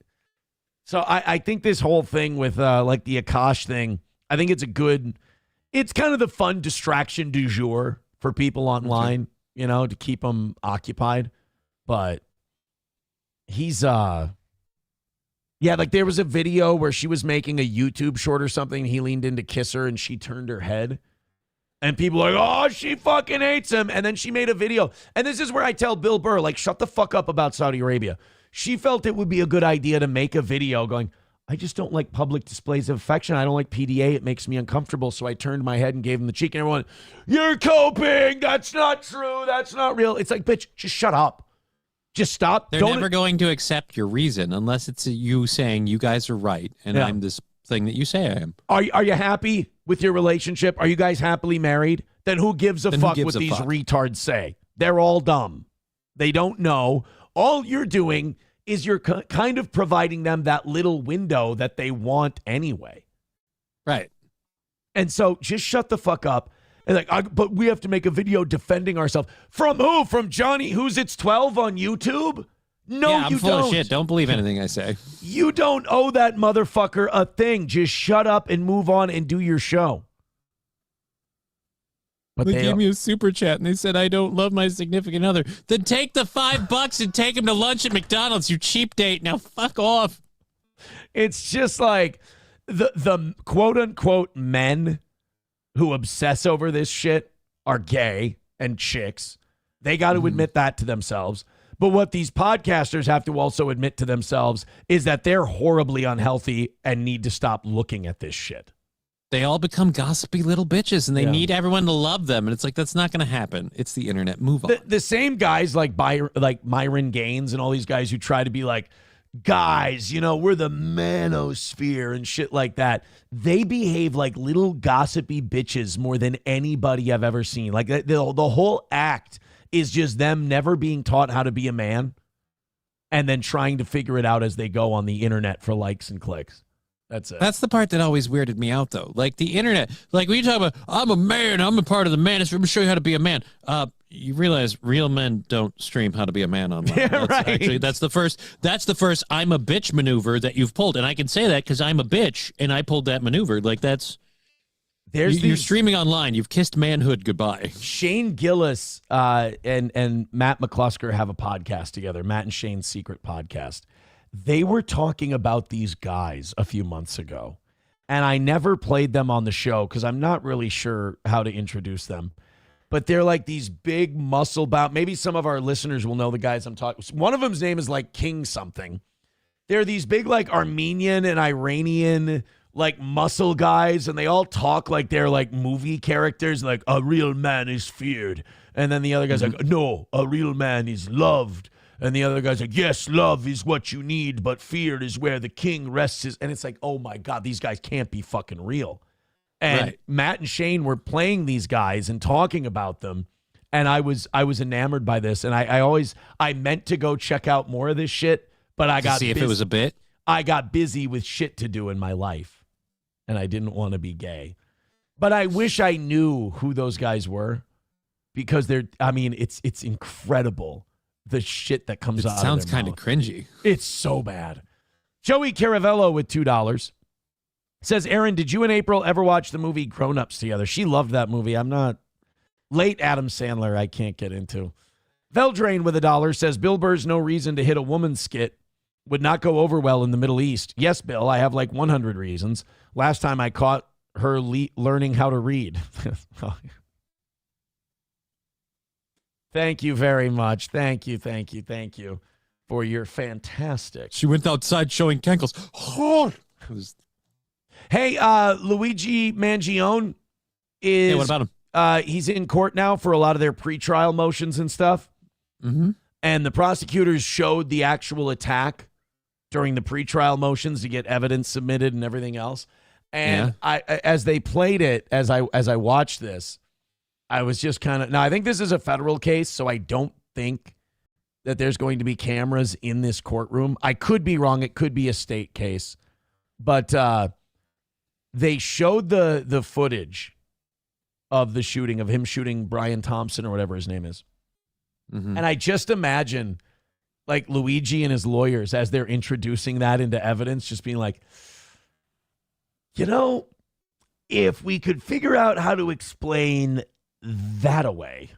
So I think this whole thing with the Akash thing, I think it's kind of the fun distraction du jour for people online. To keep them occupied, but he's Yeah, there was a video where she was making a YouTube short or something. He leaned in to kiss her and she turned her head. And people are like, oh, she fucking hates him. And then she made a video. And this is where I tell Bill Burr, shut the fuck up about Saudi Arabia. She felt it would be a good idea to make a video going, I just don't like public displays of affection. I don't like PDA. It makes me uncomfortable. So I turned my head and gave him the cheek. And everyone, you're coping. That's not true. That's not real. It's like, bitch, just shut up. Just stop. They're never going to accept your reason unless it's you saying you guys are right and I'm this thing that you say I am. Are you happy with your relationship? Are you guys happily married? Then who gives a fuck what these retards say? They're all dumb. They don't know. All you're doing is you're kind of providing them that little window that they want anyway. Right. And so just shut the fuck up. And but we have to make a video defending ourselves. From who? From Johnny Who's It's 12 on YouTube? No, yeah, I'm you full don't. Of shit. Don't believe anything I say. You don't owe that motherfucker a thing. Just shut up and move on and do your show. But they gave me a super chat and they said, I don't love my significant other. Then take the $5 and take him to lunch at McDonald's, you cheap date. Now fuck off. It's just like the quote unquote men who obsess over this shit are gay and chicks. They got to admit that to themselves. But what these podcasters have to also admit to themselves is that they're horribly unhealthy and need to stop looking at this shit. They all become gossipy little bitches and they need everyone to love them. And it's like, that's not going to happen. It's the internet. Move on. The same guys like Myron Gaines and all these guys who try to be like, guys, we're the manosphere and shit like that. They behave like little gossipy bitches more than anybody I've ever seen. Like the whole act is just them never being taught how to be a man and then trying to figure it out as they go on the internet for likes and clicks. That's it. That's the part that always weirded me out, though. Like the internet, like when you talk about, I'm a man, I'm a part of the man. Let me show you how to be a man. You realize real men don't stream how to be a man online. Yeah, right. Actually, that's the first I'm a bitch maneuver that you've pulled. And I can say that because I'm a bitch and I pulled that maneuver. Like you're streaming online. You've kissed manhood goodbye. Shane Gillis and Matt McClusker have a podcast together, Matt and Shane's Secret Podcast. They were talking about these guys a few months ago, and I never played them on the show because I'm not really sure how to introduce them. But they're like these big muscle-bound. Maybe some of our listeners will know the guys I'm talking. One of them's name is like King something. They're these big like Armenian and Iranian like muscle guys, and they all talk like they're like movie characters, like a real man is feared. And then the other guy's like, no, a real man is loved. And the other guy's like, yes, love is what you need, but fear is where the king rests his. And it's like, oh my God, these guys can't be fucking real. And Matt and Shane were playing these guys and talking about them. And I was enamored by this. And I meant to go check out more of this shit, but I got see if it was a bit. I got busy with shit to do in my life. And I didn't want to be gay. But I wish I knew who those guys were, because it's incredible. The shit that comes out. It sounds kind of cringy. It's so bad. Joey Caravello with $2 says, Aaron, did you and April ever watch the movie Grown Ups together? She loved that movie. I'm not. Late Adam Sandler, I can't get into. Veldrain with $1 says, Bill Burr's No Reason to Hit a Woman skit would not go over well in the Middle East. Yes, Bill, I have like 100 reasons. Last time I caught her learning how to read. Thank you very much. Thank you for your fantastic. She went outside showing cankles. Hey, Luigi Mangione is. Hey, what about him? He's in court now for a lot of their pretrial motions and stuff. Mm-hmm. And the prosecutors showed the actual attack during the pretrial motions to get evidence submitted and everything else. And as they played it, as I watched this, I was just kind of, now I think this is a federal case, so I don't think that there's going to be cameras in this courtroom. I could be wrong. It could be a state case. But they showed the footage of the shooting, of him shooting Brian Thompson or whatever his name is. Mm-hmm. And I just imagine like Luigi and his lawyers, as they're introducing that into evidence, just being like, if we could figure out how to explain that away,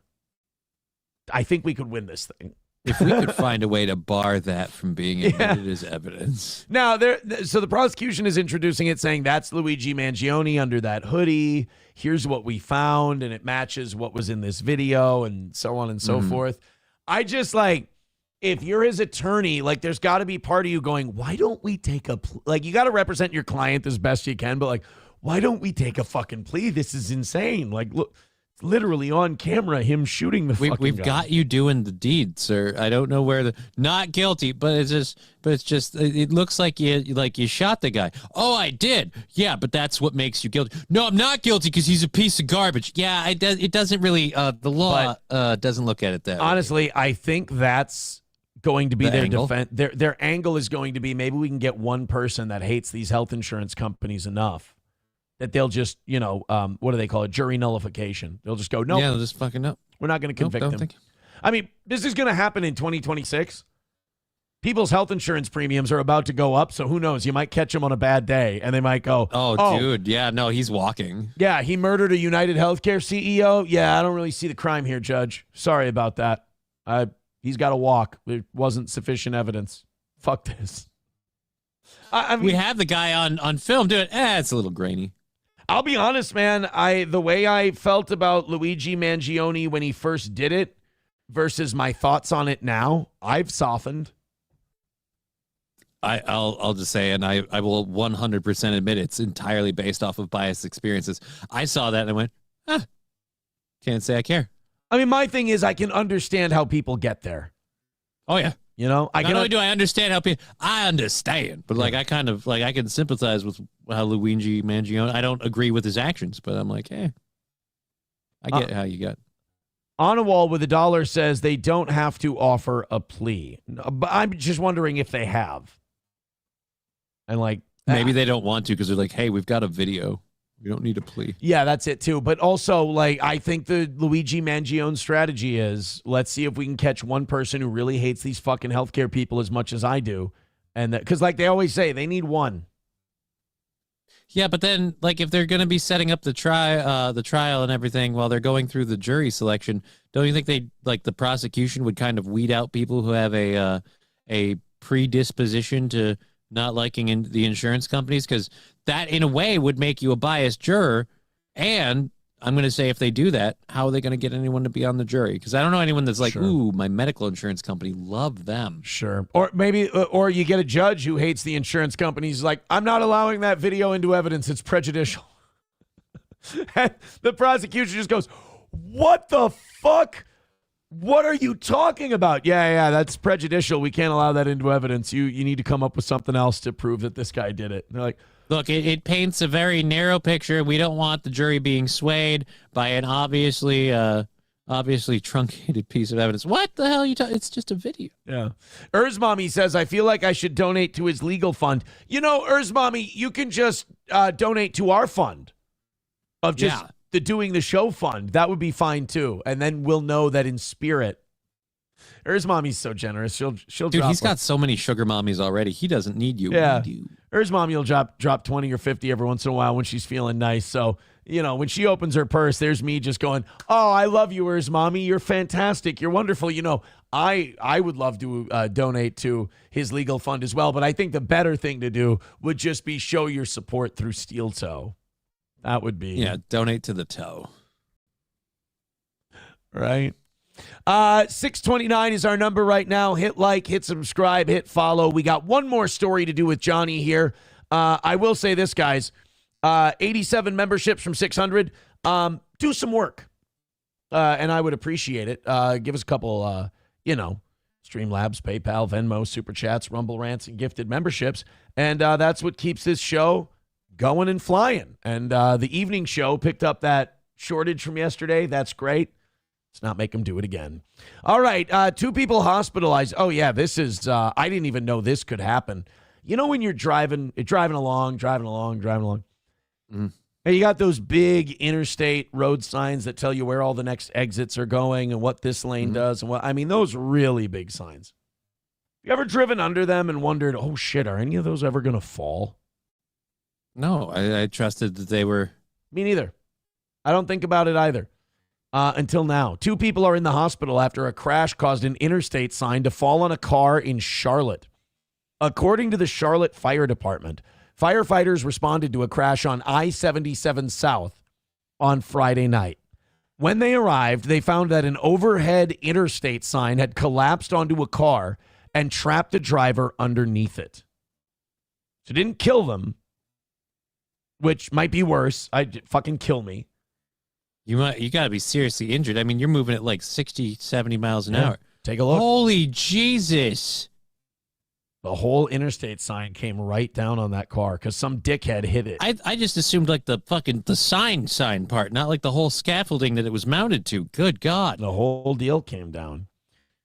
I think we could win this thing. If we could find a way to bar that from being admitted as evidence. Now, so the prosecution is introducing it, saying that's Luigi Mangione under that hoodie. Here's what we found, and it matches what was in this video, and so on and so forth. I just if you're his attorney, there's got to be part of you going, why don't we take a you got to represent your client as best you can, but why don't we take a fucking plea? This is insane. Look. Literally on camera, him shooting the fucking We've guy. got you doing the deed, sir. I don't know where not guilty, but it's just it looks like you shot the guy. Oh, I did. Yeah, but that's what makes you guilty. No, I'm not guilty because he's a piece of garbage. Yeah, it doesn't really the law doesn't look at it that way. Honestly, I think that's going to be their angle. defense. Their angle is going to be, maybe we can get one person that hates these health insurance companies enough that they'll just, what do they call it? Jury nullification. They'll just go, no. Yeah, they'll just fucking up. We're not going to convict him. I mean, this is going to happen in 2026. People's health insurance premiums are about to go up, so who knows? You might catch him on a bad day, and they might go, oh, dude, yeah, no, he's walking. Yeah, he murdered a United Healthcare CEO. Yeah, I don't really see the crime here, Judge. Sorry about that. He's got to walk. There wasn't sufficient evidence. Fuck this. I mean, we have the guy on film doing it. It's a little grainy. I'll be honest, man. The way I felt about Luigi Mangione when he first did it versus my thoughts on it now, I've softened. I'll just say, and I will 100% admit it's entirely based off of biased experiences. I saw that and I went, can't say I care. I mean, my thing is I can understand how people get there. Oh, yeah. Not only do I understand how people, I understand, but I kind of I can sympathize with how Luigi Mangione. I don't agree with his actions, but I'm like, hey, I get how you got. On a Wall with $1 says they don't have to offer a plea. No, but I'm just wondering if they have. And like maybe they don't want to because they're like, hey, we've got a video. We don't need a plea. Yeah, that's it too. But also, like, I think the Luigi Mangione strategy is let's see if we can catch one person who really hates these fucking healthcare people as much as I do. And because like they always say, they need one. Yeah, but then like if they're going to be setting up the trial and everything while they're going through the jury selection, don't you think the prosecution would kind of weed out people who have a predisposition to not liking the insurance companies? Because that in a way would make you a biased juror. And I'm going to say if they do that, how are they going to get anyone to be on the jury? Because I don't know anyone that's like, Sure. ooh, my medical insurance company, love them. Sure. Or maybe, or you get a judge who hates the insurance companies like, I'm not allowing that video into evidence. It's prejudicial. And the prosecution just goes, what the fuck? What are you talking about? Yeah, that's prejudicial. We can't allow that into evidence. You need to come up with something else to prove that this guy did it. And they're like, look, it paints a very narrow picture. We don't want the jury being swayed by an obviously truncated piece of evidence. What the hell are you talking? It's just a video. Yeah. Mommy says, I feel like I should donate to his legal fund. You know, Mommy, you can just donate to our fund of just the Doing the Show fund. That would be fine too. And then we'll know that in spirit. Mommy's so generous. She'll Dude, drop he's got so many sugar mommies already. He doesn't need you. Yeah. We do. Mommy will drop 20 or 50 every once in a while when she's feeling nice. So, you know, when she opens her purse, there's me just going, oh, I love you, Mommy. You're fantastic. You're wonderful. You know, I would love to donate to his legal fund as well. But I think the better thing to do would just be show your support through Steel Toe. That would be. Yeah, donate to the toe. Right. 629 is our number right now. Hit like, hit subscribe, hit follow. We got one more story to do with Johnny here. I will say this, guys. 87 memberships from 600. Do some work. And I would appreciate it. Give us a couple, Streamlabs, PayPal, Venmo, Super Chats, Rumble Rants, and gifted memberships. And that's what keeps this show going and flying. And the evening show picked up that shortage from yesterday. That's great. Let's not make them do it again. All right. 2 people hospitalized. Oh, yeah. This is, I didn't even know this could happen. You know, when you're driving along. Mm. And you got those big interstate road signs that tell you where all the next exits are going and what this lane does. And those really big signs. You ever driven under them and wondered, oh, shit, are any of those ever going to fall? No, I trusted that they were. Me neither. I don't think about it either. Until now. 2 people are in the hospital after a crash caused an interstate sign to fall on a car in Charlotte. According to the Charlotte Fire Department, firefighters responded to a crash on I-77 South on Friday night. When they arrived, they found that an overhead interstate sign had collapsed onto a car and trapped the driver underneath it. So it didn't kill them, which might be worse. Fucking kill me. You got to be seriously injured. I mean, you're moving at like 60, 70 miles an hour. Take a look. Holy Jesus. The whole interstate sign came right down on that car because some dickhead hit it. I just assumed like the sign part, not like the whole scaffolding that it was mounted to. Good God. The whole deal came down.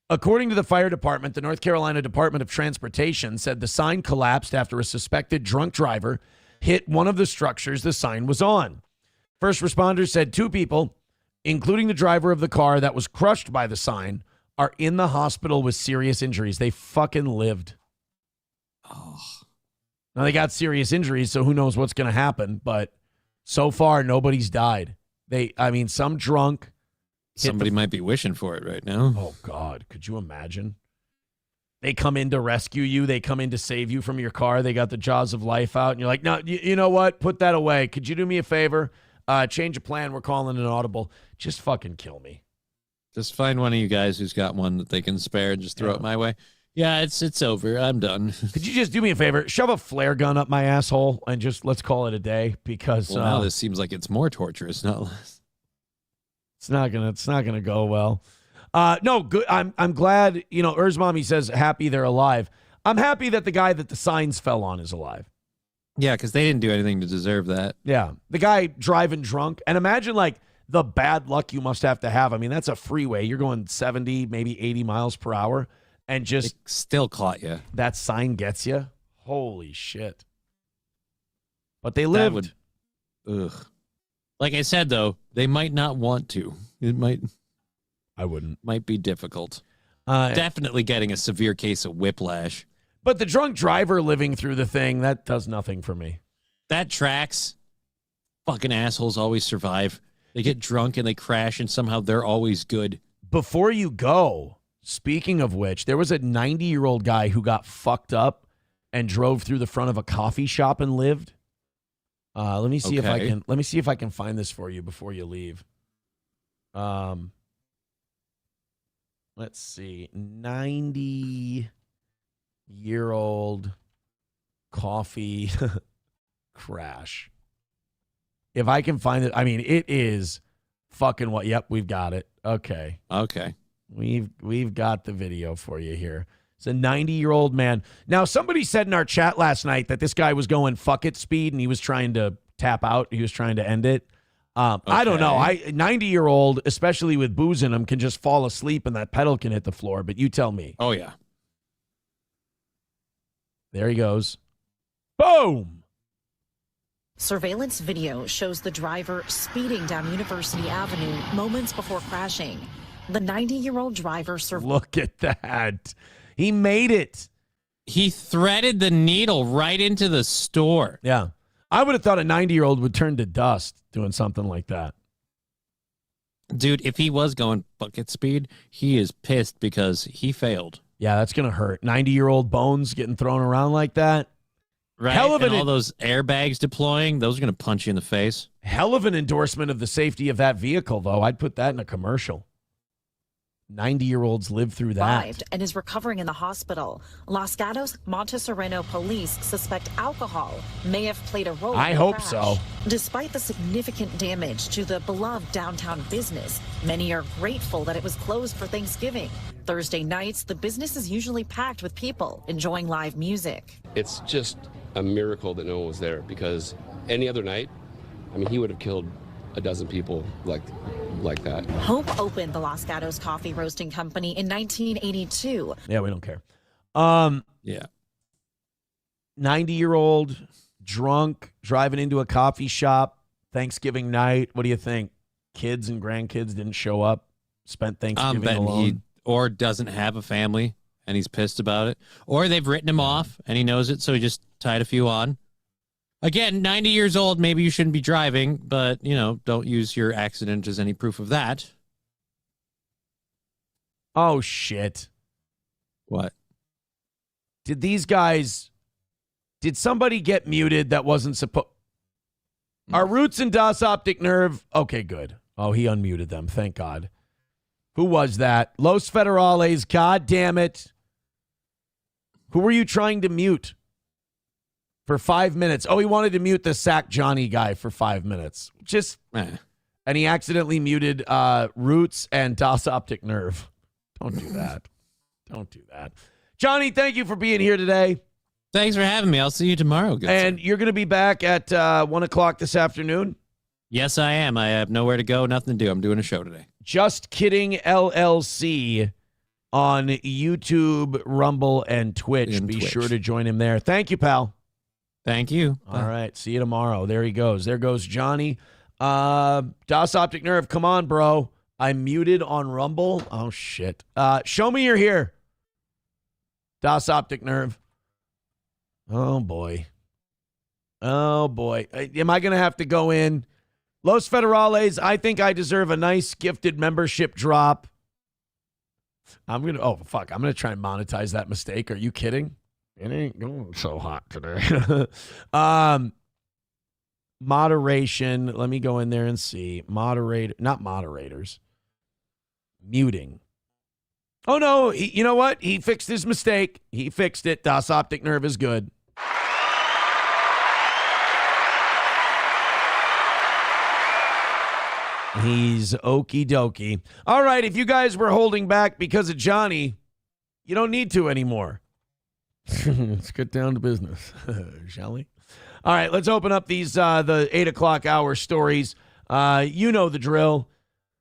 According to the fire department, the North Carolina Department of Transportation said the sign collapsed after a suspected drunk driver hit one of the structures the sign was on. First responders said 2 people, including the driver of the car that was crushed by the sign, are in the hospital with serious injuries. They fucking lived. Oh. Now, they got serious injuries, so who knows what's going to happen. But so far, nobody's died. Some drunk. Somebody might be wishing for it right now. Oh, God. Could you imagine? They come in to rescue you. They come in to save you from your car. They got the jaws of life out. And you're like, no, you know what? Put that away. Could you do me a favor? Change a plan. We're calling an audible. Just fucking kill me. Just find one of you guys who's got one that they can spare and just throw it my way. Yeah, it's over. I'm done. Could you just do me a favor? Shove a flare gun up my asshole and just let's call it a day because now this seems like it's more torturous, not less. It's not gonna go well. No, good. I'm glad. Mommy says happy they're alive. I'm happy that the guy that the signs fell on is alive. Yeah, because they didn't do anything to deserve that. Yeah, the guy driving drunk, and imagine like the bad luck you must have to have. I mean, that's a freeway. You're going 70, maybe 80 miles per hour, and just It still caught you. that sign gets you. Holy shit. But they That lived. Ugh. Like I said, though, they might not want to. It might. I wouldn't. Might be difficult. Uh, Definitely getting a severe case of whiplash. But the drunk driver living through the thing, that does nothing for me. That tracks. Fucking assholes always survive. They get drunk and they crash, and somehow they're always good. Before you go, speaking of which, there was a 90-year-old guy who got fucked up and drove through the front of a coffee shop and lived. Let me see if I Okay. can. Let me see if I can find this for you before you leave. Let's see, 90-year-old coffee crash. If I can find it, I mean, it is fucking what? Yep, we've got it. Okay. We've got the video for you here. It's a 90-year-old man. Now, somebody said in our chat last night that this guy was going fuck it speed and he was trying to tap out. He was trying to end it. I don't know. 90-year-old, especially with booze in him, can just fall asleep and that pedal can hit the floor. But you tell me. Oh, yeah. There he goes. Boom. Surveillance video shows the driver speeding down University Avenue moments before crashing. The 90-year-old driver survived. Look at that. He made it. He threaded the needle right into the store. Yeah. I would have thought a 90-year-old would turn to dust doing something like that. Dude, if he was going bucket speed, he is pissed because he failed. Yeah, that's going to hurt. 90-year-old bones getting thrown around like that. Right? Hell of and an all those airbags deploying, those are going to punch you in the face. Hell of an endorsement of the safety of that vehicle, though. I'd put that in a commercial. 90-year-olds live through that. And is recovering in the hospital. Los Gatos Montesereno police suspect alcohol may have played a role. I in the hope crash. so. Despite the significant damage to the beloved downtown business, many are grateful that it was closed for Thanksgiving. Thursday nights, the business is usually packed with people enjoying live music. It's just a miracle that no one was there, because any other night, I mean, he would have killed a dozen people like that. Hope opened the Los Gatos Coffee Roasting Company in 1982. Yeah, we don't care. Yeah. 90-year-old drunk driving into a coffee shop Thanksgiving night. What do you think? Kids and grandkids didn't show up, spent Thanksgiving Betting alone. he or doesn't have a family and he's pissed about it, or they've written him off and he knows it, so he just tied a few on. Again, 90 years old, maybe you shouldn't be driving, but, you know, don't use your accident as any proof of that. Oh, shit. What? Did somebody get muted that wasn't supposed? Are Roots and Das Optic Nerve? Okay, good. Oh, he unmuted them. Thank God. Who was that? Los Federales. God damn it. Who were you trying to mute for 5 minutes? Oh, he wanted to mute the Sack Johnny guy for 5 minutes. And he accidentally muted Roots and Das Optic Nerve. Don't do that. Don't do that. Johnny, thank you for being here today. Thanks for having me. I'll see you tomorrow. And you're going to be back at 1 o'clock this afternoon? Yes, I am. I have nowhere to go, nothing to do. I'm doing a show today. Just Kidding LLC on YouTube, Rumble, and Twitch. Be sure to join him there. Thank you, pal. Thank you. All right. See you tomorrow. There he goes. There goes Johnny. Das Optic Nerve, come on, bro. I'm muted on Rumble. Oh, shit. Show me you're here. Das Optic Nerve. Oh, boy. Oh, boy. Am I going to have to go in? Los Federales, I think I deserve a nice gifted membership drop. I'm going to try and monetize that mistake. Are you kidding? It ain't going so hot today. Moderation. Let me go in there and see. Not moderators. Muting. Oh, no. You know what? He fixed his mistake. He fixed it. Das Optic Nerve is good. He's okie dokie. All right, if you guys were holding back because of Johnny, you don't need to anymore. Let's get down to business, shall we? All right, let's open up these the 8 o'clock hour stories. You know the drill.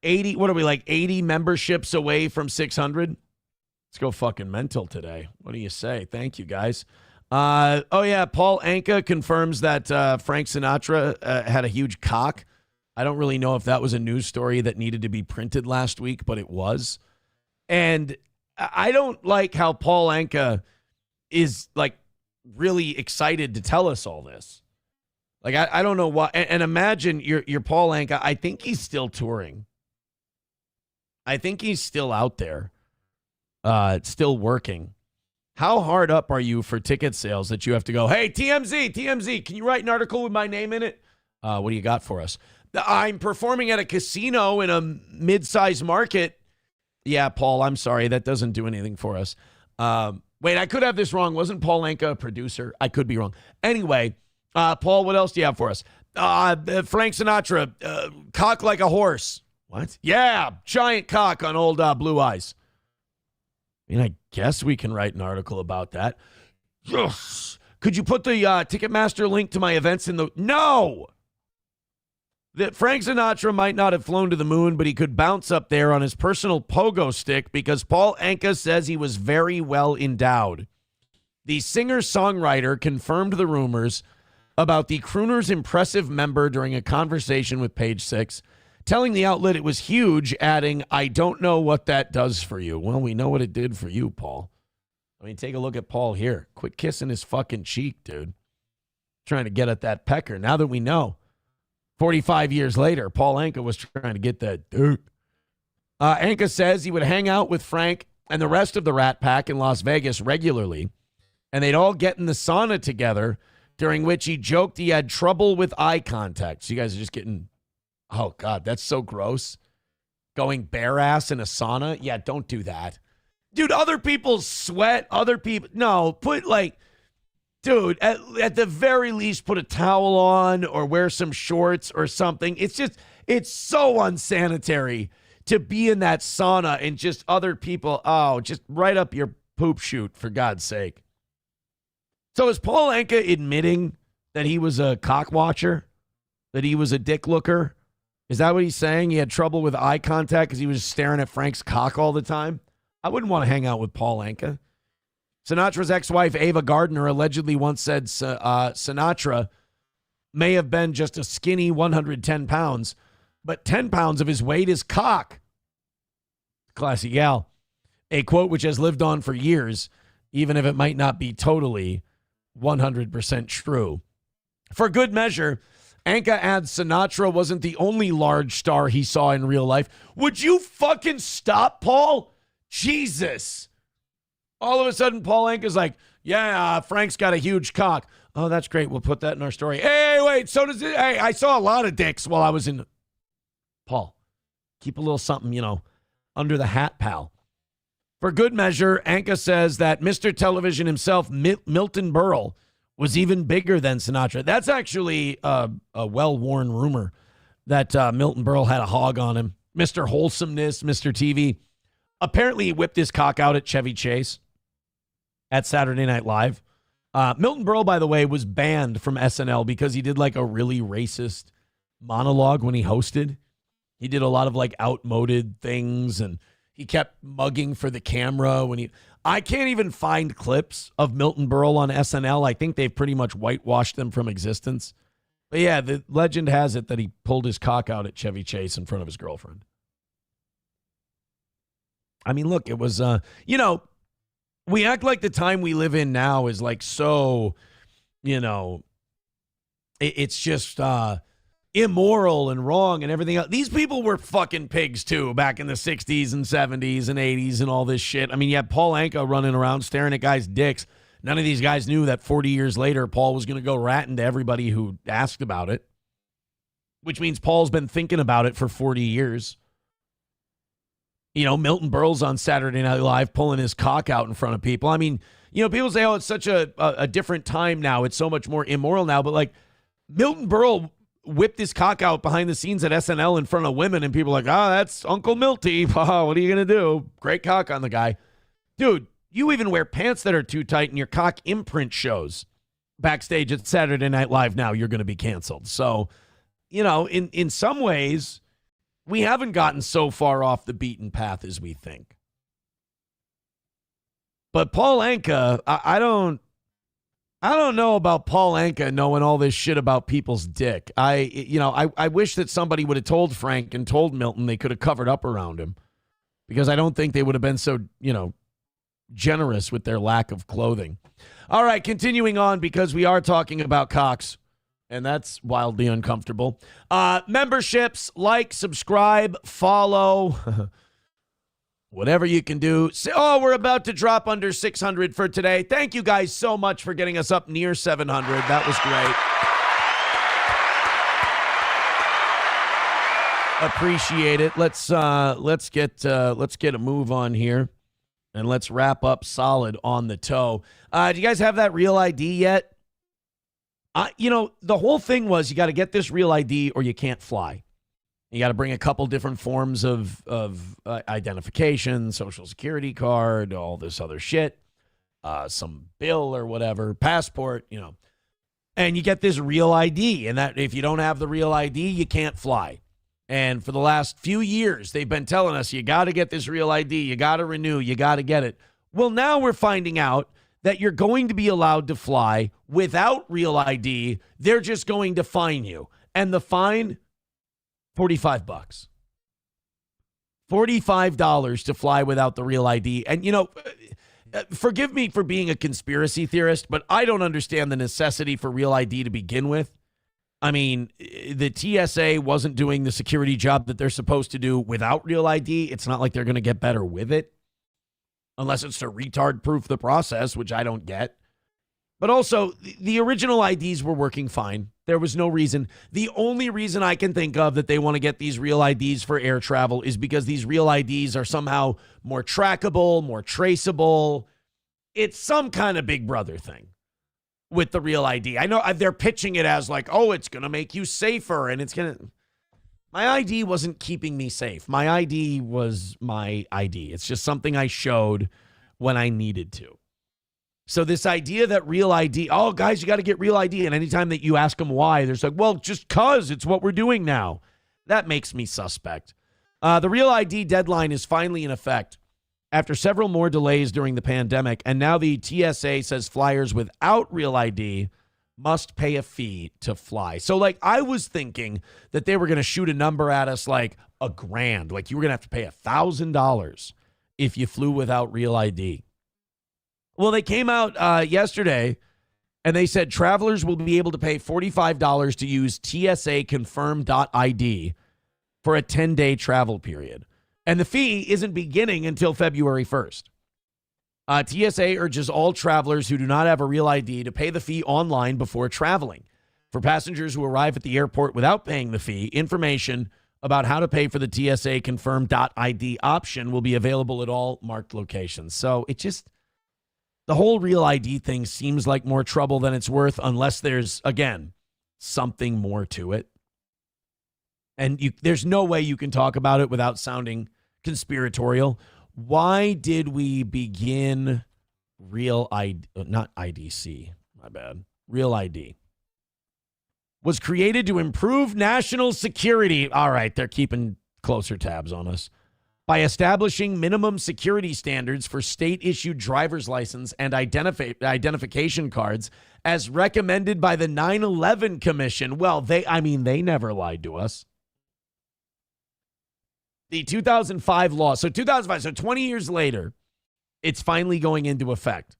80, what are we, like 80 memberships away from 600? Let's go fucking mental today. What do you say? Thank you, guys. Oh, yeah, Paul Anka confirms that Frank Sinatra had a huge cock. I don't really know if that was a news story that needed to be printed last week, but it was. And I don't like how Paul Anka is, like, really excited to tell us all this. Like, I don't know why. And imagine you're Paul Anka. I think he's still touring. I think he's still out there, still working. How hard up are you for ticket sales that you have to go, hey, TMZ, can you write an article with my name in it? What do you got for us? I'm performing at a casino in a mid-sized market. Yeah, Paul, I'm sorry. That doesn't do anything for us. Wait, I could have this wrong. Wasn't Paul Anka a producer? I could be wrong. Anyway, Paul, what else do you have for us? Frank Sinatra, cock like a horse. What? Yeah, giant cock on old Blue Eyes. I mean, I guess we can write an article about that. Yes. Could you put the Ticketmaster link to my events in the... No! That Frank Sinatra might not have flown to the moon, but he could bounce up there on his personal pogo stick because Paul Anka says he was very well endowed. The singer-songwriter confirmed the rumors about the crooner's impressive member during a conversation with Page Six, telling the outlet it was huge, adding, I don't know what that does for you. Well, we know what it did for you, Paul. I mean, take a look at Paul here. Quit kissing his fucking cheek, dude. Trying to get at that pecker. Now that we know, 45 years later, Paul Anka was trying to get that dude. Anka says he would hang out with Frank and the rest of the Rat Pack in Las Vegas regularly, and they'd all get in the sauna together, during which he joked he had trouble with eye contact. So you guys are just getting... Oh, God, that's so gross. Going bare ass in a sauna? Yeah, don't do that. Dude, other people sweat. Other people... No, put like... Dude, at the very least, put a towel on or wear some shorts or something. It's so unsanitary to be in that sauna and just other people... Oh, just right up your poop chute, for God's sake. So is Paul Anka admitting that he was a cock watcher? That he was a dick looker? Is that what he's saying? He had trouble with eye contact because he was staring at Frank's cock all the time? I wouldn't want to hang out with Paul Anka. Sinatra's ex-wife, Ava Gardner, allegedly once said Sinatra may have been just a skinny 110 pounds, but 10 pounds of his weight is cock. Classy gal. A quote which has lived on for years, even if it might not be totally 100% true. For good measure, Anka adds Sinatra wasn't the only large star he saw in real life. Would you fucking stop, Paul? Jesus. All of a sudden, Paul Anka's like, yeah, Frank's got a huge cock. Oh, that's great. We'll put that in our story. Hey, wait, so does it. Hey, I saw a lot of dicks while I was in. Paul, keep a little something, under the hat, pal. For good measure, Anka says that Mr. Television himself, Milton Berle, was even bigger than Sinatra. That's actually a well-worn rumor that Milton Berle had a hog on him. Mr. Wholesomeness, Mr. TV. Apparently, he whipped his cock out at Chevy Chase at Saturday Night Live. Milton Berle, by the way, was banned from SNL because he did like a really racist monologue when he hosted. He did a lot of like outmoded things, and he kept mugging for the camera when he... I can't even find clips of Milton Berle on SNL. I think they've pretty much whitewashed them from existence. But yeah, the legend has it that he pulled his cock out at Chevy Chase in front of his girlfriend. I mean, look, it was, we act like the time we live in now is like so, it's just immoral and wrong and everything else. These people were fucking pigs too back in the 60s and 70s and 80s and all this shit. I mean, you had Paul Anka running around staring at guys' dicks. None of these guys knew that 40 years later, Paul was going to go ratting to everybody who asked about it, which means Paul's been thinking about it for 40 years. Milton Berle's on Saturday Night Live pulling his cock out in front of people. I mean, people say, oh, it's such a different time now. It's so much more immoral now. But like Milton Berle whipped his cock out behind the scenes at SNL in front of women, and people are like, that's Uncle Milty. Oh, what are you going to do? Great cock on the guy. Dude, you even wear pants that are too tight in your cock imprint shows backstage at Saturday Night Live now. You're going to be canceled. So in some ways, we haven't gotten so far off the beaten path as we think. But Paul Anka, I don't know about Paul Anka knowing all this shit about people's dick. I wish that somebody would have told Frank and told Milton they could have covered up around him, because I don't think they would have been so, generous with their lack of clothing. All right, continuing on, because we are talking about cocks, and that's wildly uncomfortable. Memberships, like, subscribe, follow, whatever you can do. Oh, we're about to drop under 600 for today. Thank you guys so much for getting us up near 700. That was great. Appreciate it. Let's get a move on here, and let's wrap up solid on the toe. Do you guys have that real ID yet? The whole thing was you got to get this real ID or you can't fly. You got to bring a couple different forms of identification, social security card, all this other shit, some bill or whatever, passport, and you get this real ID. And that if you don't have the real ID, you can't fly. And for the last few years, they've been telling us, you got to get this real ID, you got to renew, you got to get it. Well, now we're finding out that you're going to be allowed to fly without real ID. They're just going to fine you. And the fine, $45. $45 to fly without the real ID. And, forgive me for being a conspiracy theorist, but I don't understand the necessity for real ID to begin with. I mean, the TSA wasn't doing the security job that they're supposed to do without real ID. It's not like they're going to get better with it, unless it's to retard-proof the process, which I don't get. But also, the original IDs were working fine. There was no reason. The only reason I can think of that they want to get these real IDs for air travel is because these real IDs are somehow more trackable, more traceable. It's some kind of Big Brother thing with the real ID. I know they're pitching it as like, oh, it's going to make you safer, and it's going to... My ID wasn't keeping me safe. My ID was my ID. It's just something I showed when I needed to. So this idea that real ID, oh, guys, you got to get real ID. And anytime that you ask them why, there's like, well, just because it's what we're doing now. That makes me suspect. The real ID deadline is finally in effect after several more delays during the pandemic. And now the TSA says flyers without real ID must pay a fee to fly. So, like, I was thinking that they were going to shoot a number at us like $1,000. Like, you were going to have to pay $1,000 if you flew without real ID. Well, they came out yesterday, and they said travelers will be able to pay $45 to use TSA confirm.id for a 10-day travel period. And the fee isn't beginning until February 1st. TSA urges all travelers who do not have a real ID to pay the fee online before traveling. For passengers who arrive at the airport without paying the fee, information about how to pay for the TSA confirm.id option will be available at all marked locations. So it just... the whole real ID thing seems like more trouble than it's worth unless there's, again, something more to it. And there's no way you can talk about it without sounding conspiratorial. Why did we begin real ID, not IDC, my bad, real ID? Was created to improve national security. All right, they're keeping closer tabs on us. By establishing minimum security standards for state-issued driver's license and identification cards as recommended by the 9/11 Commission. Well, they never lied to us. The 2005 law, so 2005, so 20 years later, it's finally going into effect.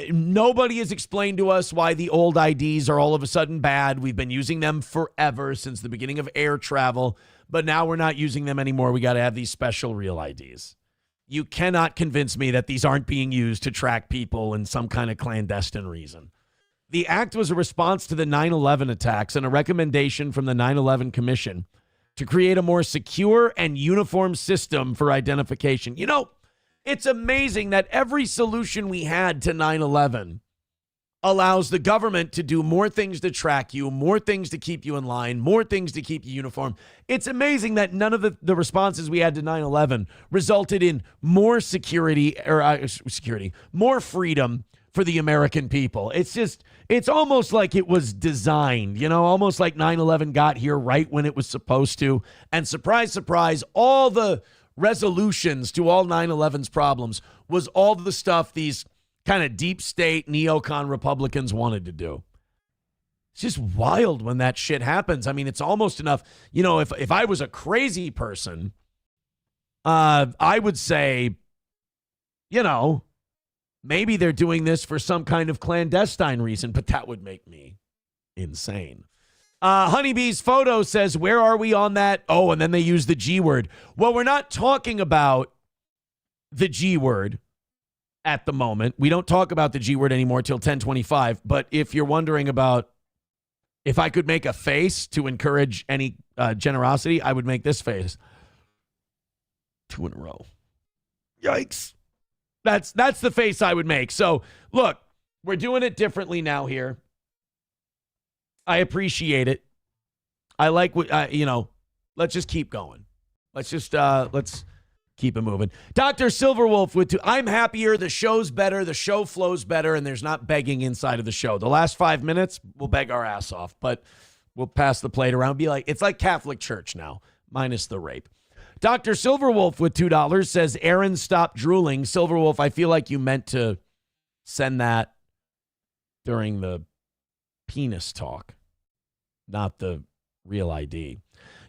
Nobody has explained to us why the old IDs are all of a sudden bad. We've been using them forever since the beginning of air travel. But now we're not using them anymore. We got to have these special real IDs. You cannot convince me that these aren't being used to track people in some kind of clandestine reason. The act was a response to the 9/11 attacks and a recommendation from the 9/11 Commission to create a more secure and uniform system for identification. You know, it's amazing that every solution we had to 9/11 allows the government to do more things to track you, more things to keep you in line, more things to keep you uniform. It's amazing that none of the responses we had to 9/11 resulted in more more freedom for the American people. It's almost like it was designed, almost like 9/11 got here right when it was supposed to. And surprise, surprise, all the resolutions to all 9/11's problems was all the stuff these kind of deep state neocon Republicans wanted to do. It's just wild when that shit happens. I mean, it's almost enough. If I was a crazy person, I would say, maybe they're doing this for some kind of clandestine reason, but that would make me insane. Honeybee's photo says, where are we on that? Oh, and then they use the G word. Well, we're not talking about the G word at the moment. We don't talk about the G word anymore till 10:25. But if you're wondering about if I could make a face to encourage any generosity, I would make this face. 2 in a row. Yikes. That's the face I would make. So, look, we're doing it differently now here. I appreciate it. I like what, let's just keep going. Let's keep it moving. Dr. Silverwolf with I'm happier. The show's better. The show flows better, and there's not begging inside of the show. The last 5 minutes, we'll beg our ass off, but we'll pass the plate around. It's like Catholic Church now, minus the rape. Dr. Silverwolf with $2 says, Aaron, stop drooling. Silverwolf, I feel like you meant to send that during the penis talk, not the real ID.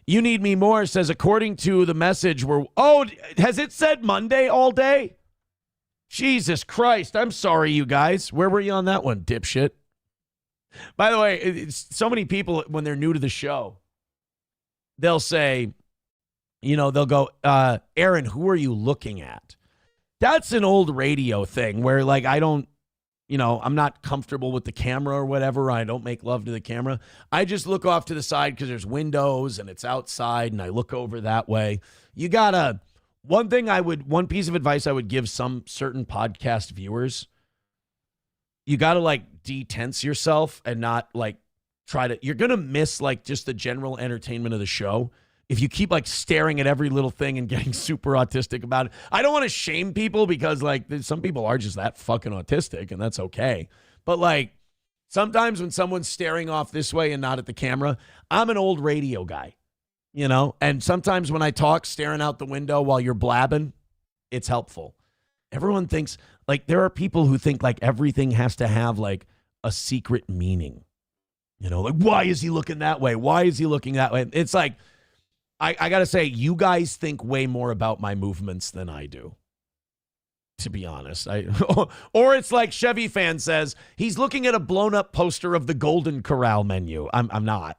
You Need Me More says, according to the message, has it said Monday all day? Jesus Christ. I'm sorry, you guys. Where were you on that one, dipshit? By the way, so many people, when they're new to the show, they'll say, they'll go, Aaron, who are you looking at? That's an old radio thing where, I'm not comfortable with the camera or whatever. I don't make love to the camera. I just look off to the side because there's windows and it's outside, and I look over that way. One piece of advice I would give some certain podcast viewers, you got to de-tense yourself and not you're going to miss just the general entertainment of the show if you keep staring at every little thing and getting super autistic about it. I don't want to shame people because some people are just that fucking autistic, and that's okay. But sometimes when someone's staring off this way and not at the camera, I'm an old radio guy, and sometimes when I talk staring out the window while you're blabbing, it's helpful. Everyone thinks there are people who think everything has to have a secret meaning, why is he looking that way? Why is he looking that way? It's I got to say, you guys think way more about my movements than I do, to be honest. Or it's like Chevy Fan says, he's looking at a blown up poster of the Golden Corral menu. I'm not.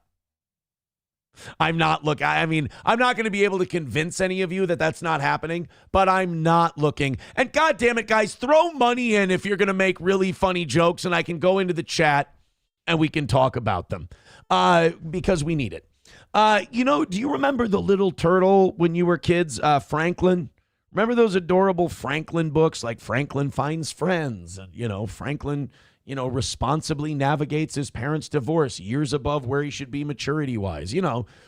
I'm not looking. I'm not going to be able to convince any of you that that's not happening, but I'm not looking. And God damn it, guys, throw money in if you're going to make really funny jokes, and I can go into the chat and we can talk about them because we need it. Do you remember the little turtle when you were kids, Franklin? Remember those adorable Franklin books, like Franklin Finds Friends, and, Franklin, responsibly navigates his parents' divorce years above where he should be maturity-wise.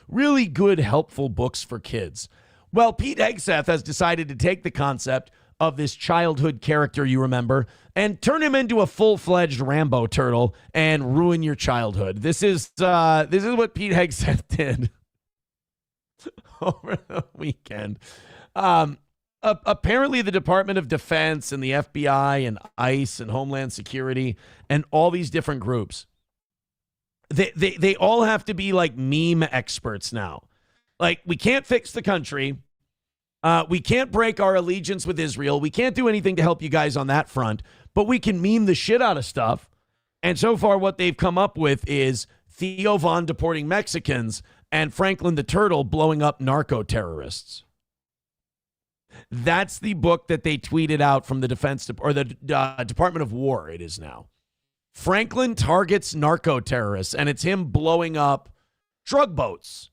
Really good, helpful books for kids. Well, Pete Hegseth has decided to take the concept of this childhood character you remember and turn him into a full-fledged Rambo turtle and ruin your childhood. This is what Pete Hegseth did over the weekend. Apparently the Department of Defense and the FBI and ICE and Homeland Security and all these different groups, they all have to be meme experts now. We can't fix the country. We can't break our allegiance with Israel. We can't do anything to help you guys on that front, but we can meme the shit out of stuff. And so far what they've come up with is Theo Von deporting Mexicans and Franklin the Turtle blowing up narco-terrorists. That's the book that they tweeted out from the Department of War, it is now. Franklin targets narco-terrorists, and it's him blowing up drug boats.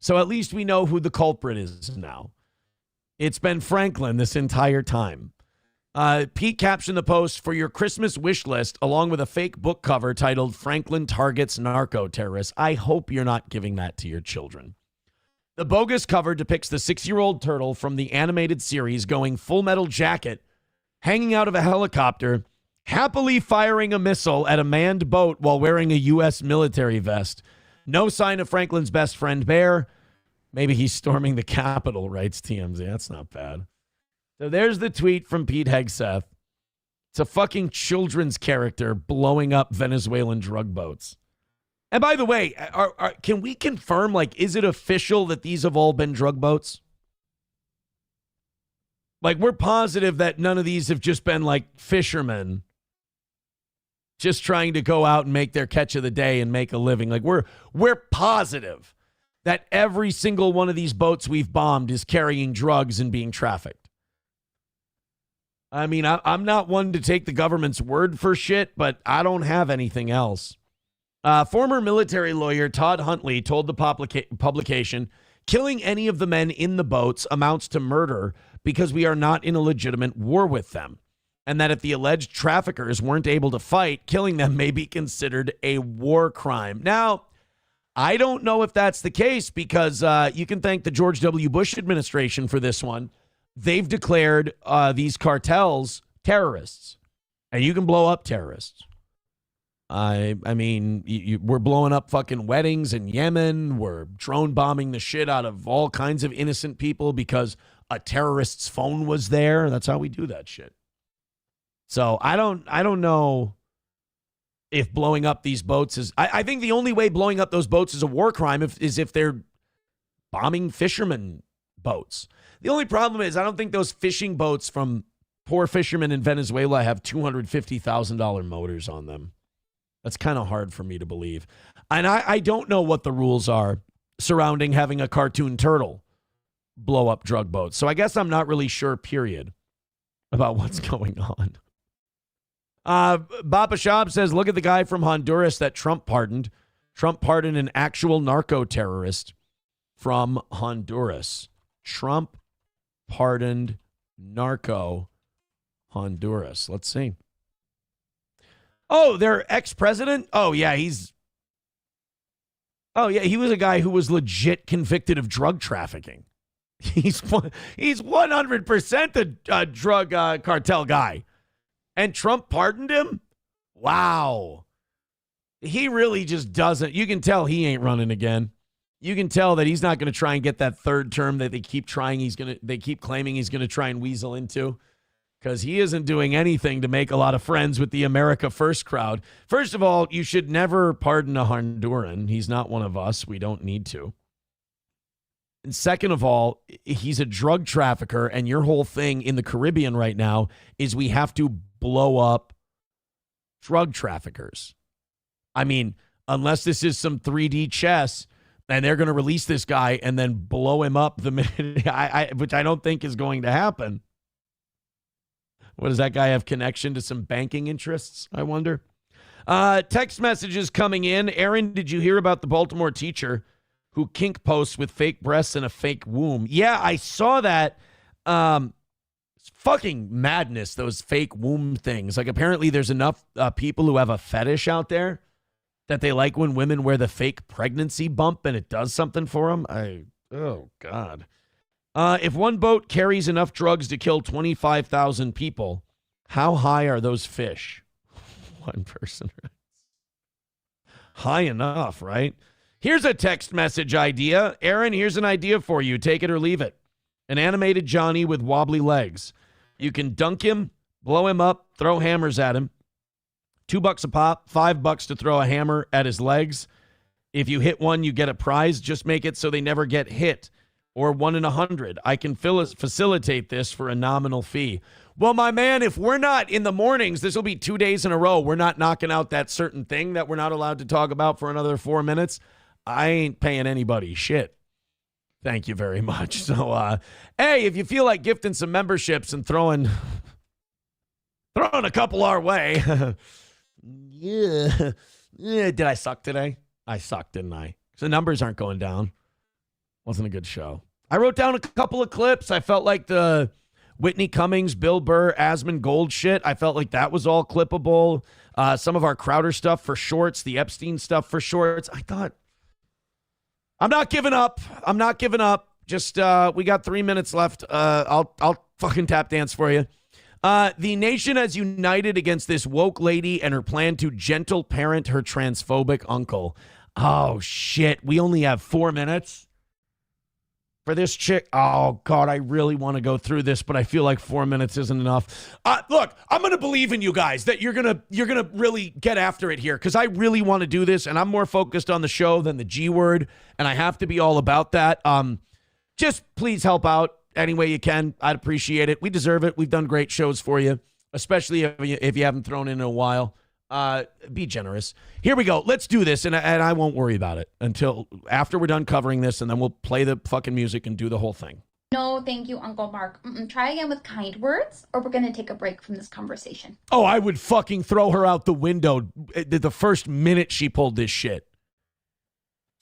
So at least we know who the culprit is now. It's been Franklin this entire time. Pete captioned the post for your Christmas wish list along with a fake book cover titled Franklin Targets Narco Terrorists. I hope you're not giving that to your children. The bogus cover depicts the 6-year-old turtle from the animated series going Full Metal Jacket, hanging out of a helicopter, happily firing a missile at a manned boat while wearing a U.S. military vest. No sign of Franklin's best friend, Bear. Maybe he's storming the Capitol, writes TMZ. That's not bad. So there's the tweet from Pete Hegseth. It's a fucking children's character blowing up Venezuelan drug boats. And by the way, can we confirm, like, is it official that these have all been drug boats? Like, we're positive that none of these have just been, like, fishermen just trying to go out and make their catch of the day and make a living. Like, we're positive that every single one of these boats we've bombed is carrying drugs and being trafficked. I mean, I'm not one to take the government's word for shit, but I don't have anything else. Former military lawyer Todd Huntley told the publication, killing any of the men in the boats amounts to murder because we are not in a legitimate war with them. And that if the alleged traffickers weren't able to fight, killing them may be considered a war crime. Now, I don't know if that's the case because you can thank the George W. Bush administration for this one. They've declared these cartels terrorists, and you can blow up terrorists. I mean, we're blowing up fucking weddings in Yemen. We're drone bombing the shit out of all kinds of innocent people because a terrorist's phone was there. That's how we do that shit. So I don't know if blowing up these boats is. I think the only way blowing up those boats is a war crime is if they're bombing fishermen boats. The only problem is I don't think those fishing boats from poor fishermen in Venezuela have $250,000 motors on them. That's kind of hard for me to believe. And I don't know what the rules are surrounding having a cartoon turtle blow up drug boats. So I guess I'm not really sure, period, about what's going on. Bapa Shab says, look at the guy from Honduras that Trump pardoned. Trump pardoned an actual narco terrorist from Honduras. Trump pardoned narco Honduras. Let's see. Oh, their ex-president? Oh, yeah, he was a guy who was legit convicted of drug trafficking. He's 100% the drug cartel guy. And Trump pardoned him? Wow. He really just doesn't. You can tell he ain't running again. You can tell that he's not going to try and get that third term that they keep claiming he's going to try and weasel into. Because he isn't doing anything to make a lot of friends with the America First crowd. First of all, you should never pardon a Honduran. He's not one of us. We don't need to. And second of all, he's a drug trafficker, and your whole thing in the Caribbean right now is we have to blow up drug traffickers. I mean, unless this is some 3D chess, and they're going to release this guy and then blow him up the minute, which I don't think is going to happen. What, does that guy have connection to some banking interests, I wonder? Text messages coming in. Aaron, did you hear about the Baltimore teacher who kink posts with fake breasts and a fake womb? Yeah, I saw that. It's fucking madness, those fake womb things. Like, apparently there's enough people who have a fetish out there that they like when women wear the fake pregnancy bump and it does something for them. Oh, God. If one boat carries enough drugs to kill 25,000 people, how high are those fish? One person. High enough, right? Here's a text message idea. Aaron, here's an idea for you. Take it or leave it. An animated Johnny with wobbly legs. You can dunk him, blow him up, throw hammers at him. $2 a pop, $5 to throw a hammer at his legs. If you hit one, you get a prize. Just make it so they never get hit. Or 1 in 100. I can facilitate this for a nominal fee. Well, my man, if we're not in the mornings, this will be 2 days in a row. We're not knocking out that certain thing that we're not allowed to talk about for another 4 minutes. I ain't paying anybody shit. Thank you very much. So, hey, if you feel like gifting some memberships and throwing a couple our way. Yeah. Did I suck today? I sucked, didn't I? The numbers aren't going down. Wasn't a good show. I wrote down a couple of clips. I felt like Whitney Cummings, Bill Burr, Asmund Gold shit. I felt like that was all clippable. Some of our Crowder stuff for shorts, the Epstein stuff for shorts. I thought, I'm not giving up. I'm not giving up. Just we got 3 minutes left. I'll fucking tap dance for you. The nation has united against this woke lady and her plan to gentle parent her transphobic uncle. Oh shit, we only have 4 minutes for this chick. Oh God, I really want to go through this, but I feel like 4 minutes isn't enough. Look, I'm gonna believe in you guys that you're gonna really get after it here, because I really want to do this, and I'm more focused on the show than the G word, and I have to be all about that. Just please help out any way you can. I'd appreciate it. We deserve it. We've done great shows for you, especially if you haven't thrown in a while. Be generous. Here we go. Let's do this, and I won't worry about it until after we're done covering this, and then we'll play the fucking music and do the whole thing. No, thank you, Uncle Mark. Try again with kind words, or we're going to take a break from this conversation. Oh, I would fucking throw her out the window the first minute she pulled this shit.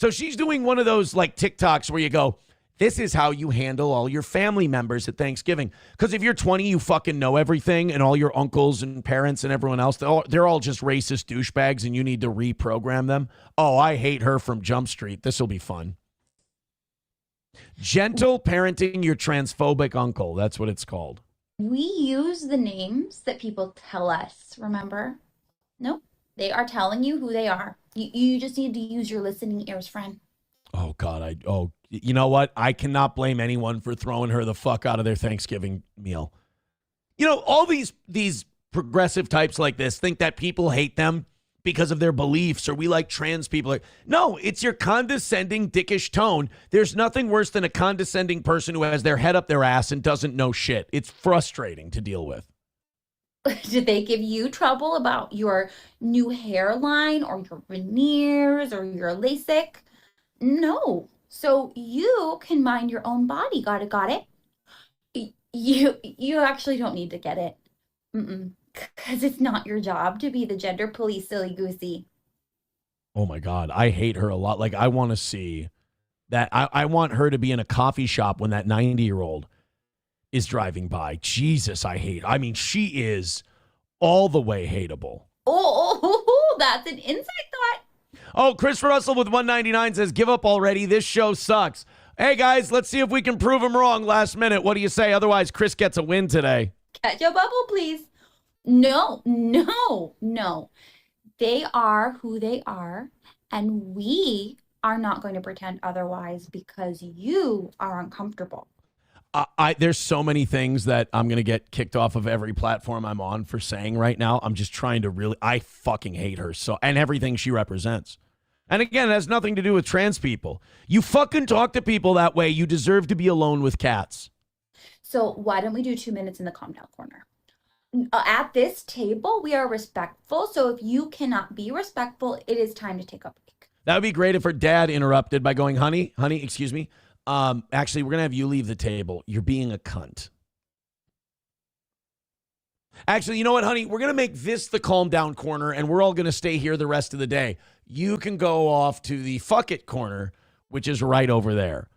So she's doing one of those like TikToks where you go, this is how you handle all your family members at Thanksgiving. Because if you're 20, you fucking know everything, and all your uncles and parents and everyone else, they're all just racist douchebags, and you need to reprogram them. Oh, I hate her from Jump Street. This will be fun. Gentle parenting your transphobic uncle. That's what it's called. We use the names that people tell us, remember? Nope. They are telling you who they are. You just need to use your listening ears, friend. Oh, God. You know what? I cannot blame anyone for throwing her the fuck out of their Thanksgiving meal. You know, all these progressive types like this think that people hate them because of their beliefs, or we like trans people. No, it's your condescending, dickish tone. There's nothing worse than a condescending person who has their head up their ass and doesn't know shit. It's frustrating to deal with. Did they give you trouble about your new hairline or your veneers or your LASIK? No. So you can mind your own body. Got it? You actually don't need to get it. Because it's not your job to be the gender police, silly goosey. Oh my God. I hate her a lot. Like, I want to see that. I want her to be in a coffee shop when that 90-year-old is driving by. Jesus, I hate. I mean, she is all the way hateable. Oh, that's an inside thought. Oh, Chris Russell with 199 says, give up already. This show sucks. Hey, guys, let's see if we can prove him wrong last minute. What do you say? Otherwise, Chris gets a win today. Catch a bubble, please. No. They are who they are, and we are not going to pretend otherwise because you are uncomfortable. There's so many things that I'm going to get kicked off of every platform I'm on for saying right now. I'm just trying to I fucking hate her and everything she represents. And again, it has nothing to do with trans people. You fucking talk to people that way, you deserve to be alone with cats. So why don't we do 2 minutes in the calm down corner? At this table, we are respectful. So if you cannot be respectful, it is time to take a break. That would be great if her dad interrupted by going, honey, excuse me. Actually, we're going to have you leave the table. You're being a cunt. Actually, you know what, honey? We're going to make this the calm down corner, and we're all going to stay here the rest of the day. You can go off to the fuck it corner, which is right over there.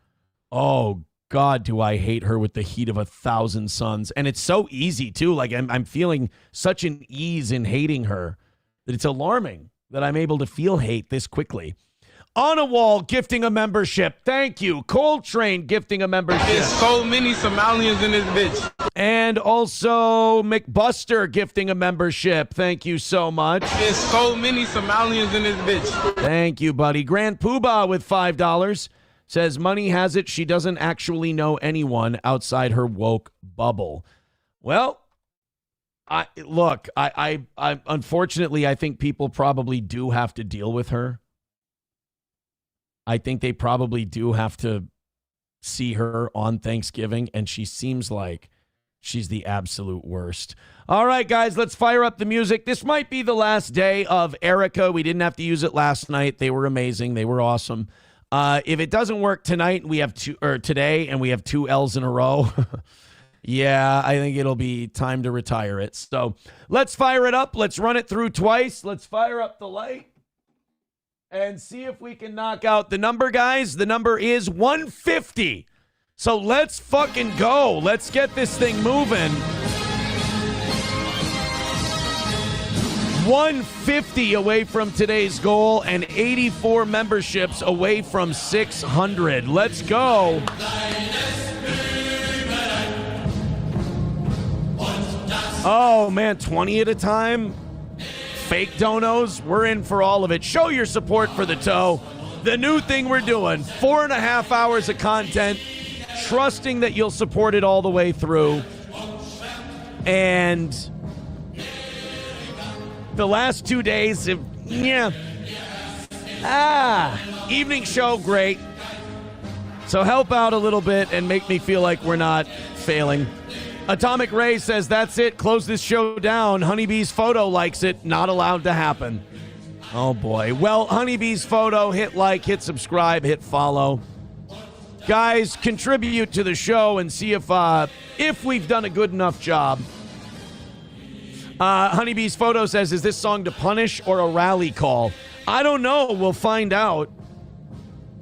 Oh, God, do I hate her with the heat of 1,000 suns. And it's so easy, too. Like, I'm feeling such an ease in hating her that it's alarming that I'm able to feel hate this quickly. On a Wall gifting a membership. Thank you. Coltrane gifting a membership. There's so many Somalians in this bitch. And also McBuster gifting a membership. Thank you so much. There's so many Somalians in this bitch. Thank you, buddy. Grand Poobah with $5 says money has it she doesn't actually know anyone outside her woke bubble. Well, I unfortunately, I think people probably do have to deal with her. I think they probably do have to see her on Thanksgiving, and she seems like she's the absolute worst. All right, guys, let's fire up the music. This might be the last day of Erica. We didn't have to use it last night. They were amazing. They were awesome. If it doesn't work tonight, we have today, and we have 2 L's in a row. Yeah, I think it'll be time to retire it. So let's fire it up. Let's run it through twice. Let's fire up the light and see if we can knock out the number, guys. The number is 150. So let's fucking go. Let's get this thing moving. 150 away from today's goal and 84 memberships away from 600. Let's go. Oh, man, 20 at a time? Fake donos? We're in for all of it. Show your support for the toe. The new thing we're doing, 4.5 hours of content, trusting that you'll support it all the way through. And the last 2 days, evening show, great. So help out a little bit and make me feel like we're not failing. Atomic Ray says, that's it. Close this show down. Honeybee's photo likes it. Not allowed to happen. Oh, boy. Well, Honeybee's photo, hit like, hit subscribe, hit follow. Guys, contribute to the show and see if we've done a good enough job. Honeybee's photo says, is this song to punish or a rally call? I don't know. We'll find out.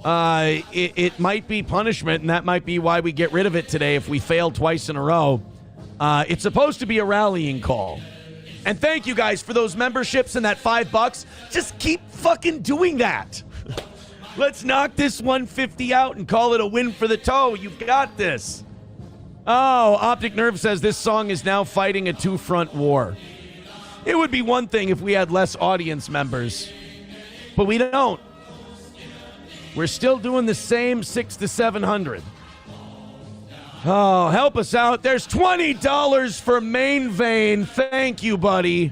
It might be punishment, and that might be why we get rid of it today if we fail twice in a row. It's supposed to be a rallying call. And thank you guys for those memberships and that $5. Just keep fucking doing that. Let's knock this 150 out and call it a win for the toe. You've got this. Oh, Optic Nerve says this song is now fighting a two-front war. It would be one thing if we had less audience members, but we don't. We're still doing the same 600 to 700. Oh, help us out. There's $20 for Main Vein. Thank you, buddy.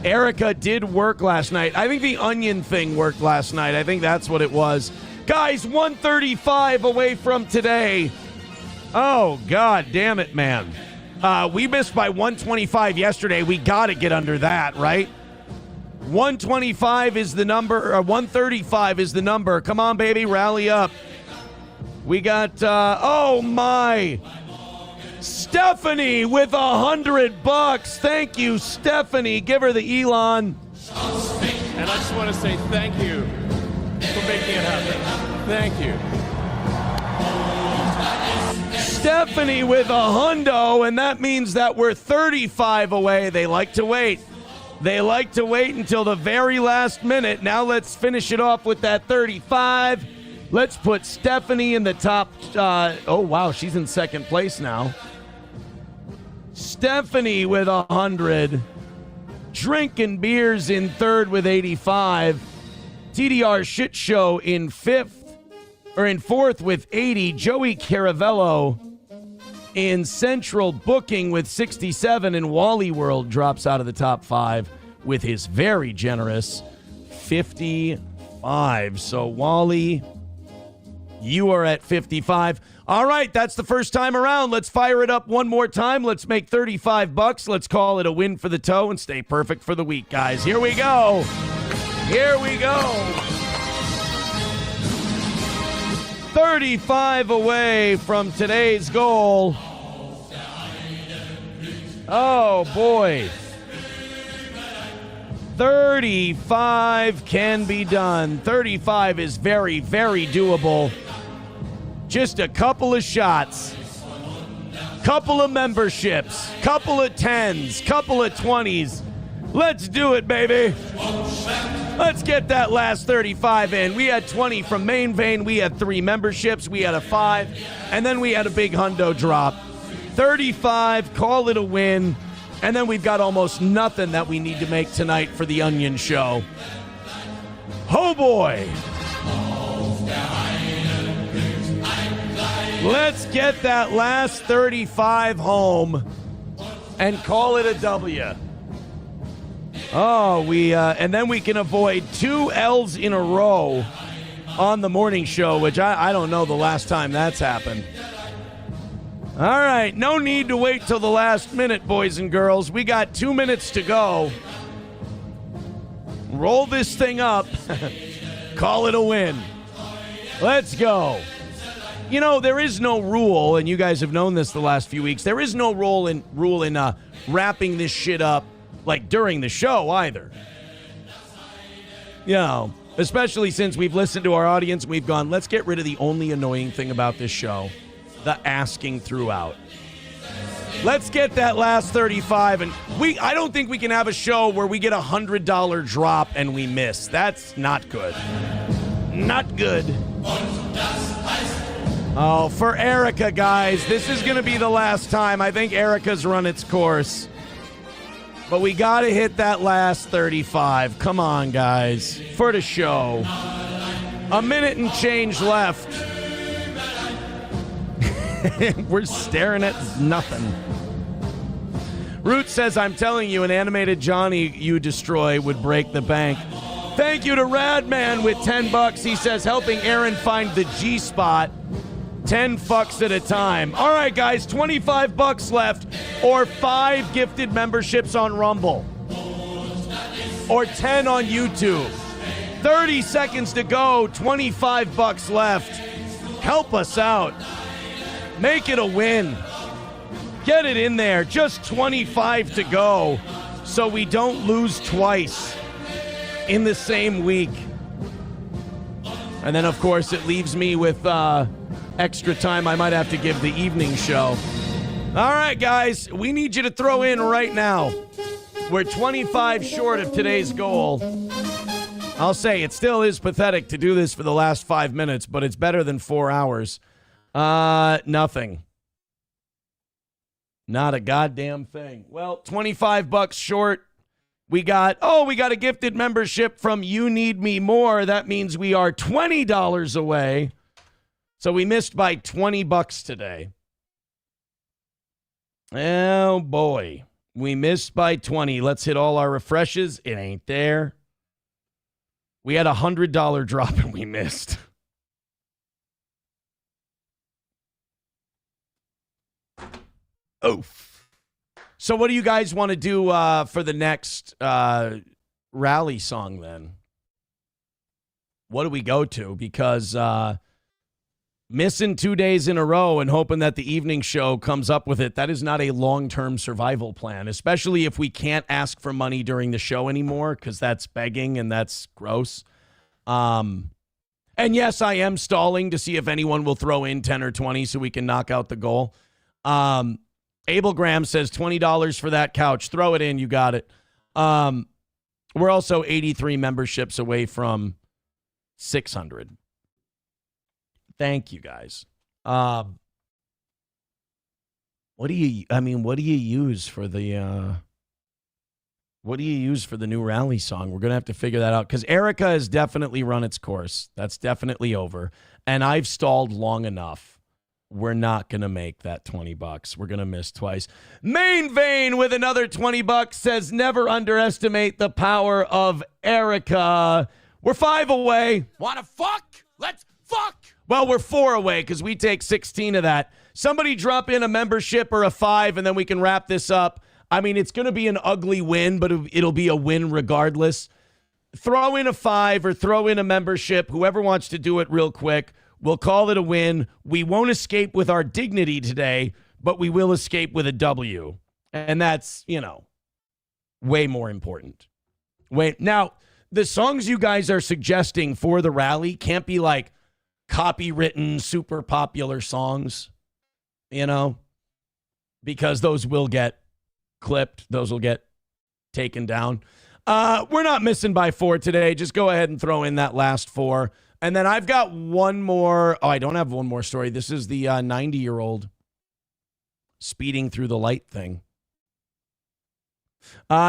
Erica did work last night. I think the onion thing worked last night. I think that's what it was. Guys, 135 away from today. Oh, God damn it, man. We missed by 125 yesterday. We got to get under that, right? 125 is the number, or 135 is the number. Come on, baby, rally up. We got, oh my, Stephanie with $100. Thank you, Stephanie. Give her the Elon. And I just want to say thank you for making it happen. Thank you. Stephanie with $100, and that means that we're 35 away. They like to wait. They like to wait until the very last minute. Now let's finish it off with that 35. Let's put Stephanie in the top. Oh, wow, she's in second place now. Stephanie with 100. Drinking Beers in third with 85. TDR Shit Show in fourth with 80. Joey Caravello in Central Booking with 67. And Wally World drops out of the top 5 with his very generous 55. So, Wally, you are at 55. All right, that's the first time around. Let's fire it up one more time. Let's make $35. Let's call it a win for the toe and stay perfect for the week, guys. Here we go. Here we go. 35 away from today's goal. Oh, boy. 35 can be done. 35 is very, very doable. Just a couple of shots, couple of memberships, couple of 10s, couple of 20s. Let's do it, baby. Let's get that last 35 in. We had 20 from Main Vein. We had 3 memberships. We had a 5. And then we had a big hundo drop. 35, call it a win. And then we've got almost nothing that we need to make tonight for the Onion Show. Oh, boy. Let's get that last 35 home and call it a W. Oh, and then we can avoid 2 L's in a row on the morning show, which I don't know the last time that's happened. All right, no need to wait till the last minute, boys and girls. We got 2 minutes to go. Roll this thing up. Call it a win. Let's go. You know, there is no rule, and you guys have known this the last few weeks. There is no rule in wrapping this shit up like during the show either. You know, Especially since we've listened to our audience and we've gone, let's get rid of the only annoying thing about this show, the asking throughout. Let's get that last 35, and I don't think we can have a show where we get $100 drop and we miss. That's not good. Not good. Oh, for Erica, guys, this is going to be the last time. I think Erica's run its course. But we got to hit that last 35. Come on, guys. For the show. A minute and change left. We're staring at nothing. Root says, I'm telling you, an animated Johnny you destroy would break the bank. Thank you to Radman with $10. He says, helping Aaron find the G-spot. 10 fucks at a time. All right, guys, $25 left, or 5 gifted memberships on Rumble, or 10 on YouTube. 30 seconds to go, $25 left. Help us out. Make it a win. Get it in there. Just 25 to go, so we don't lose twice in the same week. And then, of course, it leaves me with extra time I might have to give the evening show. All right, guys, we need you to throw in right now. We're 25 short of today's goal. I'll say it still is pathetic to do this for the last 5 minutes, but it's better than 4 hours. Nothing. Not a goddamn thing. Well, $25 short. We got a gifted membership from You Need Me More. That means we are $20 away. So we missed by $20 today. Oh, boy. We missed by 20. Let's hit all our refreshes. It ain't there. We had a $100 drop and we missed. Oof. So what do you guys want to do for the next rally song then? What do we go to? Because missing 2 days in a row and hoping that the evening show comes up with it, that is not a long-term survival plan, especially if we can't ask for money during the show anymore, because that's begging and that's gross. And yes, I am stalling to see if anyone will throw in 10 or 20 so we can knock out the goal. Abel Graham says $20 for that couch. Throw it in. You got it. We're also 83 memberships away from 600. Thank you, guys. What do you use for the new rally song? We're going to have to figure that out, because Erica has definitely run its course. That's definitely over. And I've stalled long enough. We're not going to make that $20. We're going to miss twice. Main Vein with another $20 says, never underestimate the power of Erica. We're 5 away. Wanna fuck? Let's fuck! Well, we're 4 away because we take 16 of that. Somebody drop in a membership or a 5, and then we can wrap this up. I mean, it's going to be an ugly win, but it'll be a win regardless. Throw in a 5 or throw in a membership. Whoever wants to do it real quick. We'll call it a win. We won't escape with our dignity today, but we will escape with a W. And that's, way more important. Now, the songs you guys are suggesting for the rally can't be like copywritten, super popular songs, because those will get clipped. Those will get taken down. We're not missing by 4 today. Just go ahead and throw in that last 4. And then I've got one more. Oh, I don't have one more story. This is the 90-year-old speeding through the light thing.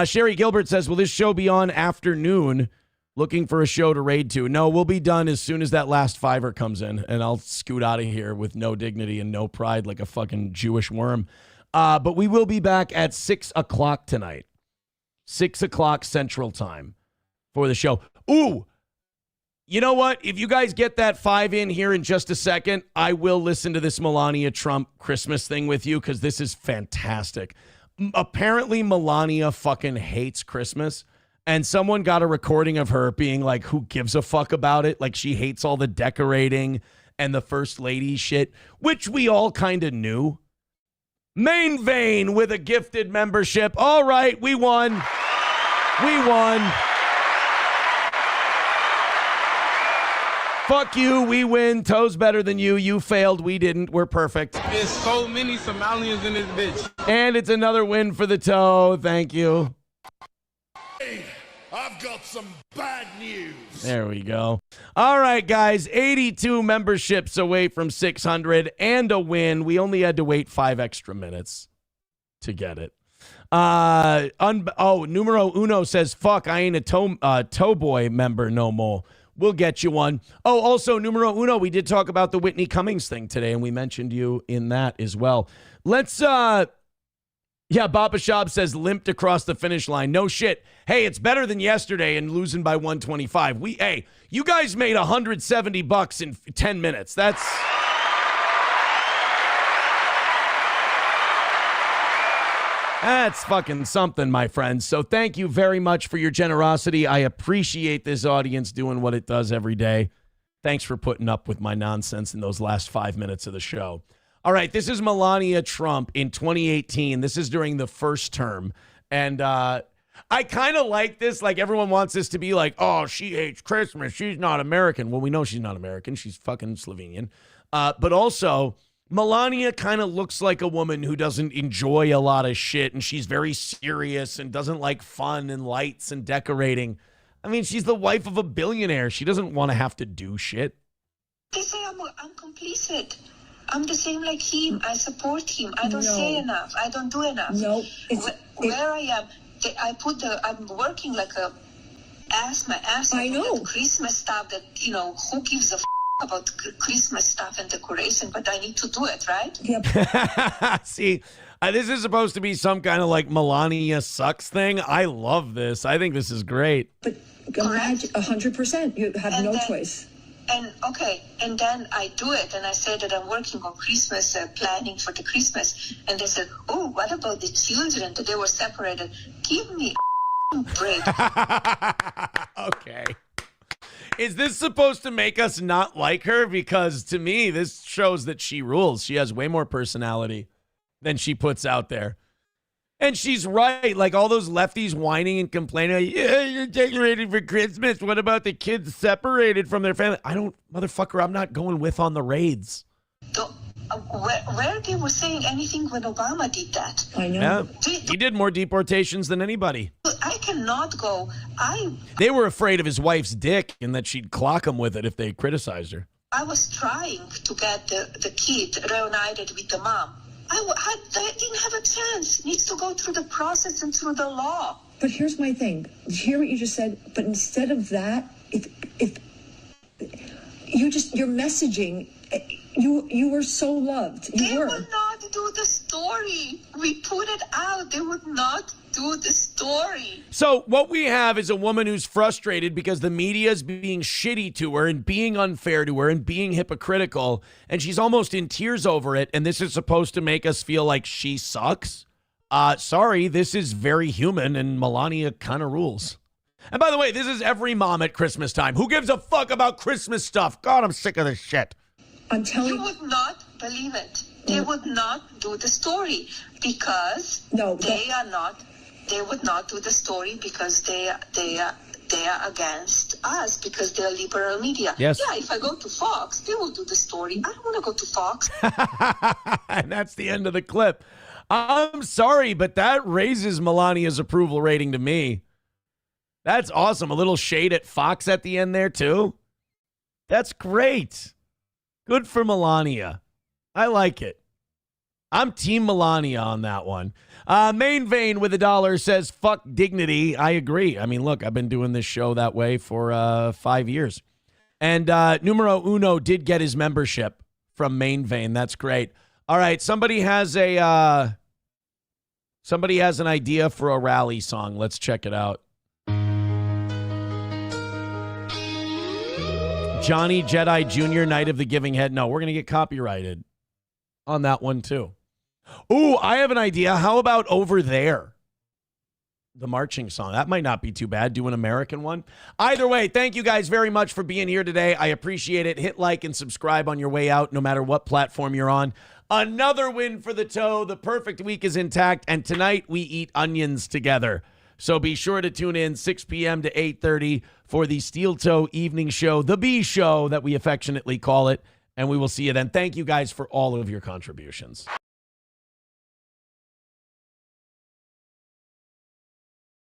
Sherry Gilbert says, will this show be on afternoon? Looking for a show to raid to. No, we'll be done as soon as that last $5 comes in, and I'll scoot out of here with no dignity and no pride like a fucking Jewish worm. But we will be back at 6 o'clock tonight. 6 o'clock Central Time for the show. Ooh! You know what? If you guys get that 5 in here in just a second, I will listen to this Melania Trump Christmas thing with you, because this is fantastic. Apparently, Melania fucking hates Christmas, and someone got a recording of her being like, who gives a fuck about it? Like, she hates all the decorating and the First Lady shit, which we all kind of knew. Main Vein with a gifted membership. All right, we won. We won. Fuck you. We win. Toe's better than you. You failed. We didn't. We're perfect. There's so many Somalians in this bitch. And it's another win for the Toe. Thank you. I've got some bad news. There we go. All right, guys. 82 memberships away from 600 and a win. We only had to wait 5 extra minutes to get it. Numero uno says, fuck, I ain't a toe boy member no more. We'll get you one. Oh, also, numero uno, we did talk about the Whitney Cummings thing today, and we mentioned you in that as well. Let's, Baba Shab says, limped across the finish line. No shit. Hey, it's better than yesterday and losing by 125. Hey, you guys made $170 in 10 minutes. That's fucking something, my friends. So thank you very much for your generosity. I appreciate this audience doing what it does every day. Thanks for putting up with my nonsense in those last 5 minutes of the show. All right, this is Melania Trump in 2018. This is during the first term. And I kind of like this. Like, everyone wants this to be like, oh, she hates Christmas. She's not American. Well, we know she's not American. She's fucking Slovenian. But also, Melania kind of looks like a woman who doesn't enjoy a lot of shit, and she's very serious and doesn't like fun and lights and decorating. I mean, she's the wife of a billionaire. She doesn't want to have to do shit. They say I'm complicit. I'm the same like him. I support him. I don't say enough. I don't do enough. No, where I am, I'm working like a ass. My ass. I know Christmas stuff. That who gives a about Christmas stuff and decoration, but I need to do it, right? Yep. See, this is supposed to be some kind of like Melania sucks thing. I love this. I think this is great. But 100%. You have no choice. And then I do it, and I say that I'm working on Christmas, planning for the Christmas, and they said, oh, what about the children, that they were separated? Give me a break. Okay. Is this supposed to make us not like her? Because to me, this shows that she rules. She has way more personality than she puts out there. And she's right. Like, all those lefties whining and complaining, like, yeah, you're decorating for Christmas. What about the kids separated from their family? Motherfucker, I'm not going with on the raids. Where they were saying anything when Obama did that? I know. Yeah, he did more deportations than anybody. I cannot go. They were afraid of his wife's dick and that she'd clock him with it if they criticized her. I was trying to get the kid reunited with the mom. I didn't have a chance. Needs to go through the process and through the law. But here's my thing. Hear what you just said. But instead of that, if your messaging, you were so loved. They would not do the story. We put it out. They would not do the story. So what we have is a woman who's frustrated because the media is being shitty to her and being unfair to her and being hypocritical, and she's almost in tears over it, and this is supposed to make us feel like she sucks? Sorry, this is very human, and Melania kind of rules. And by the way, this is every mom at Christmas time. Who gives a fuck about Christmas stuff? God, I'm sick of this shit. I'm telling you. You would not believe it. They would not do the story because they would not do the story because they are against us because they're liberal media. Yes. Yeah, if I go to Fox, they will do the story. I don't want to go to Fox. And that's the end of the clip. I'm sorry, but that raises Melania's approval rating to me. That's awesome. A little shade at Fox at the end there, too. That's great. Good for Melania. I like it. I'm Team Melania on that one. Main Vein with $1 says, fuck dignity. I agree. I mean, look, I've been doing this show that way for 5 years. And Numero Uno did get his membership from Main Vein. That's great. All right, somebody has an idea for a rally song. Let's check it out. Johnny Jedi Jr., Night of the Giving Head. No, we're going to get copyrighted on that one, too. Ooh, I have an idea. How about Over There? The marching song. That might not be too bad. Do an American one. Either way, thank you guys very much for being here today. I appreciate it. Hit like and subscribe on your way out, no matter what platform you're on. Another win for the Toe. The perfect week is intact, and tonight we eat onions together. So be sure to tune in 6 p.m. to 8:30 for the Steel Toe Evening Show, the B Show that we affectionately call it. And we will see you then. Thank you guys for all of your contributions.